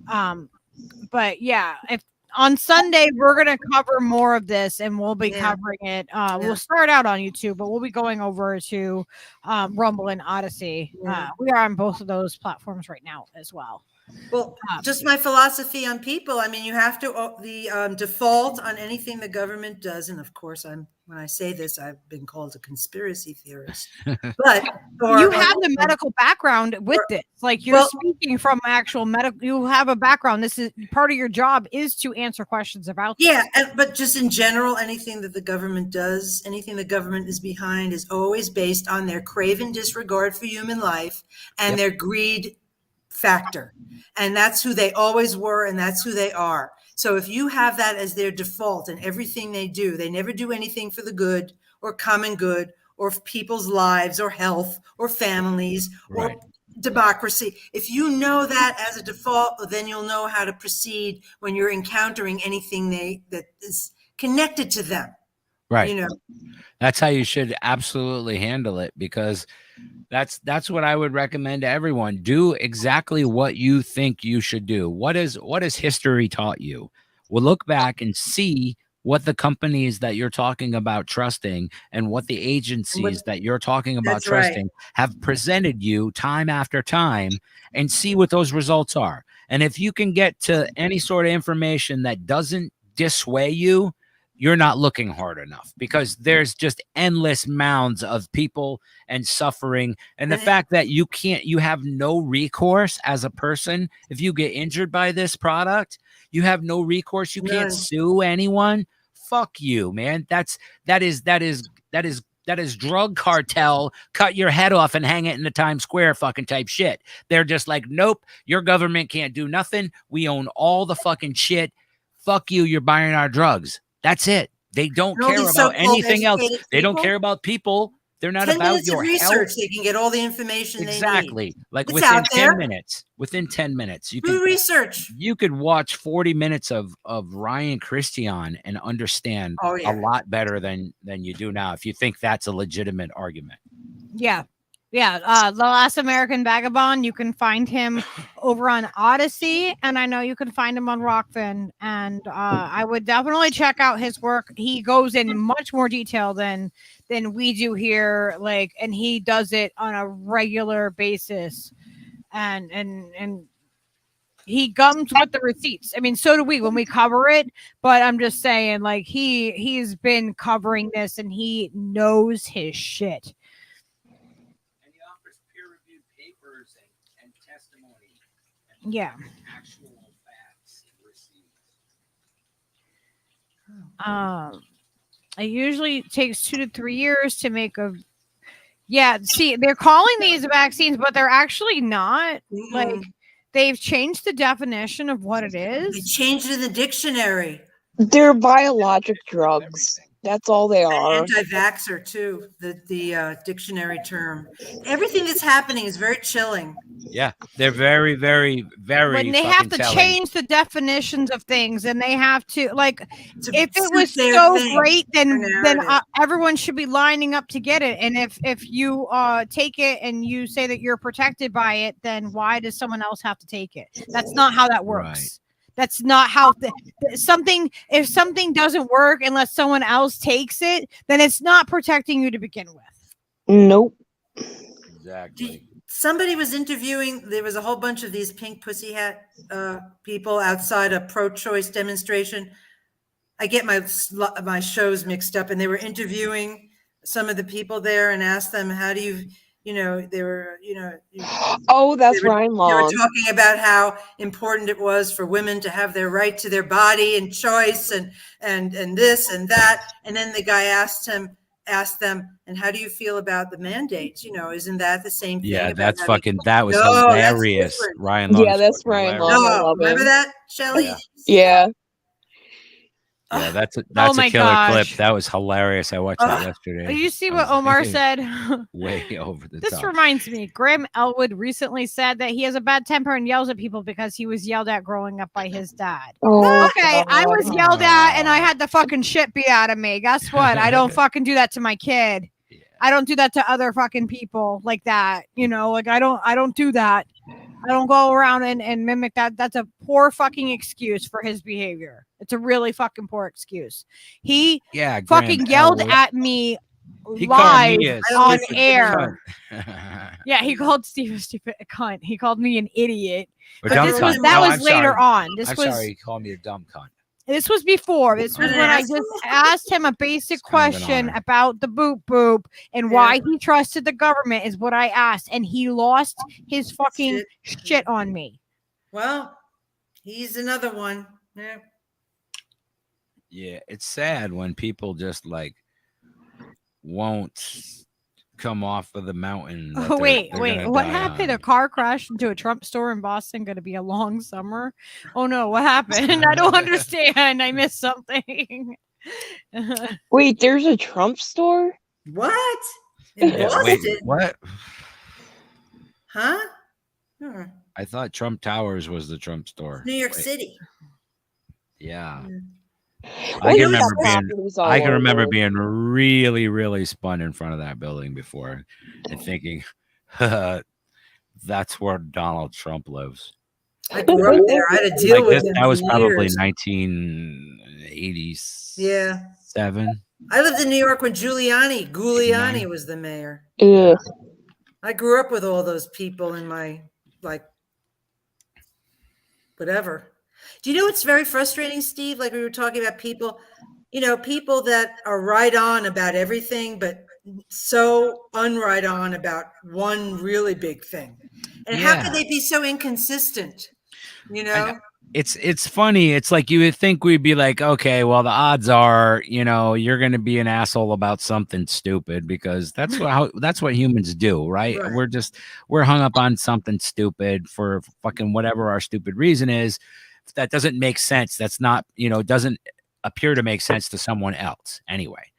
But yeah, if on Sunday we're gonna cover more of this, and we'll be covering it. We'll start out on YouTube, but we'll be going over to Rumble and Odyssey. We are on both of those platforms right now as well. Well, just my philosophy on people. I mean, you have to default on anything the government does, and of course, when I say this, I've been called a conspiracy theorist. But you have the medical background with this, like, you're speaking from actual medical. You have a background. This is part of your job, is to answer questions about this. But just in general, anything that the government does, anything the government is behind, is always based on their craven disregard for human life and their greed factor. And that's who they always were, and that's who they are. So if you have that as their default in everything they do, they never do anything for the good or common good or people's lives or health or families or democracy. If you know that as a default, then you'll know how to proceed when you're encountering anything that is connected to them. Right. That's how you should absolutely handle it, because That's what I would recommend to everyone. Do exactly what you think you should do. What has history taught you? We'll look back and see what the companies that you're talking about trusting and what the agencies that you're talking about That's right. trusting have presented you time after time, and see what those results are. And if you can get to any sort of information that doesn't dissuade you, you're not looking hard enough, because there's just endless mounds of people and suffering. And the fact that you have no recourse as a person. If you get injured by this product, you have no recourse. You can't sue anyone. Fuck you, man. That is drug cartel, cut your head off and hang it in the Times Square fucking type shit. They're just like, nope, your government can't do nothing. We own all the fucking shit. Fuck you, you're buying our drugs. That's it. They don't care about anything else. They don't care about people. They're not about your research. Health. They can get all the information exactly. They need. Like it's within 10 minutes. Within 10 minutes. You can research. You could watch 40 minutes of Ryan Christian and understand a lot better than you do now, if you think that's a legitimate argument. Yeah. Yeah. The Last American Vagabond, you can find him over on Odyssey, and I know you can find him on Rockfin. And I would definitely check out his work. He goes in much more detail than we do here, like, and he does it on a regular basis. And he comes with the receipts. I mean, so do we when we cover it, but I'm just saying, like, he's been covering this and he knows his shit. And he offers peer-reviewed papers and testimony. And actual facts and receipts. It usually takes 2 to 3 years to make a. Yeah, see, they're calling these vaccines, but they're actually not. Like, they've changed the definition of what it is. They changed it in the dictionary. They're biologic drugs. That's all they are. Anti-vaxxer too, the dictionary term. Everything that's happening is very chilling. Yeah, they're very, very, very. When they have to change the definitions of things, and they have to, like, if it was so great, then everyone should be lining up to get it. And if you take it and you say that you're protected by it, then why does someone else have to take it? That's not how that works. Right. That's not how if something doesn't work unless someone else takes it, then it's not protecting you to begin with. Nope. Exactly. Somebody was interviewing, there was a whole bunch of these pink pussy hat people outside a pro-choice demonstration. I get my shows mixed up, and they were interviewing some of the people there and asked them, how do you, they were, oh, that's Ryan Long. They were talking about how important it was for women to have their right to their body and choice and this and that. And then the guy asked them, and how do you feel about the mandates? Isn't that the same thing? Yeah, that was hilarious. Ryan Long. Yeah, that's Ryan Long. No, remember that, Shelley? Yeah. Yeah, that's a killer clip. That was hilarious. I watched that yesterday. Did you see what Omar said? Way over the top. This reminds me. Graham Elwood recently said that he has a bad temper and yells at people because he was yelled at growing up by his dad. Okay, I was yelled at and I had the fucking shit beat out of me. Guess what? I don't fucking do that to my kid. Yeah. I don't do that to other fucking people like that. Like I don't do that. I don't go around and mimic that. That's a poor fucking excuse for his behavior. It's a really fucking poor excuse. He fucking yelled at me live on air. Yeah, he called Steve a stupid cunt. He called me an idiot. But that was later on. Sorry, he called me a dumb cunt. This was before. This was when I just asked him a basic question about the boop boop and why he trusted the government is what I asked. And he lost his fucking shit on me. Well, he's another one. Yeah. Yeah, it's sad when people just like won't come off of the mountain. Wait, what happened? A car crashed into a Trump store in Boston. Going to be a long summer. Oh no, what happened? I don't understand. I missed something. Wait, there's a Trump store? What? In Boston? Wait, what? Huh? I thought Trump Towers was the Trump store. New York City. Yeah. I can you remember got being properties all I can remember over. being really, really spun in front of that building before and thinking, that's where Donald Trump lives. I grew up there. I had to deal Like with this, him that for was probably years. 1987. Yeah. I lived in New York when Giuliani 89. was the mayor. Yeah. I grew up with all those people in my, like, whatever. Do you know what's very frustrating, Steve? Like we were talking about people, people that are right on about everything, but so unright on about one really big thing. And how could Yeah, they be so inconsistent? You I know. know? It's funny. It's like you would think we'd be like, okay, well, the odds are, you're going to be an asshole about something stupid because that's what humans do, right? Right. We're hung up on something stupid for fucking whatever our stupid reason is. That doesn't make sense. That's not, doesn't appear to make sense to someone else anyway.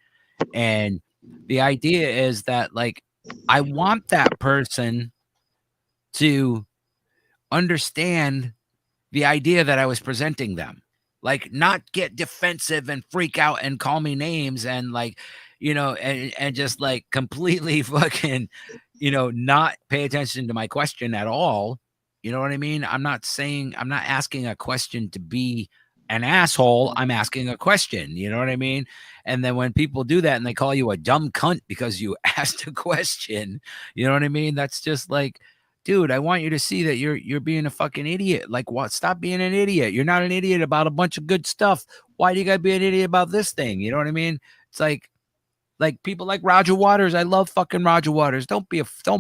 And the idea is that, like, I want that person to understand the idea that I was presenting them, like not get defensive and freak out and call me names and like, and just like completely fucking, not pay attention to my question at all. You know what I mean? I'm not asking a question to be an asshole. I'm asking a question. You know what I mean? And then when people do that and they call you a dumb cunt because you asked a question, you know what I mean? That's just like, dude, I want you to see that you're being a fucking idiot. Like, what? Stop being an idiot. You're not an idiot about a bunch of good stuff. Why do you gotta be an idiot about this thing? You know what I mean? It's like people like Roger Waters. I love fucking Roger Waters. Don't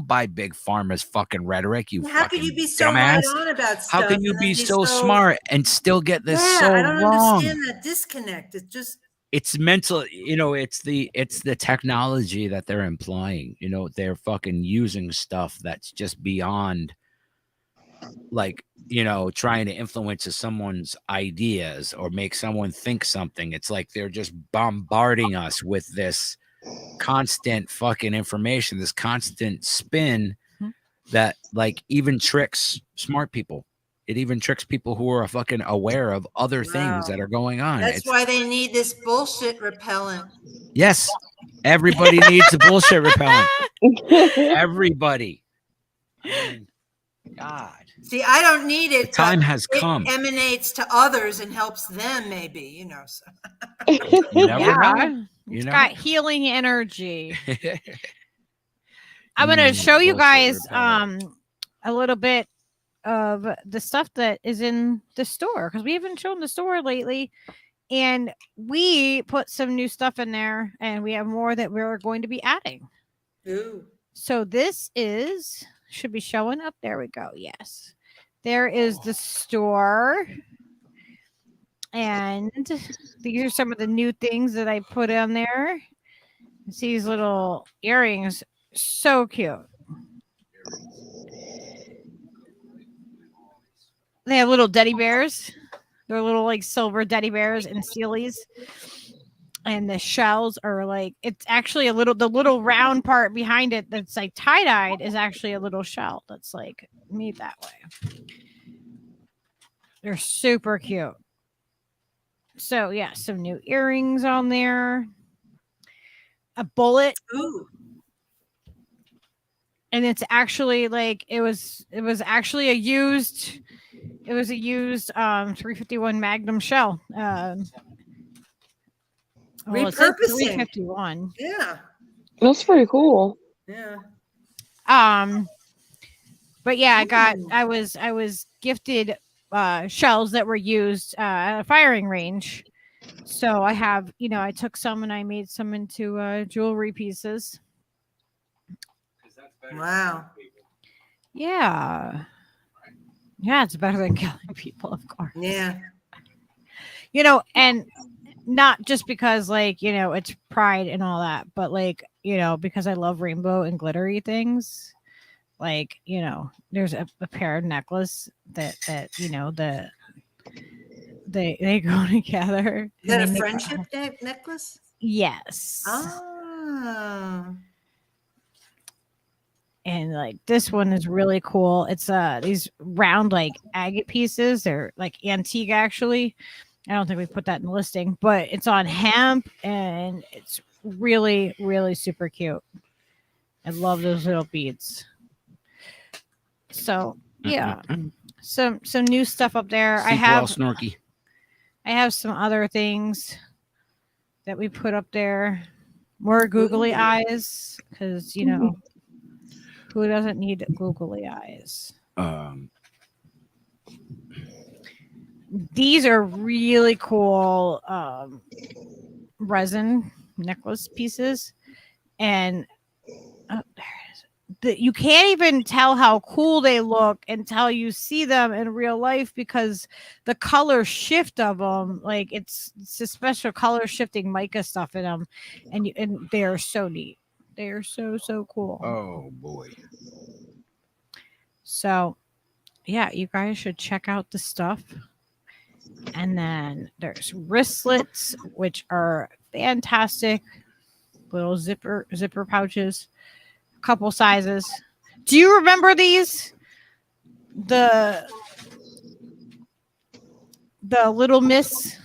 buy big pharma's fucking rhetoric. You How could fucking you be so dumbass. right on about How stuff can you and then be be so smart and still get this Yeah, so I don't wrong? understand that disconnect. It's just It's mental, it's the technology that they're implying. They're fucking using stuff that's just beyond, like, trying to influence someone's ideas or make someone think something. It's like they're just bombarding us with this constant fucking information, this constant spin that like even tricks smart people. It even tricks people who are fucking aware of other things that are going on. that's why they need this bullshit repellent. Yes, everybody needs a bullshit repellent. Everybody. I mean, God. See, I don't need it. The time but has come. It emanates to others and helps them, maybe. So. You never know. Yeah. You It's know. got healing energy. I'm going to show you guys a little bit of the stuff that is in the store because we haven't shown the store lately. And we put some new stuff in there and we have more that we're going to be adding. Ooh. So this should be showing up. There we go. Yes. There is the store. And these are some of the new things that I put on there. See these little earrings. So cute. They have little teddy bears. They're little like silver teddy bears and sealies. And the shells are like, it's actually the little round part behind it that's like tie-dyed is actually a little shell that's like made that way. They're super cute. So yeah, some new earrings on there. A bullet. Ooh. And it's actually like it was actually a used 351 Magnum shell. Well, it says Repurposing. 351. Yeah. That's pretty cool. Yeah. But yeah, I was gifted shells that were used at a firing range. So I have, I took some and I made some into jewelry pieces. Wow. Yeah. Yeah, it's better than killing people, of course. Yeah. And not just because it's pride and all that, but because I love rainbow and glittery things. There's a pair of necklace that they go together. Is that a friendship necklace? Yes. Ah. And this one is really cool. It's these round agate pieces. They're like antique actually. I don't think we put that in the listing, but it's on hemp and it's really, really super cute. I love those little beads. So yeah, some new stuff up there. I have Snorky. I have some other things that we put up there. More googly eyes, because you know who doesn't need googly eyes. These are really cool resin necklace pieces, and there it is. You can't even tell how cool they look until you see them in real life, because the color shift of them, like it's a special color shifting mica stuff in them, and they are so neat. They are so cool. Oh boy. So yeah, you guys should check out the stuff. And then there's wristlets, which are fantastic. Little zipper pouches, a couple sizes. Do you remember these? The Little Miss.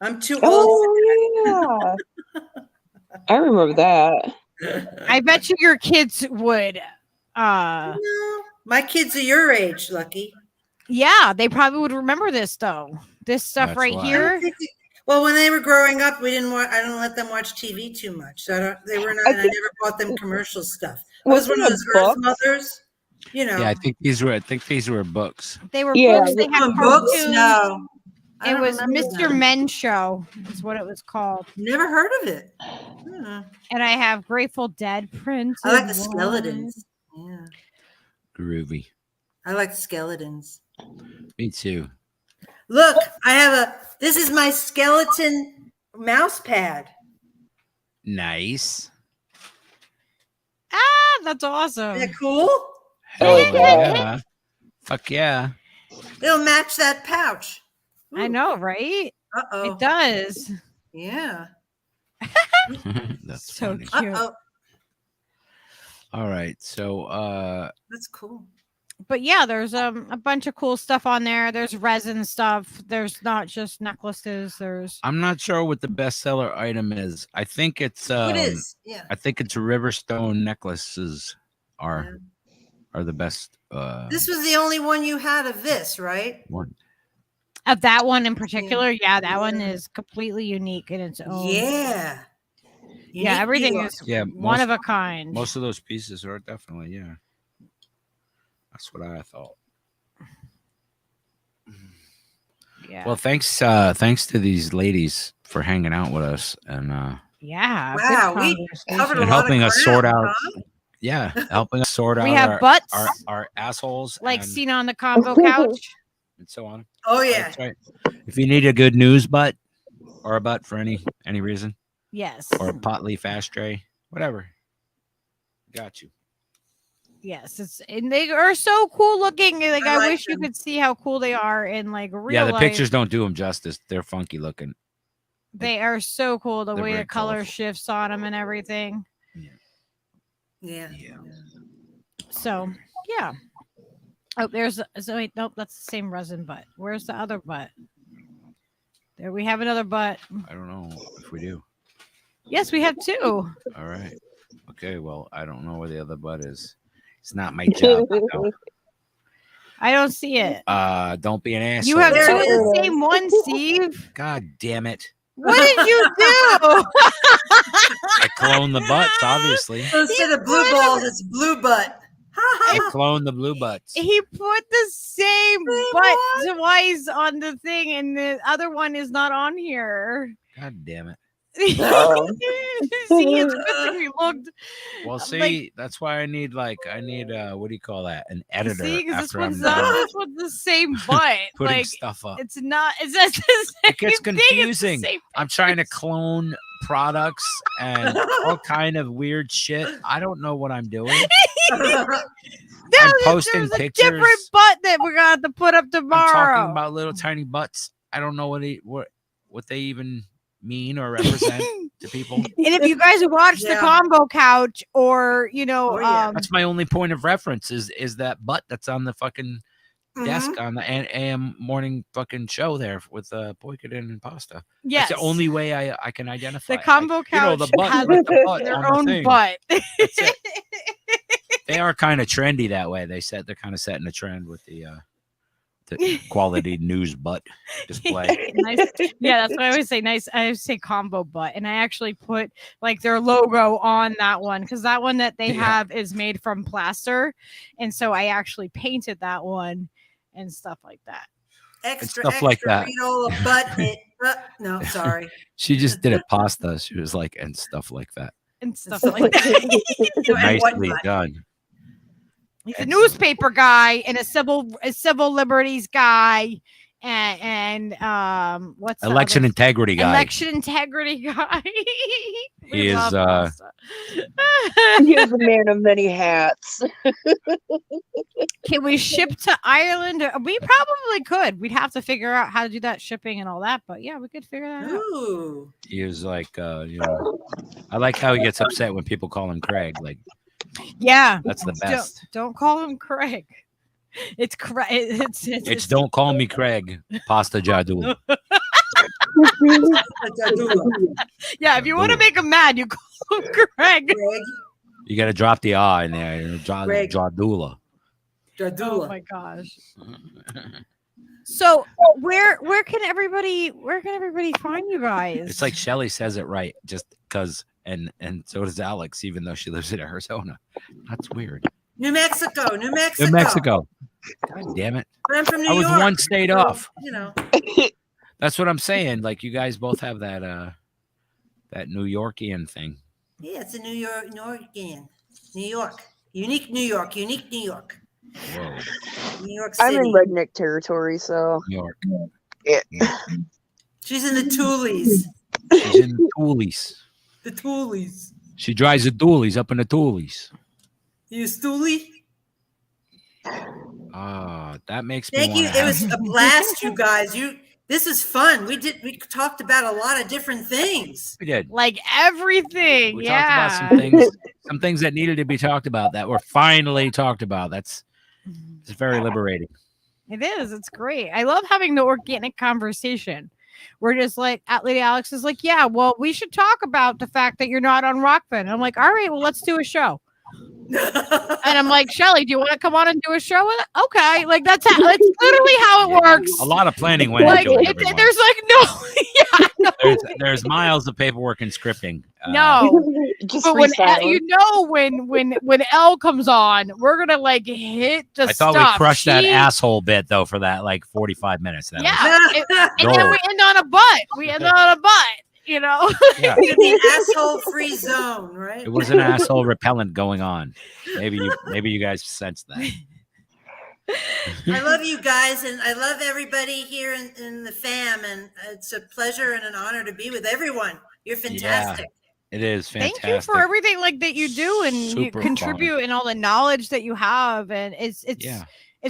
I'm too old. Oh yeah, I remember that. I bet you your kids would. No, my kids are your age, Lucky. Yeah, they probably would remember this though. This stuff That's right why. here. Well, when they were growing up, I didn't let them watch TV too much. So they were not. I never bought them commercial stuff. I was one of those Earth mothers, you know. Yeah, I think these were books. They were Yeah, books. They had books. cartoons. No, I It don't was remember Mr. them. Men Show. Is what it was called. Never heard of it. Hmm. And I have Grateful Dead prints. I like the skeletons. Yeah, Groovy. I like skeletons. Me too. Look, this is my skeleton mouse pad. Nice. Ah, that's awesome. Isn't that cool? Hell yeah. yeah. Fuck yeah. It'll match that pouch. I know, right? Uh-oh. It does. Yeah. That's So funny. cute. Uh-oh. All right. So That's cool. But yeah, there's a bunch of cool stuff on there. There's resin stuff. There's not just necklaces. There's I'm not sure what the bestseller item is. I think it's What is? Yeah. I think it's Riverstone necklaces are the best This was the only one you had of this, right? one. of that one in particular. Yeah, that one is completely unique in its own. Yeah. Yeah, everything is one of a kind. Most of those pieces are definitely, yeah. That's what I thought. Yeah. Well, thanks to these ladies for hanging out with us and yeah. Wow, good we conversation. covered a and lot helping of us sort ground, out huh? helping us sort out We have butts our assholes like and, seen on the combo couch. and so on. Oh yeah. That's right. If you need a good news butt or a butt for any reason Yes. or a pot leaf ashtray, whatever. Got you. Yes, and they are so cool looking. Like I I like wish you them. could see how cool they are in like real Yeah, the life. pictures don't do them justice. They're funky looking. They are so cool. The They're way very the color colorful. shifts on them and everything. Yeah. Yeah. So yeah. Oh, there's wait, nope, that's the same resin butt. Where's the other butt? There we have another butt. I don't know if we do. Yes, we have two. All right. Okay. Well, I don't know where the other butt is. It's not my job. No. I don't see it. Don't be an asshole. You have two There of it the is. same one, Steve. God damn it! What did you do? I cloned the butts. Obviously, So instead of blue balls, it's blue butt. I cloned the blue butts. He put the same butt twice on the thing, and the other one is not on here. God damn it! Oh. See, it's a good thing we looked. Well, see, Like- that's why I need what do you call that? An editor. See, 'cause after I'm this done one's the same butt. putting Like stuff up. it's not. It's just the same It gets thing, it's the confusing. same I'm trying to pictures. clone products and all kind of weird shit. I don't know what I'm doing. I'm posting there's a pictures. different butt that we're gonna have to put up I'm tomorrow. talking about little tiny butts. I don't know what they even mean or represent to people. And if you guys watch the Yeah. combo couch, or Oh, yeah. That's my only point of reference is that butt that's on the fucking desk on the AM morning fucking show there with Boycodin and pasta. Yes. That's the only way I can identify. The combo couch the butt, has with the butt their on the own thing. butt. That's it. They are kind of trendy that way. They're kind of setting a trend with the quality news butt display. Nice. Yeah, that's what I always say. Nice. I always say combo butt, and I actually put like their logo on that one because that one that they have is made from plaster, and so I actually painted that one and stuff like that. Extra, stuff like that. Rito, butt. No, sorry. She just did a pasta. She was like, and stuff like that. And stuff like that. Nicely done. He's a newspaper guy and a civil liberties guy and what's the election other? integrity guy. Election integrity guy. He is He is a man of many hats. Can we ship to Ireland? We probably could. We'd have to figure out how to do that shipping and all that, but yeah, we could figure that out. Ooh. He was like, I like how he gets upset when people call him Craig. Like, yeah, that's the best. Don't call him Craig. It's Craig. It's don't call me Craig. Pasta Jadul. Yeah, if you want to make him mad, you call him Craig. You got to drop the R in there. Jadula. Oh my gosh. So where can everybody find you guys? It's like Shelly says it right, just because, and so does Alex, even though she lives in Arizona. That's weird. New Mexico. New Mexico. God damn it! But I'm from New I was York. one state off. You know. That's what I'm saying. Like you guys both have that New Yorkian thing. Yeah, it's a New Yorkian. New York. Unique New York. Whoa. New York City. I'm in redneck territory, so New York. Yeah. She's in the Toolies. She's in the Toolies. The Toolies. She drives the Toolies up in the Toolies. You a Stoolie? That makes me. Thank you. It was a blast, you guys. This is fun. We talked about a lot of different things. We did. Like everything. We talked about some things that needed to be talked about that were finally talked about. It's very liberating. It is. It's great. I love having the organic conversation. We're just like, Lady Alex is like, yeah, well, we should talk about the fact that you're not on Rockfin. And I'm like, all right, well, let's do a show. And I'm like, Shelly, do you want to come on and do a show with it? Okay, like that's literally how it works. A lot of planning went like, into it. There's like no, there's miles of paperwork and scripting. No, just but when Elle comes on, we're gonna like hit the. I thought stuff. we crushed that asshole bit though for that like 45 minutes. And then we end on a butt. You know, yeah. The asshole-free zone, right? It was an asshole repellent going on. Maybe you guys sensed that. I love you guys, and I love everybody here in the fam, and it's a pleasure and an honor to be with everyone. You're fantastic. Yeah, it is fantastic. Thank you for everything like that you do and you contribute fun. And all the knowledge that you have, and it's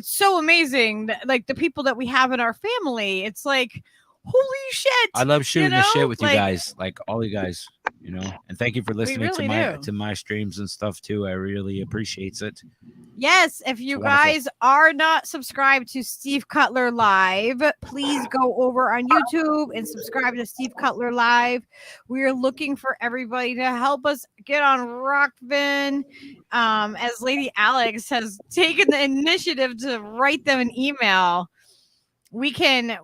so amazing that, like the people that we have in our family. It's like, holy shit! I love shooting the shit with you like, guys, like all you guys, you know. And thank you for listening to my streams and stuff too. I really appreciate it. Yes, if you guys are not subscribed to Steve Cutler Live, please go over on YouTube and subscribe to Steve Cutler Live. We're looking for everybody to help us get on Rockfin. As Lady Alex has taken the initiative to write them an email. We can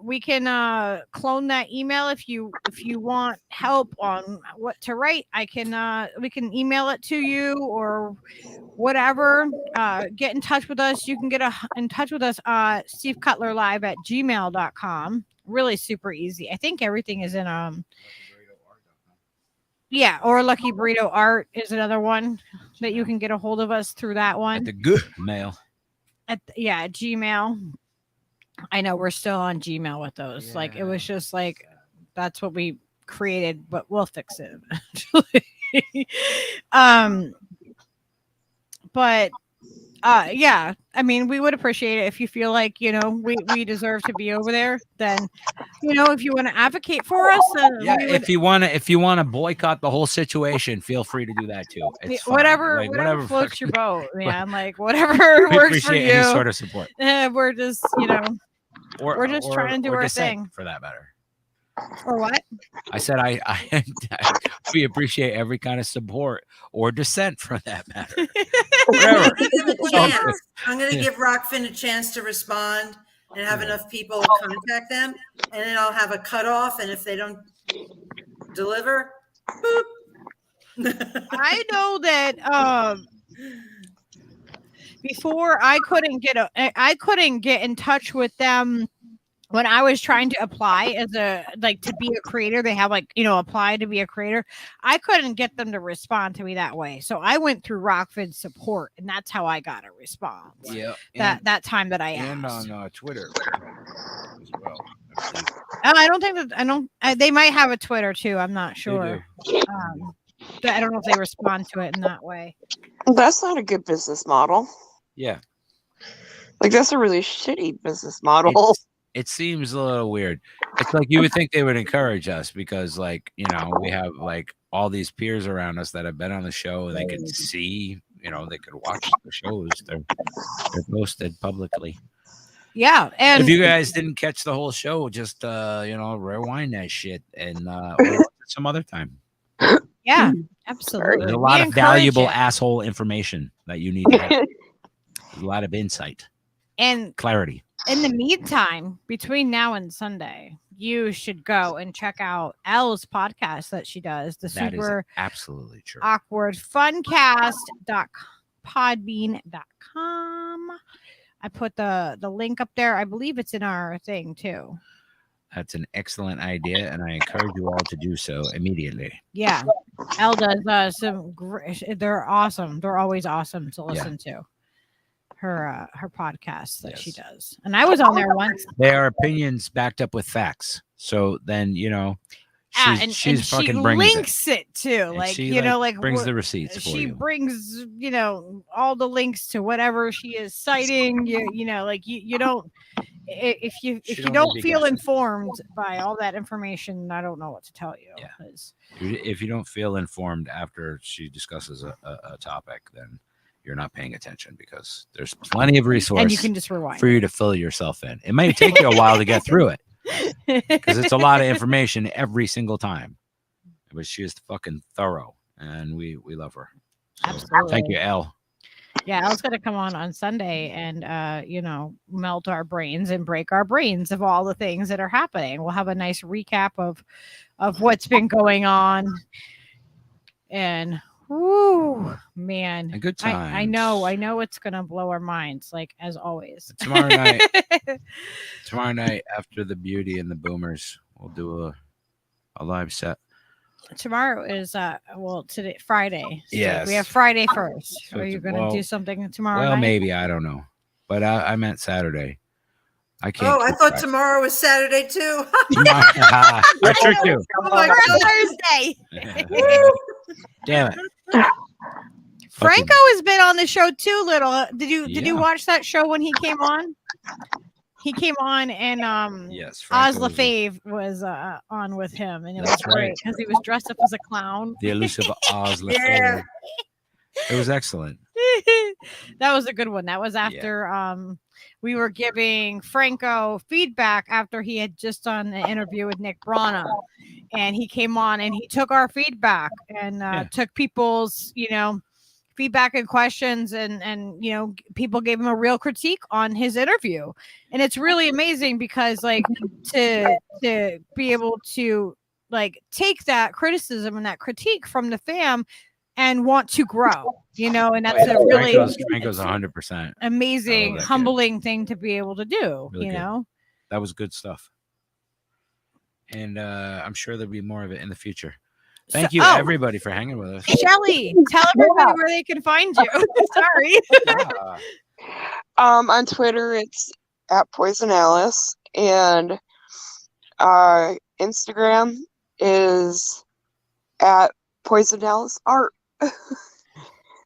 clone that email if you want help on what to write. We can email it to you or whatever. Get in touch with us. You can get in touch with us stevecutlerlive@gmail.com. Really super easy. I think everything is in or Lucky Burrito Art is another one that you can get a hold of us through that one. At the good mail. At Gmail. I know we're still on Gmail with those. Yeah. Like it was just like that's what we created, but we'll fix it eventually. But Yeah, I mean, we would appreciate it if you feel like, you know, we deserve to be over there. Then, you know, if you want to advocate for us, then Yeah, we would, if you wanna boycott the whole situation, feel free to do that too. It's fine. whatever Like, whatever floats fucking- your boat, man. Like whatever we works for appreciate any you. sort of support, We're just, you know, or we're just trying to do or our dissent, thing. for that matter. Or what? I said we appreciate every kind of support or dissent, for that matter. Whatever. I'm gonna give it a It's all chance. good. I'm going to give Rockfin a chance to respond and have enough people contact them, and then I'll have a cutoff. And if they don't deliver, boop. I know that before I couldn't get in touch with them when I was trying to apply as to be a creator. They have apply to be a creator. I couldn't get them to respond to me that way. So I went through Rockfin support, and that's how I got a response. Yeah, That time that I and asked. on Twitter as well. I don't think that they might have a Twitter too. I'm not They sure. do. But I don't know if they respond to it in that way. That's not a good business model. Yeah, Like, that's a really shitty business model. it seems a little weird. It's like you would think they would encourage us because, like, you know, we have like all these peers around us that have been on the show, and they could see, you know, they could watch the shows. They're posted publicly. Yeah, and If you guys didn't catch the whole show, just rewind that shit and watch it some other time. yeah, absolutely. There's a We lot of encourage valuable it. asshole information that you need to have. There's a lot of insight, And clarity. in the meantime, between now and Sunday, you should go and check out Elle's podcast that she does, the That is super absolutely true. awkward funcast.podbean.com. I put the link up there. I believe it's in our thing too. That's an excellent idea, and I encourage you all to do so immediately. Yeah, Elle does some great. They're awesome. They're always awesome to listen to. Her podcasts that she does, and I was on there once. They are opinions backed up with facts. So then, you know, she's and fucking she brings links it too, And like she, you know, like brings the receipts for she you. brings, you know, all the links to whatever she is citing. You know, like you don't. If you don't don't be feel guessing. informed by all that information, I don't know what to tell you. Yeah. 'Cause- If you don't feel informed after she discusses a topic, then you're not paying attention, because there's plenty of and you resources can just rewind. for you to fill yourself in. It may take you a while to get through it, because it's a lot of information every single time. But she is fucking thorough, and we love her. So, Absolutely. thank you, Elle. Yeah, Elle's gonna come on Sunday and you know, melt our brains and break our brains of all the things that are happening. We'll have a nice recap of what's been going on. And whoo, man. A good time. I know it's gonna blow our minds, like as always. Tomorrow night after the Beauty and the Boomers, we'll do a live set. Tomorrow is today Friday. So Yes. we have Friday first. So Are it's- you gonna do something tomorrow Well, night? maybe, I don't know, but I meant Saturday. I can't. Oh, I keep thought track. tomorrow was Saturday too. I tricked you. Oh my Or God. Thursday. Damn it. Franco has been on the show too. Little, did you Yeah. watch that show when he came on? He came on and Yes. Oz Franco was LaFave was on with him, and it That's was great right. because he was dressed up as a clown. the elusive Oz LaFave. Yeah. It was excellent. That was a good one. That was after we were giving Franco feedback after he had just done an interview with Nick Brana, and he came on and he took our feedback and took people's, you know, feedback and questions, and you know, people gave him a real critique on his interview, and it's really amazing because like to be able to like take that criticism and that critique from the fam and want to grow, you know, and that's a really Franco's 100%. amazing, that kid. humbling thing to be able to do, Really you good. know. That was good stuff. And I'm sure there's be more of it in the future. Thank you, everybody, for hanging with us. Shelly, tell everybody where they can find you. Sorry. On Twitter, it's at Poison Alice, and Instagram is at Poison Alice Art.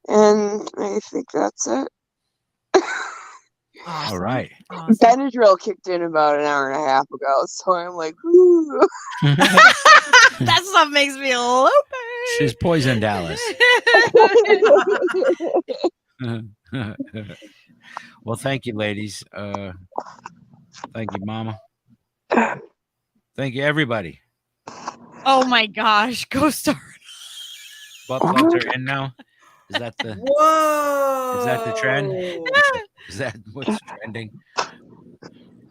And I think that's it. Awesome. All right. Awesome. Benadryl kicked in about an hour and a half ago, so I'm like, whoo. That stuff makes me loopy. She's poisoned Alice. Well, thank you, ladies. Thank you, Mama. Thank you, everybody. Oh my gosh, go start. Butt plugs are in now. Is that the Whoa! Is that the trend? Is that what's trending?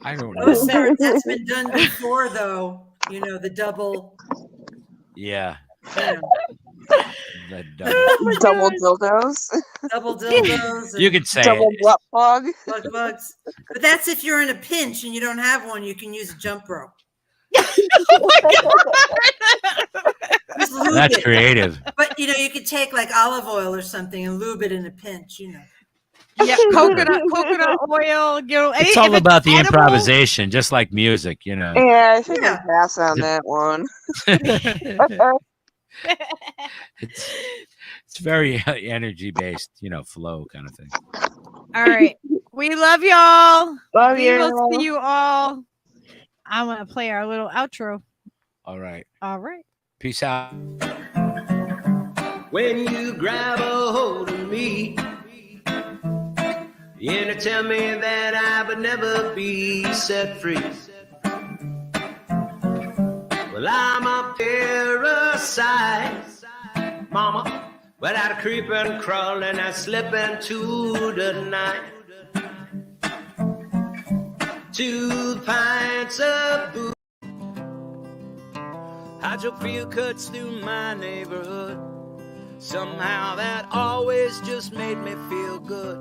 I don't know. That's been done before, though. You know, the double. Yeah. You know, The Double dildos. double dildos. You and could say Double it. butt plug. plug bugs. But that's if you're in a pinch and you don't have one, you can use a jump rope. Oh my god. Just lube That's it. creative. But you know, you could take like olive oil or something and lube it in a pinch. You know. Yeah, coconut oil. It's all about the improvisation, just like music, you know. Yeah, I think Yeah. I pass on that one. It's very energy based, you know, flow kind of thing. All right. We love y'all. Love We you. will see you all. I'm going to play our little outro. All right. All right. Peace out. When you grab a hold of me, you tell me that I would never be set free. Well, I'm a parasite, mama, without a creeping, crawling, and slipping to the night. 2 pints of booze. Hydro feel cuts through my neighborhood. Somehow that always just made me feel good.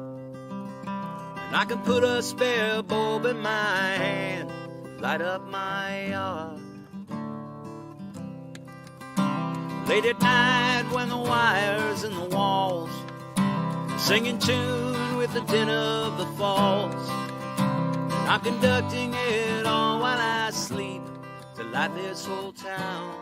And I can put a spare bulb in my hand, light up my yard. Late at night when the wires and the walls sing in tune with the din of the falls. I'm conducting it all while I sleep to light this whole town.